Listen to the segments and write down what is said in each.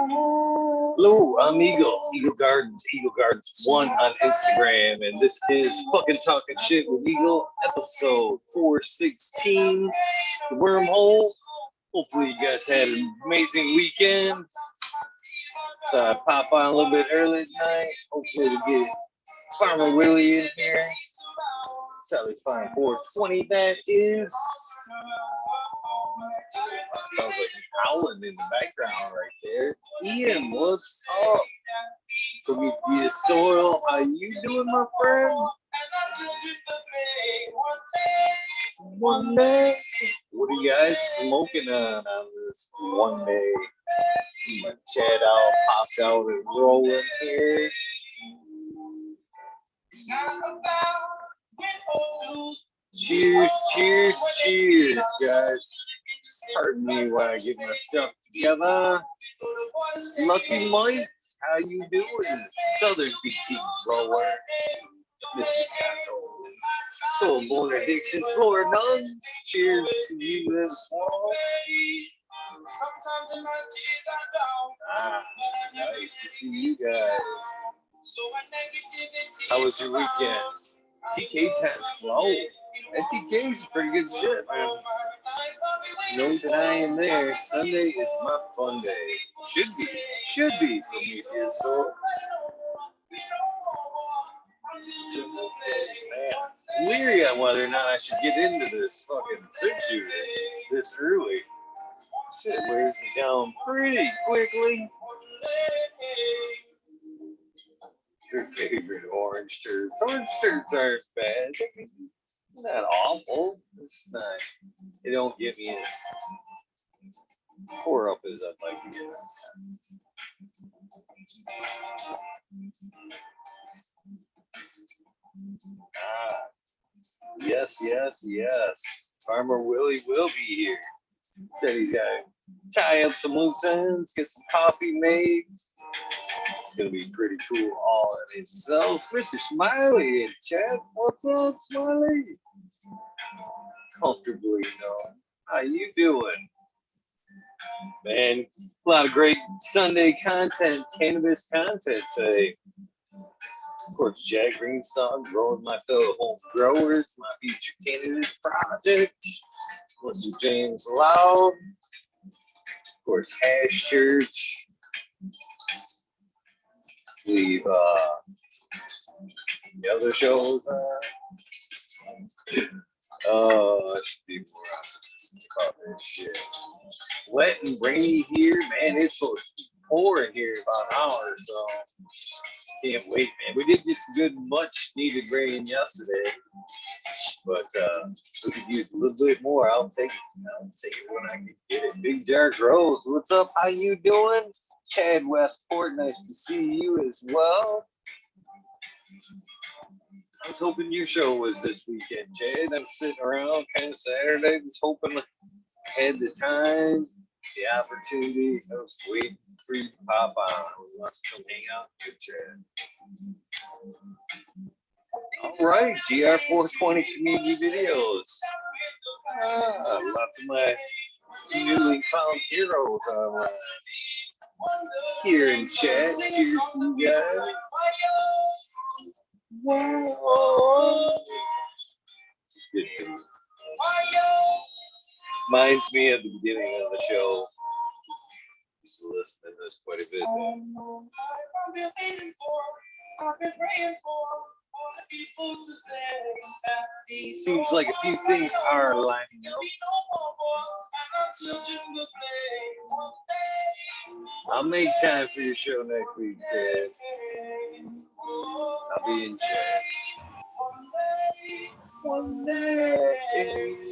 Hello, I'm Eagle Gardens 1 on Instagram, and this is fucking talking shit with Eagle, episode 416, the wormhole. Hopefully you guys had an amazing weekend. Pop on a little bit early tonight. Hopefully to get Farmer Willie in here. Sally Fine 420 that is. Sounds like howling in the background right there. Ian, what's up? From the soil, how you doing, my friend? One day. What are you guys smoking on this one day? Chad out, popped out and rolling here. Cheers, cheers, cheers, guys. Pardon me while I get my stuff together. Lucky Mike, how you doing? Southern BT roller. Mr. Scotto. Soul Born Addiction, Florida. Cheers to you as well. Nice to see you guys. How was your weekend? TK times flow. That TK is pretty good shit, man. No denying there. Sunday is my fun day. Should be for me, dear soul. Man, leery on whether or not I should get into this fucking six shooter this early. Shit wears me down pretty quickly. Your favorite orange turds. Orange turds aren't bad. Not awful. It's not. They don't get me as tore up as I'd like to get. Yes. Farmer Willie will be here. Said he's got to tie up some loose ends, get some coffee made. It's going to be pretty cool all in itself. Mr. Smiley in chat. What's up, Smiley? Comfortably, How you doing? Man, a lot of great Sunday content, cannabis content today. Of course, Jack Greenstalk, growing my fellow home growers, my future cannabis project. Mr. James Loud. Of course, Hash Church. Leave the other shows on. I should be more about this shit. Wet and rainy here, man. It's supposed to pour in here in about an hour, so can't wait, man. We did get some good, much needed rain yesterday, but we could use a little bit more. I'll take it. I'll take it when I can get it. Big Dark Rose, what's up? How you doing? Chad Westport, nice to see you as well. I was hoping your show was this weekend, Chad. I'm sitting around kind of Saturday, just hoping I had the time, the opportunity. I was waiting for you to pop on. I want to come hang out with Chad. All right, GR420 community videos. Lots of my newly found heroes online. Here in chat, cheers to you guys. Whoa. It's good too. Reminds me of the beginning of the show. Used to listen to this quite a bit. I've been praying for all the people to say. Seems like a few things are lining up. I'll make time for your show next week, Ted. I'll be in chat. One day.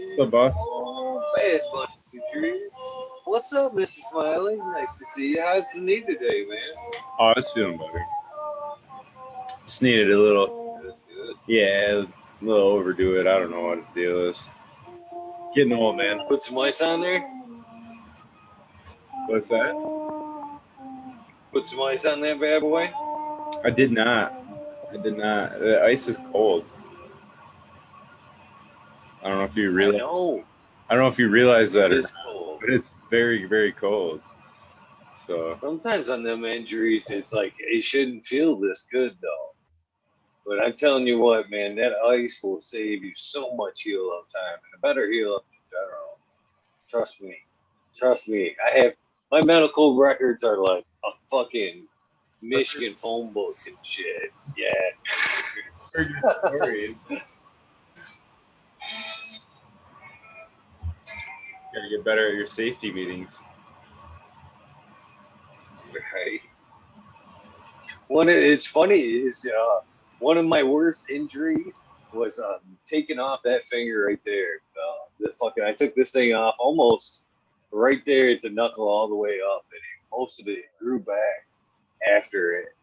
What's up, boss? Bad Bunny. What's up, Mr. Smiley? Nice to see you. How's the knee today, man? Oh, I was feeling better. Just needed a little, a little overdo it. I don't know what the deal is. Getting old, man. Put some ice on there? What's that? Put some ice on that bad boy? I did not. The ice is cold. I don't know if you realize. I don't know if you realize that. It is cold. But it's very, very cold. So sometimes on them injuries, it's like it shouldn't feel this good though. But I'm telling you what, man, that ice will save you so much heal up time and a better heal up in general. Trust me. Trust me. I have my medical records are like a fucking Michigan phone book and shit. Yeah. heard your stories. Gotta get better at your safety meetings. Right. It's funny is one of my worst injuries was taking off that finger right there. I took this thing off almost right there at the knuckle all the way up, and most of it grew back after it,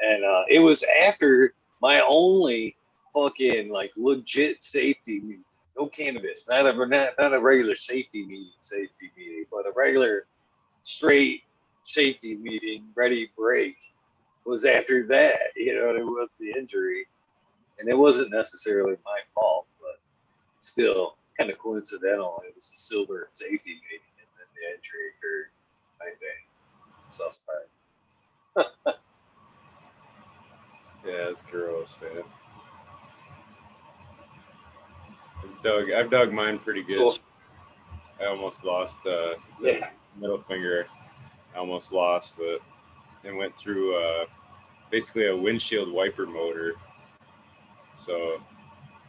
and it was after my only fucking like legit safety meeting. No cannabis, not a regular safety meeting, but a regular straight safety meeting, ready break was after that. It was the injury, and it wasn't necessarily my fault, but still kind of coincidental. It was a silver safety meeting, and then the injury occurred. I think suspect. Yeah, it's gross, man. I've dug mine pretty good. Cool. I almost lost the Yeah. middle finger. I almost lost, but it went through basically a windshield wiper motor. So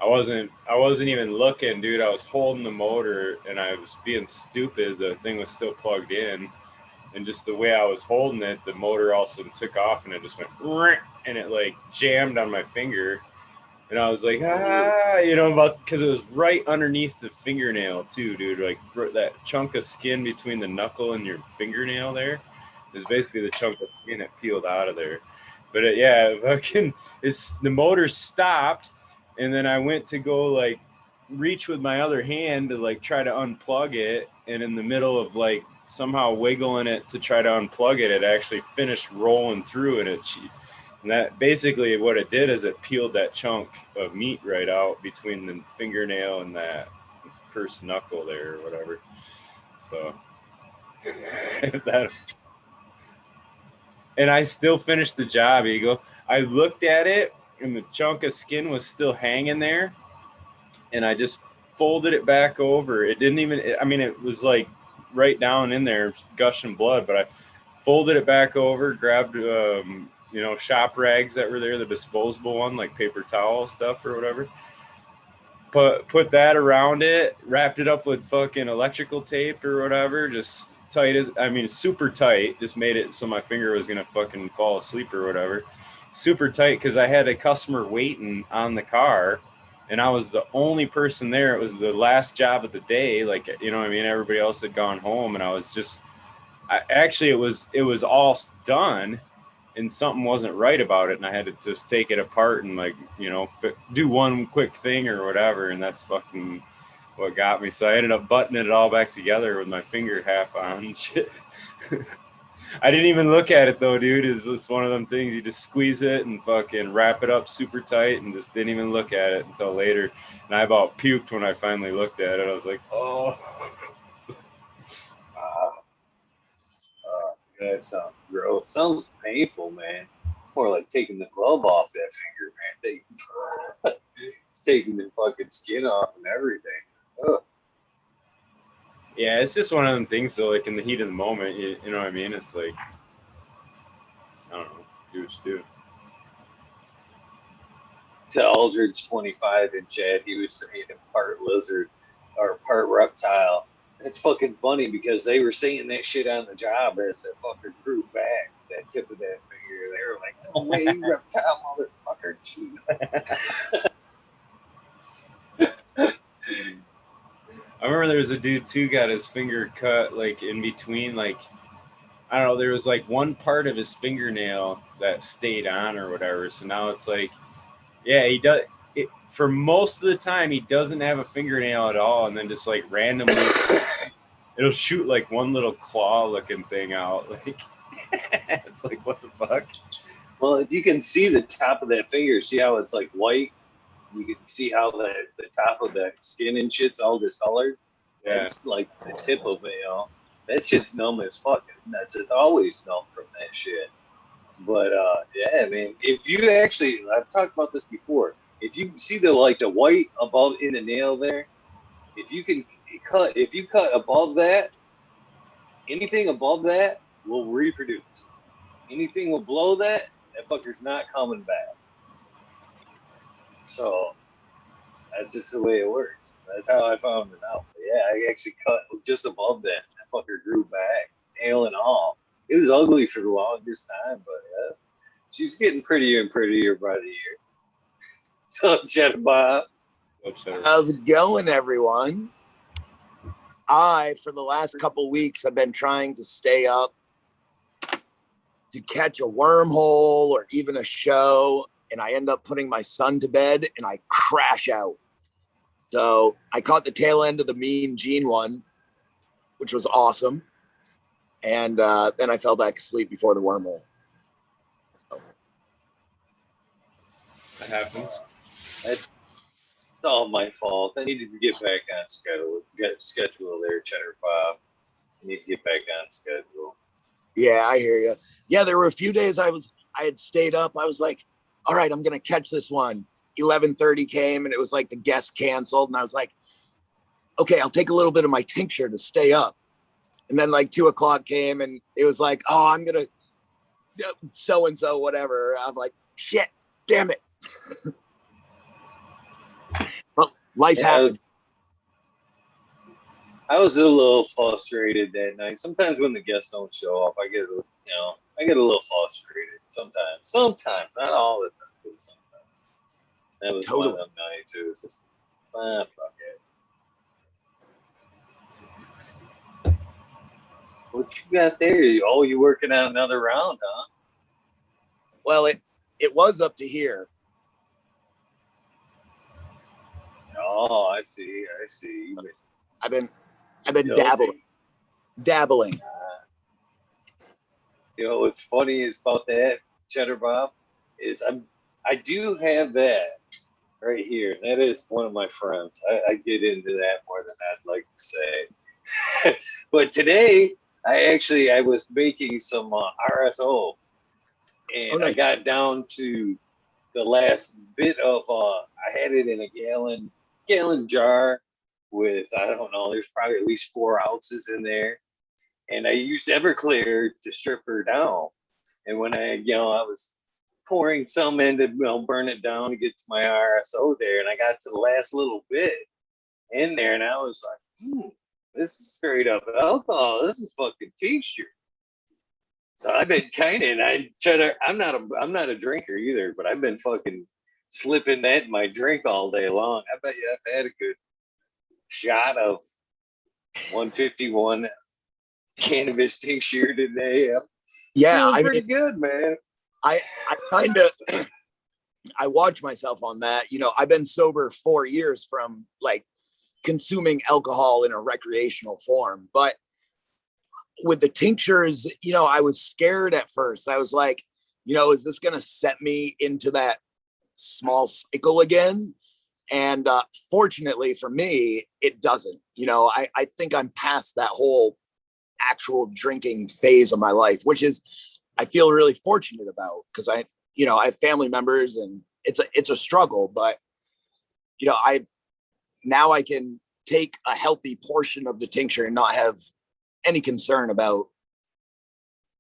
I wasn't even looking, dude. I was holding the motor and I was being stupid. The thing was still plugged in, and just the way I was holding it, the motor also took off and it just went and it like jammed on my finger. And I was like, about because it was right underneath the fingernail too, dude. Like that chunk of skin between the knuckle and your fingernail there is basically the chunk of skin that peeled out of there. But the motor stopped, and then I went to go like reach with my other hand to like try to unplug it, and in the middle of like somehow wiggling it to try to unplug it, it actually finished rolling through, and that basically what it did is it peeled that chunk of meat right out between the fingernail and that first knuckle there or whatever. So, and I still finished the job, Eagle. I looked at it and the chunk of skin was still hanging there, and I just folded it back over. It didn't even, it was like right down in there, gushing blood, but I folded it back over, grabbed, shop rags that were there, the disposable one, like paper towel stuff or whatever. Put that around it, wrapped it up with fucking electrical tape or whatever, just super tight, just made it so my finger was going to fucking fall asleep or whatever. Super tight because I had a customer waiting on the car and I was the only person there. It was the last job of the day. Like, everybody else had gone home and it was all done and something wasn't right about it. And I had to just take it apart and do one quick thing or whatever. And that's fucking what got me. So I ended up buttoning it all back together with my finger half on. Shit. I didn't even look at it though, dude. It's just one of them things. You just squeeze it and fucking wrap it up super tight and just didn't even look at it until later. And I about puked when I finally looked at it. I was like, oh. That sounds gross. Sounds painful, man. More like taking the glove off that finger, man. Taking the fucking skin off and everything. Ugh. Yeah, it's just one of them things. So, like in the heat of the moment, you know what I mean? It's like, I don't know, do what you do. To Aldridge 25 in chat, he was saying part lizard or part reptile. It's fucking funny because they were saying that shit on the job as that fucker grew back, that tip of that finger. They were like, no way, reptile motherfucker. I remember there was a dude too got his finger cut like in between, like, I don't know, there was like one part of his fingernail that stayed on or whatever. So now it's like, yeah, he does it for most of the time. He doesn't have a fingernail at all, and then just like randomly, it'll shoot like one little claw-looking thing out. Like, it's like, what the fuck? Well, if you can see the top of that finger, see how it's like white. You can see how the top of that skin and shit's all discolored. Yeah. It's like the tip of it, that shit's numb as fuck. nuts. It's always numb from that shit. But yeah, man, if you actually, I've talked about this before. If you see the white above in the nail there, if you can if you cut above that, anything above that will reproduce. Anything below that, that fucker's not coming back. So that's just the way it works. That's how I found it out. But yeah, I actually cut just above that. That fucker grew back, nail and all. It was ugly for the longest time, but yeah, she's getting prettier and prettier by the year. So, Cheddar Bob. How's it going, everyone? For the last couple weeks, have been trying to stay up to catch a wormhole or even a show, and I end up putting my son to bed and I crash out. So I caught the tail end of the Mean Gene one, which was awesome. And then I fell back asleep before the wormhole. So. That happens. It's all my fault. I needed to get back on schedule there, Cheddar Bob. I need to get back on schedule. Yeah, I hear you. Yeah, there were a few days I had stayed up. I was like, all right, I'm gonna catch this one. 11:30 came and it was like the guest canceled, and I was like, okay, I'll take a little bit of my tincture to stay up. And then like 2 o'clock came and it was like, oh, I'm gonna so and so whatever. I'm like, shit, damn it. Well, life happens. I was a little frustrated that night. Sometimes when the guests don't show up, I get a little frustrated. Sometimes, not all the time, but sometimes. That was one of them nights. It was just, fuck it. What you got there? Oh, you working on another round, huh? Well, it was up to here. Oh, I see. I've been dabbling. You know what's funny is about that, Cheddar Bob, is I do have that right here. That is one of my friends. I get into that more than I'd like to say. But today, I was making some RSO, and I got down to the last bit of I had it in a gallon jar with, I don't know, there's probably at least 4 ounces in there. And I used Everclear to strip her down. And when I was pouring some in to burn it down to get to my RSO there, and I got to the last little bit in there, and I was like, this is straight up alcohol. This is fucking tincture. So I've been I'm not a drinker either, but I've been fucking slipping that in my drink all day long. I bet you I've had a good shot of 151 cannabis tincture today. Yeah, I pretty good, man. I watch myself on that. You know, I've been sober 4 years from like consuming alcohol in a recreational form, but with the tinctures, you know, I was scared at first. I was like, you know, is this going to set me into that small cycle again? And fortunately for me, it doesn't. You know, I think I'm past that whole actual drinking phase of my life, which is I feel really fortunate about, because I have family members and it's a struggle, but you know, I can take a healthy portion of the tincture and not have any concern about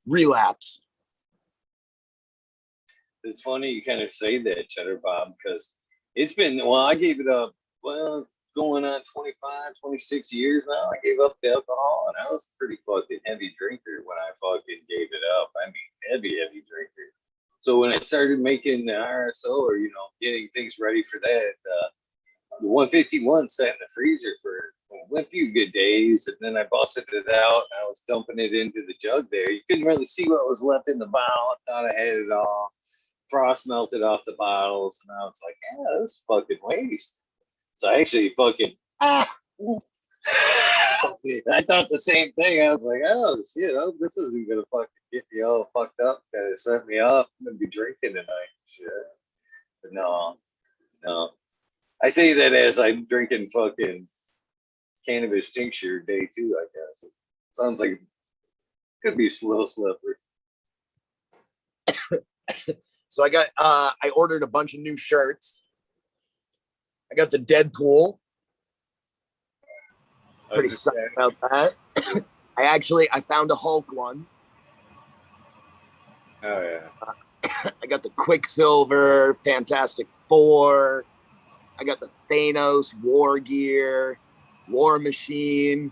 relapse. It's funny you kind of say that, Cheddar Bob, because it's been, I gave it up, going on 25, 26 years now. I gave up the alcohol, and I was a pretty fucking heavy drinker when I fucking gave it up. I mean, heavy drinker. So when I started making the RSO, or, getting things ready for that, the 151 sat in the freezer for a few good days, and then I busted it out. I was dumping it into the jug there. You couldn't really see what was left in the bottle. I thought I had it all. Frost melted off the bottles, and I was like, yeah, this is fucking waste. So I actually fucking, I thought the same thing. I was like, oh, shit, this isn't going to fucking get me all fucked up. Kind of set me off. I'm going to be drinking tonight. Shit. But no. I say that as I'm drinking fucking cannabis tincture day 2, I guess. It sounds like Could be a little slippery. So I ordered a bunch of new shirts. I got the Deadpool. Pretty psyched about that. I found a Hulk one. Oh yeah. I got the Quicksilver, Fantastic Four. I got the Thanos War Gear, War Machine.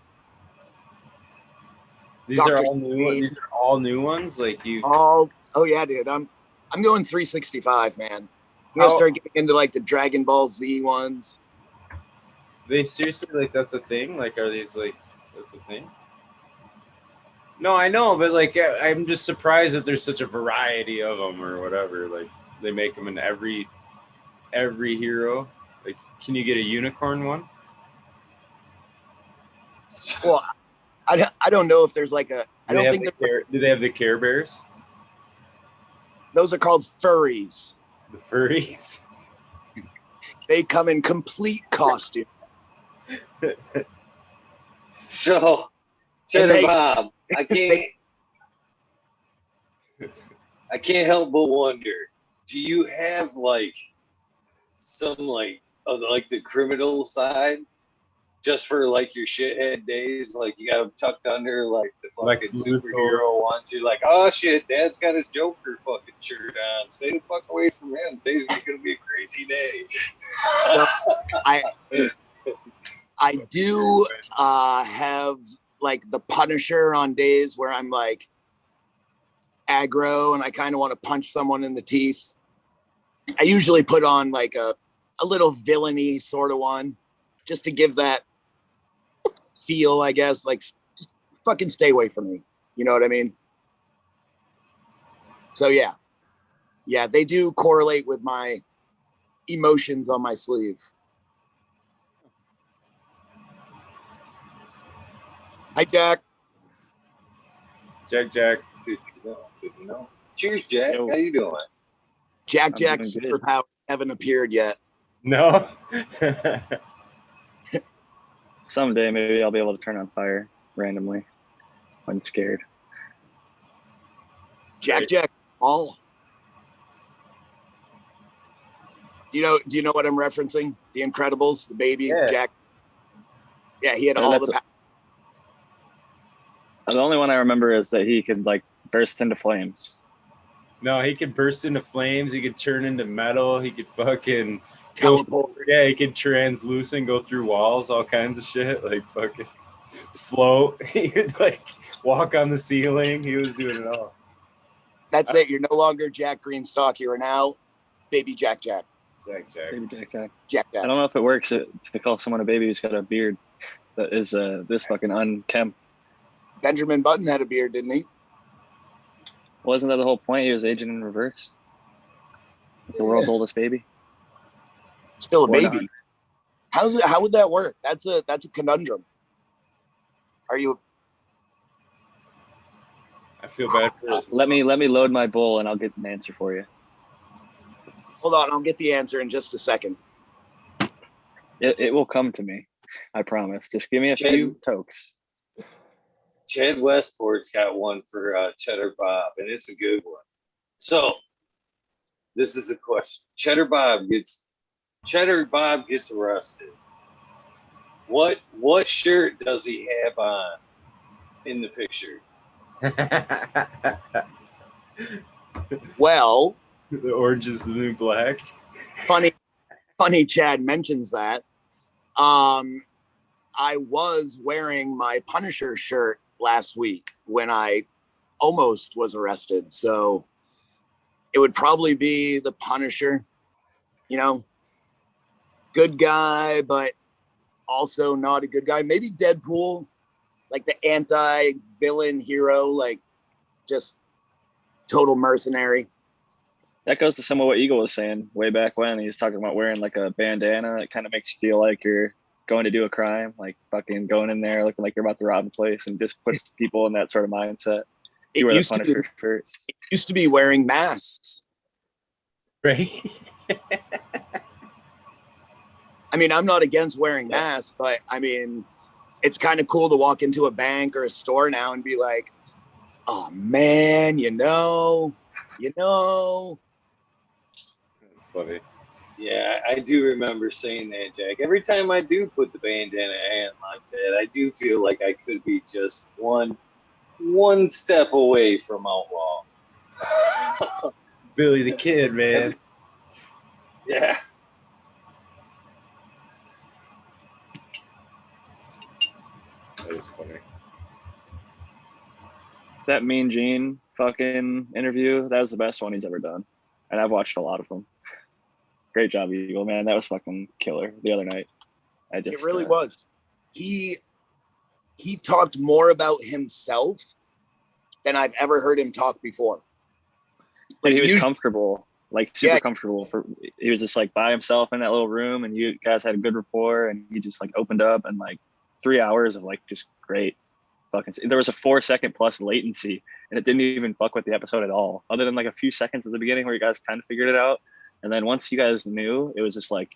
These Dr. are all new ones. These are all new ones. Like you. Oh yeah, dude. I'm going 365, man. I'm gonna start getting into like the Dragon Ball Z ones. They seriously like that's a thing? Like are these like that's a thing? No, I know, but like I'm just surprised that there's such a variety of them or whatever. Like they make them in every hero. Like, can you get a unicorn one? Well, I don't know if there's like a. I don't think do they have the Care Bears? Those are called furries. The furries. They come in complete costume. So, Cheddar Bob, I can't help but wonder, do you have like some like the criminal side just for like your shithead days? Like you got them tucked under like the fucking superhero ones. You're like, oh shit, Dad's got his Joker fucking shirt on. Stay the fuck away from him. Today's gonna be a crazy day. I do have like the Punisher on days where I'm like aggro and I kind of want to punch someone in the teeth. I usually put on like a little villainy sort of one just to give that feel, I guess, like just fucking stay away from me. You know what I mean? So yeah, they do correlate with my emotions on my sleeve. Hi, Jack. Jack. Good to know. Cheers, Jack. Yo. How you doing? Jack's superpowers haven't appeared yet. No. Someday, maybe I'll be able to turn on fire randomly when scared. Jack, all. Do you know what I'm referencing? The Incredibles, the baby Jack. Yeah, he had all the power. The only one I remember is that he could like burst into flames. No, he could burst into flames. He could turn into metal. He could fucking teleport. He could translucent, go through walls, all kinds of shit. Like fucking float. He could like walk on the ceiling. He was doing it all. That's it. You're no longer Jack Greenstalk. You are now Baby Jack. Baby Jack. Jack. I don't know if it works if they call someone a baby who's got a beard that is this fucking unkempt. Benjamin Button had a beard, didn't he? Wasn't that the whole point? He was aging in reverse. The world's oldest baby. Still a baby. How would that work? That's a conundrum. Are you? I feel bad for this. Let me load my bowl and I'll get an answer for you. Hold on, I'll get the answer in just a second. It will come to me. I promise. Just give me a few tokes. Chad Westport's got one for Cheddar Bob, and it's a good one. So, this is the question: Cheddar Bob gets arrested. What shirt does he have on in the picture? Well, the orange is the new black. Funny. Chad mentions that. I was wearing my Punisher shirt last week when I almost was arrested. So it would probably be the Punisher, good guy, but also not a good guy. Maybe Deadpool, like the anti-villain hero, like just total mercenary. That goes to some of what Eagle was saying way back when. He was talking about wearing like a bandana that kind of makes you feel like you're going to do a crime, like fucking going in there looking like you're about to rob a place, and just puts people in that sort of mindset. You wear the Punisher shirt. It used to be wearing masks. Right? I mean, I'm not against wearing masks, but I mean, it's kind of cool to walk into a bank or a store now and be like, oh man, you know. It's funny. Yeah, I do remember saying that, Jack. Every time I do put the bandana hand like that, I do feel like I could be just one step away from outlaw. Billy the Kid, man. Yeah. That is funny. That Mean Gene fucking interview, that was the best one he's ever done. And I've watched a lot of them. Great job, Eagle, man. That was fucking killer the other night. It really was. He talked more about himself than I've ever heard him talk before. Like, he was comfortable, like super comfortable. He was just like by himself in that little room, and you guys had a good rapport, and he just like opened up, and like 3 hours of like just great fucking. There was a 4-second plus latency, and it didn't even fuck with the episode at all, other than like a few seconds at the beginning where you guys kind of figured it out, and then once you guys knew, it was just like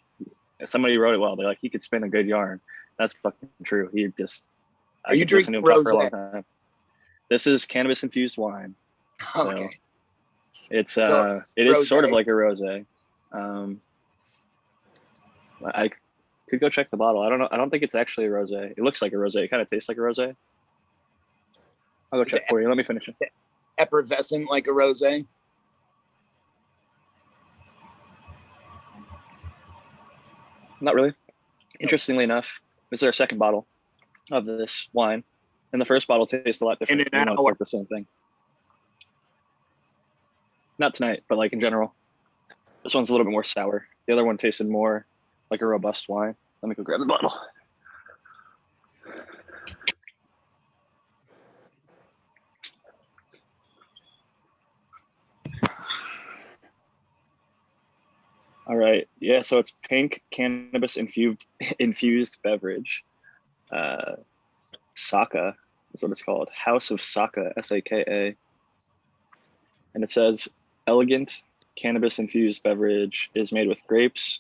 somebody wrote it well. They're like, he could spin a good yarn. That's fucking true. He just. Are you drinking rosé? For a long time. This is cannabis infused wine. Okay. So it's it is sort of like a rosé. I could go check the bottle. I don't know. I don't think it's actually a rosé. It looks like a rosé. It kind of tastes like a rosé. I'll go check for you. Let me finish it. Effervescent like a rosé. Not really. Interestingly enough, this is our second bottle of this wine, and the first bottle tastes a lot different. It's like the same thing. Not tonight, but like in general. This one's a little bit more sour. The other one tasted more like a robust wine. Let me go grab the bottle. All right. Yeah, so it's pink cannabis infused beverage. Saka is what it's called. House of Saka, Saka. And it says, elegant cannabis infused beverage is made with grapes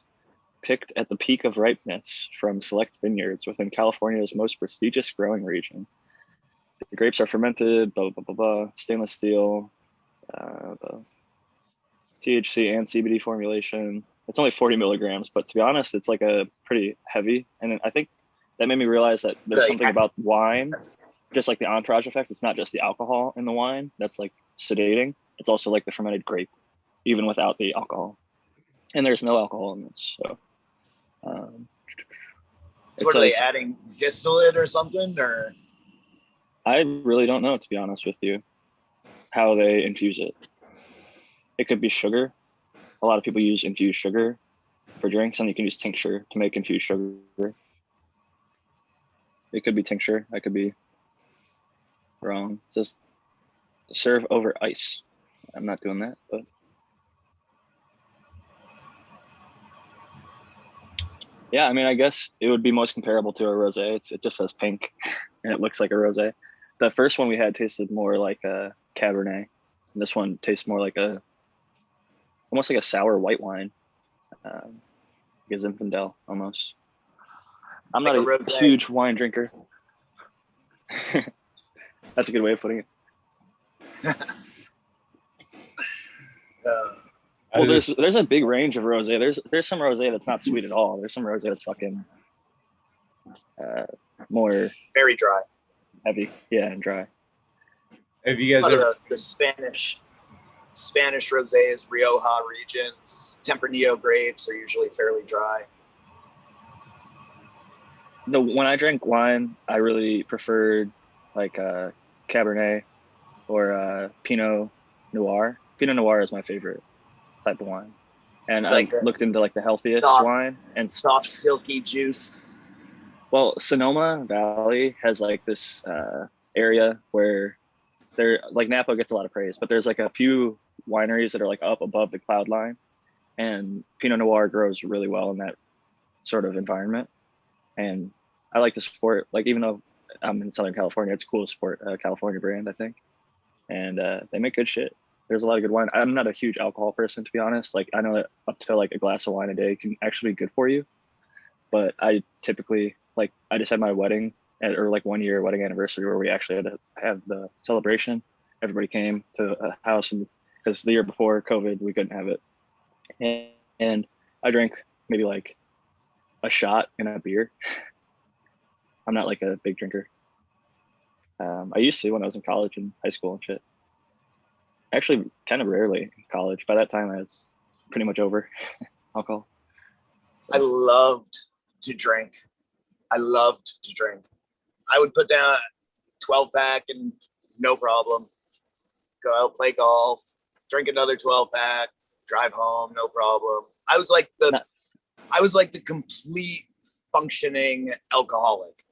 picked at the peak of ripeness from select vineyards within California's most prestigious growing region. The grapes are fermented, blah, blah, blah, blah, stainless steel, THC and CBD formulation. It's only 40 milligrams, but to be honest, it's like a pretty heavy. And I think that made me realize that there's something about wine, just like the entourage effect. It's not just the alcohol in the wine that's like sedating. It's also like the fermented grape, even without the alcohol. And there's no alcohol in this. So, so what are they adding? Distillate or something? Or I really don't know, to be honest with you, how they infuse it. It could be sugar. A lot of people use infused sugar for drinks, and you can use tincture to make infused sugar. It could be tincture. I could be wrong. It says serve over ice. I'm not doing that, but yeah, I mean, I guess it would be most comparable to a rosé. It just says pink, and it looks like a rosé. The first one we had tasted more like a Cabernet. And this one tastes more like almost like a sour white wine, like a Zinfandel almost. I'm like not a huge wine drinker. That's a good way of putting it. Well, there's a big range of rosé. There's some rosé that's not sweet at all. There's some rosé that's fucking more very dry, heavy, yeah, and dry. Have you guys ever the Spanish rosés, Rioja regions, Tempranillo grapes are usually fairly dry. When I drank wine, I really preferred like Cabernet or Pinot Noir. Pinot Noir is my favorite type of wine, and like I looked into like the healthiest wine and soft, silky juice. Well, Sonoma Valley has like this area where like Napa gets a lot of praise, but there's like a few wineries that are like up above the cloud line, and Pinot Noir grows really well in that sort of environment. And I like to support, like, even though I'm in Southern California, it's cool to support a California brand, I think. And they make good shit. There's a lot of good wine. I'm not a huge alcohol person, to be honest. Like, I know that up to like a glass of wine a day can actually be good for you. But I typically, like, I just had my wedding or like 1 year wedding anniversary where we actually had to have the celebration. everybody came to a house, and because the year before COVID, we couldn't have it. And I drank maybe like a shot in a beer. I'm not like a big drinker. I used to when I was in college and high school and shit. Actually, kind of rarely in college. By that time, I was pretty much over alcohol. So. I loved to drink. I would put down a 12-pack and no problem. Go out, play golf, drink another 12-pack, drive home, no problem. I was like the complete functioning alcoholic.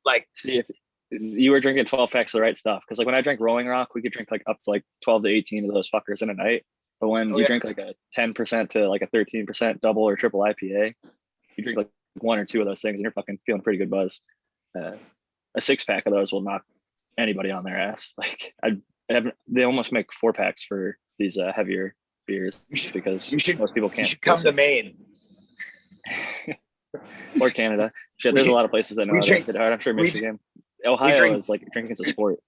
Like, see, if you were drinking 12 packs of the right stuff, because like when I drank Rolling Rock, we could drink like up to like 12 to 18 of those fuckers in a night. But when you drink like a 10% to like a 13% double or triple IPA, you drink like one or two of those things and you're fucking feeling pretty good buzz. A 6-pack of those will knock anybody on their ass. Like they almost make 4-packs for these heavier beers because most people can't. You should come to Maine or Canada. Shit, there's a lot of places that know that. I'm sure Michigan, Ohio is like drinking is a sport.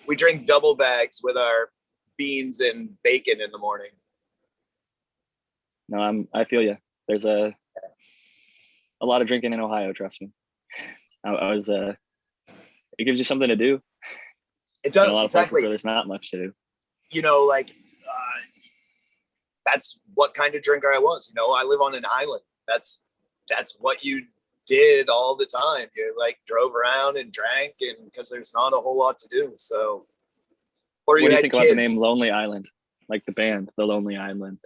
We drink double bags with our beans and bacon in the morning. No, I feel you. There's a lot of drinking in Ohio. Trust me. I was. It gives you something to do. It does. A lot of places where there's not much to do. You know, like that's what kind of drinker I was. You know, I live on an island. That's what you did all the time. You like drove around and drank, and because there's not a whole lot to do. So, or what do you think about the name Lonely Island? Like the band, The Lonely Island.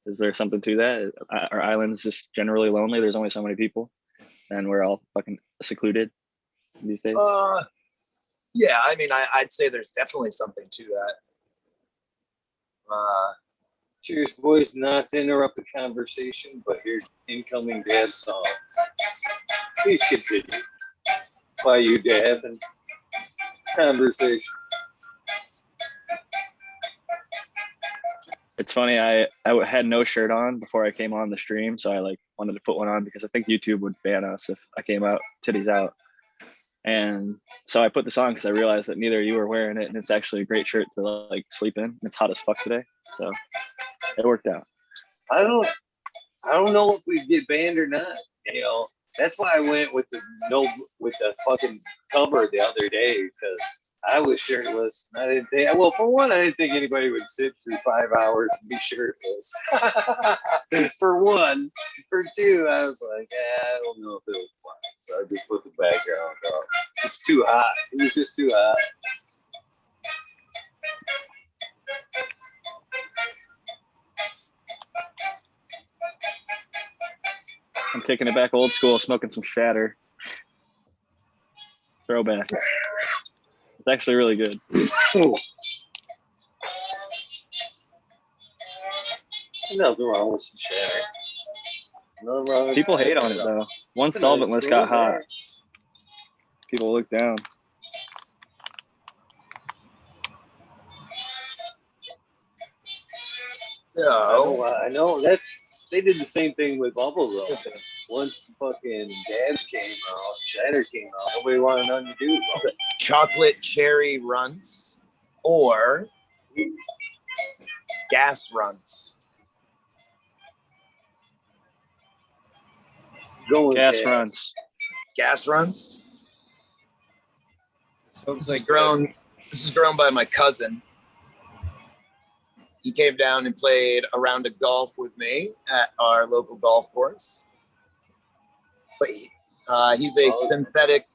Is there something to that? Are islands just generally lonely? There's only so many people, and we're all fucking secluded these days. Yeah, I mean, I'd say there's definitely something to that. Cheers, boys. Not to interrupt the conversation, but your incoming dad song. Please continue. Why you dad and conversation. It's funny. I had no shirt on before I came on the stream, so I like wanted to put one on because I think YouTube would ban us if I came out titties out. And so I put this on because I realized that neither of you were wearing it, and it's actually a great shirt to like sleep in. It's hot as fuck today, so it worked out. I don't know if we get banned or not. You know, that's why I went with the fucking cover the other day because I was shirtless. I didn't think. Well, for one, I didn't think anybody would sit through 5 hours and be shirtless. For one, for two, I was like, I don't know if it'll fly. So I just put the background up. It's too hot. It was just too hot. I'm taking it back old school, smoking some shatter. Throwback. It's actually really good. Nothing wrong with some shatter. Nothing wrong with People hate on it though. One solvent list got hot. People look down. No, I know they did the same thing with bubble though. Once fucking Dabs came out, Shatter came out, nobody wanted nothing to do with it. chocolate cherry runts or gas runts. Going Gas runs. Gas runts. Sounds This is grown by my cousin. He came down and played a round of golf with me at our local golf course. But he's a synthetic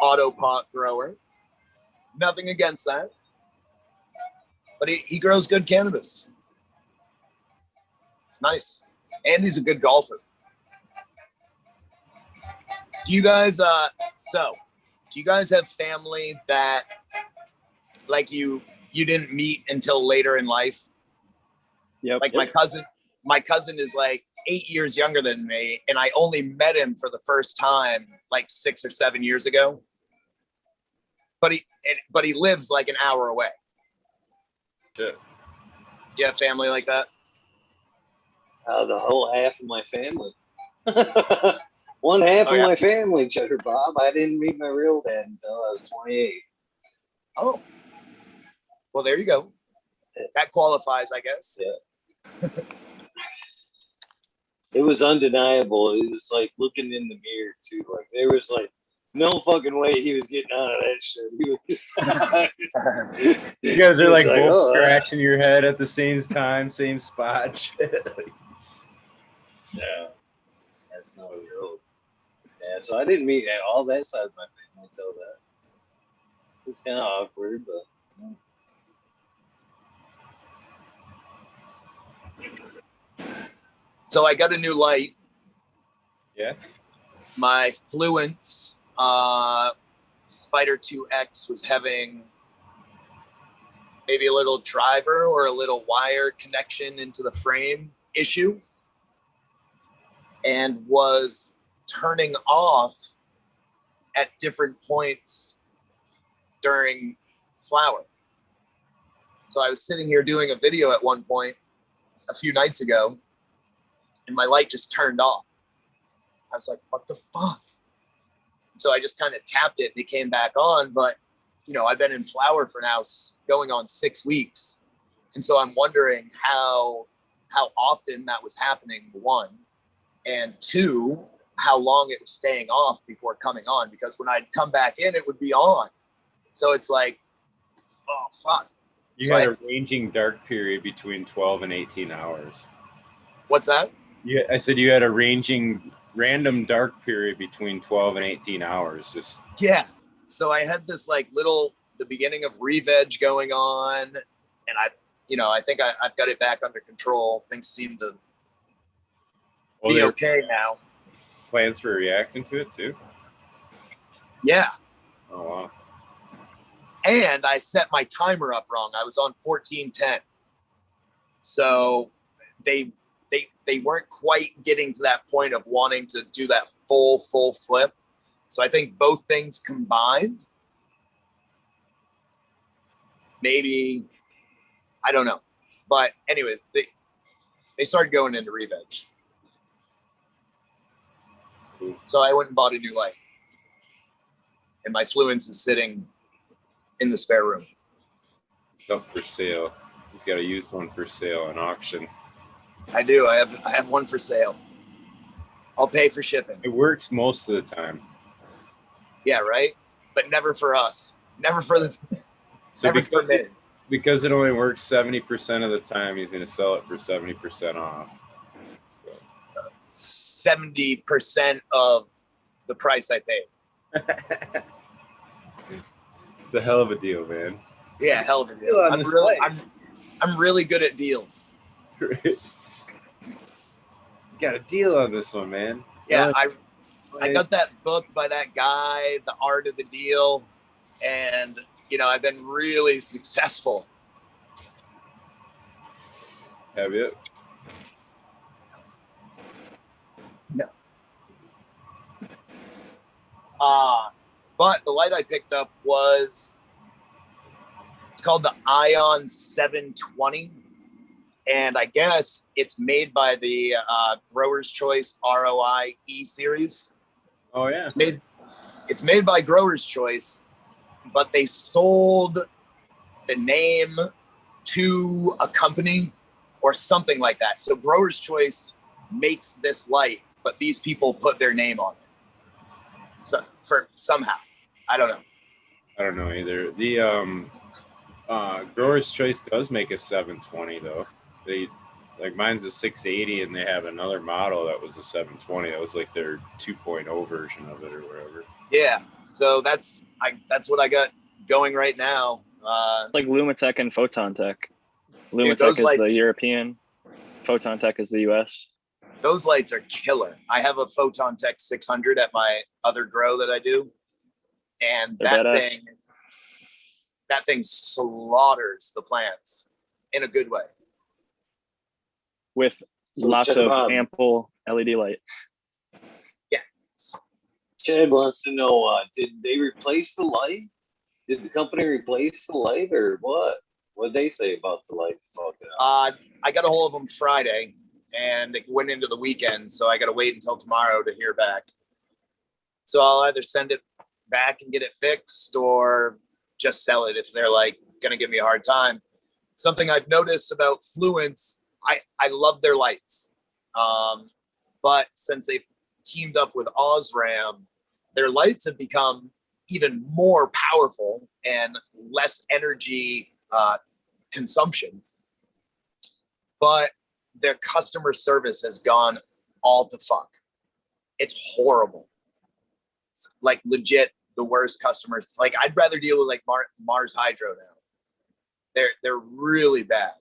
auto pot grower. Nothing against that. But he grows good cannabis. It's nice. And he's a good golfer. Do you guys have family that like you didn't meet until later in life? Yep. Like my cousin is like 8 years younger than me, and I only met him for the first time like 6 or 7 years ago. But he lives like an hour away. Shit. You have family like that? The whole half of my family. One half of my family, Cheddar Bob. I didn't meet my real dad until I was 28. Oh. Well, there you go. That qualifies, I guess. Yeah. It was undeniable. It was like looking in the mirror too. Like there was like no fucking way he was getting out of that shit. He was, You guys are like both "Oh, scratching your head at the same time, same spot. yeah, that's no joke. Yeah, so I didn't meet all that side of my family until that. It's kind of awkward, but. So I got a new light. Yeah. My Fluence Spider 2X was having maybe a little driver or a little wire connection into the frame issue, and was turning off at different points during flower. So I was sitting here doing a video at one point a few nights ago, and my light just turned off. I was like, what the fuck? So I just kind of tapped it and it came back on. But, you know, I've been in flower for now going on 6 weeks. And so I'm wondering how often that was happening, one. And two, how long it was staying off before coming on. Because when I'd come back in, it would be on. So it's like, oh, fuck. You So had a ranging dark period between 12 and 18 hours. What's that? Yeah, I said you had a random dark period between 12 and 18 hours. Just Yeah. So I had this like the beginning of re-veg going on, and I think I've got it back under control. Things seem to be okay now. Plants were reacting to it too. Yeah. Oh wow. And I set my timer up wrong. I was on 1410. So they weren't quite getting to that point of wanting to do that full flip. So I think both things combined, maybe, I don't know. But anyways, they started going into re-veg. Cool. So I went and bought a new light. And my Fluence is sitting in the spare room. It's up for sale. He's got a used one for sale on auction. I do. I have one for sale. I'll pay for shipping. It works most of the time. Yeah, right? But never for us. Nenever for the So never for me. because it only works 70% of the time, he's going to sell it for 70% off. 70% of the price I paid. It's a hell of a deal, man. Yeah, hell of a deal. Deal on this light. I'm really good at deals. Got a deal on this one, man. Yeah, I got that book by that guy, The Art of the Deal, and I've been really successful. Have you? No. But the light I picked up it's called the Ion 720. And I guess it's made by the Growers Choice ROI E series. Oh yeah. It's made by Growers Choice, but they sold the name to a company or something like that. So Growers Choice makes this light, but these people put their name on it. So for somehow, I don't know. I don't know either. The Growers Choice does make a 720 though. They mine's a 680 and they have another model that was a 720. That was like their 2.0 version of it or whatever. Yeah. So that's what I got going right now. It's like Lumitech and Photon Tech. Dude, Lumitech is the European, Photon Tech is the US. Those lights are killer. I have a Photon Tech 600 at my other grow that I do. And that thing slaughters the plants in a good way. With lots of ample LED light. Yeah. Chad wants to know, did they replace the light? Did the company replace the light or what? What did they say about the light? I got a hold of them Friday and it went into the weekend. So I got to wait until tomorrow to hear back. So I'll either send it back and get it fixed or just sell it if they're like, going to give me a hard time. Something I've noticed about Fluence, I love their lights. But since they've teamed up with Osram, their lights have become even more powerful and less energy consumption. But their customer service has gone all to fuck. It's horrible. It's like legit the worst customers. Like I'd rather deal with like Mars Hydro now. They're really bad.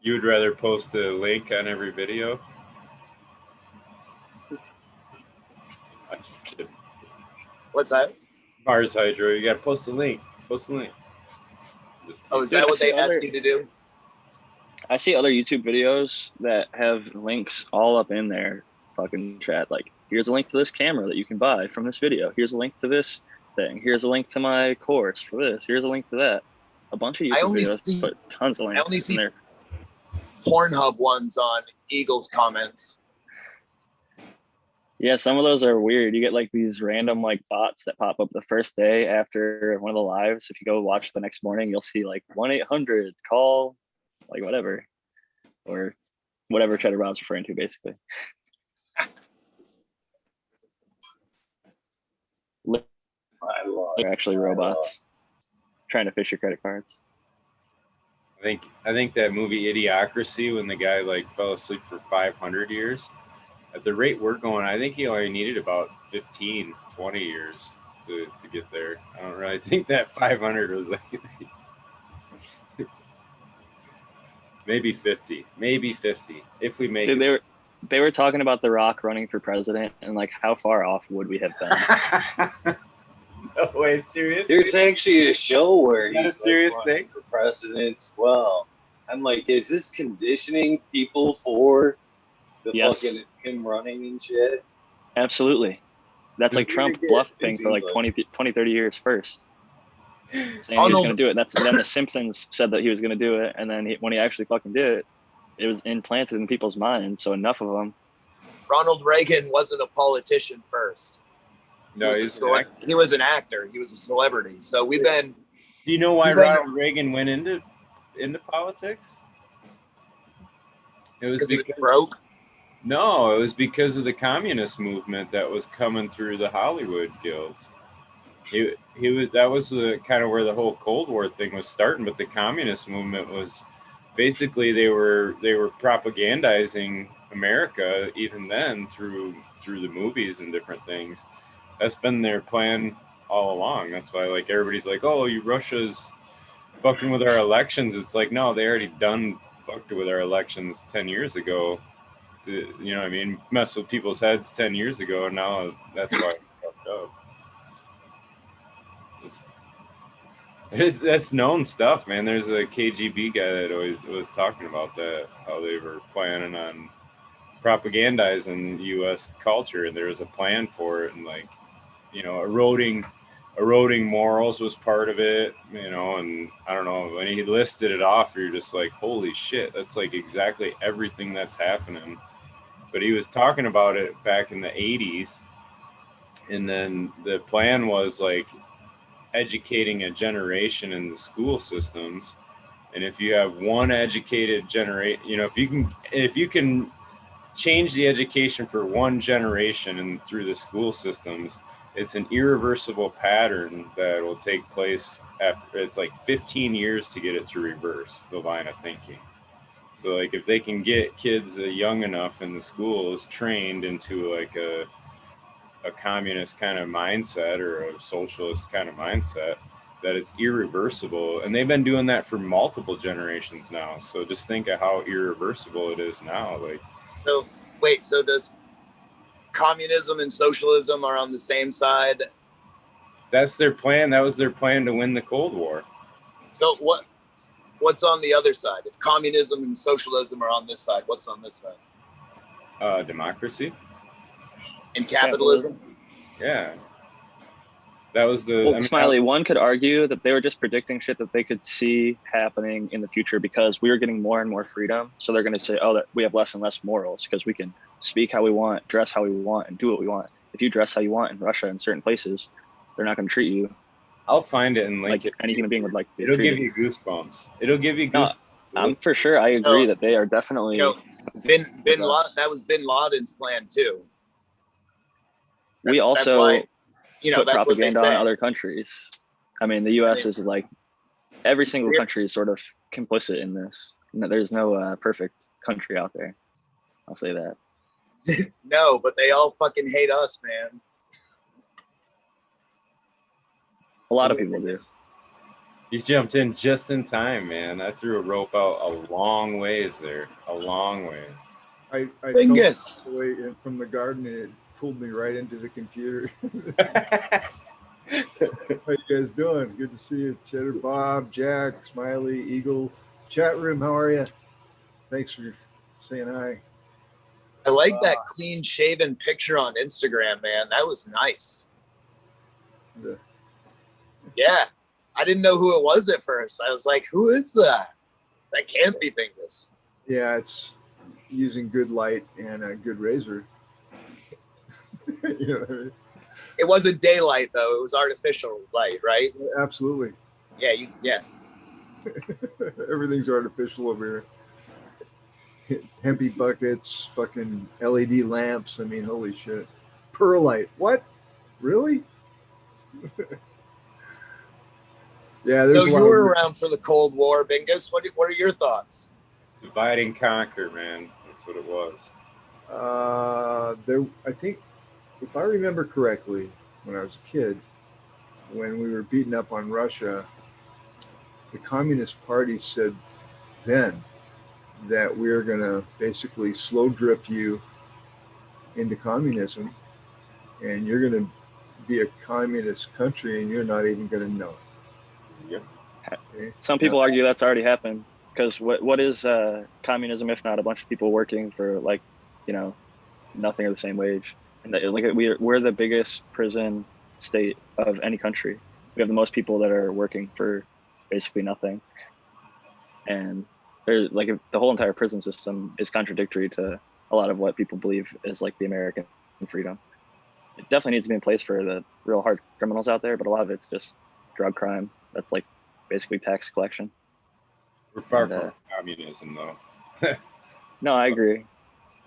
You would rather post a link on every video? I'm just kidding. What's that? Mars Hydro, you gotta post a link. Post a link. Oh, is that what they ask you to do? I see other YouTube videos that have links all up in their fucking chat. Like, here's a link to this camera that you can buy from this video. Here's a link to this thing. Here's a link to my course for this. Here's a link to that. A bunch of YouTube videos put tons of links. I only see in there. Pornhub ones on Eagle's comments. Yeah, some of those are weird. You get like these random like bots that pop up the first day after one of the lives. If you go watch the next morning, you'll see like 1-800 call, like whatever, or whatever Cheddar Rob's referring to, basically. They're actually robots trying to fish your credit cards. I think that movie Idiocracy, when the guy like fell asleep for 500 years, at the rate we're going, I think he only needed about 15, 20 years to get there. I don't really think that 500 was like maybe 50 if we make Dude, it. they were talking about The Rock running for president, and like how far off would we have been? No way, seriously? There's actually a show where he's a serious thing for president as well. I'm like, is this conditioning people for the fucking him running and shit? Absolutely. That's like Trump bluffing for like 20, 30 years first. Saying he was going to do it. Then the Simpsons said that he was going to do it. And then when he actually fucking did it, it was implanted in people's minds. So enough of them. Ronald Reagan wasn't a politician first. No, he was an actor. He was a celebrity. So we've been. Do you know why Ronald Reagan went into politics? It was because he broke. No, it was because of the communist movement that was coming through the Hollywood guilds. That was kind of where the whole Cold War thing was starting. But the communist movement was basically they were propagandizing America even then through the movies and different things. That's been their plan all along. That's why like everybody's like, oh, Russia's fucking with our elections. It's like, no, they already fucked with our elections 10 years ago. You know what I mean? Mess with people's heads 10 years ago, and now that's why it fucked up. That's known stuff, man. There's a KGB guy that always was talking about that, how they were planning on propagandizing U.S. culture, and there was a plan for it, and like, you know, eroding morals was part of it, you know, and I don't know, when he listed it off, you're just like, holy shit, that's like exactly everything that's happening. But he was talking about it back in the 80s, and then the plan was like educating a generation in the school systems. And if you have one educated generation, you know, if you can change the education for one generation and through the school systems, it's an irreversible pattern that will take place after it's like 15 years to get it to reverse the line of thinking. So like if they can get kids young enough in the schools trained into like a communist kind of mindset or a socialist kind of mindset, that it's irreversible. And they've been doing that for multiple generations now. So just think of how irreversible it is now. Like, so wait, so does communism and socialism are on the same side? That's their plan. That was their plan to win the Cold War. So what's on the other side? If communism and socialism are on this side, what's on this side? Democracy. And capitalism? Yeah. That was the... Well, Smiley, one could argue that they were just predicting shit that they could see happening in the future because we were getting more and more freedom. So they're going to say, oh, that we have less and less morals because we can speak how we want, dress how we want, and do what we want. If you dress how you want in Russia in certain places, they're not going to treat you I'll find it and link like it. any human being would like to be It'll treated. give you goosebumps. It'll give you No, goosebumps. I'm for sure. I agree that they are definitely. You know, Bin Laden, that was Bin Laden's plan too. We also that's why, you know, put that's propaganda what they on say. other countries. I mean, the U.S. is like every single country is sort of complicit in this. There's no perfect country out there. I'll say that. No, but they all fucking hate us, man. A lot of people do. He's jumped in just in time, man. I threw a rope out a long ways there. A long ways. I Bingus. away from the garden and it pulled me right into the computer. How you guys doing? Good to see you. Cheddar Bob, Jack, Smiley, Eagle. Chat room, how are you? Thanks for saying hi. I like that clean shaven picture on Instagram, man. That was nice. Yeah. I didn't know who it was at first. I was like, who is that? That can't be Bingus. Yeah, it's using good light and a good razor. You know what I mean? It wasn't daylight though. It was artificial light, right? Absolutely. Yeah. Everything's artificial over here. Hempy buckets, fucking LED lamps. I mean, holy shit. Perlite. What? Really? Yeah, there's So a you lot were of... around for the Cold War, Bingus. What are your thoughts? Divide and conquer, man. That's what it was. I think, if I remember correctly, when I was a kid, when we were beating up on Russia, the Communist Party said then that we're going to basically slow drip you into communism, and you're going to be a communist country, and you're not even going to know it. Yep. Okay? Some people argue that's already happened, because what is communism if not a bunch of people working for, like, you know, nothing or the same wage? And like we're the biggest prison state of any country. We have the most people that are working for basically nothing, and there's like the whole entire prison system is contradictory to a lot of what people believe is like the American freedom. It definitely needs to be in place for the real hard criminals out there, but a lot of it's just drug crime. That's like basically tax collection. We're far from communism, though. No, I agree,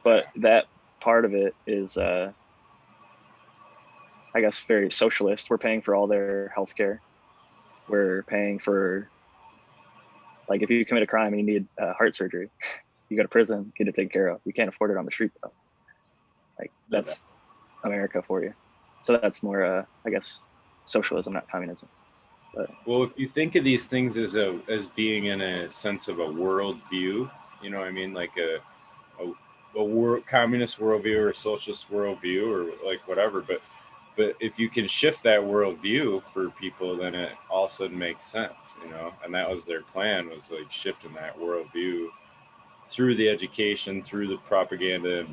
but that part of it is, I guess, very socialist. We're paying for all their healthcare. We're paying for, like, if you commit a crime and you need heart surgery, you go to prison, get it taken care of. You can't afford it on the street, though. Like, that's America for you. So that's more, I guess, socialism, not communism. But, well, if you think of these things as being in a sense of a worldview, you know what I mean, like a communist worldview or a socialist worldview or like whatever, but if you can shift that worldview for people, then it all of a sudden makes sense, you know. And that was their plan, was like shifting that worldview through the education, through the propaganda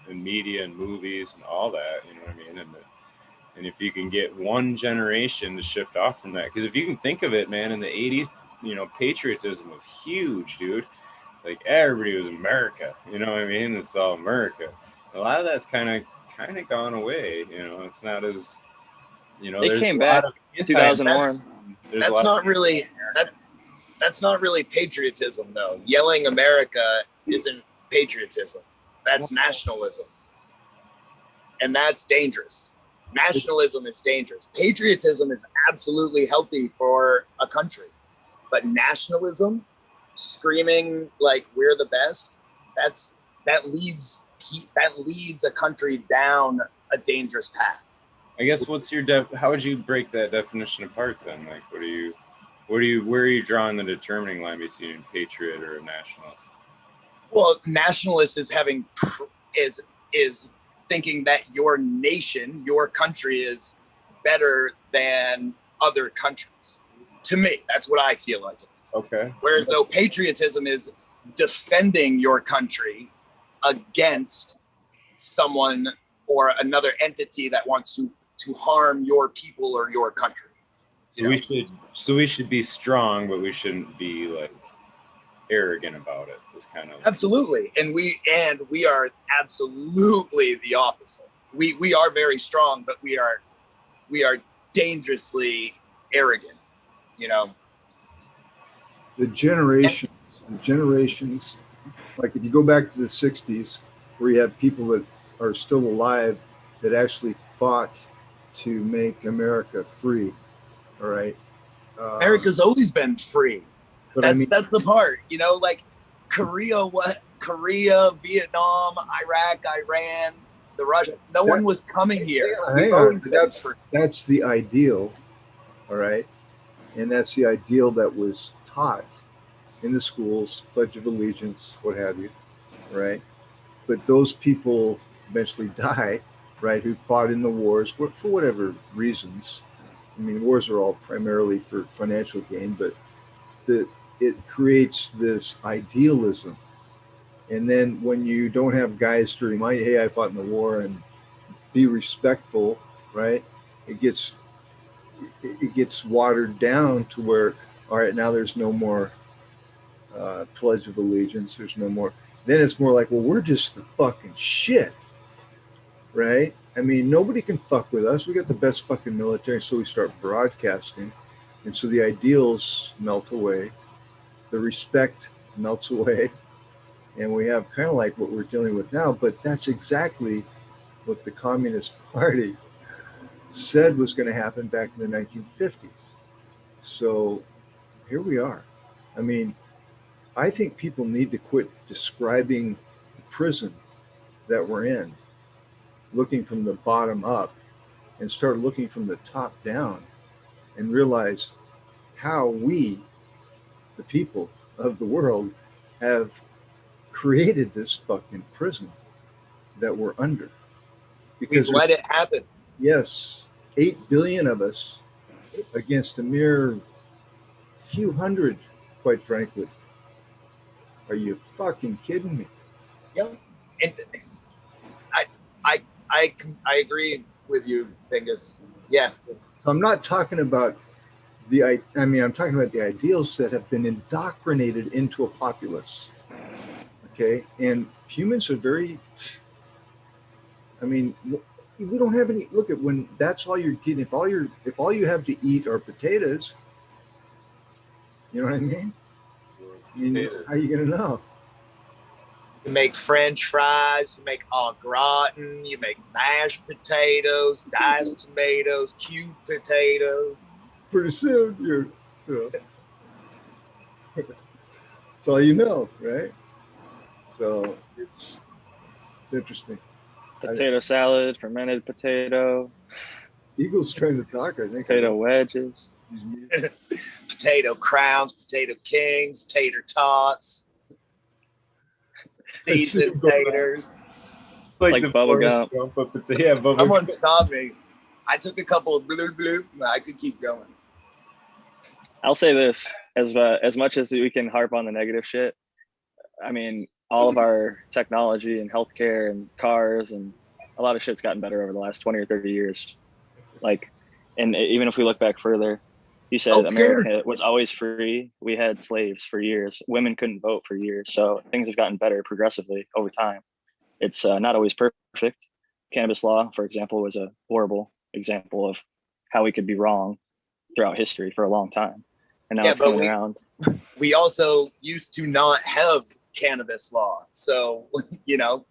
and media and movies and all that, you know what I mean. And if you can get one generation to shift off from that, because if you can think of it, man, in the 80s, you know, patriotism was huge, dude. Like everybody was America, you know what I mean? It's all America. A lot of that's kind of gone away, you know. It's not as, you know, it came back 2001. That's not really that's not really patriotism, though. Yelling America isn't patriotism. That's nationalism, and that's dangerous. Nationalism is dangerous. Patriotism is absolutely healthy for a country, but nationalism, screaming like we're the best, that leads a country down a dangerous path. I guess what's your how would you break that definition apart then? Like, where are you drawing the determining line between a patriot or a nationalist? Well, nationalist is is thinking that your nation, your country is better than other countries. To me, that's what I feel like it is. Okay. Whereas though patriotism is defending your country against someone or another entity that wants to harm your people or your country. We should be strong, but we shouldn't be like arrogant about it. It's kind of absolutely, and we are absolutely the opposite. We are very strong, but we are dangerously arrogant, you know. The generations, like if you go back to the 60s, where you have people that are still alive that actually fought to make America free, all right? America's always been free. But That's the part, you know, like Korea, Vietnam, Iraq, Iran, the Russia. No one was coming here. Hang on, that's the ideal, all right? And that's the ideal that was taught in the schools, Pledge of Allegiance, what have you, right? But those people eventually die, right, who fought in the wars for whatever reasons. I mean, wars are all primarily for financial gain, but it creates this idealism. And then when you don't have guys to remind you, hey, I fought in the war, and be respectful, right? It gets watered down to where, all right, now there's no more Pledge of Allegiance. There's no more. Then it's more like, well, we're just the fucking shit, right? I mean, nobody can fuck with us. We got the best fucking military, so we start broadcasting. And so the ideals melt away. The respect melts away. And we have kind of like what we're dealing with now, but that's exactly what the Communist Party said was going to happen back in the 1950s. So here we are. I mean, I think people need to quit describing the prison that we're in, looking from the bottom up, and start looking from the top down and realize how we, the people of the world, have created this fucking prison that we're under. Because we've let it happen. Yes, 8 billion of us against a mere few hundred, quite frankly. Are you fucking kidding me? Yeah, and I agree with you, Bingus. Yeah. So I'm not talking about I'm talking about the ideals that have been indoctrinated into a populace. Okay, and humans are very. I mean, we don't have any. Look at when that's all you're getting. If all you have to eat are potatoes, you know what I mean? I mean, how are you gonna know? You make French fries, you make au gratin, you make mashed potatoes, diced tomatoes, cubed potatoes. Pretty soon, you know, that's all you know, right? So it's interesting. Potato salad, fermented potato. Eagle's trying to talk, I think. Potato wedges. Potato crowns, potato kings, tater tots, decent taters. Like the bubble gum. Yeah, Someone stop me. I took a couple of blue. I could keep going. I'll say this, as much as we can harp on the negative shit, I mean, all of our technology and healthcare and cars and a lot of shit's gotten better over the last 20 or 30 years. Like, and even if we look back further, you said America was always free. We had slaves for years. Women couldn't vote for years. So things have gotten better progressively over time. It's not always perfect. Cannabis law, for example, was a horrible example of how we could be wrong throughout history for a long time. And now it's coming around. We also used to not have cannabis law. So, you know,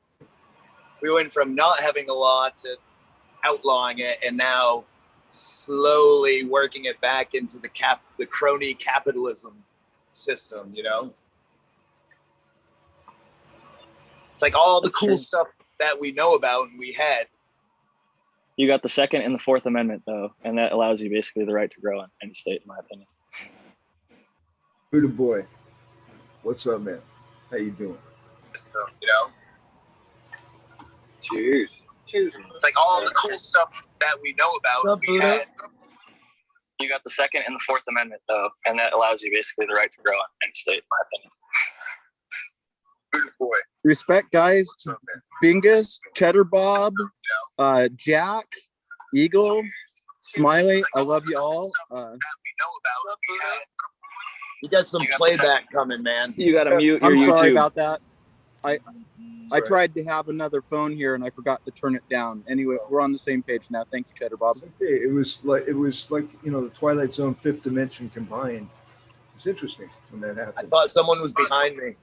we went from not having a law to outlawing it, and now slowly working it back into the crony capitalism system, you know? It's like all the cool stuff that we know about and we had. You got the Second and the Fourth Amendment, though, and that allows you basically the right to grow in any state, in my opinion. Buddha boy, what's up, man? How you doing? So, you know? Cheers. It's like all the cool stuff that we know about. We had. You got the Second and the Fourth Amendment, though, and that allows you basically the right to grow in any state, in my opinion. Buddha boy. Respect, guys. Bingus, Cheddar Bob, Jack, Eagle, Smiley. I love you all. You got some playback coming, man. You got to mute your I'm YouTube. sorry about that. I tried to have another phone here and I forgot to turn it down. Anyway, we're on the same page now. Thank you, Cheddar Bob. Okay. It was like the Twilight Zone fifth dimension combined. It's interesting when that happened. I thought someone was behind me.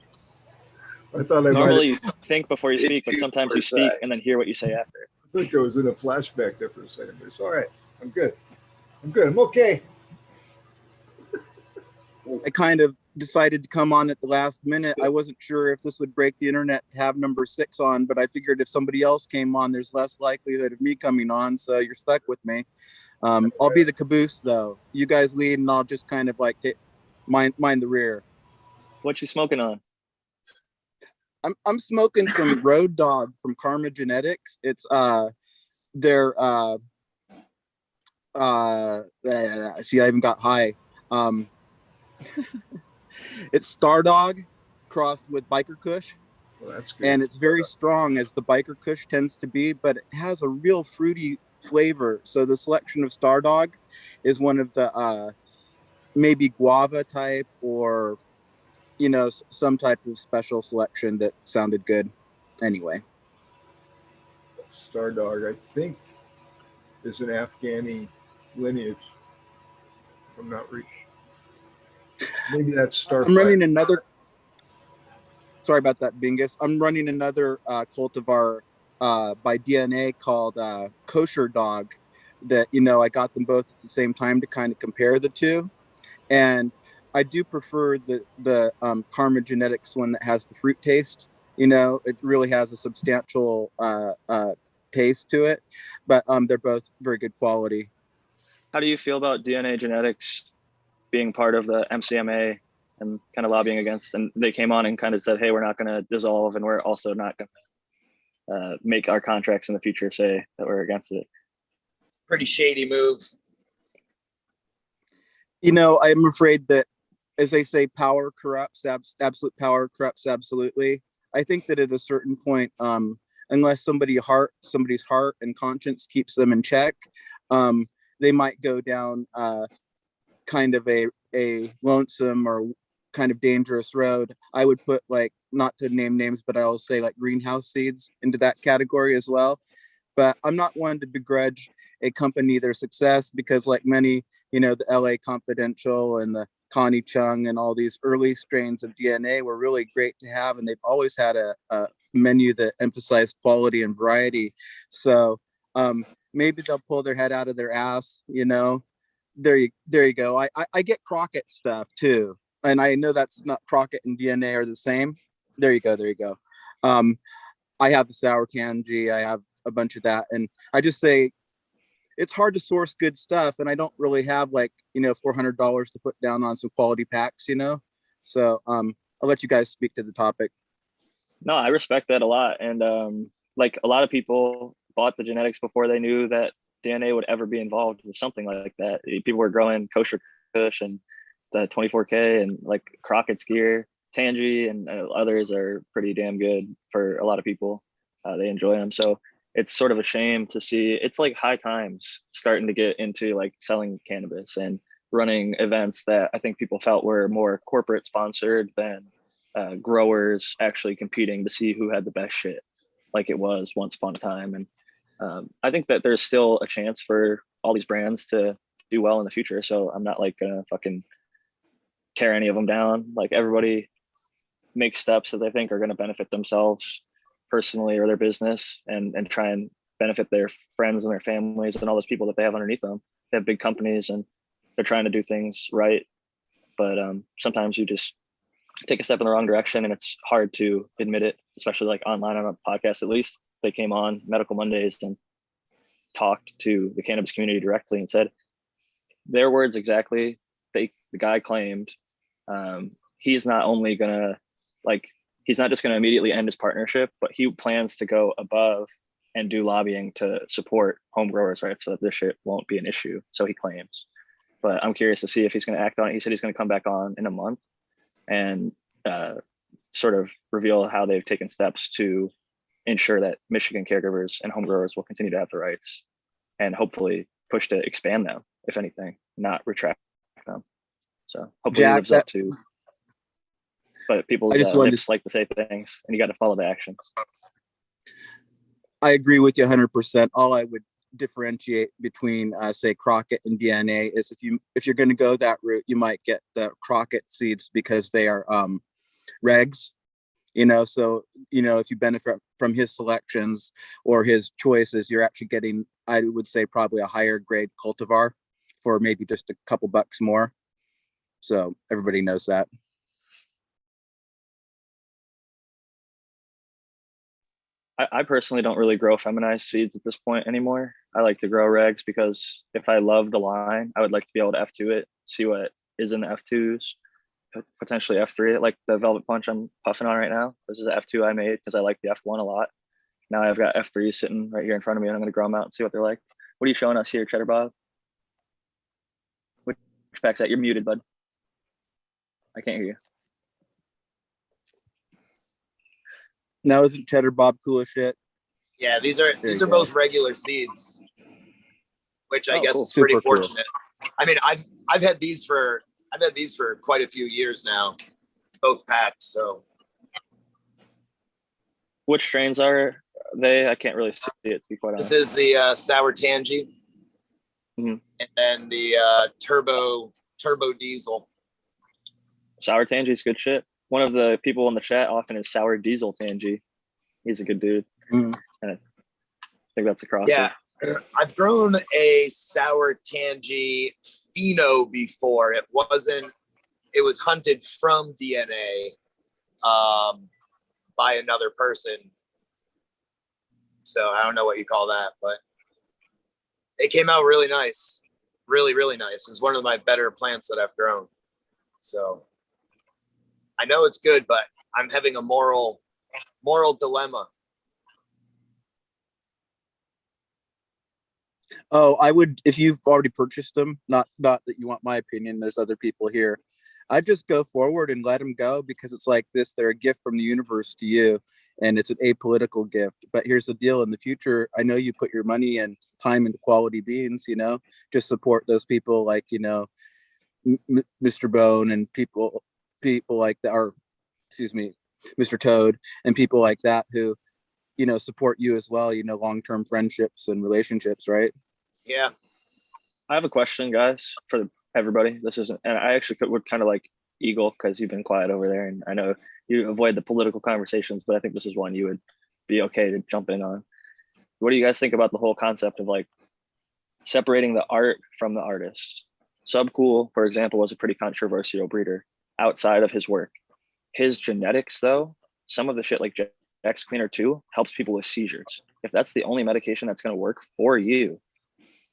I thought I Normally might you think before you speak, but sometimes you speak and then hear what you say after. I think I was in a flashback there for a second, but it's all right. I'm good. I'm okay. I kind of decided to come on at the last minute. I wasn't sure if this would break the internet to have number 6 on, but I figured if somebody else came on, there's less likelihood of me coming on. So you're stuck with me. I'll be the caboose though. You guys lead and I'll just kind of like mind the rear. What you smoking on? I'm smoking some Road Dog from Karma Genetics. It's their see, I even got high. It's Star Dog crossed with Biker Kush. Well, that's good. And it's very strong as the Biker Kush tends to be, but it has a real fruity flavor. So the selection of Star Dog is one of the maybe guava type or some type of special selection that sounded good. Anyway, Star Dog, I think, is an Afghani lineage. If I'm not maybe that's Star. I'm running another. Sorry about that, Bingus. I'm running another cultivar by DNA called Kosher Dog. That I got them both at the same time to kind of compare the two, and I do prefer the Karma Genetics one that has the fruit taste. It really has a substantial taste to it, but they're both very good quality. How do you feel about DNA Genetics being part of the MCMA and kind of lobbying against? And they came on and kind of said, hey, we're not going to dissolve, and we're also not going to make our contracts in the future say that we're against it. Pretty shady move. I'm afraid that, as they say, power corrupts. Absolute power corrupts absolutely. I think that at a certain point, unless somebody's heart and conscience keeps them in check, they might go down kind of a lonesome or kind of dangerous road. I would put, like, not to name names, but I'll say like greenhouse seeds into that category as well. But I'm not one to begrudge a company their success, because like many, the LA Confidential and the Connie Chung and all these early strains of DNA were really great to have, and they've always had a menu that emphasized quality and variety. So maybe they'll pull their head out of their ass. There you go. I get Crockett stuff too, and I know that's not Crockett and DNA are the same. There you go. I have the sour tangy. I have a bunch of that, and I just say it's hard to source good stuff, and I don't really have like $400 to put down on some quality packs. So I'll let you guys speak to the topic. No, I respect that a lot, and like a lot of people bought the genetics before they knew that DNA would ever be involved with something like that. People were growing kosher kush and the 24K and like Crockett's gear, Tangy, and others are pretty damn good for a lot of people. They enjoy them. So it's sort of a shame to see. It's like high times starting to get into like selling cannabis and running events that I think people felt were more corporate sponsored than growers actually competing to see who had the best shit, like it was once upon a time. And I think that there's still a chance for all these brands to do well in the future. So I'm not like gonna fucking tear any of them down. Like, everybody makes steps that they think are going to benefit themselves personally or their business, and try and benefit their friends and their families and all those people that they have underneath them. They have big companies and they're trying to do things right. But sometimes you just take a step in the wrong direction, and it's hard to admit it, especially like online on a podcast. At least they came on Medical Mondays and talked to the cannabis community directly and said their words exactly. The guy claimed he's not only gonna he's not just gonna immediately end his partnership, but he plans to go above and do lobbying to support home growers, right? So that this shit won't be an issue. So he claims. But I'm curious to see if he's going to act on it. He said he's going to come back on in a month and sort of reveal how they've taken steps to ensure that Michigan caregivers and home growers will continue to have the rights, and hopefully push to expand them, if anything, not retract them. So hopefully Jack, he lives up to. but people's lips like to say things, and you got to follow the actions. I agree with you 100%. All I would differentiate between, say, Crockett and DNA is if you're going to go that route, you might get the Crockett seeds because they are regs. So if you benefit from his selections or his choices, you're actually getting, I would say, probably a higher grade cultivar for maybe just a couple bucks more. So everybody knows that. I personally don't really grow feminized seeds at this point anymore. I like to grow regs because if I love the line, I would like to be able to F2 it, see what is in the F2s, potentially F3 it, like the Velvet Punch I'm puffing on right now. This is an F2 I made because I like the F1 a lot. Now I've got F3 sitting right here in front of me, and I'm going to grow them out and see what they're like. What are you showing us here, Cheddar Bob? Which pack's that? You're muted, bud. I can't hear you. Now, isn't Cheddar Bob cool as shit? Yeah, these are both regular seeds, which I guess is pretty fortunate. Cool. I mean, I've had these for quite a few years now, both packs. So, which strains are they? I can't really see it, to be quite honest. This is the Sour Tangy, and then the Turbo Diesel. Sour Tangy's good shit. One of the people in the chat often is Sour Diesel Tangy. He's a good dude. And I think that's a crossover. Yeah, I've grown a Sour Tangy Pheno before. It was hunted from DNA by another person. So I don't know what you call that, but it came out really nice. Really, really nice. It's one of my better plants that I've grown. So I know it's good, but I'm having a moral dilemma. Oh, I would, if you've already purchased them, not that you want my opinion, there's other people here. I'd just go forward and let them go, because it's like this, they're a gift from the universe to you, and it's an apolitical gift. But here's the deal, in the future, I know you put your money and time into quality beans, just support those people like, Mr. Bone and people like that, or excuse me, Mr. Toad, and people like that who, support you as well, long-term friendships and relationships, right? Yeah. I have a question, guys, for everybody. This isn't, and I actually would kind of like Eagle, because you've been quiet over there, and I know you avoid the political conversations, but I think this is one you would be okay to jump in on. What do you guys think about the whole concept of like separating the art from the artist? Subcool, for example, was a pretty controversial breeder outside of his work. His genetics, though, some of the shit like X Cleaner 2 helps people with seizures. If that's the only medication that's going to work for you,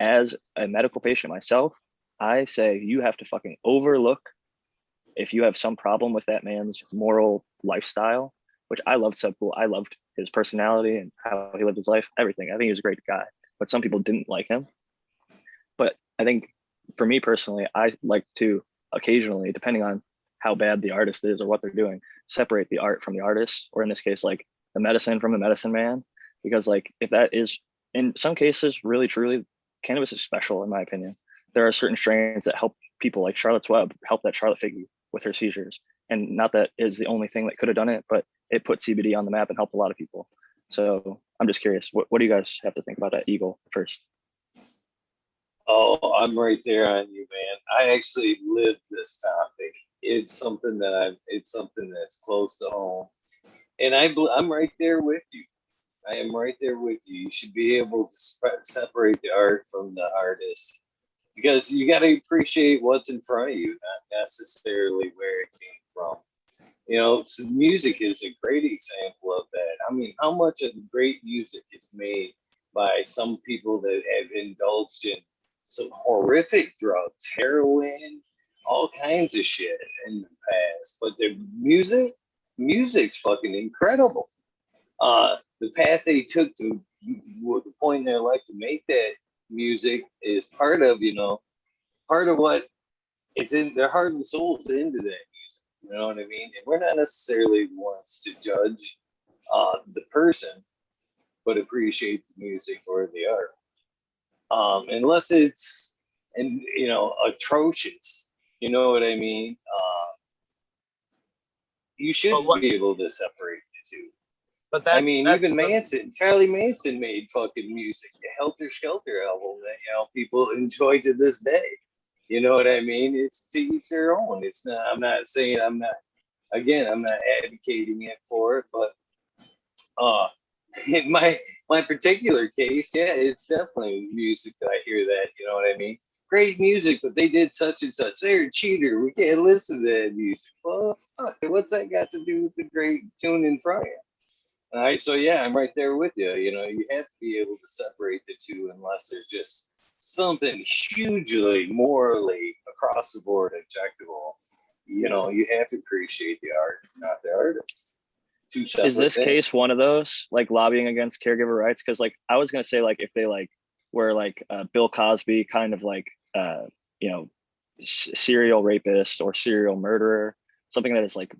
as a medical patient myself, I say you have to fucking overlook if you have some problem with that man's moral lifestyle, which I loved Subcool. I loved his personality and how he lived his life, everything. I think he was a great guy, but some people didn't like him. But I think for me personally, I like to occasionally, depending on how bad the artist is or what they're doing, separate the art from the artist, or in this case, like the medicine from the medicine man. Because like, if that is, in some cases, really, truly, cannabis is special, in my opinion. There are certain strains that help people, like Charlotte's Web, help that Charlotte Figgy with her seizures. And not that is the only thing that could have done it, but it put CBD on the map and helped a lot of people. So I'm just curious, what do you guys have to think about that Eagle first? Oh, I'm right there on you, man. I actually live this topic. It's something that's close to home. And I'm right there with you. I am right there with you. You should be able to separate the art from the artist, because you got to appreciate what's in front of you, not necessarily where it came from. So music is a great example of that. I mean, how much of great music is made by some people that have indulged in some horrific drugs, heroin, all kinds of shit in the past, but the music's fucking incredible. The path they took to the point in their life to make that music is part of what it's in their heart and soul's into that music. You know what I mean? And we're not necessarily the ones to judge the person, but appreciate the music or the art. Unless it's atrocious, you know what I mean? You should But what- be able to separate the two. But that's, I mean, even Charlie Manson made fucking music. The Helter Skelter album that, you know, people enjoy to this day. You know what I mean? It's to each their own. It's not, I'm not saying, I'm not advocating it for it, but in my particular case, yeah, it's definitely music that I hear that, you know what I mean? Great music, but they did such and such. They're a cheater. We can't listen to that music. Well, fuck, what's that got to do with the great tune in front of you? All right, so yeah, I'm right there with you. You know, you have to be able to separate the two unless there's just something hugely morally across the board objectable. You know, you have to appreciate the art, not the artist. Two separate Is this things. case one of those, like lobbying against caregiver rights? Because like I was gonna say, like if they like were like Bill Cosby, kind of like you know, serial rapist or serial murderer, something that is like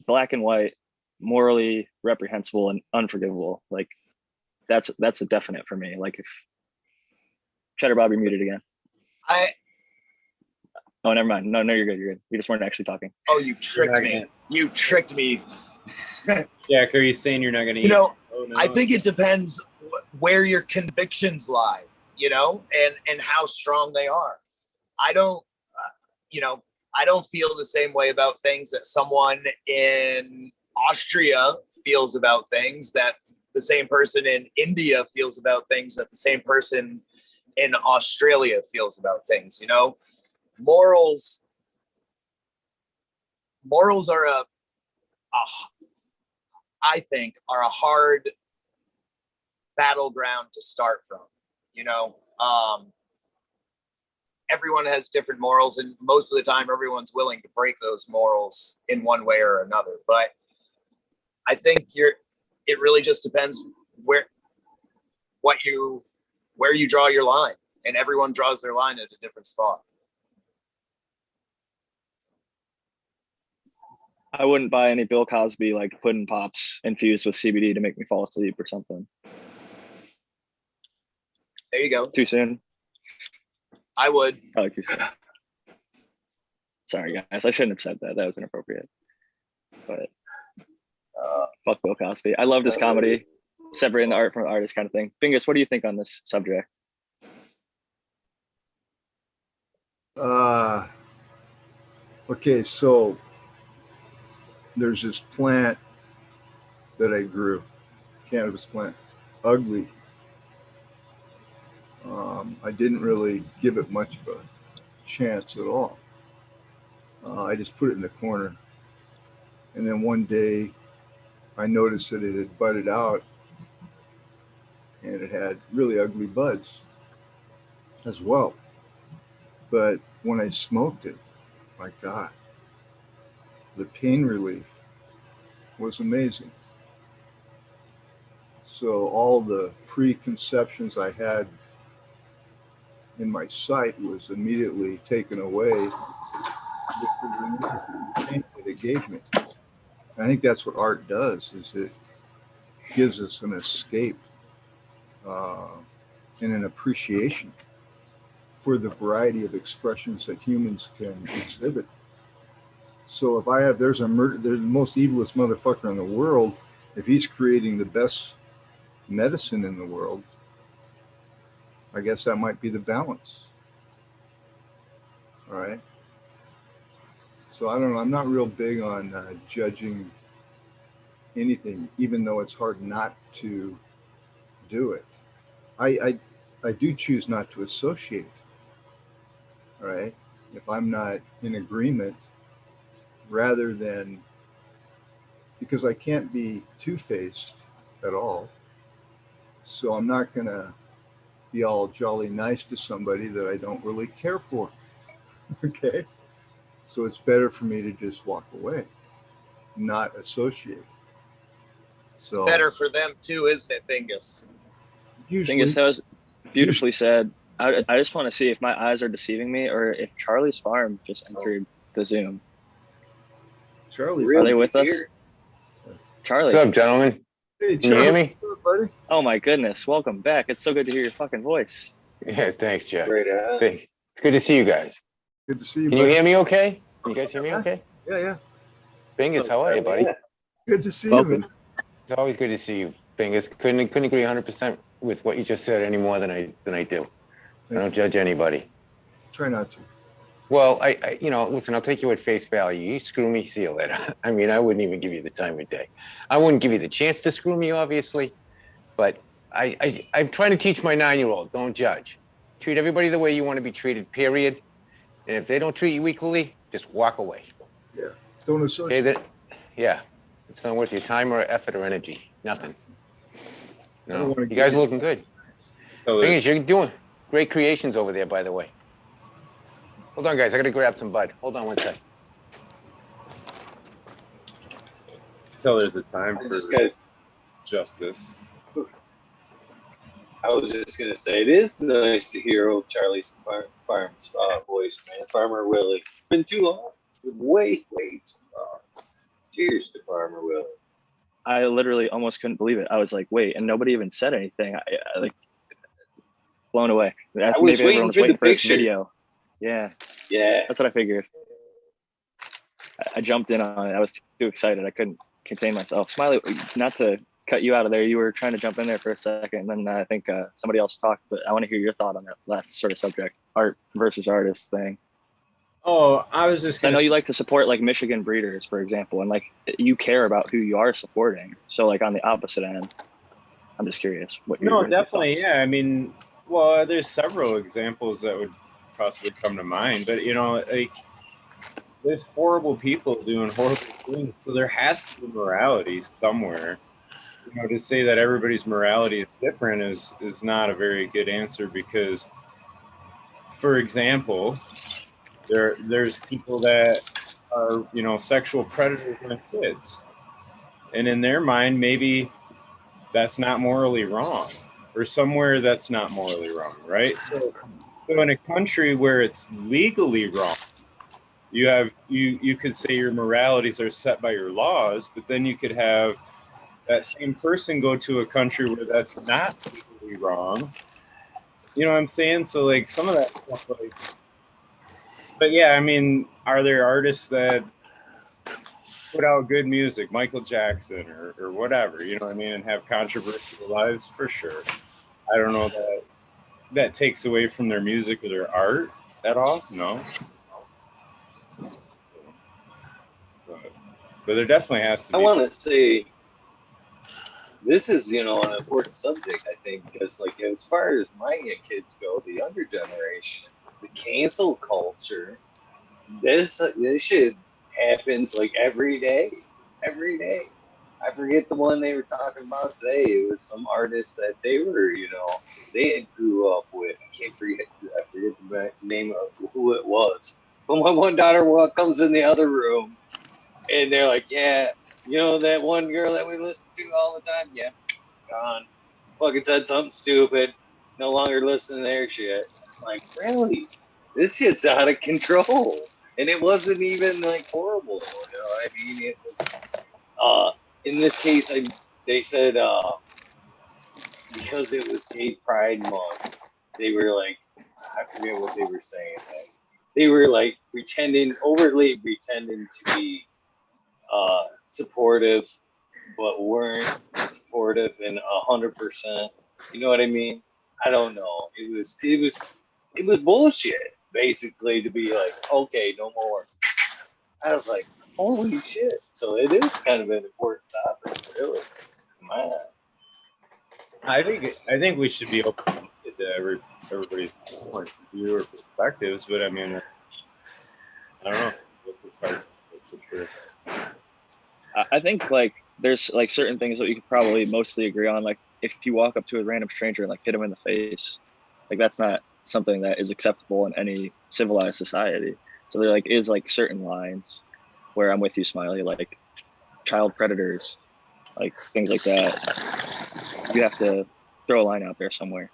black and white, morally reprehensible and unforgivable. Like that's a definite for me. Like if Cheddar Bob, you're muted again. Oh, never mind. No, you're good. You're good. We just weren't actually talking. Oh, you tricked me. You tricked me. Jack, are you saying you're not going to eat? You know, Oh, no. I think it depends where your convictions lie, you know, and how strong they are. I don't, you know, I don't feel the same way about things that someone in Austria feels about things, that the same person in India feels about things, that the same person in Australia feels about things, you know. Morals are I think are a hard battleground to start from, you know. Everyone has different morals, and most of the time everyone's willing to break those morals in one way or another. But I think it really just depends where you draw your line, and everyone draws their line at a different spot. I wouldn't buy any Bill Cosby like pudding pops infused with CBD to make me fall asleep or something. There you go. Too soon. I would. Probably too soon. Sorry guys, I shouldn't have said that. That was inappropriate. But fuck Bill Cosby. I love this comedy, separating the art from the artist kind of thing. Bingus, what do you think on this subject? Okay, so there's this plant that I grew, cannabis plant, ugly. I didn't really give it much of a chance at all. I just put it in the corner. And then one day I noticed that it had budded out and it had really ugly buds as well. But when I smoked it, my God, the pain relief was amazing. So all the preconceptions I had in my sight was immediately taken away with the pain that it gave me. I think that's what art does, is it gives us an escape and an appreciation for the variety of expressions that humans can exhibit. So if there's the most evilest motherfucker in the world, if he's creating the best medicine in the world, I guess that might be the balance. All right. So I don't know. I'm not real big on judging anything, even though it's hard not to do it. I do choose not to associate. All right. If I'm not in agreement, rather than, because I can't be two-faced at all. So I'm not going to be all jolly nice to somebody that I don't really care for. Okay. So it's better for me to just walk away, not associate. So Better for them too, isn't it, Bingus? usually, Bingus, that was beautifully said. I just want to see if my eyes are deceiving me or if Charlie's Farm just entered the Zoom. Charlie, Are they with us? Here. Charlie. What's up, gentlemen? hey, Can you hear me? what's up, buddy? Oh my goodness. Welcome back. It's so good to hear your fucking voice. Yeah, thanks, Jack. Right on. It's good to see you guys. Good to see you. Can you buddy. hear me okay? Can you guys hear me okay? Yeah, yeah. Bingus, how are you, buddy? Yeah. Good to see Welcome. you, man. It's always good to see you, Bingus. Couldn't agree 100% with what you just said any more than I do. I don't judge anybody. Try not to. Well, I listen, I'll take you at face value. You screw me, see you later. I mean, I wouldn't even give you the time of day. I wouldn't give you the chance to screw me, obviously, but I'm trying to teach my 9-year-old, don't judge. Treat everybody the way you want to be treated, period. And if they don't treat you equally, just walk away. Yeah. Don't Okay, associate. yeah. It's not worth your time or effort or energy. Nothing. I don't No. wanna You give guys you- are looking good. So Thing there's, is, you're doing great creations over there, by the way. Hold on, guys. I gotta grab some bud. Hold on one sec. until there's a time I for just got justice. I was just gonna say, it is nice to hear old Charlie's farm's voice, man. Farmer Willie. It's been too long. It's been way too long. Cheers to Farmer Willie. I literally almost couldn't believe it. I was like, wait, and nobody even said anything. I like blown away. I was Maybe waiting everyone was for the waiting for this picture. video. Yeah, Yeah. that's what I figured. I jumped in on it. I was too excited. I couldn't contain myself. Smiley, not to cut you out of there. You were trying to jump in there for a second, and then I think somebody else talked. But I want to hear your thought on that last sort of subject, art versus artist thing. Oh, I was just I gonna know say, you like to support like Michigan breeders, for example, and like you care about who you are supporting. So like on the opposite end, I'm just curious what no, your definitely, thoughts. yeah. I mean, well, there's several examples that would possibly come to mind, but like there's horrible people doing horrible things, so there has to be morality somewhere. To say that everybody's morality is different is not a very good answer because, for example, there's people that are sexual predators on kids, and in their mind maybe that's not morally wrong, or somewhere that's not morally wrong, right? So in a country where it's legally wrong, you could say your moralities are set by your laws, but then you could have that same person go to a country where that's not legally wrong. You know what I'm saying? So like some of that stuff, like, but yeah, I mean, are there artists that put out good music, Michael Jackson or whatever, you know what I mean, and have controversial lives? For sure. I don't know that takes away from their music or their art at all. No. But there definitely has to I be. want to say this is, an important subject, I think, because, like, as far as my kids go, the younger generation, the cancel culture, this shit happens like every day. I forget the one they were talking about today. It was some artist that they were, they had grew up with. I forget the name of who it was. But my one daughter comes in the other room, and they're like, "Yeah, that one girl that we listen to all the time? Yeah, gone. Fucking said something stupid. No longer listen to their shit." I'm like, really? This shit's out of control. And it wasn't even like horrible. You know what I mean? It was, in this case, they said, because it was Gay Pride Month, they were like, I forget what they were saying. They were like overly pretending to be supportive, but weren't supportive in 100%. You know what I mean? I don't know. It was bullshit, basically, to be like, okay, no more. I was like, holy shit. So it is kind of an important topic, really. Man. I think we should be open to everybody's points of view or perspectives, but I mean, I don't know. I guess it's hard for sure. I think like there's like certain things that you could probably mostly agree on. Like if you walk up to a random stranger and like hit him in the face, like that's not something that is acceptable in any civilized society. So there like is like certain lines where I'm with you, Smiley, like child predators, like things like that. You have to throw a line out there somewhere.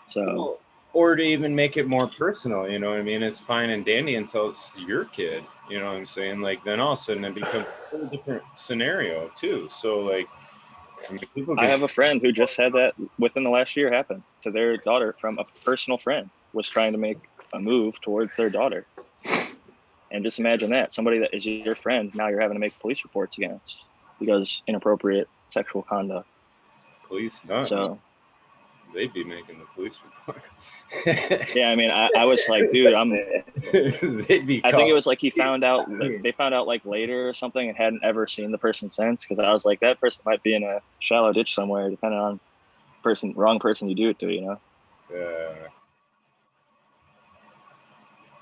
So Or to even make it more personal, you know what I mean? It's fine and dandy until it's your kid, you know what I'm saying? Like then all of a sudden it becomes a whole different scenario too. So like, I mean, people I have a friend who just had that within the last year happen to their daughter from a personal friend was trying to make a move towards their daughter. And just imagine that somebody that is your friend, now you're having to make police reports against because inappropriate sexual conduct. Police not. So they'd be making the police report. yeah, I mean, I was like, dude, they'd be I think it was like they found out like later or something and hadn't ever seen the person since, because I was like, that person might be in a shallow ditch somewhere, depending on wrong person you do it to, you know.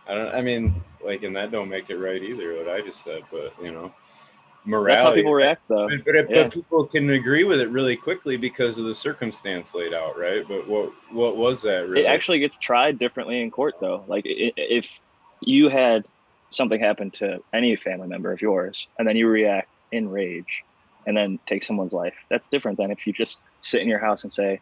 I mean, like, and that don't make it right either, what I just said, but you know, morality. That's how people react, though. But people can agree with it really quickly because of the circumstance laid out, right? But what was that really? It actually gets tried differently in court, though. Like, if you had something happen to any family member of yours, and then you react in rage, and then take someone's life, that's different than if you just sit in your house and say,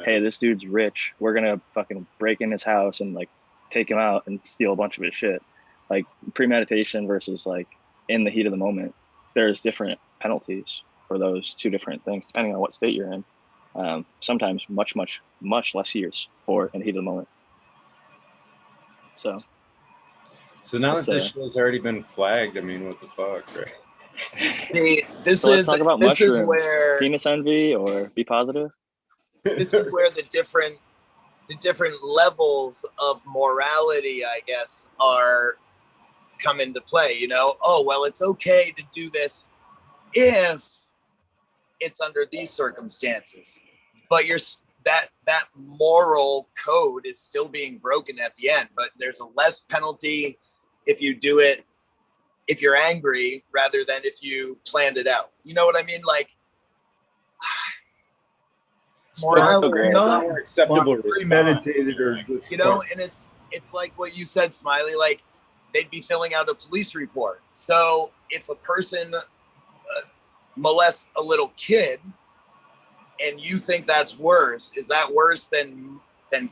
hey, this dude's rich, we're gonna fucking break in his house and like take him out and steal a bunch of his shit. Like, premeditation versus like in the heat of the moment, there's different penalties for those two different things depending on what state you're in. Sometimes much less years for in the heat of the moment. So now that this show's already been flagged, I mean, what the fuck, right? See, let's talk about mushrooms. Where penis envy or be positive. This is where the different levels of morality, I guess, come into play. You know, oh well, it's okay to do this if it's under these circumstances, but that moral code is still being broken at the end. But there's a less penalty if you do it if you're angry rather than if you planned it out. You know what I mean? Like, more acceptable, premeditated, or you know, and it's like what you said, Smiley. Like, they'd be filling out a police report. So if a person molests a little kid, and you think that's worse, is that worse than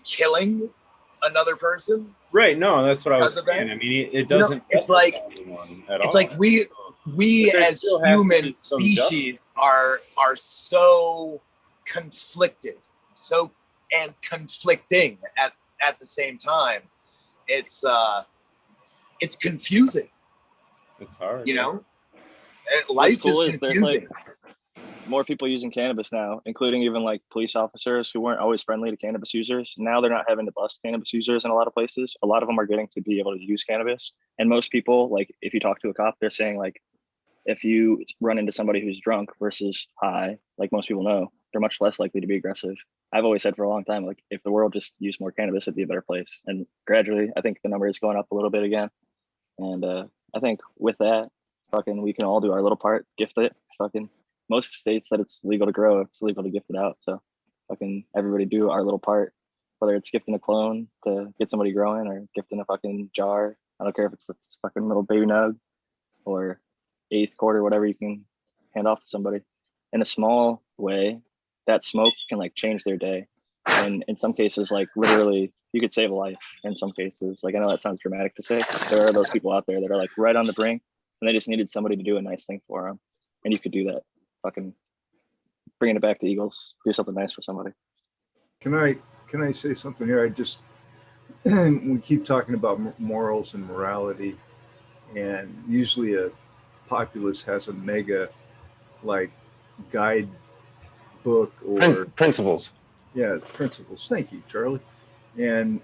killing another person? Right. No, that's what I was saying. I mean, it doesn't. You know, it's like we as human species are so conflicted, and conflicting at the same time. It's confusing. It's hard. You know, life is confusing. More people using cannabis now, including even like police officers who weren't always friendly to cannabis users. Now they're not having to bust cannabis users in a lot of places. A lot of them are getting to be able to use cannabis. And most people, like, if you talk to a cop, they're saying like, if you run into somebody who's drunk versus high, like most people know, they're much less likely to be aggressive. I've always said for a long time, like, if the world just used more cannabis, it'd be a better place. And gradually, I think the number is going up a little bit again. And I think with that, fucking, we can all do our little part, gift it, fucking. Most states that it's legal to grow, it's legal to gift it out. So fucking everybody do our little part, whether it's gifting a clone to get somebody growing or gifting a fucking jar. I don't care if it's a fucking little baby nug or eighth quarter, whatever you can hand off to somebody. In a small way, that smoke can like change their day. And in some cases, like literally you could save a life in some cases. Like, I know that sounds dramatic to say. There are those people out there that are like right on the brink and they just needed somebody to do a nice thing for them. And you could do that. Fucking bringing it back to Eagles, do something nice for somebody. Can I say something here? I just we keep talking about morals and morality, and usually a populace has a mega like guide book or principles. Yeah, principles. Thank you, Charlie. And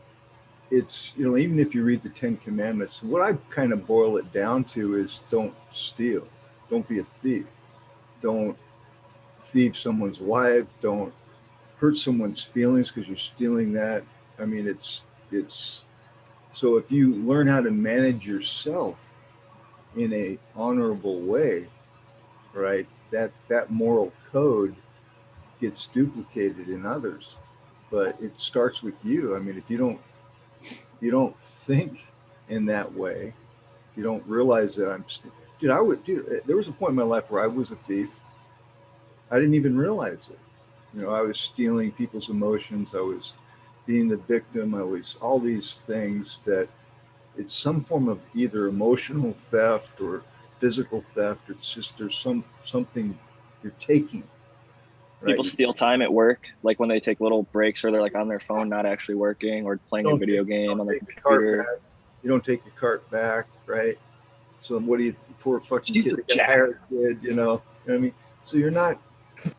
it's, you know, even if you read the 10 Commandments, what I kind of boil it down to is don't steal, don't be a thief. Don't thieve someone's wife. Don't hurt someone's feelings because you're stealing that. I mean, it's so if you learn how to manage yourself in a honorable way, right, that moral code gets duplicated in others. But it starts with you. I mean, if you don't think in that way, you don't realize that there was a point in my life where I was a thief. I didn't even realize it. You know, I was stealing people's emotions. I was being the victim. I was all these things that it's some form of either emotional theft or physical theft. It's just there's something you're taking. Right? People steal time at work, like when they take little breaks or they're like on their phone, not actually working or playing a video game on their computer. You don't take your cart back, right? So what do you, poor fucking Jesus, kid, Jack. hired kid, you know what I mean? So you're not,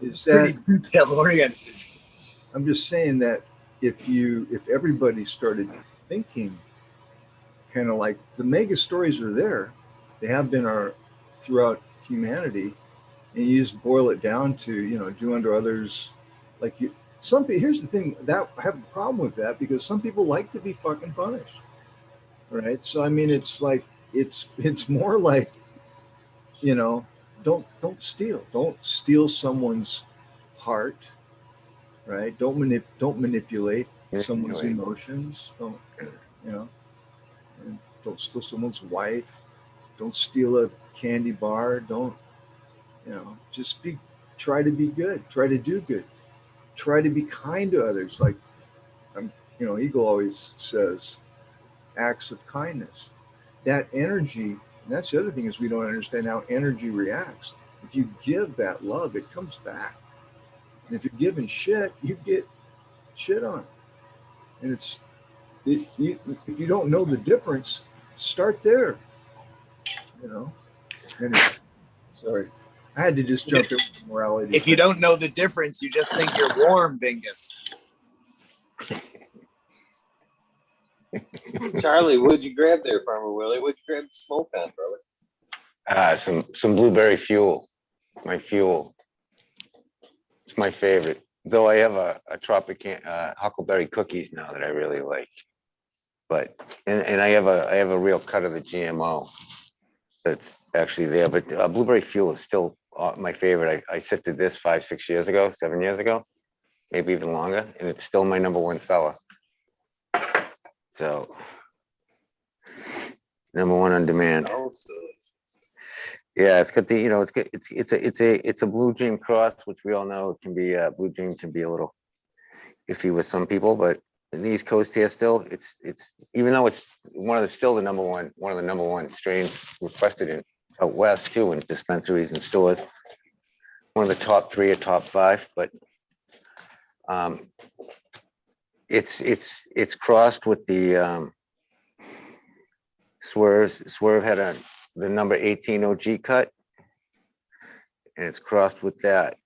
is Pretty that, detail oriented. I'm just saying that if everybody started thinking kind of like the mega stories are there, they have been our throughout humanity, and you just boil it down to, you know, do unto others like you. Some people, here's the thing that I have a problem with that because some people like to be fucking punished, right? So I mean, it's like it's more like, you know, don't steal someone's heart, right? Don't manipulate someone's Anyway, emotions. Don't, you know, and don't steal someone's wife. Don't steal a candy bar. Don't, you know, just try to be good. Try to do good. Try to be kind to others. Like, you know, Eagle always says, acts of kindness. That energy, and that's the other thing is we don't understand how energy reacts. If you give that love, it comes back. And if you're giving shit, you get shit on. And if you don't know the difference, start there. You know. Anyway, sorry, I had to just jump in with morality. If you don't know the difference, you just think you're warm, Vingus. Charlie, what'd you grab there, Farmer Willie? What'd you grab the smoke on, brother? some blueberry fuel. My fuel. It's my favorite. Though I have a Tropican huckleberry cookies now that I really like. But and I have a real cut of the GMO that's actually there. But blueberry fuel is still my favorite. I sifted this 5-6 years ago, 7 years ago, maybe even longer, and it's still my #1 seller. So #1 on demand. Sounds good. Yeah, it's got the, you know, it's good. It's a blue dream cross, which we all know can be blue dream can be a little iffy with some people, but in the East Coast here still, it's even though it's still the #1, one of the #1 strains requested in out west too, in dispensaries and stores. One of the top 3 or top 5, but it's crossed with the Swerve. Swerve had the number 18 OG cut, and it's crossed with that,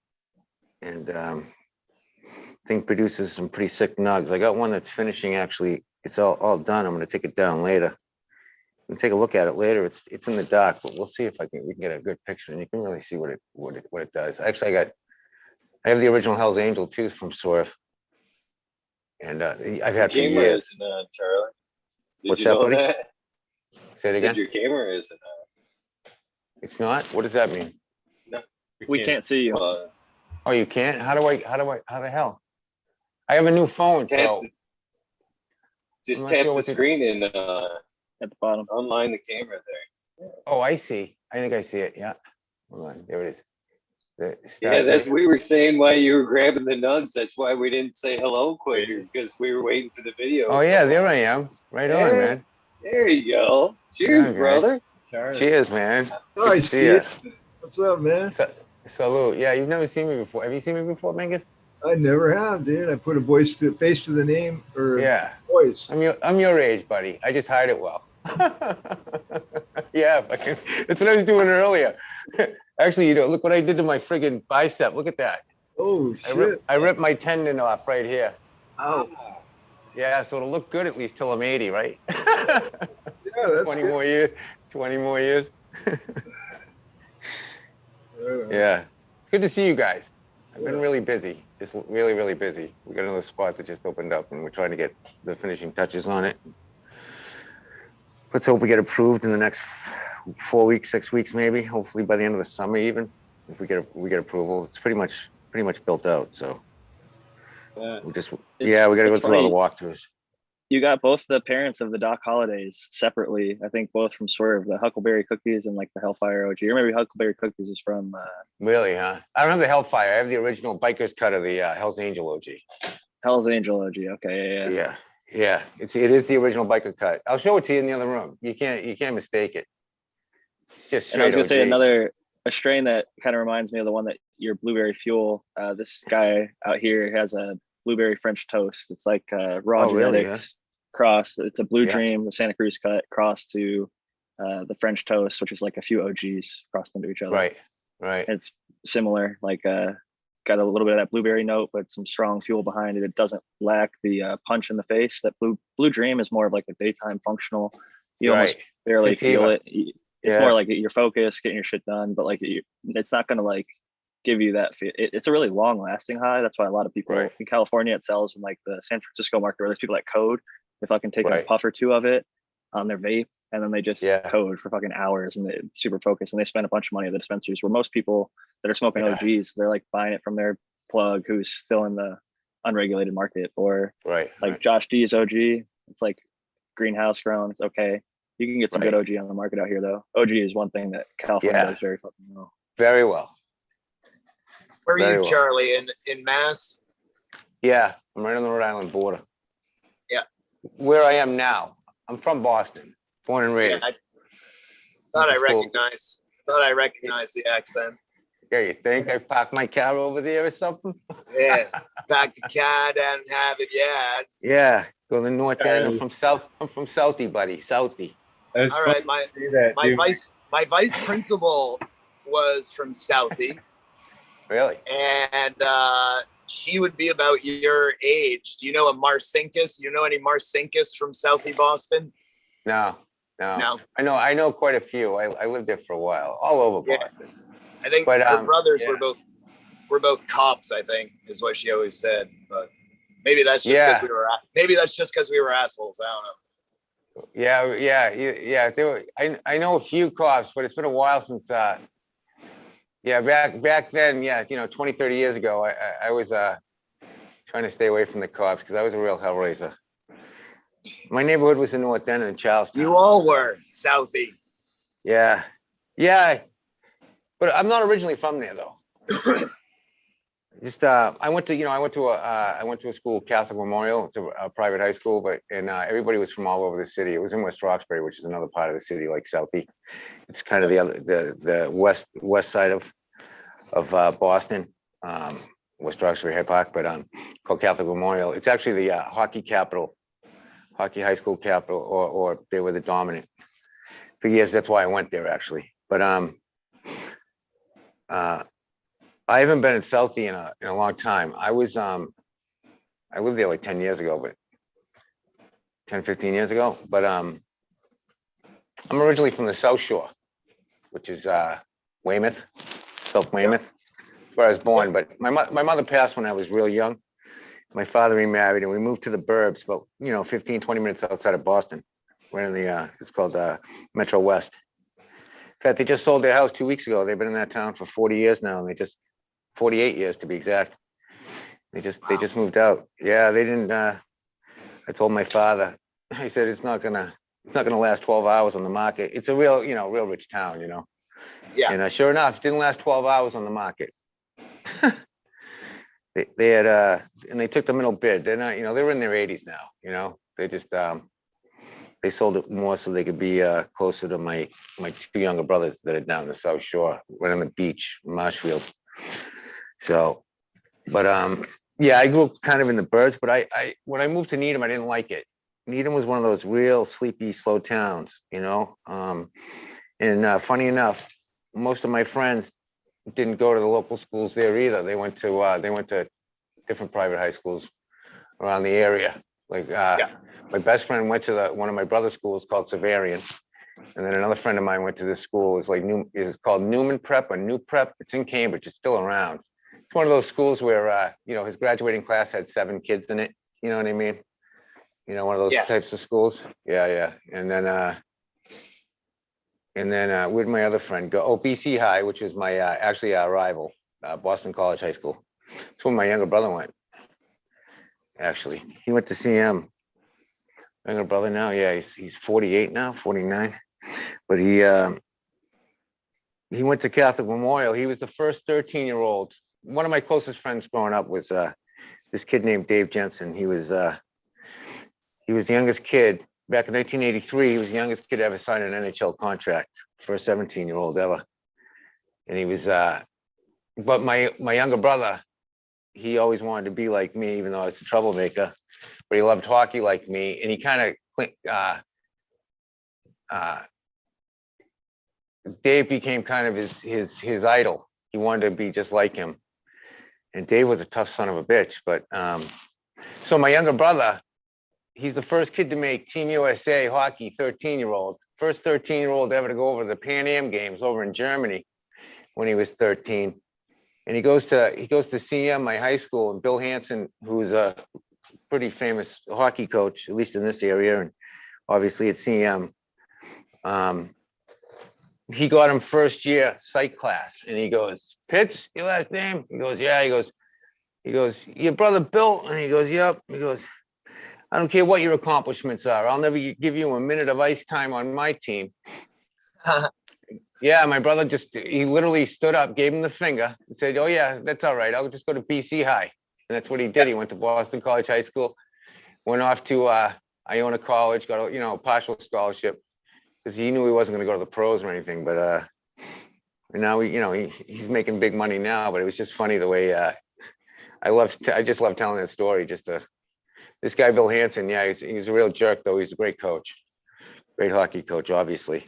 and thing produces some pretty sick nugs. I got one that's finishing, actually. It's all done. I'm going to take it down later and take a look at it later. It's in the dark, but we'll see if we can get a good picture, and you can really see what it does. Actually, I have the original Hell's Angel too from Swerve, and I've Your had for camera years. isn't on, Charlie. Did What's you that, know buddy? that? Say I it said again. your camera isn't on. It's not. What does that mean? We can't see you. Oh, you can't. How the hell? I have a new phone, so Just I'm not tap sure the what to- screen and At the bottom. online the camera there. Oh, I see. I think I see it. Yeah. Hold on. There it is. Yeah, that's we were saying why you were grabbing the nugs. That's why we didn't say hello quicker because we were waiting for the video. Oh yeah, there I am. Right on, Yeah. man. There you go. Cheers, Okay. brother. Cheers, man. Oh, I Good to see it. What's up, man? Salute. Yeah, you've never seen me before. Have you seen me before, Mingus? I never have, dude. I put a face to the name or Yeah. voice. I'm your age, buddy. I just hide it well. Yeah, that's what I was doing earlier. Actually, you know, look what I did to my friggin' bicep. Look at that. Oh shit! I ripped my tendon off right here. Oh, Yeah, so it'll look good at least till I'm 80, right? Yeah, that's 20 good. more years. 20 more years. Yeah, it's good to see you guys. I've been really busy, just really, really busy. We got another spot that just opened up, and we're trying to get the finishing touches on it. Let's hope we get approved in the next 4 weeks, 6 weeks, maybe. Hopefully by the end of the summer, even if we get approval. It's pretty much built out. So we just we got to go through all the walkthroughs. You got both the parents of the Doc Holidays separately. I think both from Swerve, the Huckleberry Cookies and like the Hellfire OG. Or maybe Huckleberry Cookies is from. Really, huh? I don't have the Hellfire. I have the original biker's cut of the Hell's Angel OG. Hell's Angel OG. Okay, Yeah. It is the original biker cut. I'll show it to you in the other room. You can't mistake it. It's just straight. And I was gonna say OG. a strain that kind of reminds me of the one that your Blueberry Fuel. This guy out here has a blueberry French toast. It's like raw Oh, really, genetics. cross. It's a Blue Yeah. Dream, the Santa Cruz cut, cross to the French Toast, which is like a few OGs crossed into each other. Right. Right. It's similar, like got a little bit of that blueberry note, but some strong fuel behind it. It doesn't lack the punch in the face. That Blue Dream is more of like a daytime functional. You almost Right. barely feel Sativa. it. It's Yeah. more like your focus, getting your shit done, but like it's not gonna like give you that feel. It's a really long lasting high. That's why a lot of people Right. in California, it sells in like the San Francisco market, where there's people that code. If I can take a Right. puff or two of it on their vape, and then they just Yeah. code for fucking hours, and they super focused, and they spend a bunch of money at the dispensaries, where most people that are smoking Yeah. OGs, they're like buying it from their plug who's still in the unregulated market, or Right. like Right. Josh D's OG. It's like greenhouse grown. It's okay. You can get some Right. good OG on the market out here, though. OG is one thing that California Yeah. does very fucking well. Very well. Where are Very you, well. Charlie? In Mass? Yeah, I'm right on the Rhode Island border. Yeah. Where I am now, I'm from Boston, born and Yeah, raised. I thought I Went to school. recognized the accent. Yeah, you think I parked my car over there or something? Yeah, back to cat and have it yet. Yeah, go to the north end. Sorry. I'm from Southie, buddy. Southie. That's All funny right, my to see that, dude. my vice principal was from Southie, Really? and she would be about your age. Do you know a Marcinkus? You know any Marcinkus from Southie Boston? No. No. I know quite a few. I lived there for a while, all over Yeah. Boston. I think But, her brothers yeah. were both cops, I think, is what she always said. But maybe that's just because we were assholes. I don't know. Yeah. I know a few cops, but it's been a while since. Back then, 20, 30 years ago, I was trying to stay away from the cops because I was a real hellraiser. My neighborhood was in North End in Charlestown. You all were Southie. Yeah. But I'm not originally from there though. Just I went to a school, Catholic Memorial. It's a private high school, but everybody was from all over the city. It was in West Roxbury, which is another part of the city, like Southie. It's kind of the west side of Boston, West Roxbury High Park, but called Catholic Memorial. It's actually the hockey high school capital, or they were the dominant for years. That's why I went there actually. But I haven't been in Southie in a long time. I lived there like 10 years ago, but 10, 15 years ago. But I'm originally from the South Shore, which is Weymouth, South Weymouth, where I was born. But my mother passed when I was real young. My father remarried, and we moved to the burbs, but 15, 20 minutes outside of Boston. We're in the it's called Metro West. In fact, they just sold their house 2 weeks ago. They've been in that town for 40 years now, and 48 years to be exact. They just moved out. Yeah, they didn't. I told my father. I said it's not gonna last 12 hours on the market. It's a real rich town, Yeah. And sure enough, it didn't last 12 hours on the market. They had and they took the middle bid. They're not, they're in their 80s now. They just they sold it more so they could be closer to my two younger brothers that are down the South Shore, right on the beach, Marshfield. So, but I grew up kind of in the birds, but I when I moved to Needham, I didn't like it. Needham was one of those real sleepy, slow towns, and funny enough, most of my friends didn't go to the local schools there either. They went to different private high schools around the area. Like my best friend went to one of my brother's schools called Severian, and then another friend of mine went to this school. It's called Newman Prep or New Prep. It's in Cambridge. It's still around. It's one of those schools where his graduating class had 7 kids in it. You know what I mean? One of those types of schools. Yeah. And then where'd my other friend go? Oh, BC High, which is my actually our rival, Boston College High School. That's where my younger brother went. Actually, he went to CM. Younger brother now, yeah, he's 48 now, 49. But he went to Catholic Memorial. He was the first 13-year-old. One of my closest friends growing up was this kid named Dave Jensen. He was the youngest kid. Back in 1983, he was the youngest kid to ever sign an NHL contract for a 17-year-old ever. And he was, but my younger brother, he always wanted to be like me, even though I was a troublemaker. but he loved hockey like me, and he kind of Dave became kind of his idol. He wanted to be just like him, and Dave was a tough son of a bitch. But so my younger brother, he's the first kid to make Team USA hockey, 13-year-old, first 13-year-old ever to go over the Pan Am games over in Germany when he was 13. And he goes to CM, my high school, and Bill Hansen, who's a pretty famous hockey coach, at least in this area, and obviously at CM. He got him first year psych class, and he goes, "Pitts, your last name?" He goes, "Yeah." He goes, "Your brother Bill?" And he goes, "Yep." He goes, "I don't care what your accomplishments are. I'll never give you a minute of ice time on my team." Yeah, my brother he literally stood up, gave him the finger, and said, "Oh yeah, that's all right. I'll just go to BC High." And that's what he did. He went to Boston College High School, went off to Iona College, got a partial scholarship because he knew he wasn't going to go to the pros or anything. But and now he's making big money now. But it was just funny the way I just love telling that story. This guy Bill Hansen, yeah, he's a real jerk though. He's a great coach, great hockey coach, obviously.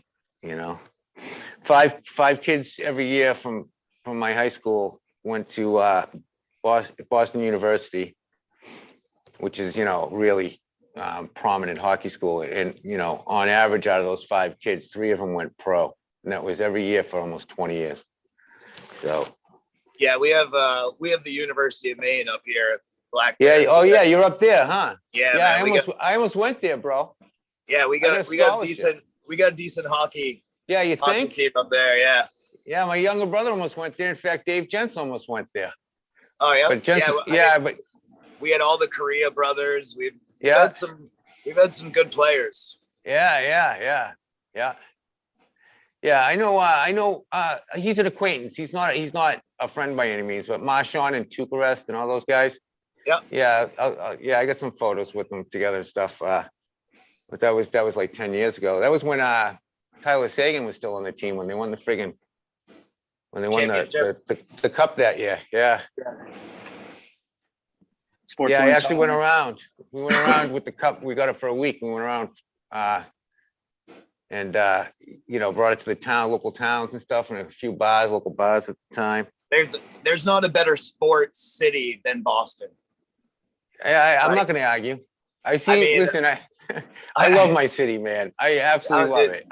Five kids every year from my high school went to Boston University, which is really prominent hockey school. And on average, out of those 5 kids, 3 of them went pro, and that was every year for almost 20 years. So Yeah, we have the University of Maine up here. Black yeah. Bears. Oh yeah, you're up there, huh? Yeah, Yeah, man, I almost went there, bro. Yeah, we got decent hockey. Yeah, you Hockey think? team up there, yeah. Yeah, my younger brother almost went there. In fact, Dave Jensen almost went there. Oh yeah, But Jensen, but we had all the Korea brothers. We've yeah, had some good players. yeah. I know. He's an acquaintance. He's not a friend by any means. But Marshawn and Tukarest and all those guys. Yeah. Yeah. I got some photos with them together and stuff. But that was like 10 years ago. That was when Tyler Sagan was still on the team when they won the the cup that year. Yeah. Sports Yeah, I Women's actually went Soccer. around. We went around with the cup. We got it for a week. We went around and brought it to the local towns and stuff, and a few local bars at the time. There's not a better sports city than Boston. I'm not going to argue. I love my city, man. I absolutely love it.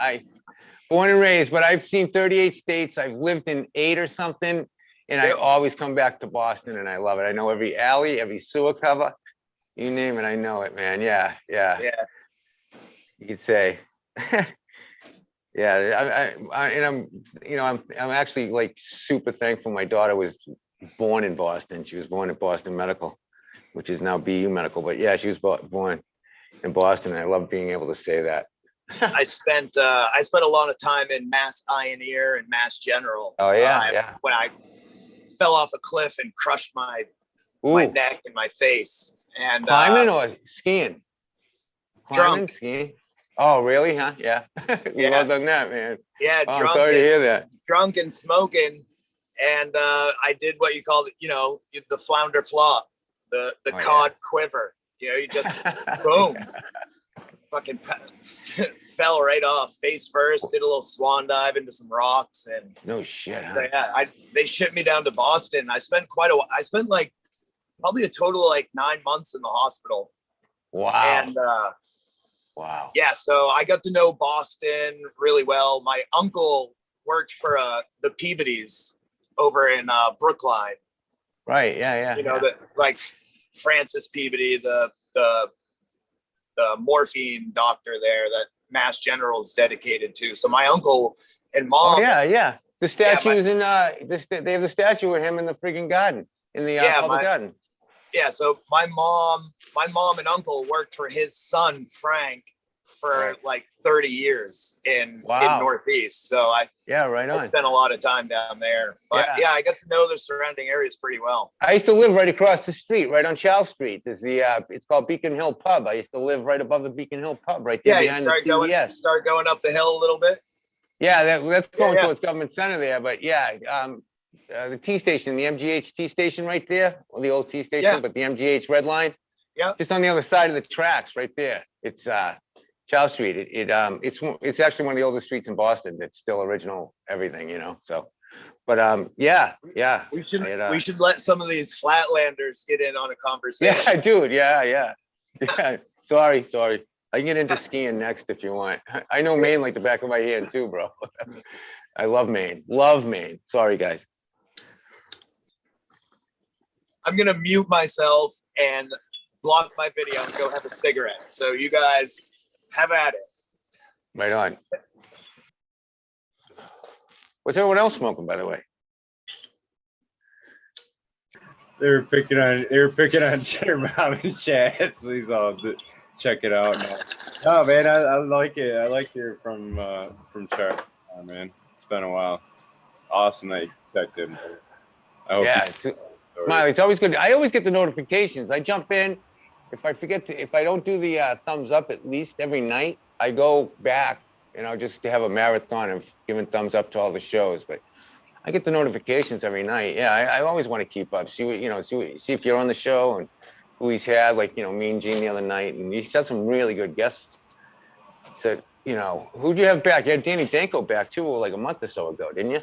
Born and raised, but I've seen 38 states. I've lived in 8 or something, and I always come back to Boston, and I love it. I know every alley, every sewer cover, you name it, I know it, man. Yeah. You could say, yeah. I'm actually like super thankful. My daughter was born in Boston. She was born at Boston Medical, which is now BU Medical. But yeah, she was born in Boston, and I love being able to say that. I spent a lot of time in Mass Eye and Ear and Mass General. Oh yeah. When I fell off a cliff and crushed my neck and my face. And climbing or skiing? Drunk. Skiing. Oh really? Huh? Yeah. Yeah. Well done that, man. Yeah. Oh, I'm sorry to hear that. Drunk and smoking, and I did what you call the flounder flop, the cod quiver. You just boom. Fucking fell right off face first, did a little swan dive into some rocks, and no shit. Huh? So, yeah, they shipped me down to Boston. I spent like probably a total of like 9 months in the hospital. Wow. And wow. Yeah, so I got to know Boston really well. My uncle worked for the Peabodys over in Brookline. Right. Yeah. Like Francis Peabody, the morphine doctor there that Mass General is dedicated to. So my uncle and mom. Oh yeah. The statue is in. They have the statue of him in the freaking garden, in the public garden. Yeah. So my mom and uncle worked for his son Frank for like 30 years in Northeast. So I spent a lot of time down there. But yeah, I got to know the surrounding areas pretty well. I used to live right across the street, right on Charles Street. There's it's called Beacon Hill Pub. I used to live right above the Beacon Hill Pub, right there behind the CVS. Start going up the hill a little bit. Yeah, that's going towards Government Center there. But yeah, the T station, the MGH T station right there, or the old T station, but the MGH Red Line. Yep. Just on the other side of the tracks, right there. It's Charles Street. It's actually one of the oldest streets in Boston. It's still original everything, you know. So, but yeah. We should I had, we should let some of these flatlanders get in on a conversation. Yeah, dude. Yeah. Sorry. I can get into skiing next if you want. I know Maine like the back of my hand too, bro. I love Maine. Sorry, guys. I'm gonna mute myself and block my video and go have a cigarette. So you guys have at it. Right on. What's everyone else smoking, by the way? They were picking on Cheddar Mom and Chad, so he's all check it out now. No, man, I like it. I like hearing from Charlie, man. It's been a while. Awesome that you checked in. I hope Yeah, Smiley, it's always good. I always get the notifications. I jump in. If I don't do the thumbs up at least every night, I go back, just to have a marathon of giving thumbs up to all the shows. But I get the notifications every night. Yeah, I always want to keep up. See if you're on the show and who he's had, like, me and Gene the other night, and he's had some really good guests. So, who'd you have back? You had Danny Danko back too, like a month or so ago, didn't you?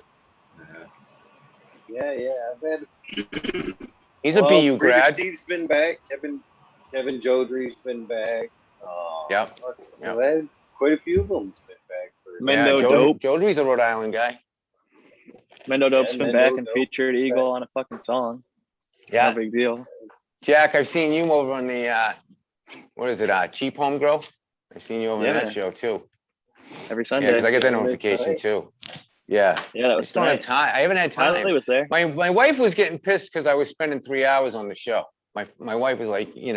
Yeah. I've had. He's a BU Breeder grad. Steve's been back. Kevin Jodry's been back. Yep. I've had quite a few of them's been back. Mendo Dope. Jodry's a Rhode Island guy. Mendo Dope's been Mendo back and Dope featured Eagle on a fucking song. Yeah. No big deal. Jack, I've seen you over on the what is it? Cheap Home Grow. I've seen you over on that show too. Every Yeah, Sunday. because I get that notification too. Yeah. Yeah, that was I just don't have time. I haven't had time. Finally was there. My wife was getting pissed because I was spending 3 hours on the show. My wife was like, you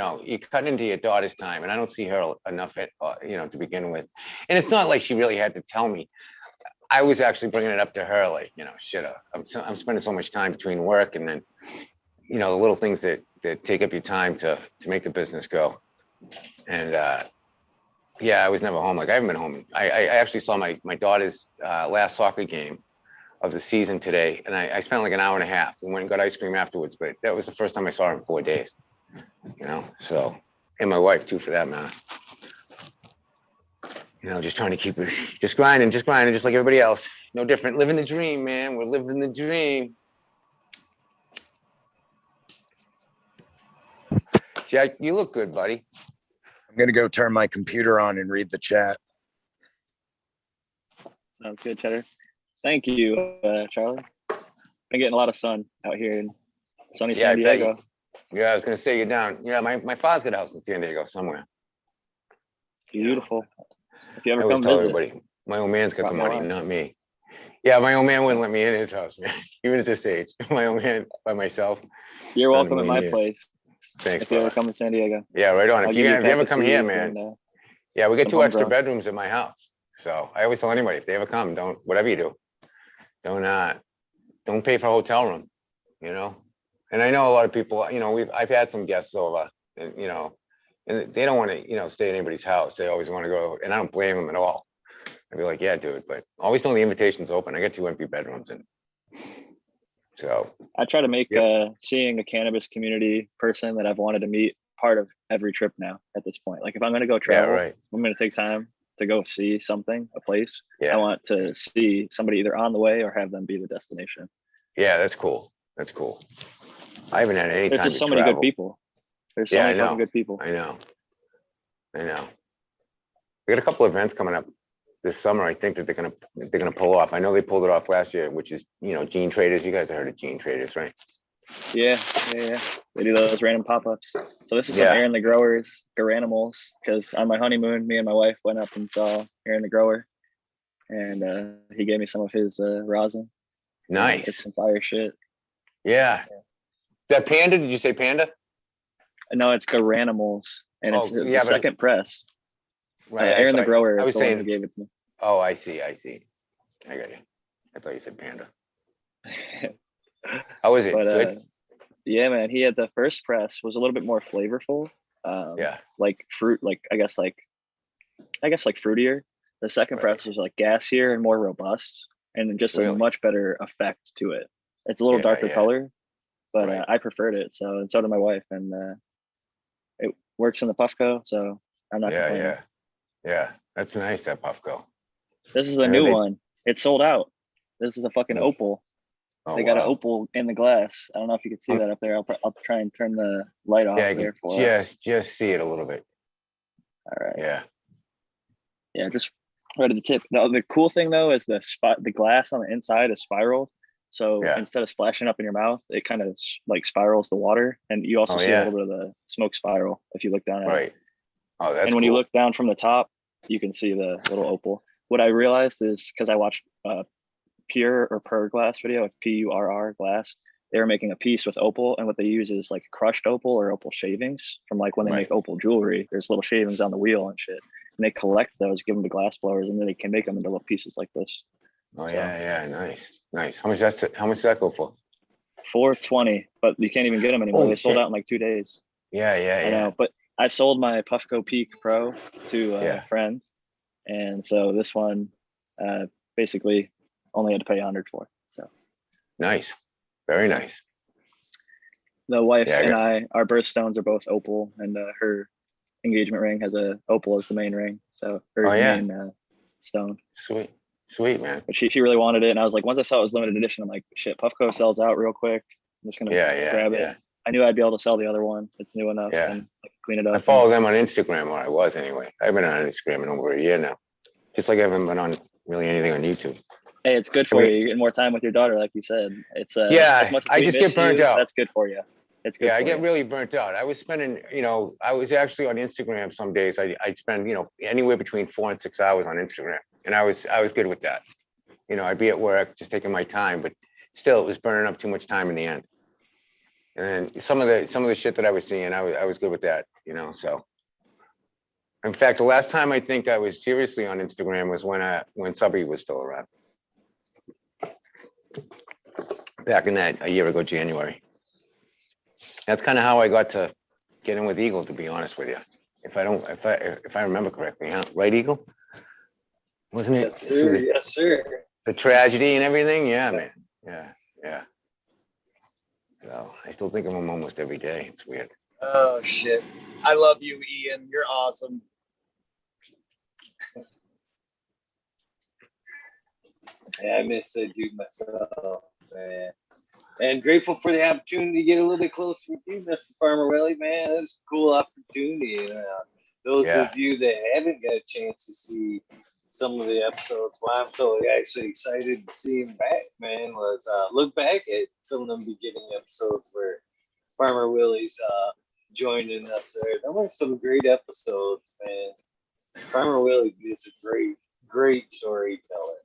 cut into your daughter's time, and I don't see her enough to begin with. And it's not like she really had to tell me. I was actually bringing it up to her, like, shit, I'm spending so much time between work and then, the little things that take up your time to make the business go. And I was never home. Like, I haven't been home. I actually saw my daughter's last soccer game of the season today, and I spent like an hour and a half. We went and got ice cream afterwards, but that was the first time I saw her in 4 days. So, and my wife too, for that matter. Just trying to keep it, just grinding, just like everybody else. No different. Living the dream, man. We're living the dream. Jack, you look good, buddy. I'm gonna go turn my computer on and read the chat. Sounds good, Cheddar. Thank you, Charlie. Been getting a lot of sun out here in sunny San Diego. Yeah, I was gonna say you're down. Yeah, my father's got a house in San Diego somewhere. Beautiful. If you ever I always come tell visit. everybody, my old man's got the Drop money, by. not me. Yeah, my old man wouldn't let me in his house, man. Even at this age, my old man by myself. You're welcome at my Yeah. place. Thanks, If you ever brother. come to San Diego. Yeah, right on. I'll If give you a ever pack of come here, seeds man. and, Yeah, we got some 2 extra homegrown. bedrooms in my house. So I always tell anybody, if they ever come, whatever you do, don't pay for a hotel room, And I know a lot of people, I've had some guests over, and and they don't want to, stay at anybody's house. They always want to go, and I don't blame them at all. I'd be like, yeah, dude, but always know the invitation's open. I got 2 empty bedrooms, and so I try to make seeing a cannabis community person that I've wanted to meet part of every trip now at this point. Like, if I'm going to go travel, right. I'm going to take time to go see something, a place. Yeah. I want to see somebody either on the way or have them be the destination. Yeah, that's cool. I haven't had any There's time just to so many travel. good people. There's so Yeah, many I know. fucking good people. I know. We got a couple events coming up this summer. I think that they're gonna pull off. I know they pulled it off last year, which is Gene Traders. You guys have heard of Gene Traders, right? Yeah. They do those random pop-ups. So this is some Aaron the Growers, Garanimals, because on my honeymoon, me and my wife went up and saw Aaron the Grower, and he gave me some of his rosin. Nice. It's some fire shit. Yeah. That Panda? Did you say Panda? No, it's Garanimals, and it's the but- second press. Right. Aaron the Grower I is was the one saying. who gave it to me. Oh, I see. I got you. I thought you said Panda. How is it? But Good. yeah, man, he had the first press was a little bit more flavorful. Yeah. Like fruit, I guess like fruitier. The second press was like gassier and more robust, and just a much better effect to it. It's a little darker color, but I preferred it. So did my wife, and it works in the Puffco, so I'm not Yeah, complaining. yeah. That's nice, that Puffco. This is a I know new they- one. It's sold out. This is a fucking Oh. opal. Oh, They got an wow. opal in the glass. I don't know if you can see that up there. I'll try and turn the light off Yeah, I there can for us. just see it a little bit. All right. Yeah. Yeah, just right at the tip. The cool thing though is the glass on the inside is spiraled. So Yeah. instead of splashing up in your mouth, it kind of like spirals the water, and you also Oh, see a yeah. little bit of the smoke spiral if you look down at it. Right. Oh, that's And when you cool. look down from the top, you can see the little opal. What I realized is because I watched Pure or Purr glass video, it's PURR glass. They were making a piece with opal, and what they use is like crushed opal or opal shavings from like when they make Right. opal jewelry. There's little shavings on the wheel and shit, and they collect those, give them to glass blowers, and then they can make them into little pieces like this. Oh, So- yeah, nice. How much does that go for? $420, but you can't even get them anymore. Holy They sold shit. out in like 2 days. Yeah, I know, but I sold my Puffco Peak Pro to a Yeah. friend, and so this one basically only had to pay 100 for. So Nice. Very nice. the wife Yeah, I and got- our birthstones are both opal, and her engagement ring has a opal as the main ring, so or Oh, yeah. main stone. Sweet, man. But she really wanted it, and I was like, once I saw it was limited edition, I'm like, shit, Puffco sells out real quick. I'm just gonna grab it. Yeah. I knew I'd be able to sell the other one. It's new enough, Yeah. and I can clean it up. I follow them on Instagram, or I was anyway. I've been on Instagram in over a year now. Just like I haven't been on really anything on YouTube. Hey, it's good for mean- you. You get more time with your daughter, like you said. It's Yeah, as much as I we just miss get burnt you, out. That's good for you. It's good. Yeah, I for get you. really burnt out. I was spending, I was actually on Instagram some days. I'd spend, anywhere between 4 and 6 hours on Instagram, and I was good with that. I'd be at work just taking my time, but still, it was burning up too much time in the end. And some of the shit that I was seeing, I was good with that. So. In fact, the last time I think I was seriously on Instagram was when Subby was still around. Back in that a year ago, January. That's kind of how I got to get in with Eagle, to be honest with you. If I remember correctly, huh? Right, Eagle? Wasn't it? Yes, sir. Yes, sir. The tragedy and everything? Yeah, man. Yeah. So I still think of him almost every day. It's weird. Oh shit. I love you, Ian. You're awesome. Yeah, I miss that dude myself, man. And grateful for the opportunity to get a little bit closer with you, Mr. Farmer Willie, man. That's a cool opportunity. Those Yeah. of you that haven't got a chance to see some of the episodes, why I'm so actually excited to see him back, man, was look back at some of them beginning episodes where Farmer Willie's joining us there. Those were some great episodes, man. Farmer Willie is a great storyteller.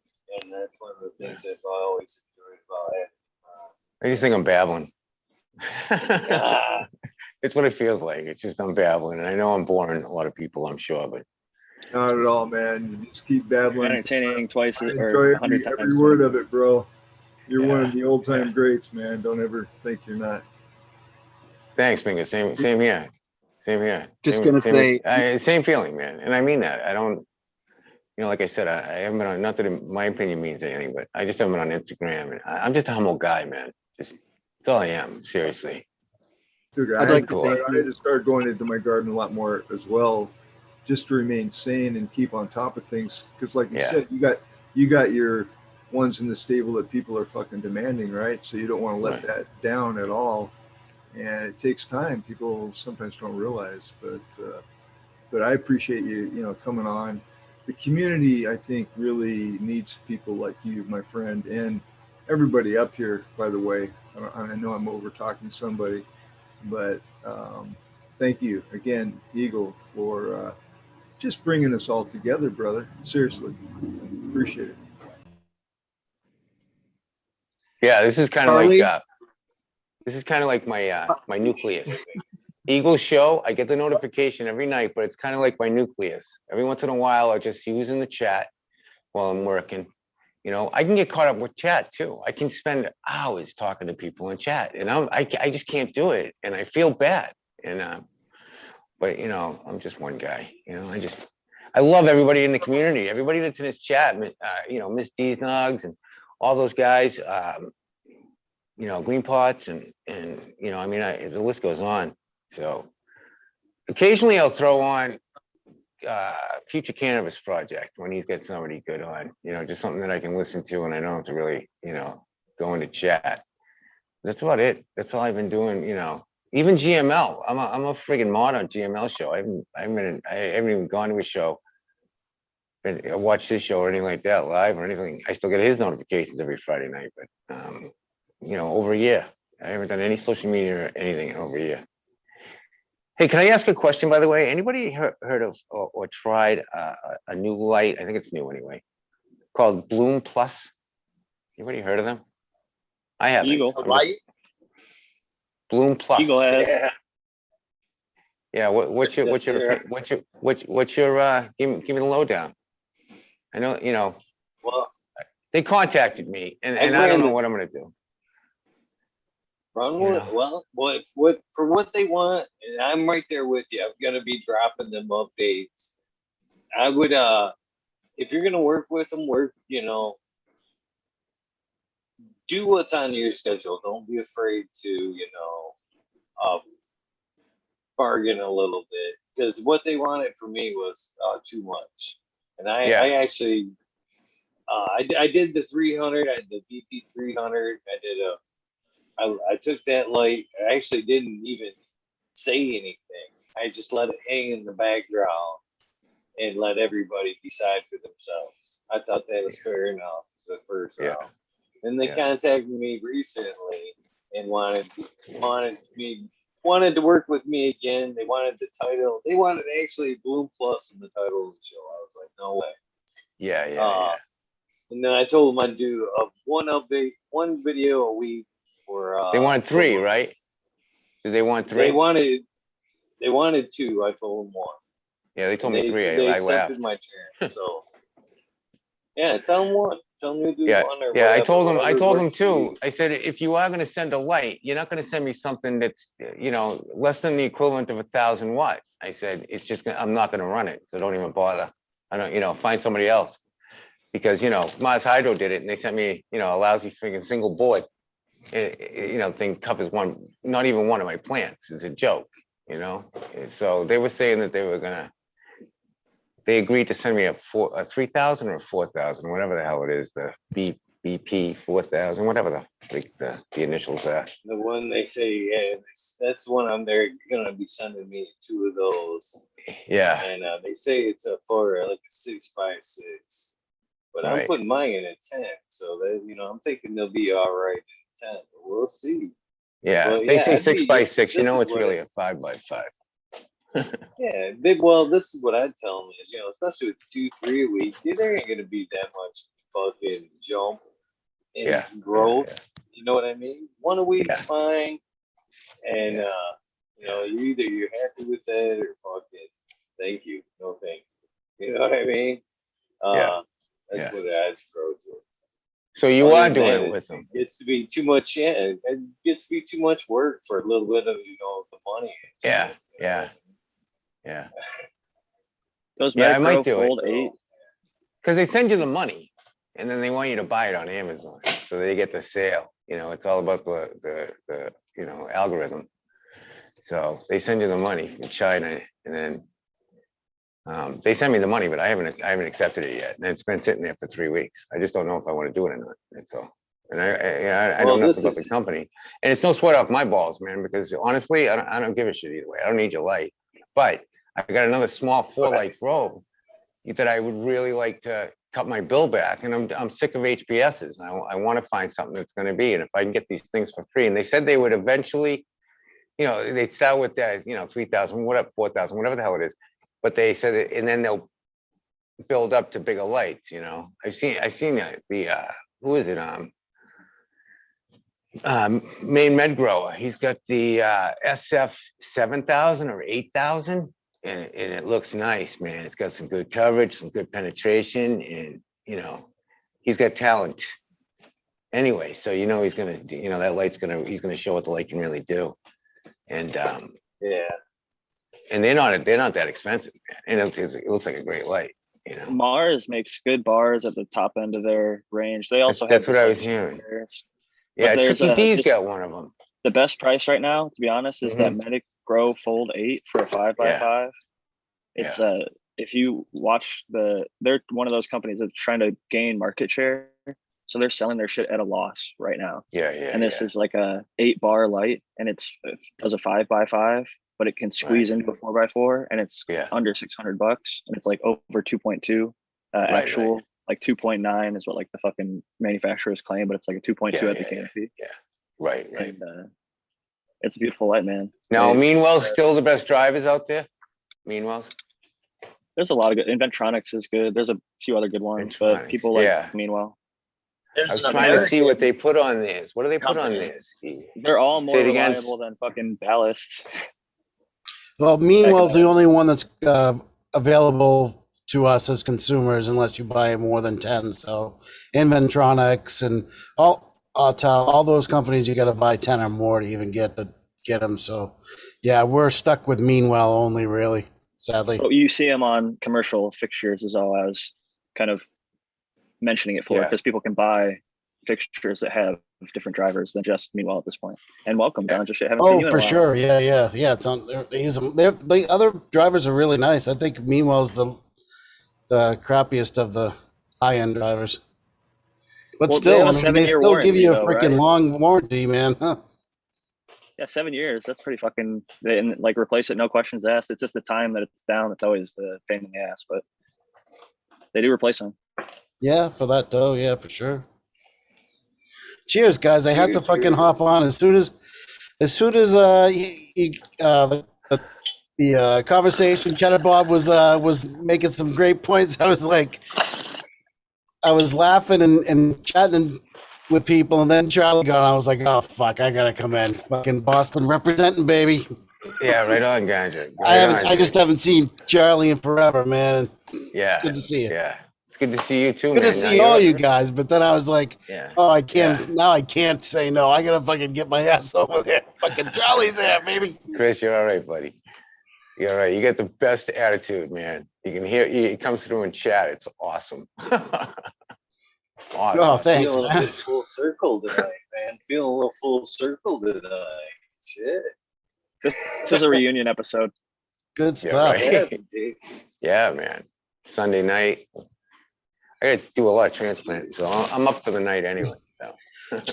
And that's one of the things that I always enjoyed about it. I just think I'm babbling. Ah, It's what it feels like. It's just I'm babbling. And I know I'm boring a lot of people, I'm sure, but Not at all, man. You just keep babbling. Entertaining twice I or enjoy 100 times. every word of it, bro. You're one Yeah, of the old time yeah. greats, man. Don't ever think you're not. thanks, Bingo. Same here. Same here. Just gonna say- same feeling, man. And I mean that. I don't, like I said, I haven't been on, not that my opinion means anything, but I just haven't been on Instagram. And I'm just a humble guy, man. That's all I am, seriously. Dude, I'd I, like to had, thank I had to start going into my garden a lot more as well, just to remain sane and keep on top of things. Because, like you Yeah. said, you got your ones in the stable that people are fucking demanding, right? So you don't want to let Right. that down at all. And it takes time. People sometimes don't realize, but I appreciate you, coming on. The community, I think, really needs people like you, my friend, and everybody up here. By the way, I know I'm over talking somebody, but thank you again, Eagle, for just bringing us all together, brother. Seriously, appreciate it. Yeah, this is kind of Charlie? like my nucleus. Eagle show, I get the notification every night, but it's kind of like my nucleus. Every once in a while, I just use in the chat while I'm working. I can get caught up with chat too. I can spend hours talking to people in chat, and I just can't do it, and I feel bad. And but I'm just one guy. I love everybody in the community, everybody that's in this chat. Miss D's Nugs and all those guys. Green Pots and the list goes on. So occasionally I'll throw on Future Cannabis Project when he's got somebody good on, just something that I can listen to and I don't have to really, go into chat. That's about it. That's all I've been doing, Even GML. I'm a friggin' mod on GML show. I haven't even gone to a show and watched his show or anything like that live or anything. I still get his notifications every Friday night, but over a year. I haven't done any social media or anything in over a year. Hey, can I ask a question, by the way? Anybody heard of or tried a new light? I think it's new anyway, called Bloom Plus. Anybody heard of them? I haven't. Eagle. Light? Bloom Plus. Eagle has. Yeah. Yeah. What's your Yes, sir. give me the lowdown. I know, Well, they contacted me and I I don't ran know the- what I'm gonna do. run You with know. well, what for what they want, and I'm right there with you. I'm gonna be dropping them updates. I would if you're gonna work with them, do what's on your schedule. Don't be afraid to, bargain a little bit, because what they wanted from me was too much. And Yeah. I actually, I did the 300, I did the BP 300. I took that light. I actually didn't even say anything. I just let it hang in the background and let everybody decide for themselves. I thought that was fair enough the first Yeah. round. And they Yeah. contacted me recently and wanted to work with me again. They wanted the title. They wanted actually Bloom Plus in the title of the show. I was like, no way. Yeah. And then I told them I'd do one video a week for. They wanted 3, 4 right? months. Did they want 3? They wanted 2. I told them 1. Yeah, they told me 3. They I laughed. accepted my terms. So yeah, tell them 1. Tell them to do Yeah, 1 or yeah. I whatever, told them whatever works for too. you. I said, if you are going to send a light, you're not going to send me something that's, less than the equivalent of 1,000 watt. I said, it's just, I'm not going to run it. So don't even bother. I don't, find somebody else, because, Mars Hydro did it and they sent me, a lousy freaking single board. Thing covers not even one of my plants. It's a joke, So they were saying that they agreed to send me a 3,000 or 4,000, whatever the hell it is, the BP 4,000, whatever the initials are. The one they say, yeah, that's the one they're gonna be sending me 2 of those. Yeah. And they say it's for like a 6x6, but I'm Right. putting mine in a 10, so that I'm thinking they'll be all right in 10. But we'll see. Yeah. Well, They yeah, say I'd be- 6x6. this is It's what really a 5x5. Yeah, this is what I'd tell them is, especially with 2-3 a week, there ain't gonna be that much fucking jump in Yeah, growth. yeah. You know what I mean? 1 a week's Yeah. fine, and you're happy with that or fuck it. Thank you, no thank you. You know what I mean? Yeah. That's Yeah. what I'd approach it. So you Other are than doing that, it with them. It gets to be too much. Yeah, it gets to be too much work for a little bit of the money. Yeah, You know? yeah. Those Yeah, I might macro do it. fold 8. Because they send you the money and then they want you to buy it on Amazon. So they get the sale. It's all about the algorithm. So they send you the money from China, and then they send me the money, but I haven't accepted it yet. And it's been sitting there for 3 weeks. I just don't know if I want to do it or not. That's all. And I Well, know this nothing about the is- company. And it's no sweat off my balls, man, because honestly, I don't give a shit either way. I don't need your light. But I got another small 4-light grow that I would really like to cut my bill back. And I'm sick of HBSs. And I want to find something that's going to be. And if I can get these things for free, and they said they would eventually, they'd start with that, 3,000, whatever, 4,000, whatever the hell it is. But they said that, and then they'll build up to bigger lights. I've seen the who is it? Main med grower. He's got the SF 7,000 or 8,000, and it looks nice, man. It's got some good coverage, some good penetration, and he's got talent. Anyway, so he's gonna, that light's he's gonna show what the light can really do, and Yeah. and they're not that expensive, man. And it looks like a great light. Mars makes good bars at the top end of their range. They also That's have what I was the hearing. pairs. Yeah, But there's Tricky D's just got one of them. the best price right now, to be honest, is that Grow Fold 8 for a 5x5. It's if you watch they're one of those companies that's trying to gain market share, so they're selling their shit at a loss right now. And this is like a 8-bar light, and it does a 5x5, but it can squeeze into a 4x4, and it's under $600, and it's like over 2.2 actual. Like 2.9 is what like the fucking manufacturers claim, but it's like a 2.2 at the canopy. And it's a beautiful light, man. Now, Meanwell's still the best drivers out there. Meanwell's. There's a lot of good. Inventronics is good. There's a few other good ones, but people like Meanwell. I was trying to see what they put on theirs. What do they put on theirs, Steve? They're all more reliable than fucking ballasts. Well, Meanwell's the only one that's available to us as consumers, unless you buy more than 10. So Inventronics and all those companies, you got to buy 10 or more to even get them. So yeah, we're stuck with Meanwell only, really, sadly. But you see them on commercial fixtures is all I was kind of mentioning it for, because people can buy fixtures that have different drivers than just Meanwell at this point. And welcome, Don. Just haven't seen you in a while. Sure. Yeah. It's on. They use them. The other drivers are really nice. I think Meanwell's the crappiest of the high-end drivers. But still, I mean, they still give you a freaking long warranty, man. Huh? Yeah, 7 years. That's pretty fucking. And like replace it, no questions asked. It's just the time that it's down. It's always the pain in the ass, but they do replace them. Yeah, for that though. Yeah, for sure. Cheers, guys! I had to fucking hop on as soon as the conversation. Cheddar Bob was making some great points. I was laughing and chatting with people, and then Charlie got on. I was like, oh fuck, I gotta come in. Fucking Boston representing, baby. Yeah, right on, Ganja. I just haven't seen Charlie in forever, man. Yeah, it's good to see you. Yeah, it's good to see you too. Good to see all you guys. But then I was like, oh, I can't. Now I can't say no. I gotta fucking get my ass over there. Fucking Charlie's there, baby. Chris, you're all right, buddy. You're all right. You got the best attitude, man. You can hear it comes through in chat. It's awesome. Awesome. Oh, thanks, feeling man. a bit full circle tonight, man. Feeling a little full circle tonight. Shit. This is a reunion episode. Good stuff. Right? Yeah, man. Sunday night. I got to do a lot of transplanting, so I'm up for the night anyway. So.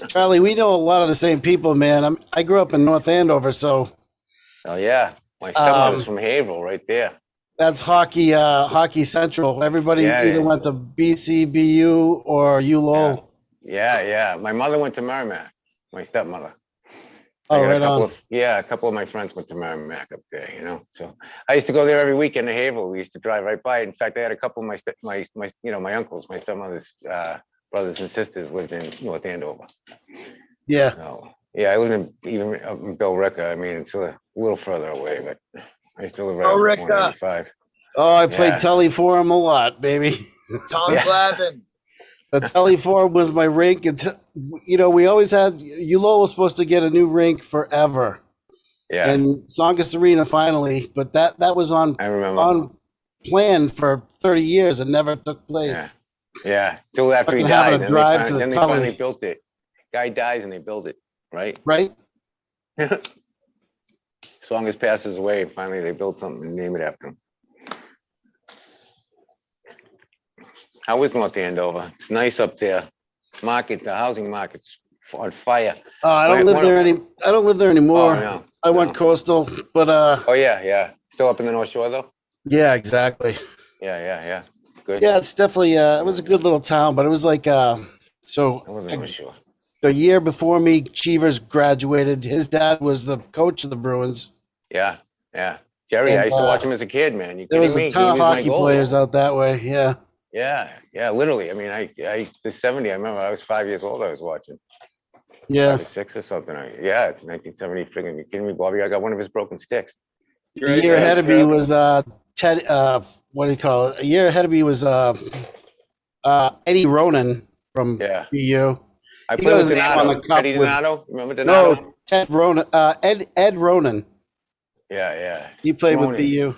Charlie, we know a lot of the same people, man. I grew up in North Andover, so. Oh yeah, my stepmother's from Haverhill, right there. That's hockey central. Everybody either went to BCBU or ULOL. Yeah. My mother went to Merrimack. My stepmother. Oh, right on. A couple of my friends went to Merrimack up there. You know, so I used to go there every weekend to Haverhill. We used to drive right by it. In fact, I had a couple of my uncles, my stepmother's brothers and sisters lived in North Andover. Yeah. So, yeah, I lived even up in Billerica. I mean, it's a little further away, but I used to live right on 195. Oh, I played Tully Forum a lot, baby. Tom Glavin. The Tully Forum was my rink. And, we always had, ULO was supposed to get a new rink forever. Yeah. And Songus Arena finally, but that was on plan for 30 years and never took place. Yeah. Till after he died. Then they finally built it. Guy dies and they build it, right? Right. Songus passes away, and finally they built something and name it after him. How is North Andover? It's nice up there. The housing market's on fire. I don't live there anymore. Oh, no. I went coastal, but Oh yeah. Still up in the North Shore though? Yeah, exactly. Yeah. Good. Yeah, it's definitely it was a good little town, but it was like so I wasn't even sure. The year before me, Cheevers graduated. His dad was the coach of the Bruins. Yeah. Jerry, I used to watch him as a kid, man. There was a ton of hockey players out that way. Yeah, literally. I mean, I the 70. I remember I was 5 yeed old. I was watching. Yeah, 5 or 6 or something. It's 1970. Friggin', you kidding me, Bobby? I got one of his broken sticks. The year ahead of me was Ted. What do you call it? A year ahead of me was Eddie Ronan from BU. I played with Donato. Eddie Donato. Remember Donato? No, Ted Ronan. Ed Ronan. Yeah. He played with BU.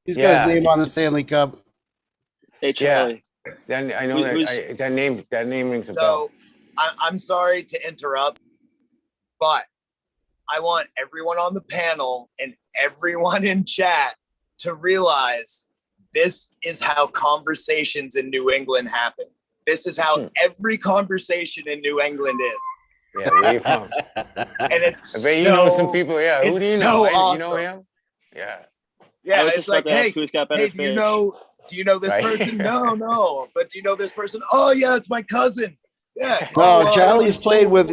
He's got his name on the Stanley Cup. Hey, Charlie. Then I know that name rings a bell. So I'm sorry to interrupt, but everyone on the panel and everyone in chat to realize this is how conversations in New England happen. This is how every conversation in New England is. Yeah, where you from? And it's I bet you know some people. Yeah, who it's do you so know? You awesome. know him? Yeah. I Yeah, was it's just about like, to hey, ask who's got better hey, fish. do you know this Right. person? No. But do you know this person? Oh yeah, it's my cousin. Yeah. No, well, Charlie's played with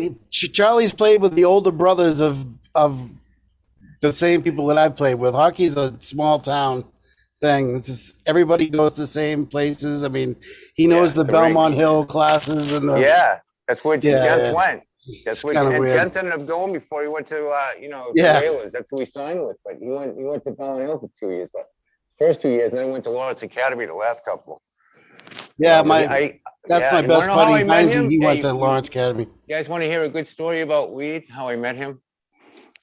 the older brothers of the same people that I played with. Hockey's a small town thing. It's just everybody goes to the same places. I mean, he knows the the Belmont rink. Hill classes and the Yeah, that's where Jens went. It's That's where kind of and weird. Jens ended up going before he went to the Yeah. Whalers. That's who he signed with. But he went to Belmont Hill for 2 years. First 2 years, and then went to Lawrence Academy the last couple. Yeah, So, that's my you wanna best know how I buddy, met Heinze. him? He went Hey, to Lawrence Academy. You guys want to hear a good story about weed? How I met him?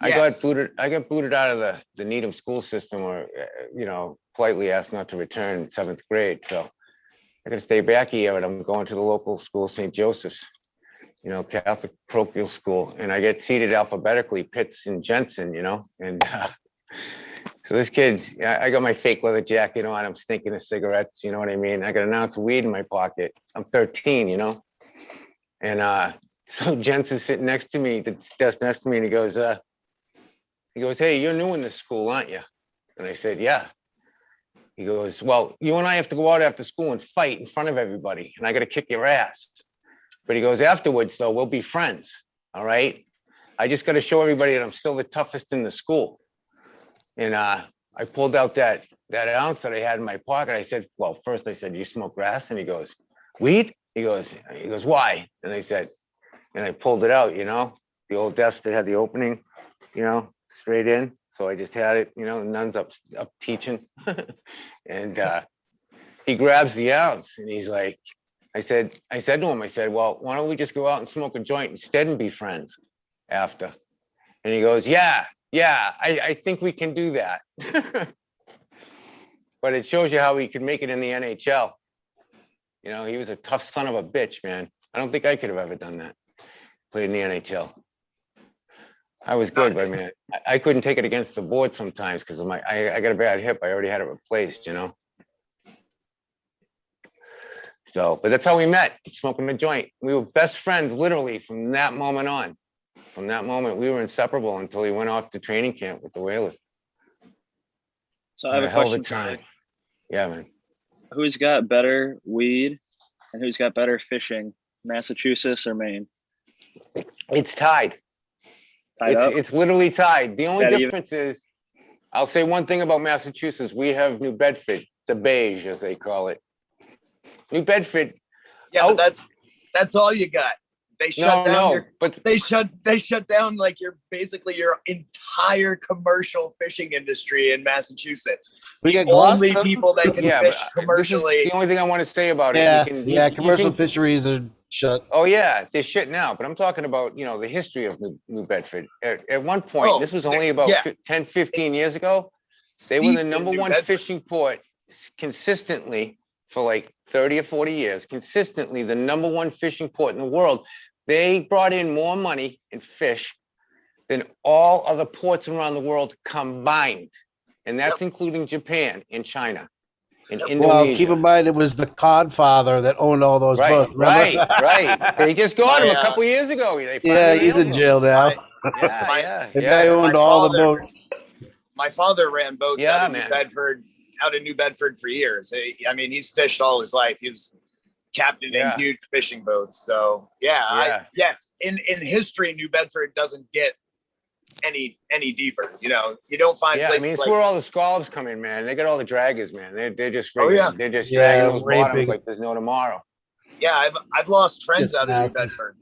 Yes. I got booted out of the Needham school system, or politely asked not to return in 7th grade. So I got to stay back a year, and I'm going to the local school, St. Joseph's, Catholic parochial school, and I get seated alphabetically, Pitts and Jensen, and so this kid, I got my fake leather jacket on, I'm stinking of cigarettes, you know what I mean? I got an ounce of weed in my pocket. I'm 13, and so Jensen's sitting next to me, the desk next to me, and he goes, hey, you're new in this school, aren't you? And I said, yeah. He goes, well, you and I have to go out after school and fight in front of everybody, and I got to kick your ass. But he goes, afterwards, though, we'll be friends, all right? I just got to show everybody that I'm still the toughest in the school. And I pulled out that ounce that I had in my pocket. I said, well, first I said, you smoke grass? And he goes, weed? He goes, why? And I said, and I pulled it out, the old desk that had the opening, straight in. So I just had it, the nun's up teaching. And he grabs the ounce and he's like, I said to him, well, why don't we just go out and smoke a joint instead and be friends after? And he goes, yeah, I think we can do that. But it shows you how he could make it in the NHL. He was a tough son of a bitch, man. I don't think I could have ever done that. Played in the NHL. I was good, but man, I couldn't take it against the board sometimes because I got a bad hip. I already had it replaced, So, but that's how we met, smoking a joint. We were best friends literally from that moment on. From that moment, we were inseparable until he went off to training camp with the Whalers. So I have a hell of question for you. Yeah, man. Who's got better weed and who's got better fishing, Massachusetts or Maine? It's tied. It's literally tied. The only difference is, I'll say one thing about Massachusetts. We have New Bedford, the beige, as they call it. New Bedford. Yeah, but that's all you got. They shut down they shut down like your entire commercial fishing industry in Massachusetts. We get only people that can fish commercially. The only thing I want to say about it. Commercial fisheries are shut. Oh yeah, they're shut now. But I'm talking about the history of New Bedford. At one point, this was only about 10, 15 years ago. They were the number one fishing port consistently for like 30 or 40 years. Consistently, the number one fishing port in the world. They brought in more money in fish than all other ports around the world combined. And that's including Japan and China and Indonesia. Well, keep in mind, it was the Codfather that owned all those boats. Remember? Right. They just got him a couple years ago. He's in jail now. The guy owned all the boats. My father ran boats out of New Bedford for years. I mean, he's fished all his life. He was captain in huge fishing boats. So yes, in history, New Bedford doesn't get any deeper. You don't find places. I mean, it's where all the scallops come in, man. They got all the draggers, man. They're just they're just dragging those bottoms like there's no tomorrow. Yeah, I've lost friends out of New Bedford.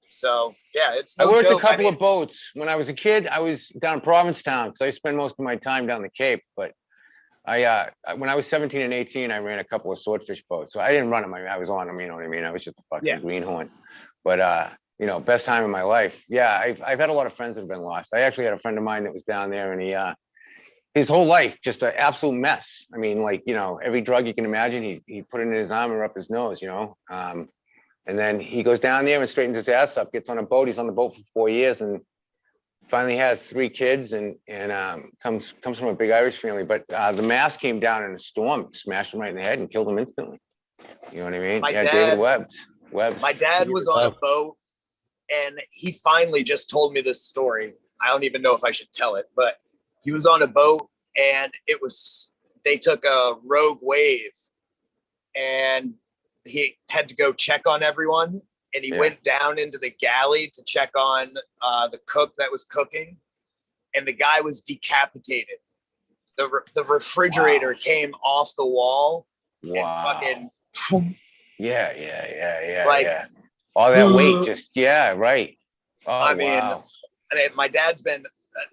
So it's no I worked joke. a couple of boats when I was a kid. I was down in Provincetown, so I spent most of my time down the Cape. But when I was 17 and 18, I ran a couple of swordfish boats. So I didn't run them. I was on them. You know what I mean? I was just a fucking greenhorn. But best time of my life. Yeah, I've had a lot of friends that have been lost. I actually had a friend of mine that was down there, and his whole life just an absolute mess. I mean, every drug you can imagine, he put it in his arm or up his nose. And then he goes down there and straightens his ass up, gets on a boat. He's on the boat for 4 years and finally has 3 kids and comes from a big Irish family. But the mast came down in a storm, smashed him right in the head and killed him instantly. You know what I mean? My David dad- Webb's. My dad was on a boat, and he finally just told me this story. I don't even know if I should tell it, but he was on a boat, and they took a rogue wave, and he had to go check on everyone, and he went down into the galley to check on the cook that was cooking, and the guy was decapitated. The refrigerator came off the wall and fucking like all that weight just right. Oh, I mean, my dad's been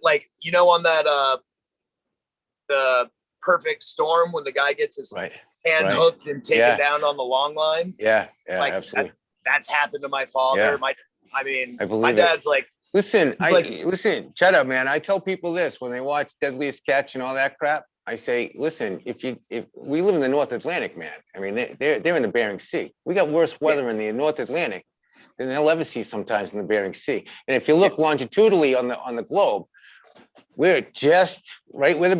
like, you know, on that the Perfect Storm when the guy gets his hand hooked and taken down on the long line. Like absolutely. That's happened to my father. I believe my dad's like, listen, shut up, man. I tell people this when they watch Deadliest Catch and all that crap. I say, listen, if we live in the North Atlantic, man, I mean, they're in the Bering Sea. We got worse weather in the North Atlantic than they'll ever see sometimes in the Bering Sea. And if you look longitudinally on the globe, we're just right where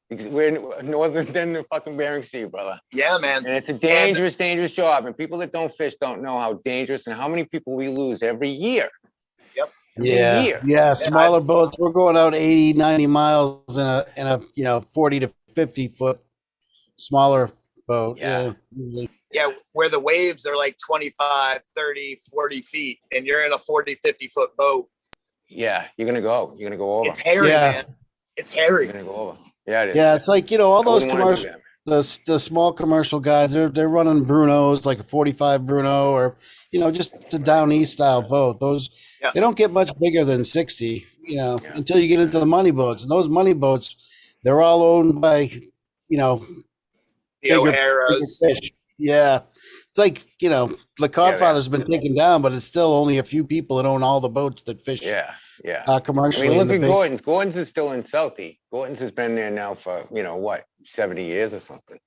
we're northern than the fucking Bering Sea, brother. Yeah, man. And it's a dangerous job. And people that don't fish don't know how dangerous and how many people we lose every year. Yeah, smaller boats. We're going out 80, 90 miles in a 40 to 50 foot smaller boat. Yeah, where the waves are like 25, 30, 40 feet, and you're in a 40, 50 foot boat. Yeah, you're gonna go over. It's hairy, man. It's hairy. You're gonna go over. Yeah, it is. Yeah, it's like, all those commercial, the small commercial guys, they're running Brunos, like a 45 Bruno, or just a down east style boat. Those they don't get much bigger than 60, until you get into the money boats. And those money boats, they're all owned by, the O'Haras. Fish. Yeah. It's like, the Codfather's been taken down, but it's still only a few people that own all the boats that fish. Commercially. I mean, look at Gordon's. Gordon's is still in Southie. Gordon's has been there now for 70 years or something.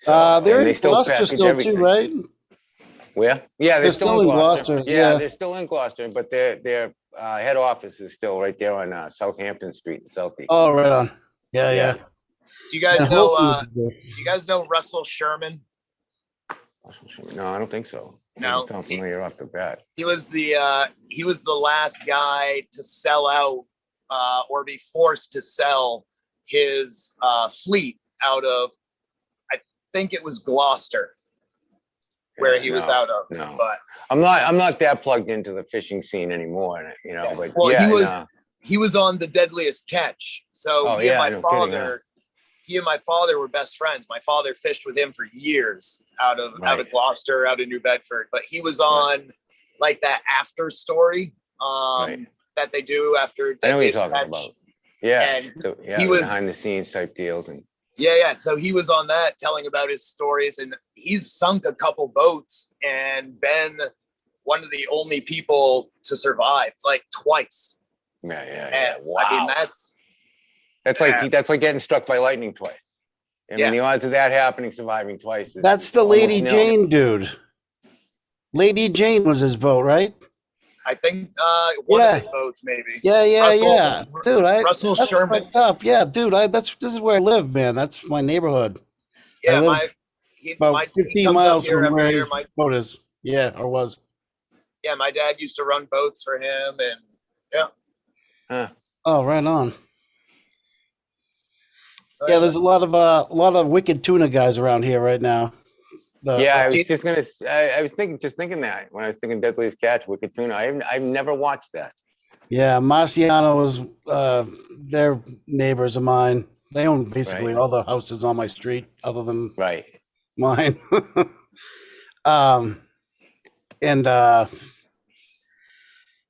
So, they're in Gloucester still too, right? Where? Yeah, they're still in Gloucester. Yeah, they're still in Gloucester, but their head office is still right there on Southampton Street in Southie. Oh, right on. Yeah. Do you guys know? Do you guys know Russell Sherman? No, I don't think so. No, sound familiar off the bat. He was the last guy to sell out or be forced to sell his fleet out of, I think it was Gloucester, where he was out of. No. But I'm not that plugged into the fishing scene anymore. But he was on the Deadliest Catch. So he and my father were best friends. My father fished with him for years out of Gloucester, out of New Bedford. But he was on like that after story that they do after Deadliest Catch. I know what you're talking about. Yeah, and he was behind the scenes type deals and. Yeah. So he was on that, telling about his stories, and he's sunk a couple boats and been one of the only people to survive, like twice. Yeah. Wow. I mean, that's like getting struck by lightning twice. I mean, the odds of that happening, surviving twice. That's the Lady Jane dude. Lady Jane was his boat, right? I think one of his boats, maybe. Yeah. Dude, Russell Sherman. Up. Yeah, dude, this is where I live, man. That's my neighborhood. Yeah, about 15 miles from where his boat is. Yeah, or was. Yeah, my dad used to run boats for him, and Oh, right on. Yeah, there's a lot of wicked tuna guys around here right now. I was thinking that when I was thinking Deadliest Catch, Wicked Tuna. I've never watched that. Yeah, Marciano was they're neighbors of mine. They own basically all the houses on my street, other than mine.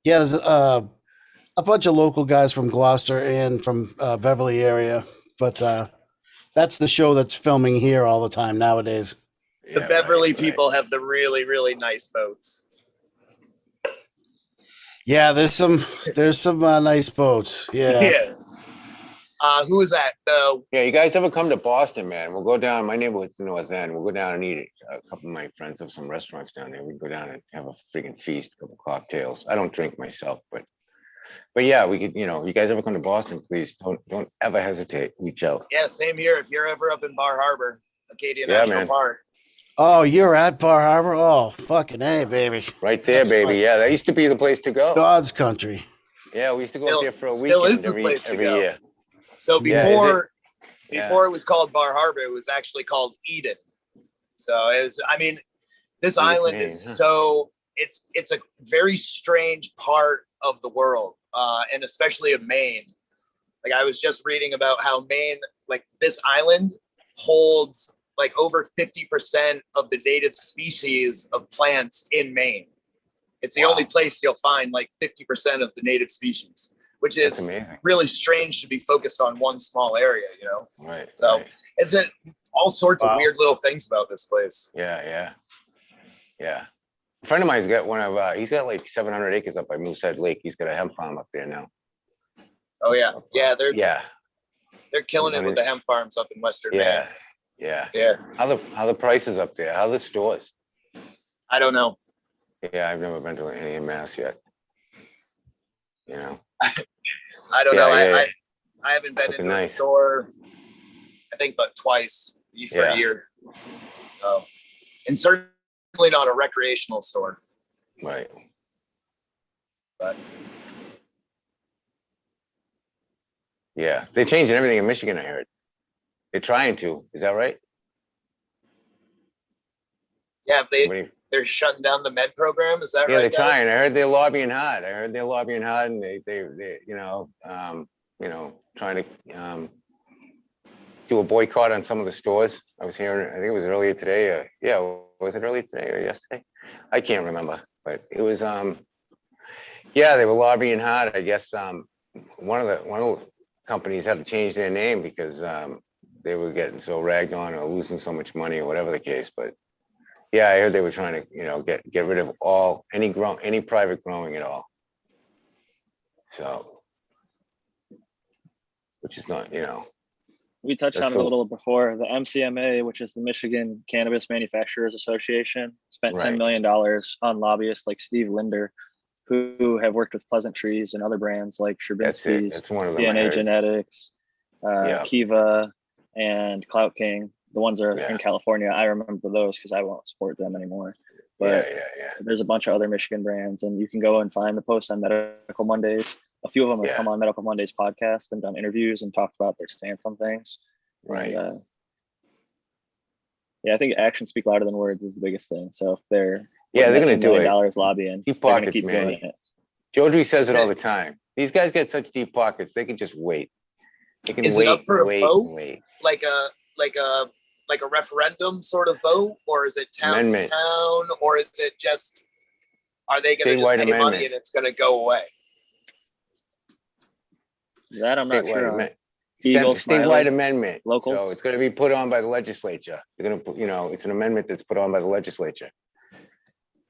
There's a bunch of local guys from Gloucester and from Beverly area, but that's the show that's filming here all the time nowadays. The Beverly people have the really, really nice boats. Yeah, there's some nice boats. Yeah. Who is that? Yeah, you guys ever come to Boston, man? We'll go down. My neighborhood's the North End. We'll go down and eat at a couple of my friends have some restaurants down there. We can go down and have a freaking feast, a couple cocktails. I don't drink myself, but yeah, we could. You guys ever come to Boston? Please don't ever hesitate. Reach out. Yeah, same here. If you're ever up in Bar Harbor, Acadia Yeah, National man. Park. Oh, you're at Bar Harbor? Oh, fucking A, baby. Right there, That's baby. like Yeah, that used to be the place to go. God's country. Yeah, we used to go up there for a Still weekend is the place to every go. year. So Yeah, before Yeah. before it was called Bar Harbor, it was actually called Eden. So it was, I mean, this Eden, island Maine, is huh? so it's a very strange part of the world, and especially of Maine. Like I was just reading about how Maine, like this island, holds like over 50% of the native species of plants in Maine. It's the Wow. only place you'll find like 50% of the native species, which That's is amazing. really strange to be focused on one small area, you know? Right. So right. it's all sorts of Wow. weird little things about this place. Yeah. A friend of mine's got he's got like 700 acres up by Moosehead Lake. He's got a hemp farm up there now. Oh yeah. Yeah, they're Yeah. killing it with the hemp farms up in Western Maine. Yeah. Yeah. How the prices up there? How the stores? I don't know. Yeah, I've never been to any in Mass yet. You know. I don't know. Yeah. I haven't been Looking into a nice. store, I think, but twice for Yeah. a year. And certainly not a recreational store. Right. But Yeah, they're changing everything in Michigan. I heard they're trying to. Is that right? yeah, Somebody- they're shutting down the med program. Is that Yeah, right? they're guys? trying. I heard they're lobbying hard. And they trying to do a boycott on some of the stores. I was hearing. I think it was earlier today. Was it earlier today or yesterday? I can't remember, but it was. Yeah, they were lobbying hard. I guess one of the companies had to change their name because they were getting so ragged on or losing so much money or whatever the case. But yeah, I heard they were trying to get rid of any private growing at all. So, which is not, We touched That's on it the- a little before. The MCMA, which is the Michigan Cannabis Manufacturers Association, spent Right. $10 million on lobbyists like Steve Linder, who have worked with Pleasant Trees and other brands like that's it. Sherbinsky's, That's one of them. I DNA heard. Genetics, Yeah. Kiva, and Clout King. The ones that are Yeah. in California. I remember those because I won't support them anymore. But Yeah. there's a bunch of other Michigan brands, and you can go and find the posts on Medical Mondays. A few of them have Yeah. come on Medical Mondays podcast and done interviews and talked about their stance on things. Right. And, I think actions speak louder than words is the biggest thing. So if they're Yeah, they're gonna do it. $10 million lobbying, Deep they're gonna pockets, keep man. doing it. Jodry says it Is all it- the time. These guys get such deep pockets. They can just wait. They can Is it wait, up for a wait, vote? wait. like a referendum sort of vote, or is it town Amendment. to town, or is it just are they going to just Statewide pay money amendment. and it's going to go away? That I'm not Statewide sure on. amendment. Eagle, Statewide Smiley, amendment. locals. So it's going to be put on by the legislature. They're going to put, it's an amendment that's put on by the legislature.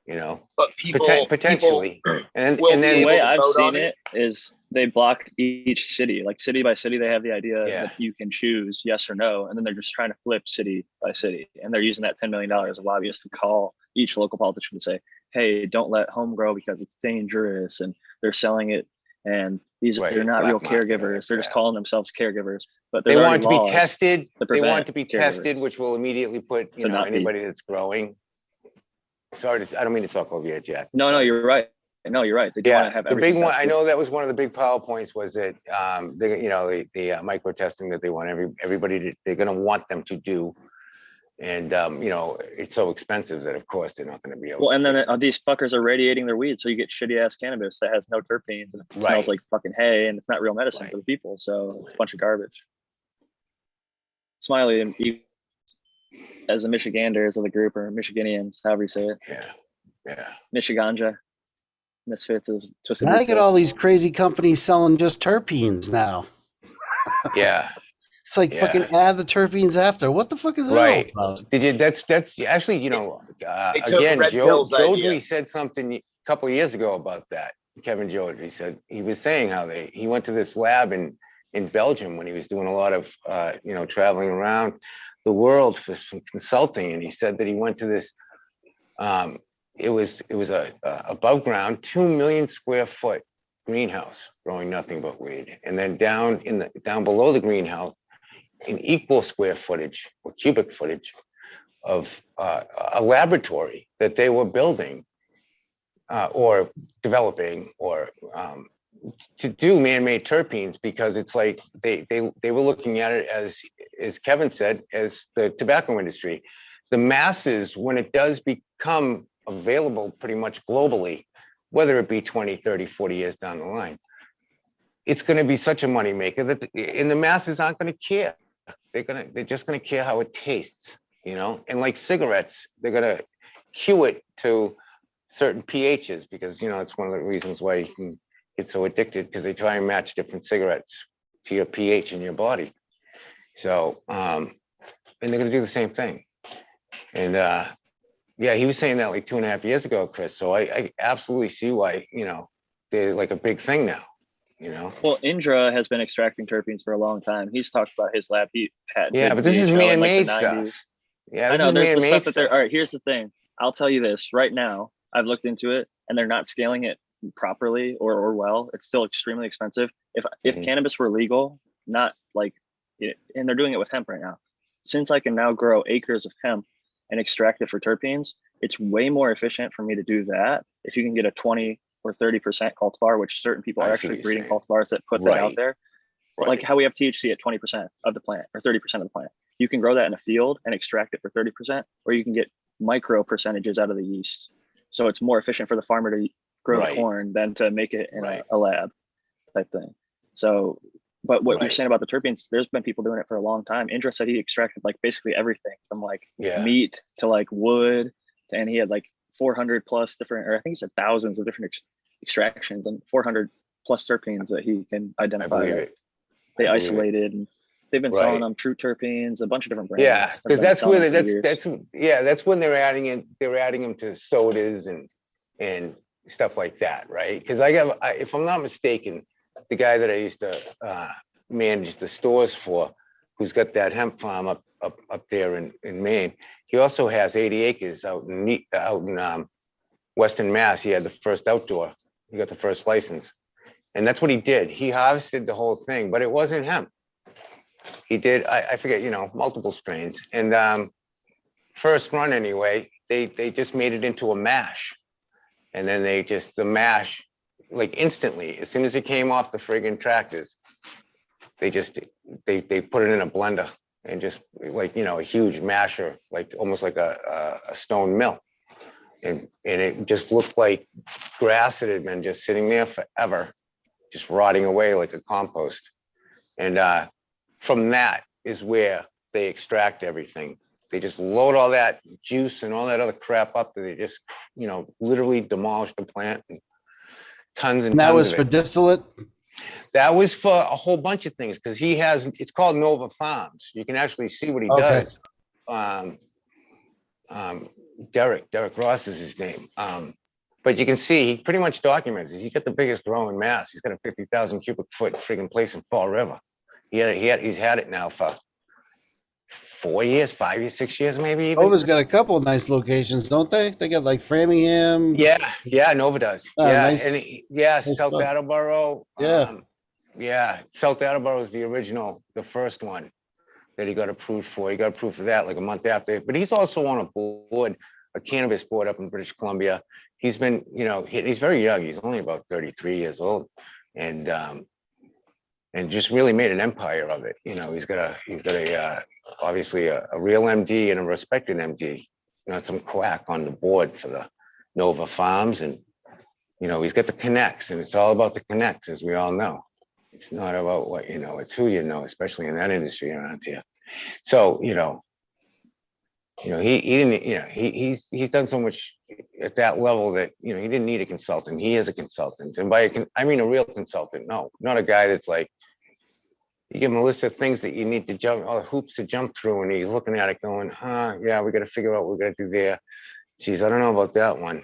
But people Potentially. And will and be then The way able to I've vote on seen it is they block each city, like city by city. They have the idea Yeah. that you can choose yes or no, and then they're just trying to flip city by city, and they're using that $10 million of lobbyists to call each local politician to say, "Hey, don't let home grow because it's dangerous," and they're selling it. And these Right, are not black real market, caregivers. They're just yeah. calling themselves caregivers, but they there's want it to already be laws tested. to They prevent want it to be tested, caregivers which will immediately put, to not be. anybody that's growing. Sorry, I don't mean to talk over you, Jack. No, you're right. No, you're right. They do want to have the big everything one. I tested. know that was one of the big PowerPoints was that the micro testing that they want everybody to, they're going to want them to do, and it's so expensive that of course they're not going to be able. Well, and to then these fuckers are radiating their weed, so you get shitty ass cannabis that has no terpenes and it Right. smells like fucking hay, and it's not real medicine Right. for the people. So it's a bunch of garbage. Smiley and as the Michiganders of the group, or Michiganians, however you say it, Yeah. Michiganja, Misfits is twisted. Now Meat you get says. all these crazy companies selling just terpenes now. Yeah. It's like Yeah. fucking add the terpenes after. What the fuck is that Right. all about? Did you? That's actually, They took again, Red Pill's idea. Jodry said something a couple of years ago about that. Kevin Jodry said he was saying how he went to this lab and in Belgium when he was doing a lot of, traveling around the world for some consulting. And he said that he went to this, it was a above ground 2 million square foot greenhouse growing nothing but weed. And then down below the greenhouse, in equal square footage or cubic footage of a laboratory that they were building or developing or to do man-made terpenes, because it's like they were looking at it as Kevin said, as the tobacco industry. The masses, when it does become available pretty much globally, whether it be 20, 30, 40 years down the line, it's going to be such a moneymaker that the masses aren't going to care. They're just going to care how it tastes, and like cigarettes, they're going to cue it to certain pHs, because it's one of the reasons why you can get so addicted, because they try and match different cigarettes to your pH in your body. So and they're going to do the same thing. And yeah, he was saying that like 2.5 years ago, Chris. So I absolutely see why they're like a big thing now. Well, Indra has been extracting terpenes for a long time. He's talked about his lab. He patented. Yeah, but this is DHL in, like, the man-made 90s. stuff. Yeah, I know there's the man-made stuff that they're. All right, here's the thing. I'll tell you this right now. I've looked into it, and they're not scaling it properly or well. It's still extremely expensive. If cannabis were legal, not like, and they're doing it with hemp right now. Since I can now grow acres of hemp and extract it for terpenes, it's way more efficient for me to do that. If you can get a 20 or 30% cultivar, which certain people are actually breeding cultivars that put that out there. Right. Like how we have THC at 20% of the plant or 30% of the plant. You can grow that in a field and extract it for 30%, or you can get micro percentages out of the yeast. So it's more efficient for the farmer to grow the corn than to make it in a lab type thing. So, but what you're saying about the terpenes, there's been people doing it for a long time. Indra said he extracted like basically everything from like meat to like wood, and he had like 400 plus different, or I think he said thousands of different extractions and 400 plus terpenes that he can identify. They isolated, and they've been selling them, True Terpenes, a bunch of different brands. Yeah, because that's when that's when they're adding them to sodas and stuff like that, right? Because if I'm not mistaken, the guy that I used to manage the stores for, who's got that hemp farm up there in Maine, he also has 80 acres out in Western Mass. He had the first outdoor. He got the first license. And that's what he did. He harvested the whole thing, but it wasn't hemp. He did, I forget, multiple strains. And first run anyway, they just made it into a mash. And then the mash, like instantly, as soon as it came off the friggin' tractors, they put it in a blender and just like, a huge masher, like almost like a stone mill. And it just looked like grass that had been just sitting there forever, just rotting away like a compost. And from that is where they extract everything. They just load all that juice and all that other crap up, and they just, literally demolish the plant, and tons and tons. That was for distillate? That was for a whole bunch of things, because it's called Nova Farms. You can actually see what he does. Derek Ross is his name. But you can see he pretty much documents it. He's got the biggest grow in Mass. He's got a 50,000 cubic foot friggin' place in Fall River. He's had it now for 4 years, 5 years, 6 years, maybe even. Nova's got a couple of nice locations, don't they? They got like Framingham. Yeah, Nova does. Nice. And South Attleboro. South Attleboro is the original, the first one that he got approved for. He got approved for that like a month after. But he's also on a board, a cannabis board up in British Columbia. He's been, he's very young. He's only about 33 years old, and just really made an empire of it. He's got obviously a real MD and a respected MD, not some quack on the board for the Nova Farms. And, he's got the connects, and it's all about the connects, as we all know. It's not about what, it's who you know, especially in that industry around here. So, he didn't, he's done so much at that level that, he didn't need a consultant. He is a consultant. And I mean a real consultant. No, not a guy that's like, you give him a list of things that you need to jump, all the hoops to jump through, and he's looking at it going, yeah, we got to figure out what we got to do there. Geez, I don't know about that one.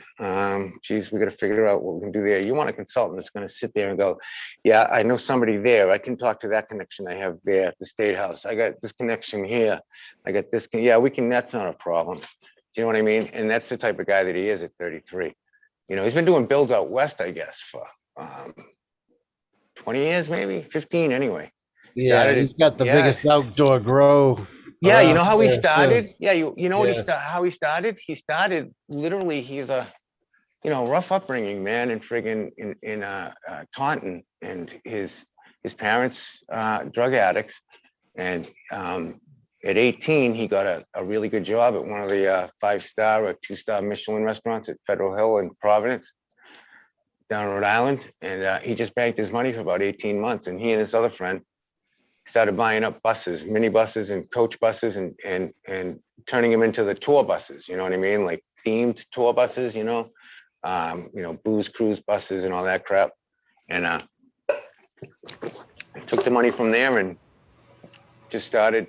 Geez, we got to figure out what we can do there. You want a consultant that's going to sit there and go, yeah, I know somebody there. I can talk to that connection I have there at the State House. I got this connection here. I got this. Yeah, we can. That's not a problem. Do you know what I mean? And that's the type of guy that he is at 33. You know, he's been doing builds out west, I guess, for 20 years, maybe 15 anyway. Yeah, Started he's got the yeah. biggest outdoor grow. Yeah, you around know how he here, too. started? Yeah, you know what Yeah. how he started? He started literally, he's a rough upbringing, man, in friggin' in Taunton, and his parents drug addicts, and at 18 he got a really good job at one of the 5-star or 2-star Michelin restaurants at Federal Hill in Providence, down Rhode Island, and he just banked his money for about 18 months, and he and his other friend started buying up buses, minibuses and coach buses, and turning them into the tour buses. You know what I mean? Like themed tour buses. Booze cruise buses and all that crap. And I took the money from there and just started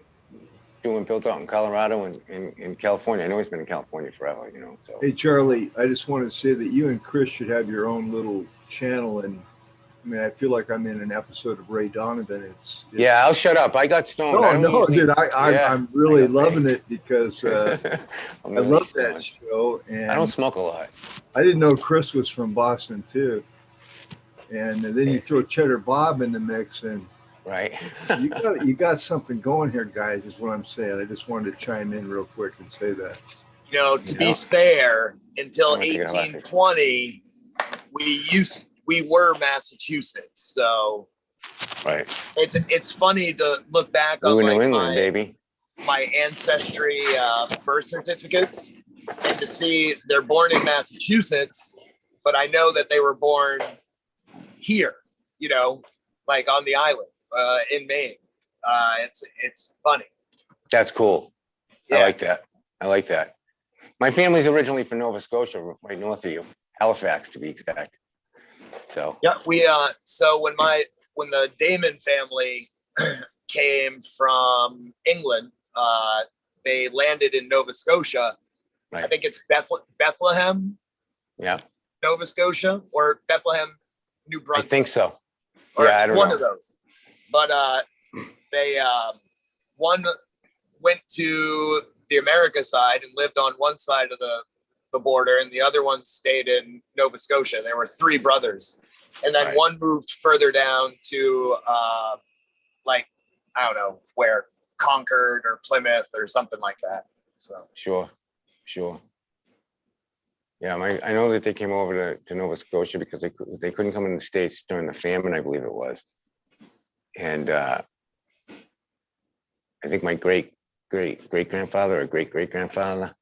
doing built out in Colorado and in California. I know he's been in California forever. So. Hey, Charlie, I just want to say that you and Chris should have your own little channel. And I mean, I feel like I'm in an episode of Ray Donovan. It's yeah, I'll shut up. I got stoned. No, dude, I'm really loving it because I really love stoned. that show. And I don't smoke a lot. I didn't know Chris was from Boston too. And then you throw Cheddar Bob in the mix, and right. you got something going here, guys, is what I'm saying. I just wanted to chime in real quick and say that. To be fair, until 1820, we were Massachusetts. So right. It's funny to look back we on were New England, baby. My ancestry birth certificates, and to see they're born in Massachusetts, but I know that they were born here, like on the island in Maine. It's funny. That's cool. Yeah. I like that. My family's originally from Nova Scotia, right north of you, Halifax to be exact. So yeah, we so when the Damon family came from England, they landed in Nova Scotia. Right. I think it's Bethlehem. Yeah. Nova Scotia or Bethlehem, New Brunswick. I think so. Or yeah, I don't know. One of those. But they one went to the America side and lived on one side of the border, and the other one stayed in Nova Scotia. There were 3 brothers, and then one moved further down to I don't know where, Concord or Plymouth or something like that. So sure. Yeah, I know that they came over to Nova Scotia because they couldn't come in the States during the famine, I believe it was, and I think my great grandfather or great grandfather,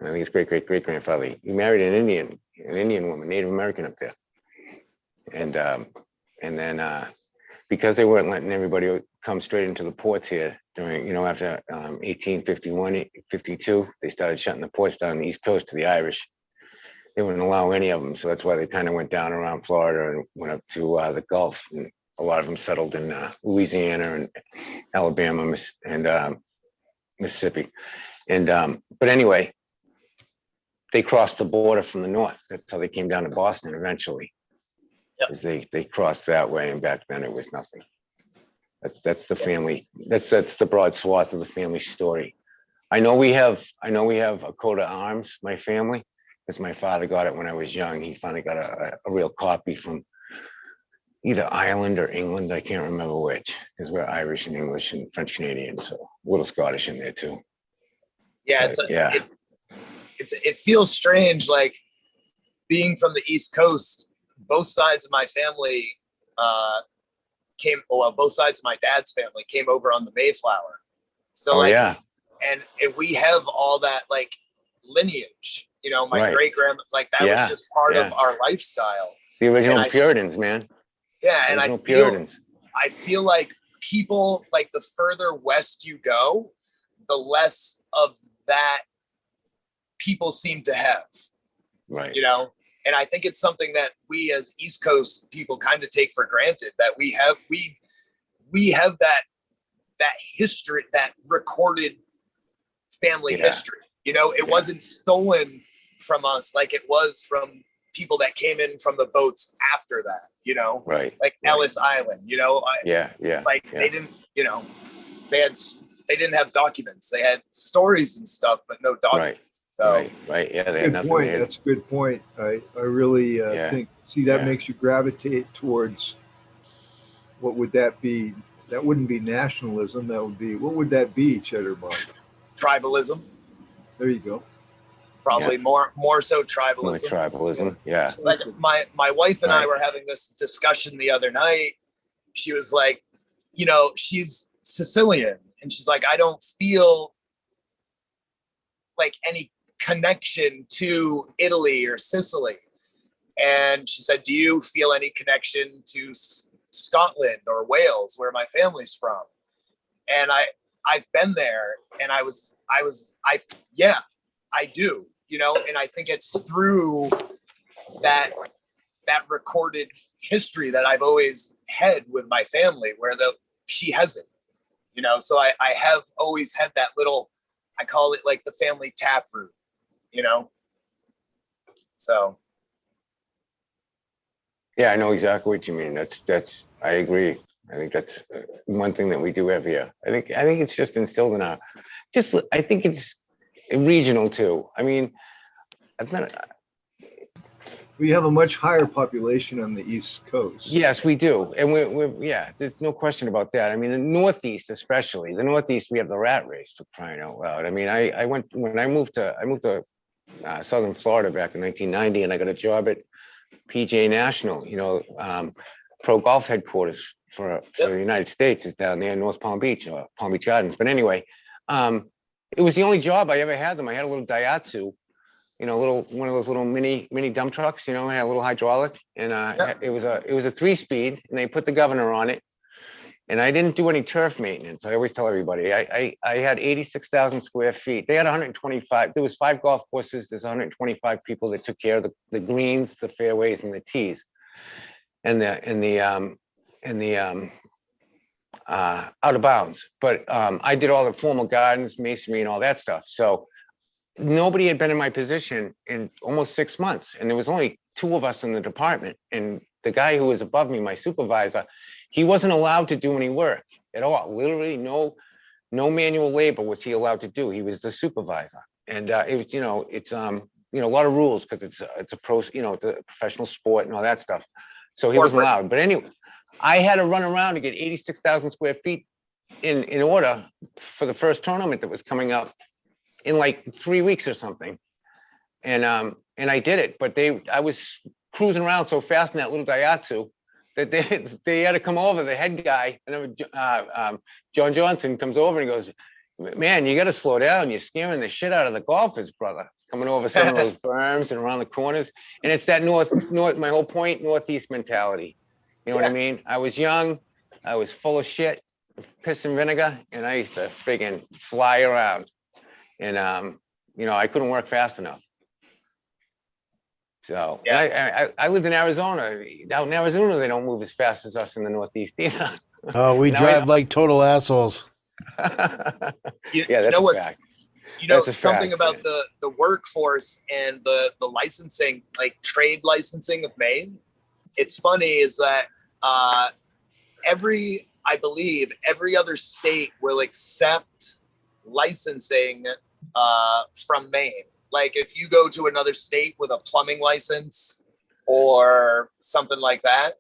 I think it's great grandfather, he married an Indian woman, Native American up there, and then because they weren't letting everybody come straight into the ports here during, after 1851, 52, they started shutting the ports down the East Coast to the Irish. They wouldn't allow any of them, so that's why they kind of went down around Florida and went up to the Gulf, and a lot of them settled in Louisiana and Alabama and Mississippi. And but anyway, they crossed the border from the north. That's how they came down to Boston eventually. Because they crossed that way, and back then it was nothing. That's the family. That's the broad swath of the family story. I know we have a coat of arms, my family, because my father got it when I was young. He finally got a real copy from either Ireland or England. I can't remember which, because we're Irish and English and French Canadian, so a little Scottish in there too. Yeah, it feels strange, like being from the East Coast. Both sides of my family both sides of my dad's family came over on the Mayflower. So and we have all that like lineage, my great grandma, like that was just part of our lifestyle. The original Puritans, man. Yeah, and I feel like people, like the further west you go, the less of that people seem to have. Right. And I think it's something that we as East Coast people kind of take for granted, that we have that history, that recorded family history. It wasn't stolen from us like it was from people that came in from the boats after that, you know, Right. like Ellis Island, you know, Yeah. they didn't, you know, they didn't have documents. They had stories and stuff, but no documents. Right. So, Right. Yeah. They had Good nothing point. there. That's a good point. I really Yeah. think, see, that Yeah. makes you gravitate towards, what would that be? That wouldn't be nationalism. That would be, what would that be, Cheddar Bob? tribalism, There you go. probably more so More tribalism. tribalism. Yeah. Like my wife and I Right. were having this discussion the other night. She was like, you know, she's Sicilian, and she's like, I don't feel like any connection to Italy or Sicily. And she said, do you feel any connection to Scotland or Wales, where my family's from? And I've been there, and yeah, I do, you know, and I think it's through that recorded history that I've always had with my family, where she hasn't, you know. So I have always had that little, I call it like the family taproot, you know. So Yeah, I know exactly what you mean. That's I agree. I think that's one thing that we do have here. I think it's just instilled in our, I think it's regional too. I mean, I've not. We have a much higher population on the East Coast. Yes, we do, and we're yeah. There's no question about that. I mean, the Northeast, especially the Northeast, we have the rat race, for crying out loud. I mean, I moved to Southern Florida back in 1990, and I got a job at PGA National, you know, pro golf headquarters for the United States is down there in North Palm Beach, or Palm Beach Gardens. But anyway, it was the only job I ever had them. I had a little Daihatsu, you know, one of those little mini dump trucks, you know, had a little hydraulic, and it was a 3-speed, and they put the governor on it. And I didn't do any turf maintenance. I always tell everybody, I had 86,000 square feet. They had 125. There was 5 golf courses. There's 125 people that took care of the greens, the fairways, and the tees, and the out of bounds. But I did all the formal gardens, masonry, and all that stuff. So nobody had been in my position in almost 6 months, and there was only 2 of us in the department. And the guy who was above me, my supervisor, he wasn't allowed to do any work at all. Literally, no manual labor was he allowed to do. He was the supervisor, and it was, you know, it's you know, a lot of rules because it's a pro, you know, it's a professional sport and all that stuff. So he wasn't allowed. But anyway, I had to run around to get 86,000 square feet in order for the first tournament that was coming up in like 3 weeks or something, and I did it. But I was cruising around so fast in that little Daihatsu that they had to come over. The head guy, and John Johnson, comes over and he goes, "Man, you got to slow down. You're scaring the shit out of the golfers, brother. Coming over some of those berms and around the corners." And it's that north. My whole point, Northeast mentality. You know what I mean? I was young. I was full of shit, piss and vinegar, and I used to friggin' fly around. And you know, I couldn't work fast enough. So I lived in Arizona. Out in Arizona, they don't move as fast as us in the Northeast either. Oh, we drive like total assholes. you that's know a what's fact. you know That's a something fact, about man. the workforce and the licensing, like trade licensing of Maine. It's funny is that I believe every other state will accept licensing from Maine. Like if you go to another state with a plumbing license or something like that,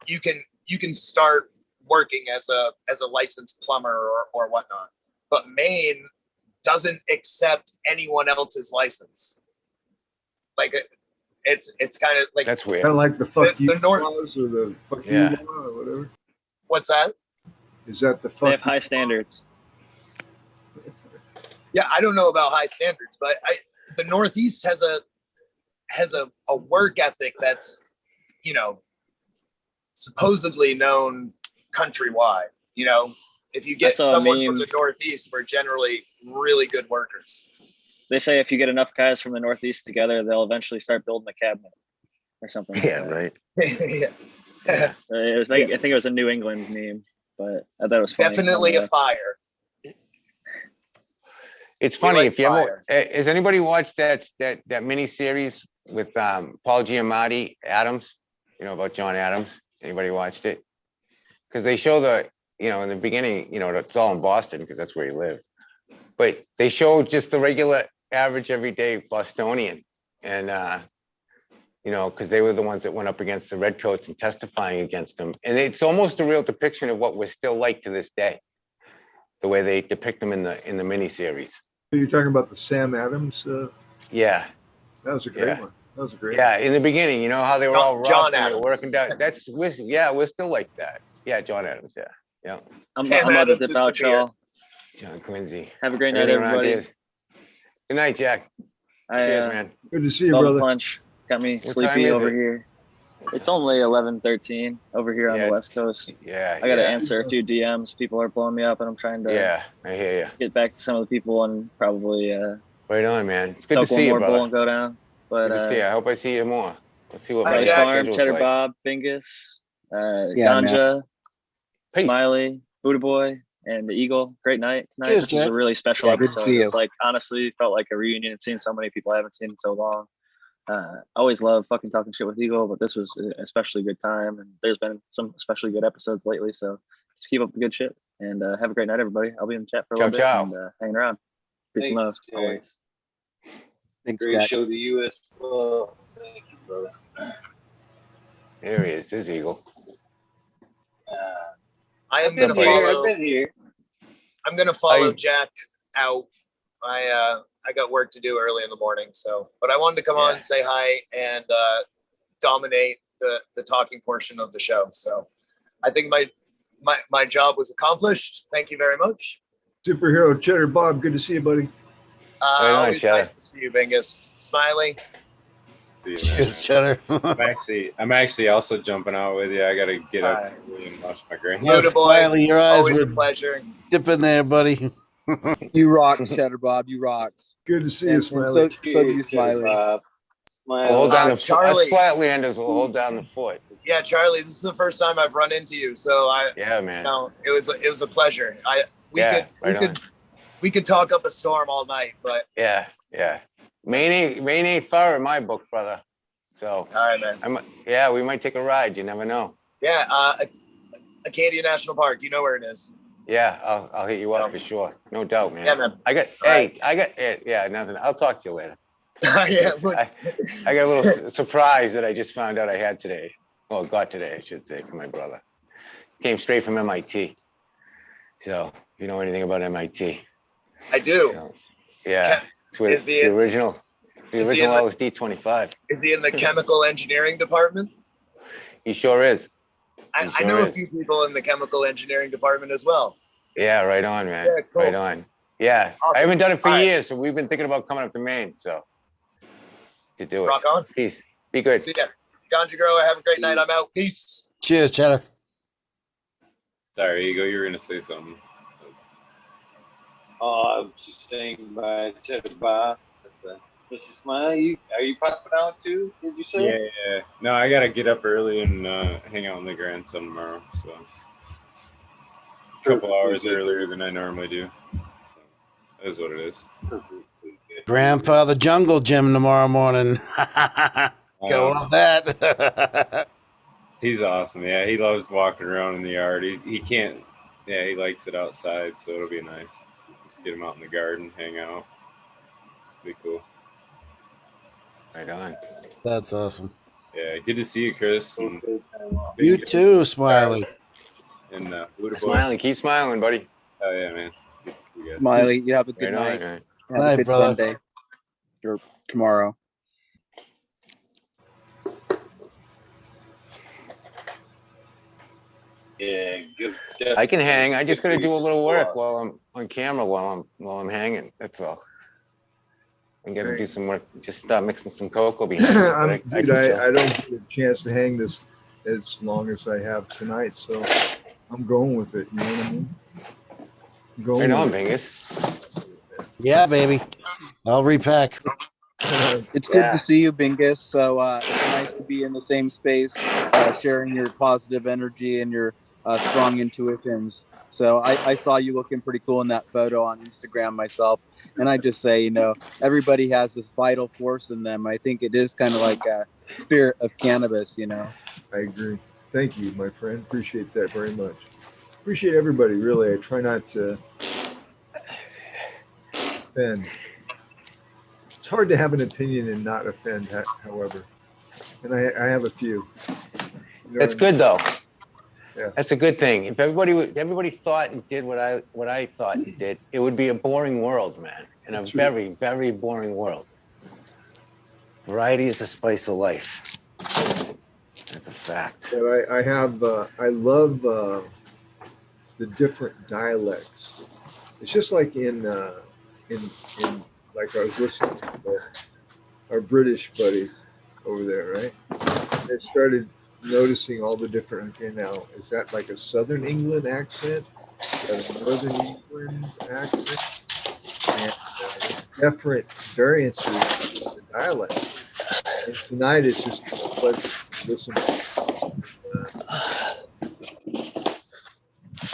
you can start working as a licensed plumber or whatnot. But Maine doesn't accept anyone else's license. Like it's kind of like, That's weird. Kind of like the fuck you the North. laws or the fuck Yeah. you law or whatever. What's that? Is that the They fuck have high standards. Yeah, I don't know about high standards, but the Northeast has a work ethic that's, you know, supposedly known countrywide. You know, if you get saw a someone from meme. the Northeast, we're generally really good workers. They say if you get enough guys from the Northeast together, they'll eventually start building a cabinet or something. Yeah, like that. right. Yeah. Yeah. I think it was a New England meme, but I thought it was funny. Definitely a fire. It's We funny like if you ever fire. has anybody watched that mini series with Paul Giamatti, Adams, about John Adams? Anybody watched it? Because they show in the beginning, it's all in Boston because that's where he lived. But they show just the regular, average, everyday Bostonian, and because they were the ones that went up against the redcoats and testifying against them, and it's almost a real depiction of what we're still like to this day. The way they depict them in the mini series. You're talking about the Sam Adams. Yeah. That was a great Yeah. one. That was a great Yeah, in the beginning, how they were all John rough and they were Adams. working down. We're still like that. Yeah, John Adams. Yeah. I'm Sam about to Adams dip is out, the beer. y'all. John Quincy. Have a great night, Everything around everybody. here is- Good night, Jack. Cheers, man. one. Good to see you, Double brother. punch got me What time sleepy is over it? here. It's only 11:13 over here on Yeah, the West Coast. Yeah. I got to yeah. answer a few DMs. People are blowing me up, and I'm trying to Yeah, I hear you. get back to some of the people and probably Right on, man. It's good to soak one see you, more bowl brother. and go down. But Good to see you. I hope I see you more. Let's see what Hi, my Rice Jack. Farm, schedule's Cheddar like. Bob, Bingus, Yeah, man. Ganja, Peace. Smiley, Buddha Boy, and the Eagle. Great night tonight. Cheers, This was Jack. a really special Yeah, good to episode. see you. It's like honestly felt like a reunion and seeing so many people I haven't seen in so long. Always love fucking talking shit with Eagle, but this was an especially good time, and there's been some especially good episodes lately. So just keep up the good shit, and have a great night, everybody. I'll be in the chat for a Ciao, little bit ciao. and hanging around. Peace and love, Thanks, Jack. always. Thanks, Great Jack. show, the U.S. Thank you, brother. There he is. There's Eagle. I am I've been gonna here. follow. I've been here. I'm gonna follow I- Jack out. I got work to do early in the morning, but I wanted to come Yeah. on, say hi, and dominate the talking portion of the show. So I think my job was accomplished. Thank you very much. Superhero Cheddar Bob. Good to see you, buddy. Right on, Always Cheddar. nice to see you, Bingus. Smiley. See you, man. Cheers, Cheddar. I'm actually also jumping out with you. I gotta get up Hi. and wash my grain. Buddha Yes, boy, Smiley, your eyes Always a were pleasure. dipping there, buddy. You rocks, Cheddar Bob. You rocks. Good to see And, you, and Smiley. so do you, Cheers, Smiley. Bob. Smiley. Hold down the Charlie. Us Flatlanders will hold down the fort. Yeah, Charlie, this is the first time I've run into you, so Yeah, man. it was a pleasure. We could talk up a storm all night, but Yeah. Maine ain't far in my book, brother. So all right, man. we might take a ride. You never know. Yeah, Acadia National Park, you know where it is. Yeah, I'll hit you up for sure. No doubt, man. Yeah, man. Nothing. I'll talk to you later. Yeah, I got a little surprise that I just found out I had today. Well, got today, I should say, from my brother. Came straight from MIT. So, if you know anything about MIT. I do. So, yeah. It's where Is he the in- original is he in the- LSD 25. Is he in the chemical engineering department? He sure is. I He know sure a is. few people in the chemical engineering department as well. Yeah, right on, man. Yeah, cool. Right on. Yeah. Awesome. I haven't done it for All right. years, so we've been thinking about coming up to Maine. So to do it. Rock on. Peace. Be good. See ya. Ganja Grow, have a great night. I'm out. Peace. Cheers, Cheddar. Sorry, Eagle, you were gonna say something. I'm just saying by Cheddar Bob. That's a Mr. Smiley. Are you popping out too? Did you say? Yeah. No, I gotta get up early and hang out with my grandson tomorrow. So a couple hours earlier than I normally do. So that is what it is. Grandpa the Jungle Gym tomorrow morning. Gotta love that. He's awesome. Yeah, he loves walking around in the yard. He can't. Yeah, he likes it outside, so it'll be nice. Just get him out in the garden, hang out. Be cool. Right on. That's awesome. Yeah, good to see you, Chris. And You too, Smiley. And Buddha Boy. Smiling. Keep smiling, buddy. Oh yeah, man. Good to see you guys. Smiley, you have a good Right on, night. man. Have Night, a good brother. Sunday. Or tomorrow. Yeah, good. I can hang. I just gotta do a little work while I'm on camera while I'm hanging. That's all. I gotta do some work. Just start mixing some cocoa behind me. but I can chill. I don't get a chance to hang this as long as I have tonight, so I'm going with it. You know what I mean? Right on, with it. Bingus. Yeah, baby. I'll repack. It's good Yeah. to see you, Bingus. So it's nice to be in the same space, sharing your positive energy and your strong intuitions. So I saw you looking pretty cool in that photo on Instagram myself. And I just say, everybody has this vital force in them. I think it is kind of like a spirit of cannabis. I agree. Thank you, my friend. Appreciate that very much. Appreciate everybody, really. I try not to offend. It's hard to have an opinion and not offend, however. And I have a few. That's good though. Yeah. That's a good thing. If everybody thought and did what I thought and did, it would be a boring world, man. In a very, very boring world. Variety is the spice of life. That's a fact. But I love the different dialects. It's just like in like I was listening to our British buddies over there, right? They started noticing all the different. Okay, now is that like a Southern England accent? Is that a Northern England accent? And different variances of the dialect. And tonight it's just been a pleasure to listen to.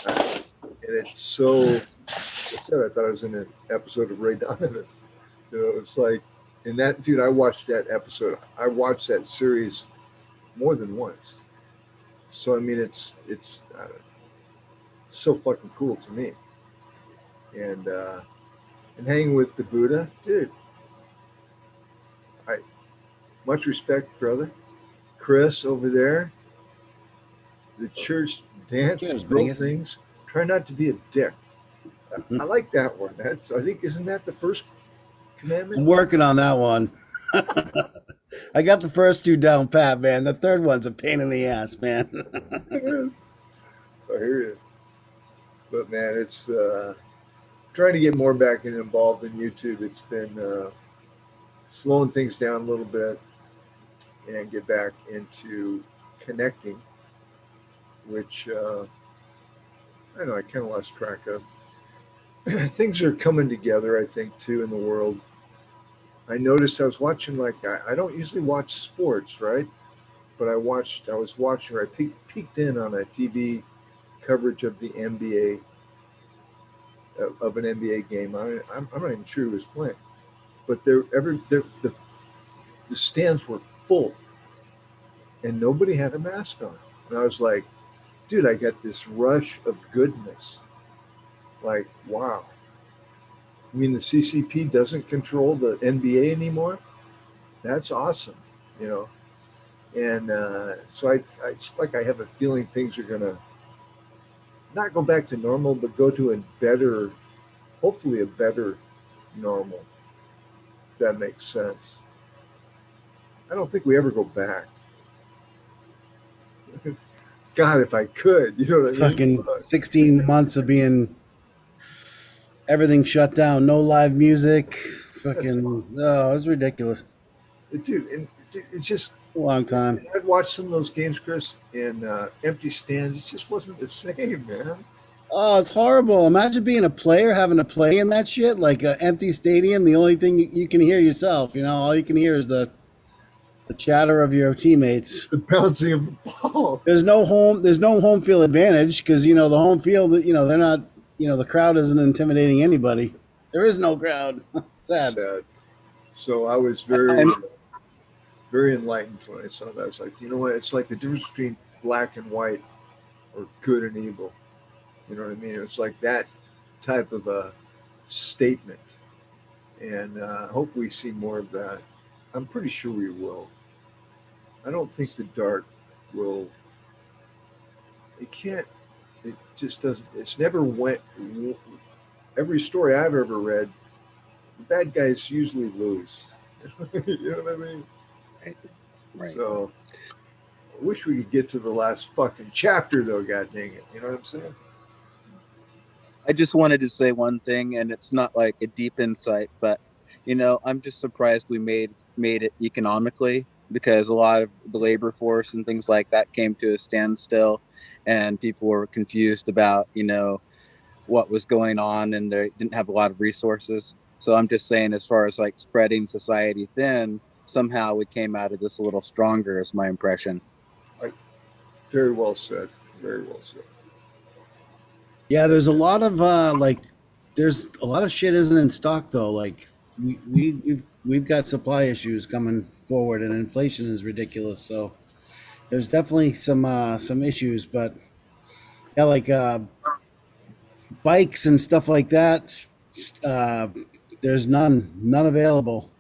And it's so. Like I said, I thought I was in an episode of Ray Donovan. It's like, and that dude, I watched that episode. I watched that series more than once. So I mean, it's so fucking cool to me. And hanging with the Buddha, dude. Much respect, brother. Chris over there, the church dance Cheers, girl Bingus. things. Try not to be a dick. I like that one. I think isn't that the first I'm commandment? working on that one. I got the first two down pat, man. The third one's a pain in the ass, man. It is. I hear you. But man, it's trying to get more back and involved in YouTube. It's been slowing things down a little bit and get back into connecting, which I know I kind of lost track of. Things are coming together, I think, too, in the world. I noticed I was watching, like, I don't usually watch sports, right? But I was watching, I peeked in on a TV coverage of the NBA, of an NBA game. I'm not even sure who was playing, but the stands were full and nobody had a mask on. And I was like, dude, I got this rush of goodness. Like, wow. I mean, the CCP doesn't control the NBA anymore. That's awesome, you know. And so it's like I have a feeling things are gonna not go back to normal, but go to a better, hopefully a better normal. If that makes sense. I don't think we ever go back. God, if I could, you know what I mean? Fucking 16 months of being everything shut down, no live music. Fucking, oh, it's ridiculous. Dude, and it's just A long time. I'd watch some of those games, Chris, in empty stands. It just wasn't the same, man. Oh, it's horrible. Imagine being a player, having to play in that shit, like an empty stadium. The only thing you can hear yourself, all you can hear is the chatter of your teammates. The bouncing of the ball. There's no home field advantage because the home field, they're not, the crowd isn't intimidating anybody. There is no crowd. Sad. So I was very enlightened when I saw that. I was like, you know what? It's like the difference between black and white or good and evil. You know what I mean? It's like that type of a statement. And I hope we see more of that. I'm pretty sure we will. I don't think the dark will. It can't. It just doesn't. It's never went. Every story I've ever read, the bad guys usually lose. You know what I mean? Right. So I wish we could get to the last fucking chapter, though. God dang it! You know what I'm saying? I just wanted to say one thing, and it's not like a deep insight, but I'm just surprised we made it economically, because a lot of the labor force and things like that came to a standstill, and people were confused about what was going on, and they didn't have a lot of resources. So I'm just saying, as far as like spreading society thin, somehow we came out of this a little stronger, is my impression. Very well said. Very well said. Yeah, there's a lot of there's a lot of shit isn't in stock though. Like we've got supply issues coming forward, and inflation is ridiculous. So there's definitely some issues, but yeah, like bikes and stuff like that. Uh, there's none available.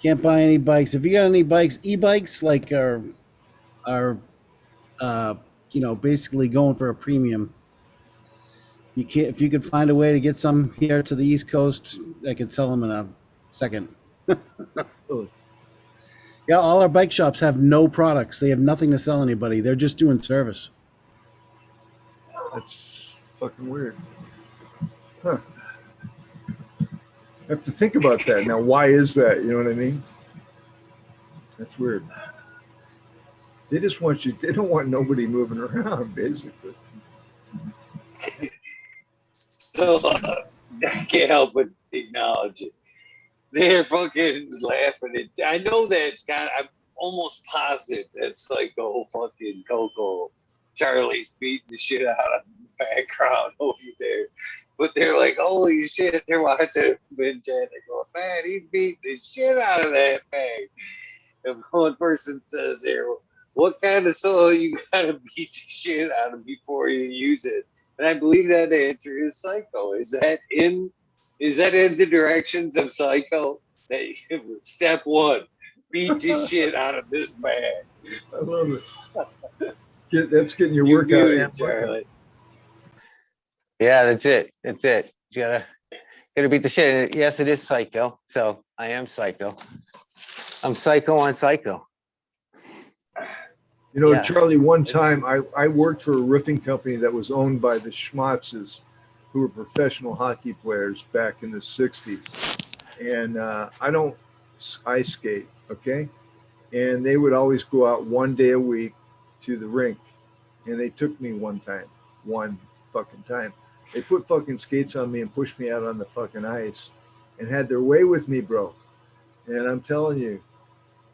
Can't buy any bikes. If you got any bikes, e-bikes like are uh, basically going for a premium. You can't if you could find a way to get some here to the East Coast, I could sell them in a second. Really? Yeah, all our bike shops have no products. They have nothing to sell anybody. They're just doing service. That's fucking weird. Huh. I have to think about that. Now, why is that? You know what I mean? That's weird. They just want you, they don't want nobody moving around, basically. So I can't help but acknowledge it. They're fucking laughing at. I know that it's got. I'm almost positive that's like the whole fucking Coco. Charlie's beating the shit out of the background over there, but they're like, "Holy shit!" They're watching Ben Chan. They go, "Man, he's beating the shit out of that bag." And one person says here, "What kind of soil you gotta beat the shit out of before you use it?" And I believe that answer is Psycho. Is that in the directions of Psycho? That step one, beat the shit out of this bag. I love it. That's getting your You workout muted, and workout. Charlie. Yeah, that's it. That's it. You gotta beat the shit. And yes, it is Psycho. So I am Psycho. I'm Psycho on Psycho. You know, Yeah. Charlie, one time I worked for a roofing company that was owned by the Schmatzes, who were professional hockey players back in the 60s. And I don't ice skate, okay? And they would always go out one day a week to the rink. And they took me one fucking time. They put fucking skates on me and pushed me out on the fucking ice and had their way with me, bro. And I'm telling you,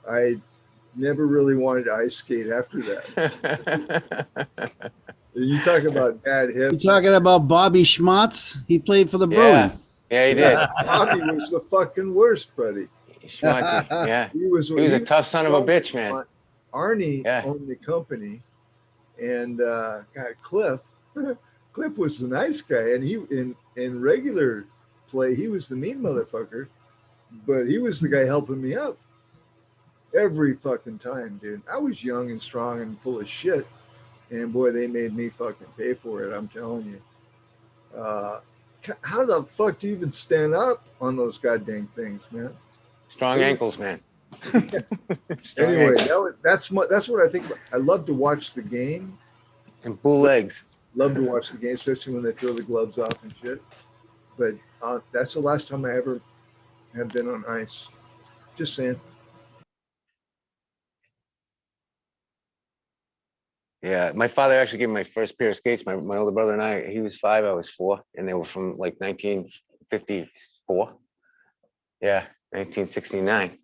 I never really wanted to ice skate after that. You talk about bad hips. You talking about Bobby Schmatz? He played for the Yeah. Bruins. Yeah, he did. Bobby was the fucking worst, buddy. Schmatzy. Yeah. He was a tough son of a bitch, man. Arnie Yeah. owned the company, and Cliff was the nice guy, and he in regular play he was the mean motherfucker, but he was the guy helping me out every fucking time, dude. I was young and strong and full of shit, and boy, they made me fucking pay for it. I'm telling you. How the fuck do you even stand up on those goddamn things, man? Strong ankles, man. Anyway, that's what I think. I love to watch the game. And bull legs. Love to watch the game, especially when they throw the gloves off and shit. But that's the last time I ever have been on ice. Just saying. Yeah, my father actually gave me my first pair of skates. My older brother and I, he was 5, I was 4, and they were from like 1954. Yeah, 1969.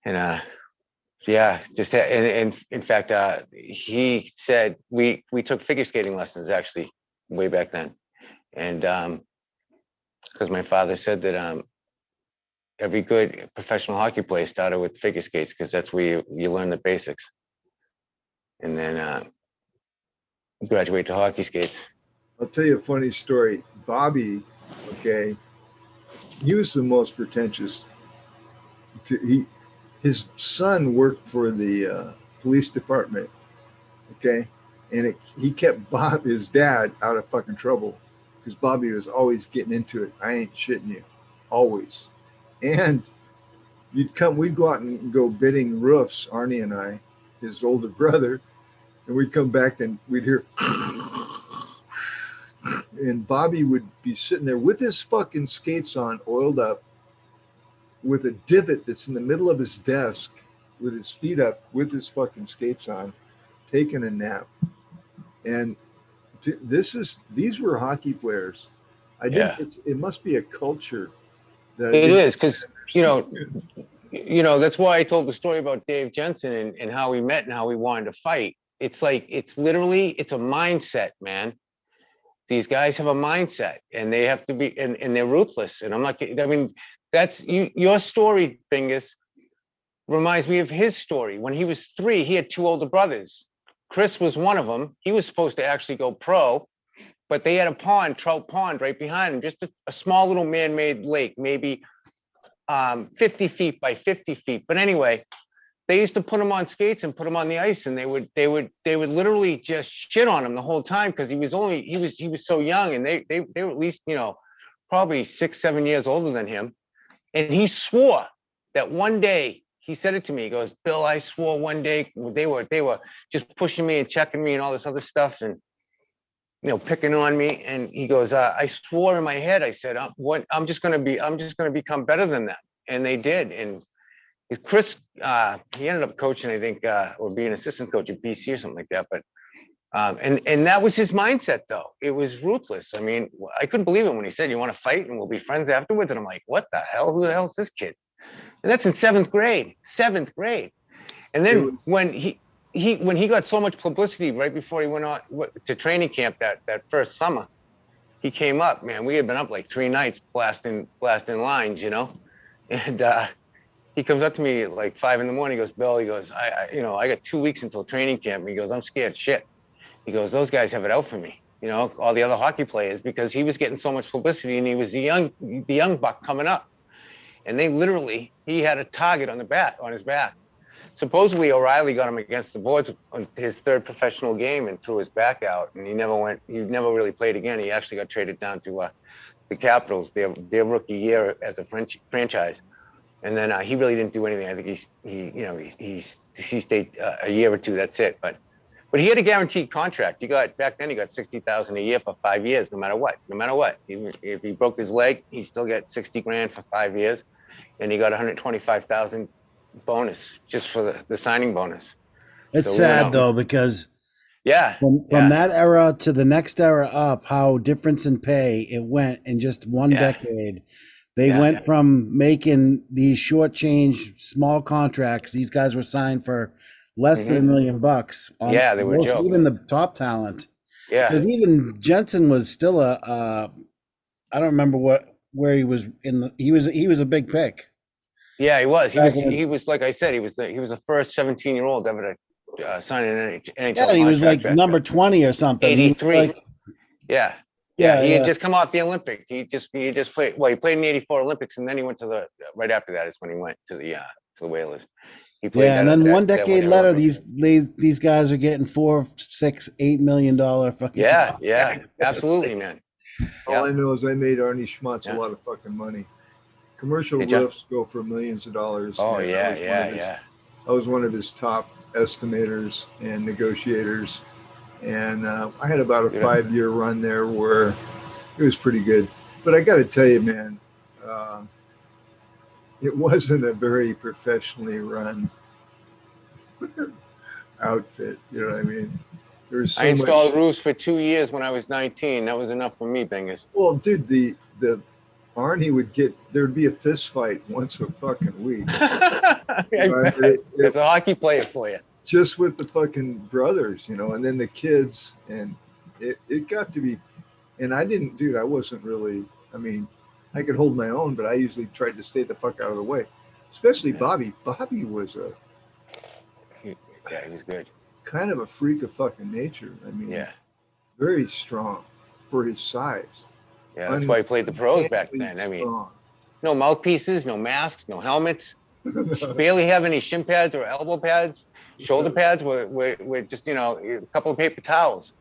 And yeah, just and in fact, he said we took figure skating lessons actually way back then, and because my father said that every good professional hockey player started with figure skates because that's where you learn the basics, and then graduate to hockey skates. I'll tell you a funny story. Bobby, okay, he was the most pretentious. His son worked for the police department, okay, and he kept his dad out of fucking trouble because Bobby was always getting into it. I ain't shitting you, always. And we'd go out and go bidding roofs, Arnie and I, his older brother, and we'd come back and we'd hear, and Bobby would be sitting there with his fucking skates on, oiled up, with a divot that's in the middle of his desk, with his feet up, with his fucking skates on, taking a nap. And these were hockey players. I Yeah. didn't. It must be a culture that I It didn't is, because, you know, understand. that's why I told the story about Dave Jensen and how we met and how we wanted to fight. It's like, it's literally, it's a mindset, man. These guys have a mindset, and they have to be, and they're ruthless. And I'm not kidding. I mean, that's you, your story, Bingus, reminds me of his story. When he was 3, he had 2 older brothers. Chris was one of them. He was supposed to actually go pro, but they had a pond, trout pond, right behind him, just a small little man-made lake, maybe 50 feet by 50 feet. But anyway, they used to put him on skates and put him on the ice, and they would literally just shit on him the whole time, because he was so young, and they were at least, probably 6, 7 years older than him. And he swore that one day, he said it to me, he goes, Bill, I swore one day they were just pushing me and checking me and all this other stuff, and picking on me. And he goes, I swore in my head, I said, I'm just gonna become better than them. And they did. And Chris, he ended up coaching, I think, or being assistant coach at BC or something like that. But and that was his mindset, though. It was ruthless. I mean, I couldn't believe it when he said, "You want to fight, and we'll be friends afterwards." And I'm like, "What the hell? Who the hell is this kid?" And that's in 7th grade. 7th grade. And then when he got so much publicity right before he went on to training camp that first summer, he came up. Man, we had been up like 3 nights blasting lines, and he comes up to me at like 5 in the morning. He goes, Bill, he goes, I got 2 weeks until training camp. And he goes, I'm scared shit. He goes, those guys have it out for me, all the other hockey players, because he was getting so much publicity, and he was the young buck coming up. And he had a target on his back. Supposedly O'Reilly got him against the boards on his 3rd professional game and threw his back out, and he never really played again. He actually got traded down to the Capitals, their rookie year as a franchise. And then he really didn't do anything. I think he stayed a year or 2. That's it. But he had a guaranteed contract. Back then he got $60,000 a year for 5 years, no matter what. Even if he broke his leg, he still got $60,000 for 5 years, and he got $125,000 bonus just for the signing bonus. It's sad though, because from that era to the next era up, how difference in pay it went in just one decade. They went from making these short change, small contracts. These guys were signed for less than $1 million. They were joking. Even the top talent. Yeah. Because even Jensen was still I don't remember where he was he was a big pick. Yeah, he was. He was like I said, he was the first 17-year-old ever to sign an NHL contract. He was like number 20 or something. 83. He had just come off the Olympic. He just played. Well, he played in the '84 Olympics, and then he went to right after that is when he went to the Whalers. He played. And then one decade later, these guys are getting $4, $6, $8 million fucking. Yeah, absolutely, man. All I know is I made Arnie Schmutz a lot of fucking money. Commercial roofs go for millions of dollars. Oh, I was one of his top estimators and negotiators. And I had about a 5-year run there where it was pretty good. But I got to tell you, man, it wasn't a very professionally run outfit. You know what I mean? There's so I installed roofs for 2 years when I was 19. That was enough for me, Bingus. Well, dude, the Arnie there'd be a fist fight once a fucking week. It's a hockey player for you. Just with the fucking brothers, and then the kids, and it got to be, and I wasn't really, I could hold my own, but I usually tried to stay the fuck out of the way, especially Bobby. Bobby was he was good. Kind of a freak of fucking nature. Very strong for his size. Yeah, that's why he played the pros back then. No mouthpieces, no masks, no helmets. Barely have any shin pads or elbow pads. Shoulder pads were just, a couple of paper towels.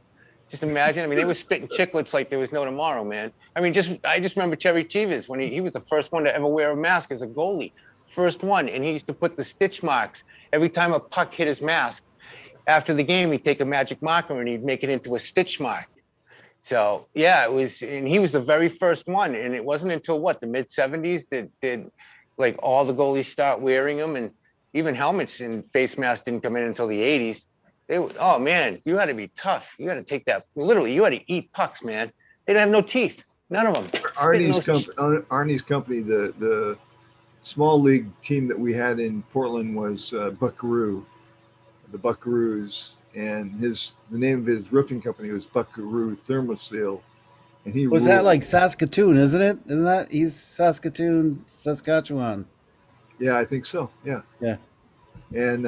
Just imagine. They were spitting chiclets like there was no tomorrow, man. I just remember Cherry Chivas when he was the first one to ever wear a mask as a goalie. First one. And he used to put the stitch marks every time a puck hit his mask. After the game, he'd take a magic marker and he'd make it into a stitch mark. So, it was, and he was the very first one. And it wasn't until the mid-70s that did like all the goalies start wearing them, and even helmets and face masks didn't come in until the 80s. Oh man, you had to be tough. You had to take that, literally, you had to eat pucks, man. They didn't have no teeth. None of them. Arnie's company, the small league team that we had in Portland was Buckaroo, the Buckaroos, and the name of his roofing company was Buckaroo Thermoseal, and he Was ruled. that like Saskatoon, isn't it? Isn't that he's Saskatoon, Saskatchewan? Yeah, I think so. Yeah. Yeah. And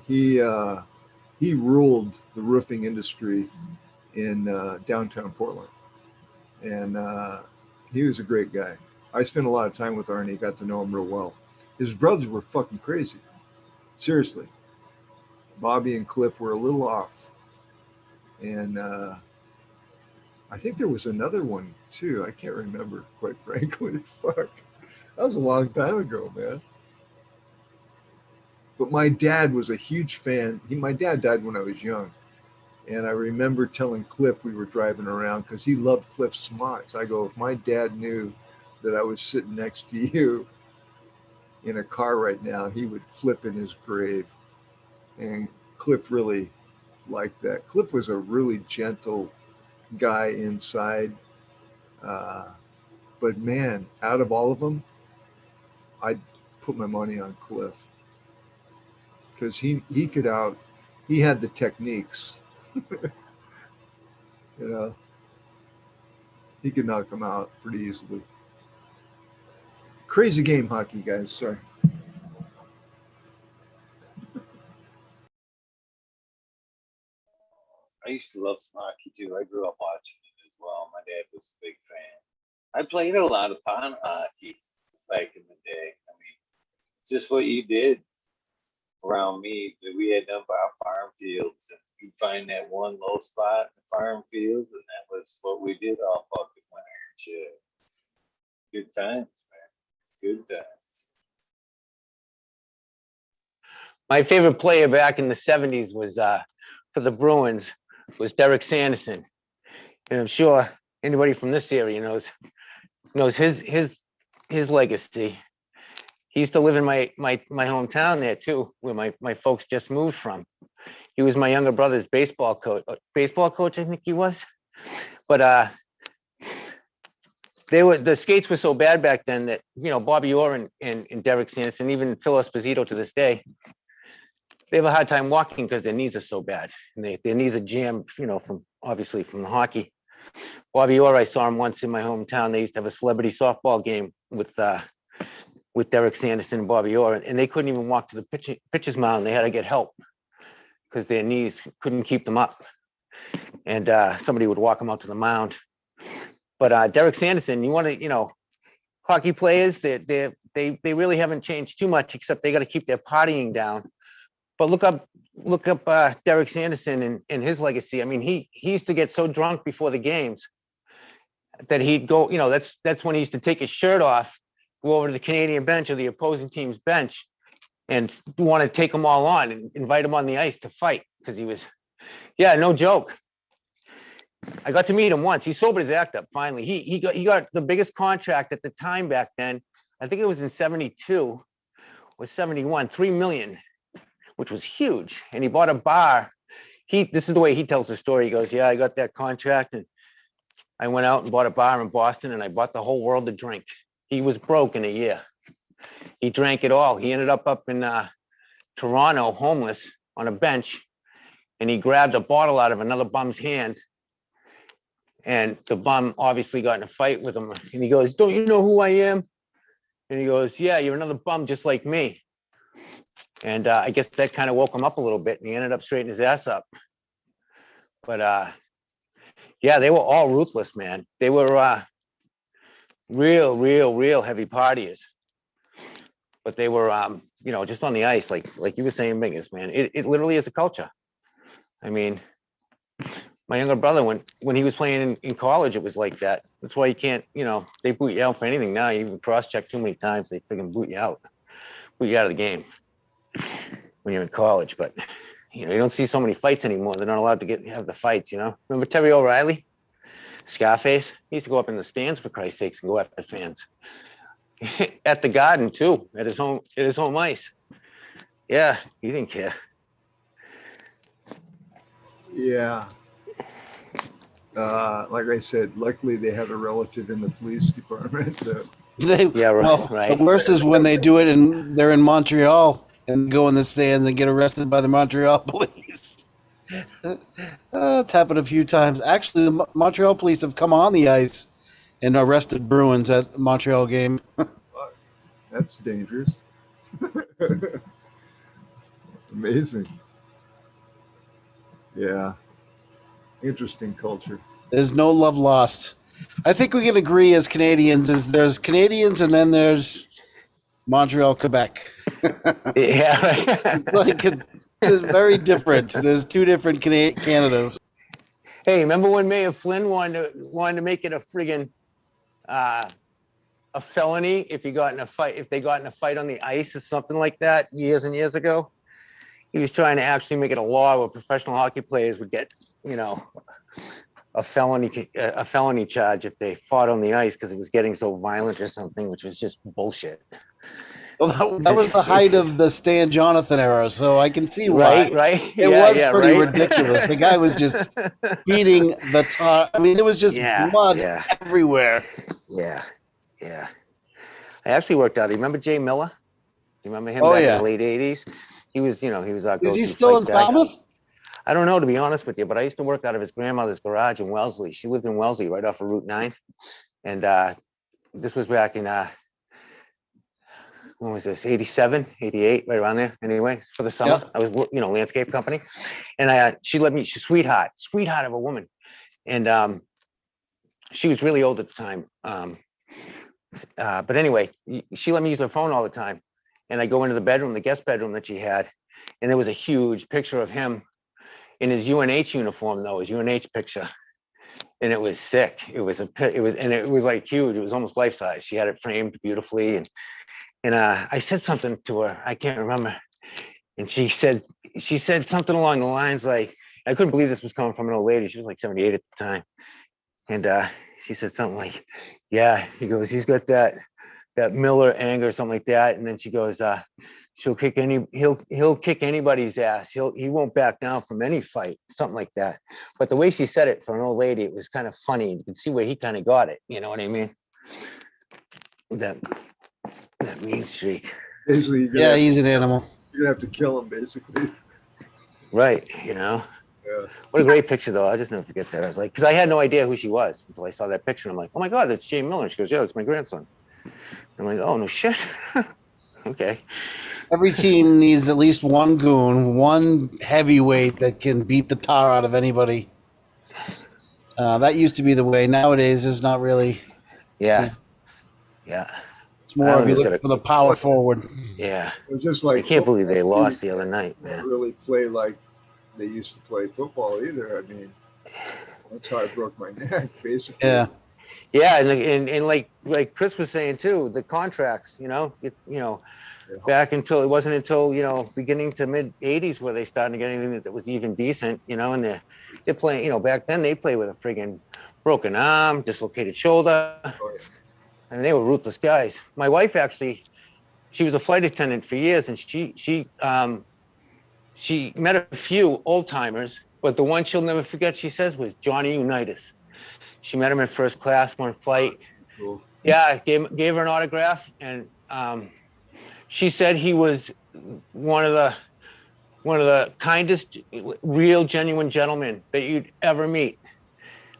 he ruled the roofing industry in downtown Portland, and he was a great guy. I spent a lot of time with Arnie, got to know him real well. His brothers were fucking crazy. Seriously. Bobby and Cliff were a little off. And I think there was another one too. I can't remember, quite frankly. Fuck. That was a long time ago, man. But my dad was a huge fan. My dad died when I was young. And I remember telling Cliff we were driving around because he loved Cliff Smots. I go, if my dad knew that I was sitting next to you in a car right now, he would flip in his grave. And Cliff really liked that. Cliff was a really gentle guy inside. But man, out of all of them, I'd put my money on Cliff because he had the techniques. You know, he could knock them out pretty easily. Crazy game, hockey, guys. Sorry. I used to love some hockey too. I grew up watching it as well. My dad was a big fan. I played a lot of pond hockey back in the day. I mean, just what you did around me. We had done our farm fields, and you'd find that one low spot in the farm field, and that was what we did all fucking winter and shit. Good times, man. Good times. My favorite player back in the 70s was for the Bruins was Derek Sanderson. And I'm sure anybody from this area knows his legacy. He used to live in my hometown there too, where my folks just moved from. He was my younger brother's baseball coach, I think he was. But the skates were so bad back then that Bobby Orr and Derek Sanderson, even Phil Esposito to this day, they have a hard time walking because their knees are so bad, and their knees are jammed, from the hockey. Bobby Orr, I saw him once in my hometown. They used to have a celebrity softball game with Derek Sanderson and Bobby Orr, and they couldn't even walk to the pitcher's mound. They had to get help because their knees couldn't keep them up, and somebody would walk them out to the mound. But Derek Sanderson, you want to, hockey players, they really haven't changed too much, except they got to keep their partying down. But look up Derek Sanderson and his legacy. I mean, he used to get so drunk before the games that he'd go, that's when he used to take his shirt off, go over to the Canadian bench or the opposing team's bench, and want to take them all on and invite them on the ice to fight because he was, no joke. I got to meet him once. He sobered his act up finally. He got the biggest contract at the time back then. I think it was in 72 or 71, $3 million. Which was huge. And he bought a bar. This is the way he tells the story. He goes, yeah, I got that contract and I went out and bought a bar in Boston and I bought the whole world a drink. He was broke in a year. He drank it all. He ended up in Toronto, homeless on a bench, and he grabbed a bottle out of another bum's hand. And the bum obviously got in a fight with him. And he goes, don't you know who I am? And he goes, yeah, you're another bum just like me. And I guess that kind of woke him up a little bit, and he ended up straightening his ass up. But they were all ruthless, man. They were real heavy partiers. But they were, just on the ice, like you were saying, Mingus, man. It literally is a culture. I mean, my younger brother, when he was playing in college, it was like that. That's why you can't, they boot you out for anything now. You even cross-check too many times, they freaking boot you out of the game when you're in college. But you don't see so many fights anymore. They're not allowed to have the fights. Remember Terry O'Reilly, Scarface? He used to go up in the stands, for Christ's sakes, and go after fans at the Garden too, at his home ice. Yeah, he didn't care. Yeah. Like I said, luckily they have a relative in the police department. Yeah, right, Well, right. the worst is when they do it and they're in Montreal and go in the stands and get arrested by the Montreal police. It's happened a few times. Actually, the Montreal police have come on the ice and arrested Bruins at the Montreal game. Fuck, that's dangerous. Amazing. Yeah. Interesting culture. There's no love lost. I think we can agree as Canadians is there's Canadians and then there's Montreal, Quebec. Yeah. It's like it's very different. There's two different Canadas. Hey, remember when Mayor Flynn wanted to make it a friggin' a felony if you got in a fight, if they got in a fight on the ice or something like that years and years ago? He was trying to actually make it a law where professional hockey players would get, you know, a felony charge if they fought on the ice because it was getting so violent or something, which was just bullshit. Well, that was the height of the Stan Jonathan era, so I can see why. Right. It Yeah, was yeah, pretty right. ridiculous. The guy was just beating the tar. I mean, there was just blood everywhere. Yeah. I actually worked out. You remember Jay Miller? You remember him Oh, back yeah. in the late 80s? He was, you know, he was our Is he go-to still in fight guy. Falmouth? I don't know, to be honest with you, but I used to work out of his grandmother's garage in Wellesley. She lived in Wellesley right off of Route 9. And this was back in, when was this, 87, 88, right around there. Anyway, for the summer. Yep. I was, you know, landscape company. And she let me, she's sweetheart of a woman. And she was really old at the time. But anyway, she let me use her phone all the time. And I go into the bedroom, the guest bedroom that she had, and there was a huge picture of him in his UNH uniform, though, his UNH picture. And it was sick. It was like huge. It was almost life size. She had it framed beautifully. And I said something to her. I can't remember. And she said something along the lines like, I couldn't believe this was coming from an old lady. She was like 78 at the time. And she said something like, yeah, he goes, he's got that Miller anger or something like that. And then she goes, he'll kick anybody's ass. He won't back down from any fight, something like that. But the way she said it for an old lady, it was kind of funny. You can see where he kind of got it. You know what I mean? That mean streak. Basically, Yeah, he's an animal. You're gonna have to kill him, basically. Right, you know. Yeah. What a great picture, though. I'll just never forget that. I was like, because I had no idea who she was until I saw that picture. And I'm like, oh my God, that's Jay Miller. And she goes, yeah, that's my grandson. I'm like, oh, no shit. Okay. Every team needs at least one goon, one heavyweight that can beat the tar out of anybody. That used to be the way. Nowadays, it's not really. Yeah. It's more of you look for the power forward. Yeah. It was just like I can't believe they lost the other night, man. Really play like they used to play football either. I mean, that's how I broke my neck, basically. Yeah. Yeah, and like Chris was saying too, the contracts, back until it wasn't until beginning to mid '80s where they started to get anything that was even decent, and they're playing, back then they played with a friggin' broken arm, dislocated shoulder. I mean, they were ruthless guys. My wife actually, she was a flight attendant for years, and she met a few old timers, but the one she'll never forget, she says, was Johnny Unitas. She met him in first class, one flight. Cool. Yeah, gave her an autograph, and she said he was one of the kindest, real, genuine gentlemen that you'd ever meet.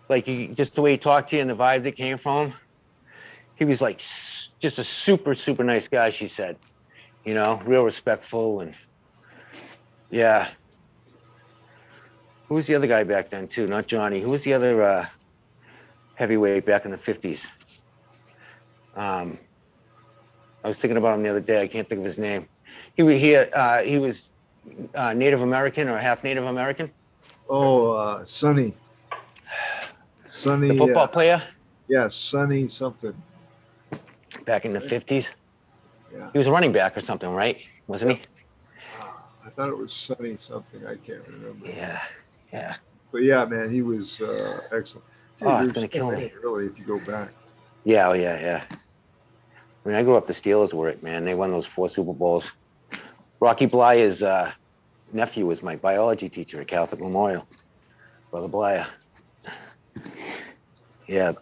Like, just the way he talked to you and the vibe that came from him. He was like just a super, super nice guy, she said. Real respectful, and yeah. Who was the other guy back then too? Not Johnny. Who was the other heavyweight back in the 50s? I was thinking about him the other day. I can't think of his name. He was Native American or half Native American. Oh, Sonny. The football player? Yeah, Sonny something. Back in the 50s? Yeah. He was a running back or something, right? Wasn't he? I thought it was Sonny something. I can't remember. Yeah. But yeah, man, he was excellent. Dude, it's going to kill me. Really, if you go back. Yeah, yeah. I mean, I grew up, the Steelers were it, man. They won those 4 Super Bowls. Rocky Blyer's nephew was my biology teacher at Catholic Memorial. Brother Blyer. Yeah,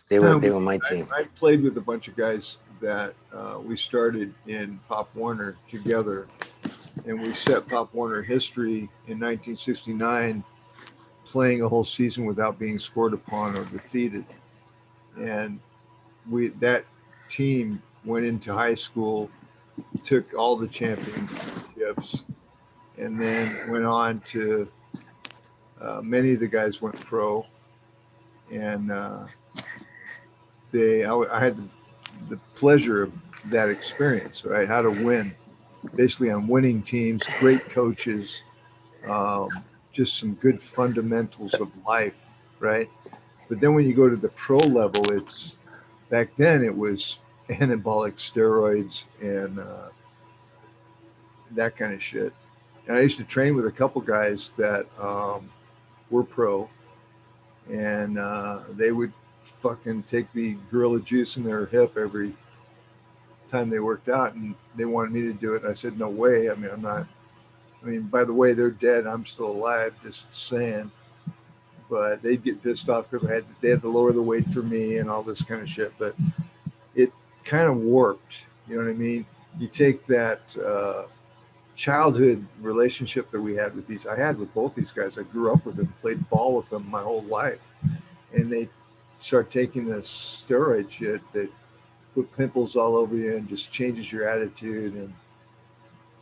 they were my team. I played with a bunch of guys that we started in Pop Warner together, and we set Pop Warner history in 1969, playing a whole season without being scored upon or defeated. And that team went into high school, took all the championships, and then went on to many of the guys went pro, and I had the pleasure of that experience, right? How to win, basically on winning teams, great coaches, just some good fundamentals of life, right? But then when you go to the pro level, back then it was anabolic steroids and that kind of shit. And I used to train with a couple guys that were pro, and they would fucking take the gorilla juice in their hip every time they worked out, and they wanted me to do it. And I said, no way. I mean, I'm not. I mean, by the way, they're dead. I'm still alive. Just saying. But they'd get pissed off because they had to lower the weight for me and all this kind of shit. But it kind of worked. You know what I mean? You take that childhood relationship that I had with both these guys. I grew up with them, played ball with them my whole life, and they start taking this steroid shit that put pimples all over you and just changes your attitude and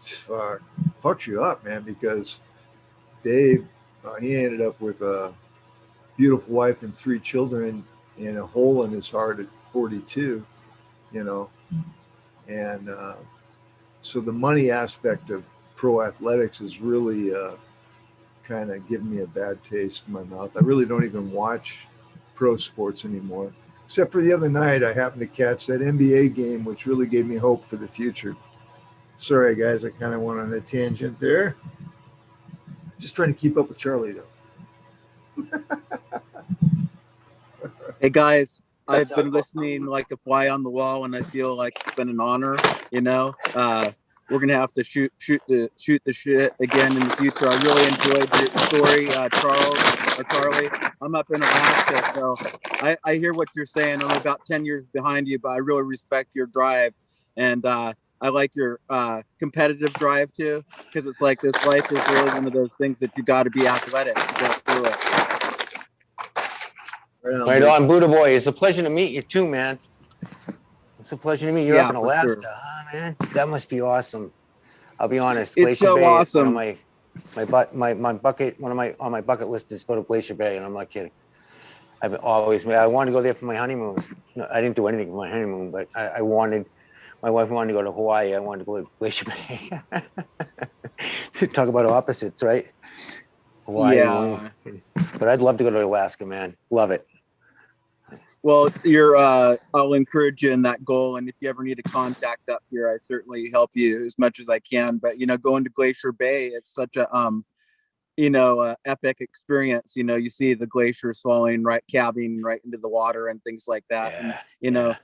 fucks you up, man. Because Dave, he ended up with a beautiful wife and 3 children and a hole in his heart at 42, you know. And so the money aspect of pro athletics is really kind of giving me a bad taste in my mouth. I really don't even watch pro sports anymore, except for the other night I happened to catch that NBA game, which really gave me hope for the future. Sorry guys, I kind of went on a tangent there. Just trying to keep up with Charlie though. Hey guys, I've been listening like a fly on the wall, and I feel like it's been an honor. You know, we're gonna have to shoot the shit again in the future. I really enjoyed your story, Charlie. I'm up in Alaska, so I hear what you're saying. I'm about 10 years behind you, but I really respect your drive, and I like your competitive drive too, because it's like this life is really one of those things that you got to be athletic to get through it. Right on, Buddha Boy. It's a pleasure to meet you too, man. It's a pleasure to meet you. You're up in Alaska, sure. Huh, man? That must be awesome. I'll be honest. It's Glacier so Bay awesome. Is one of my bucket list is go to Glacier Bay, and I'm not kidding. I wanted to go there for my honeymoon. No, I didn't do anything for my honeymoon, but my wife wanted to go to Hawaii. I wanted to go to Glacier Bay. Talk about opposites, right? Hawaii. Yeah. But I'd love to go to Alaska, man. Love it. Well, I'll encourage you in that goal. And if you ever need a contact up here, I certainly help you as much as I can. But, going to Glacier Bay, it's such a, epic experience. You see the glaciers falling calving right into the water and things like that. Yeah, and,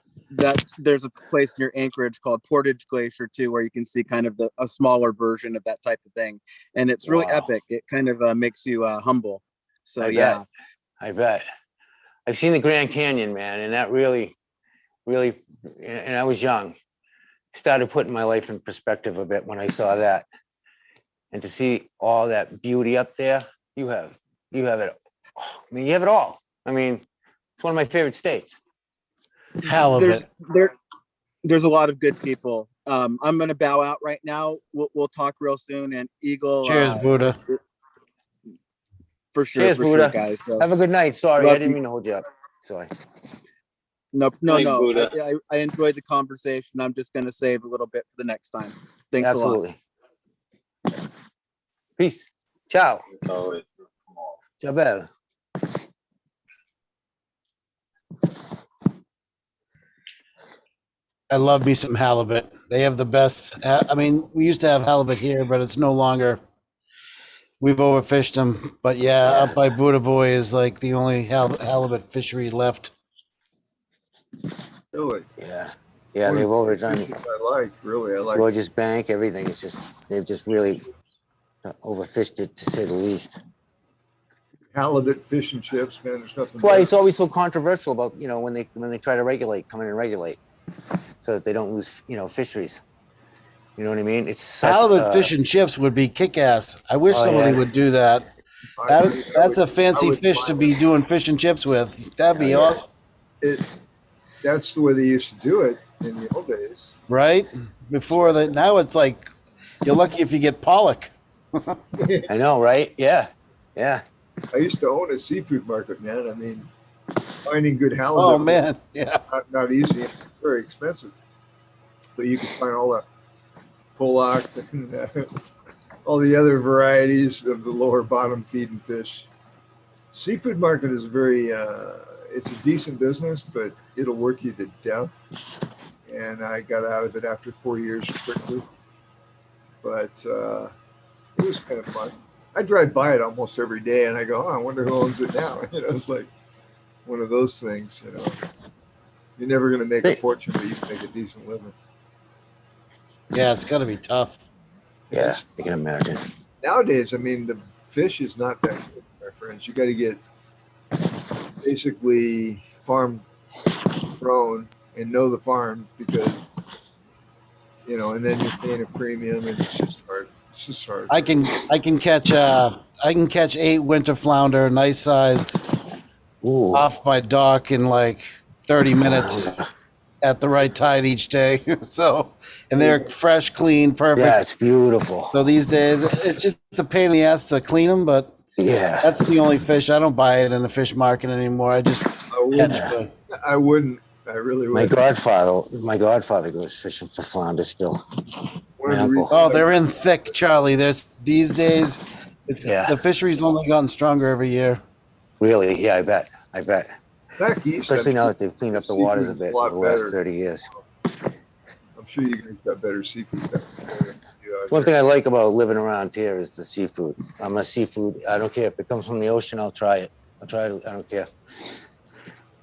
there's a place near Anchorage called Portage Glacier too, where you can see kind of a smaller version of that type of thing. And it's really epic. It kind of makes you humble. So, I bet. I've seen the Grand Canyon, man, and that really, and I was young, started putting my life in perspective a bit when I saw that. And to see all that beauty up there, you have it. I mean, you have it all. I mean, it's one of my favorite states. Halibut. There's a lot of good people. I'm going to bow out right now. We'll talk real soon. And Eagle. Cheers, Buddha. For sure. Cheers, for Buddha. sure, guys. So, have a good night. Sorry, I didn't mean to hold you up. Sorry. No. I enjoyed the conversation. I'm just going to save a little bit for the next time. Thanks Absolutely. A lot. Peace. Ciao. It's always Ciao, bella. I love me some halibut. They have the best. I mean, we used to have halibut here, but it's no longer. We've overfished them. But yeah, up by Buddha Boy is like the only halibut fishery left. Really? Yeah, they've overdone it. I like George's Bank, everything is they've just really overfished it, to say the least. halibut fish and chips, man. There's nothing. That's why better. it's always so controversial about, you know, when they try to regulate, come in and regulate, so that they don't lose, you know, fisheries. You know what I mean? It's such Halibut fish and chips would be kick-ass. I wish Oh, somebody yeah. would do that. That's a fancy fish to be doing fish and chips with. That'd be Hell yeah. awesome. That's the way they used to do it in the old days. Right? Before that, now it's like you're lucky if you get pollock. I know, right? Yeah, yeah. I used to own a seafood market, man. I mean, finding good halibut. Oh man, yeah. Not easy. It's very expensive. But you can find all that pollock and all the other varieties of the lower bottom feeding fish. Seafood market is very, it's a decent business, but it'll work you to death. And I got out of it after 4 years quickly. But it was kind of fun. I drive by it almost every day and I go, oh, I wonder who owns it now. You know, it's like one of those things, you know. You're never going to make a fortune, but you can make a decent living. Yeah, it's got to be tough. Yeah, I can imagine. Nowadays, I mean, the fish is not that good, my friends. You got to get basically farm grown and know the farm because, you know, and then you're paying a premium and it's just hard. It's just hard. I can catch 8 winter flounder, nice sized, Ooh. off my dock in like 30 minutes at the right tide each day. So, and they're fresh, clean, perfect. Yeah, it's beautiful. So these days, it's just a pain in the ass to clean them, but yeah, that's the only fish. I don't buy it in the fish market anymore. I just I wouldn't. I really would. My godfather goes fishing for flounder still. Oh, they're in thick, Charlie. There's these days. The fishery's only gotten stronger every year. Really? Yeah, I bet. Back east, especially now that they've cleaned up the waters a bit over the last 30 years. I'm sure you guys got better seafood back there. One thing I like about living around here is the seafood. I'm a seafood. I don't care if it comes from the ocean. I'll try it. I don't care.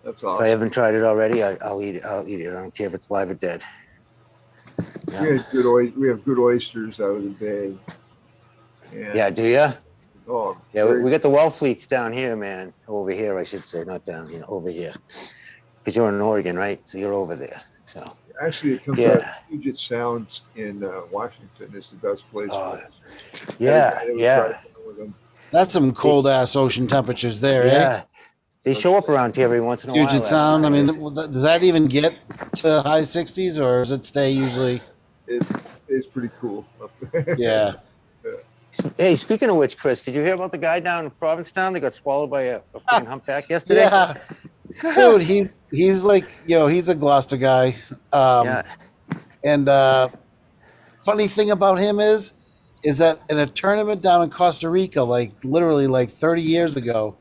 That's awesome. If I haven't tried it already, I'll eat it. I don't care if it's live or dead. Yeah. We have good oysters out of the bay. And yeah, do ya? Oh, yeah, we got the well fleets down here, man. Over here, I should say, not down here, over here. Because you're in Oregon, right? So you're over there. So actually, it comes out of Puget Sound in Washington. It's the best place. For it. Yeah. That's some cold ass ocean temperatures there, eh? They show up around here every once in a while. Puget Sound. I mean, does that even get to high 60s, or does it stay usually? It's pretty cool up there. Yeah. Hey, speaking of which, Chris, did you hear about the guy down in Provincetown that got swallowed by a freaking humpback yesterday? Yeah, dude, he's like, he's a Gloucester guy. And funny thing about him is that in a tournament down in Costa Rica, like literally like 30 years ago,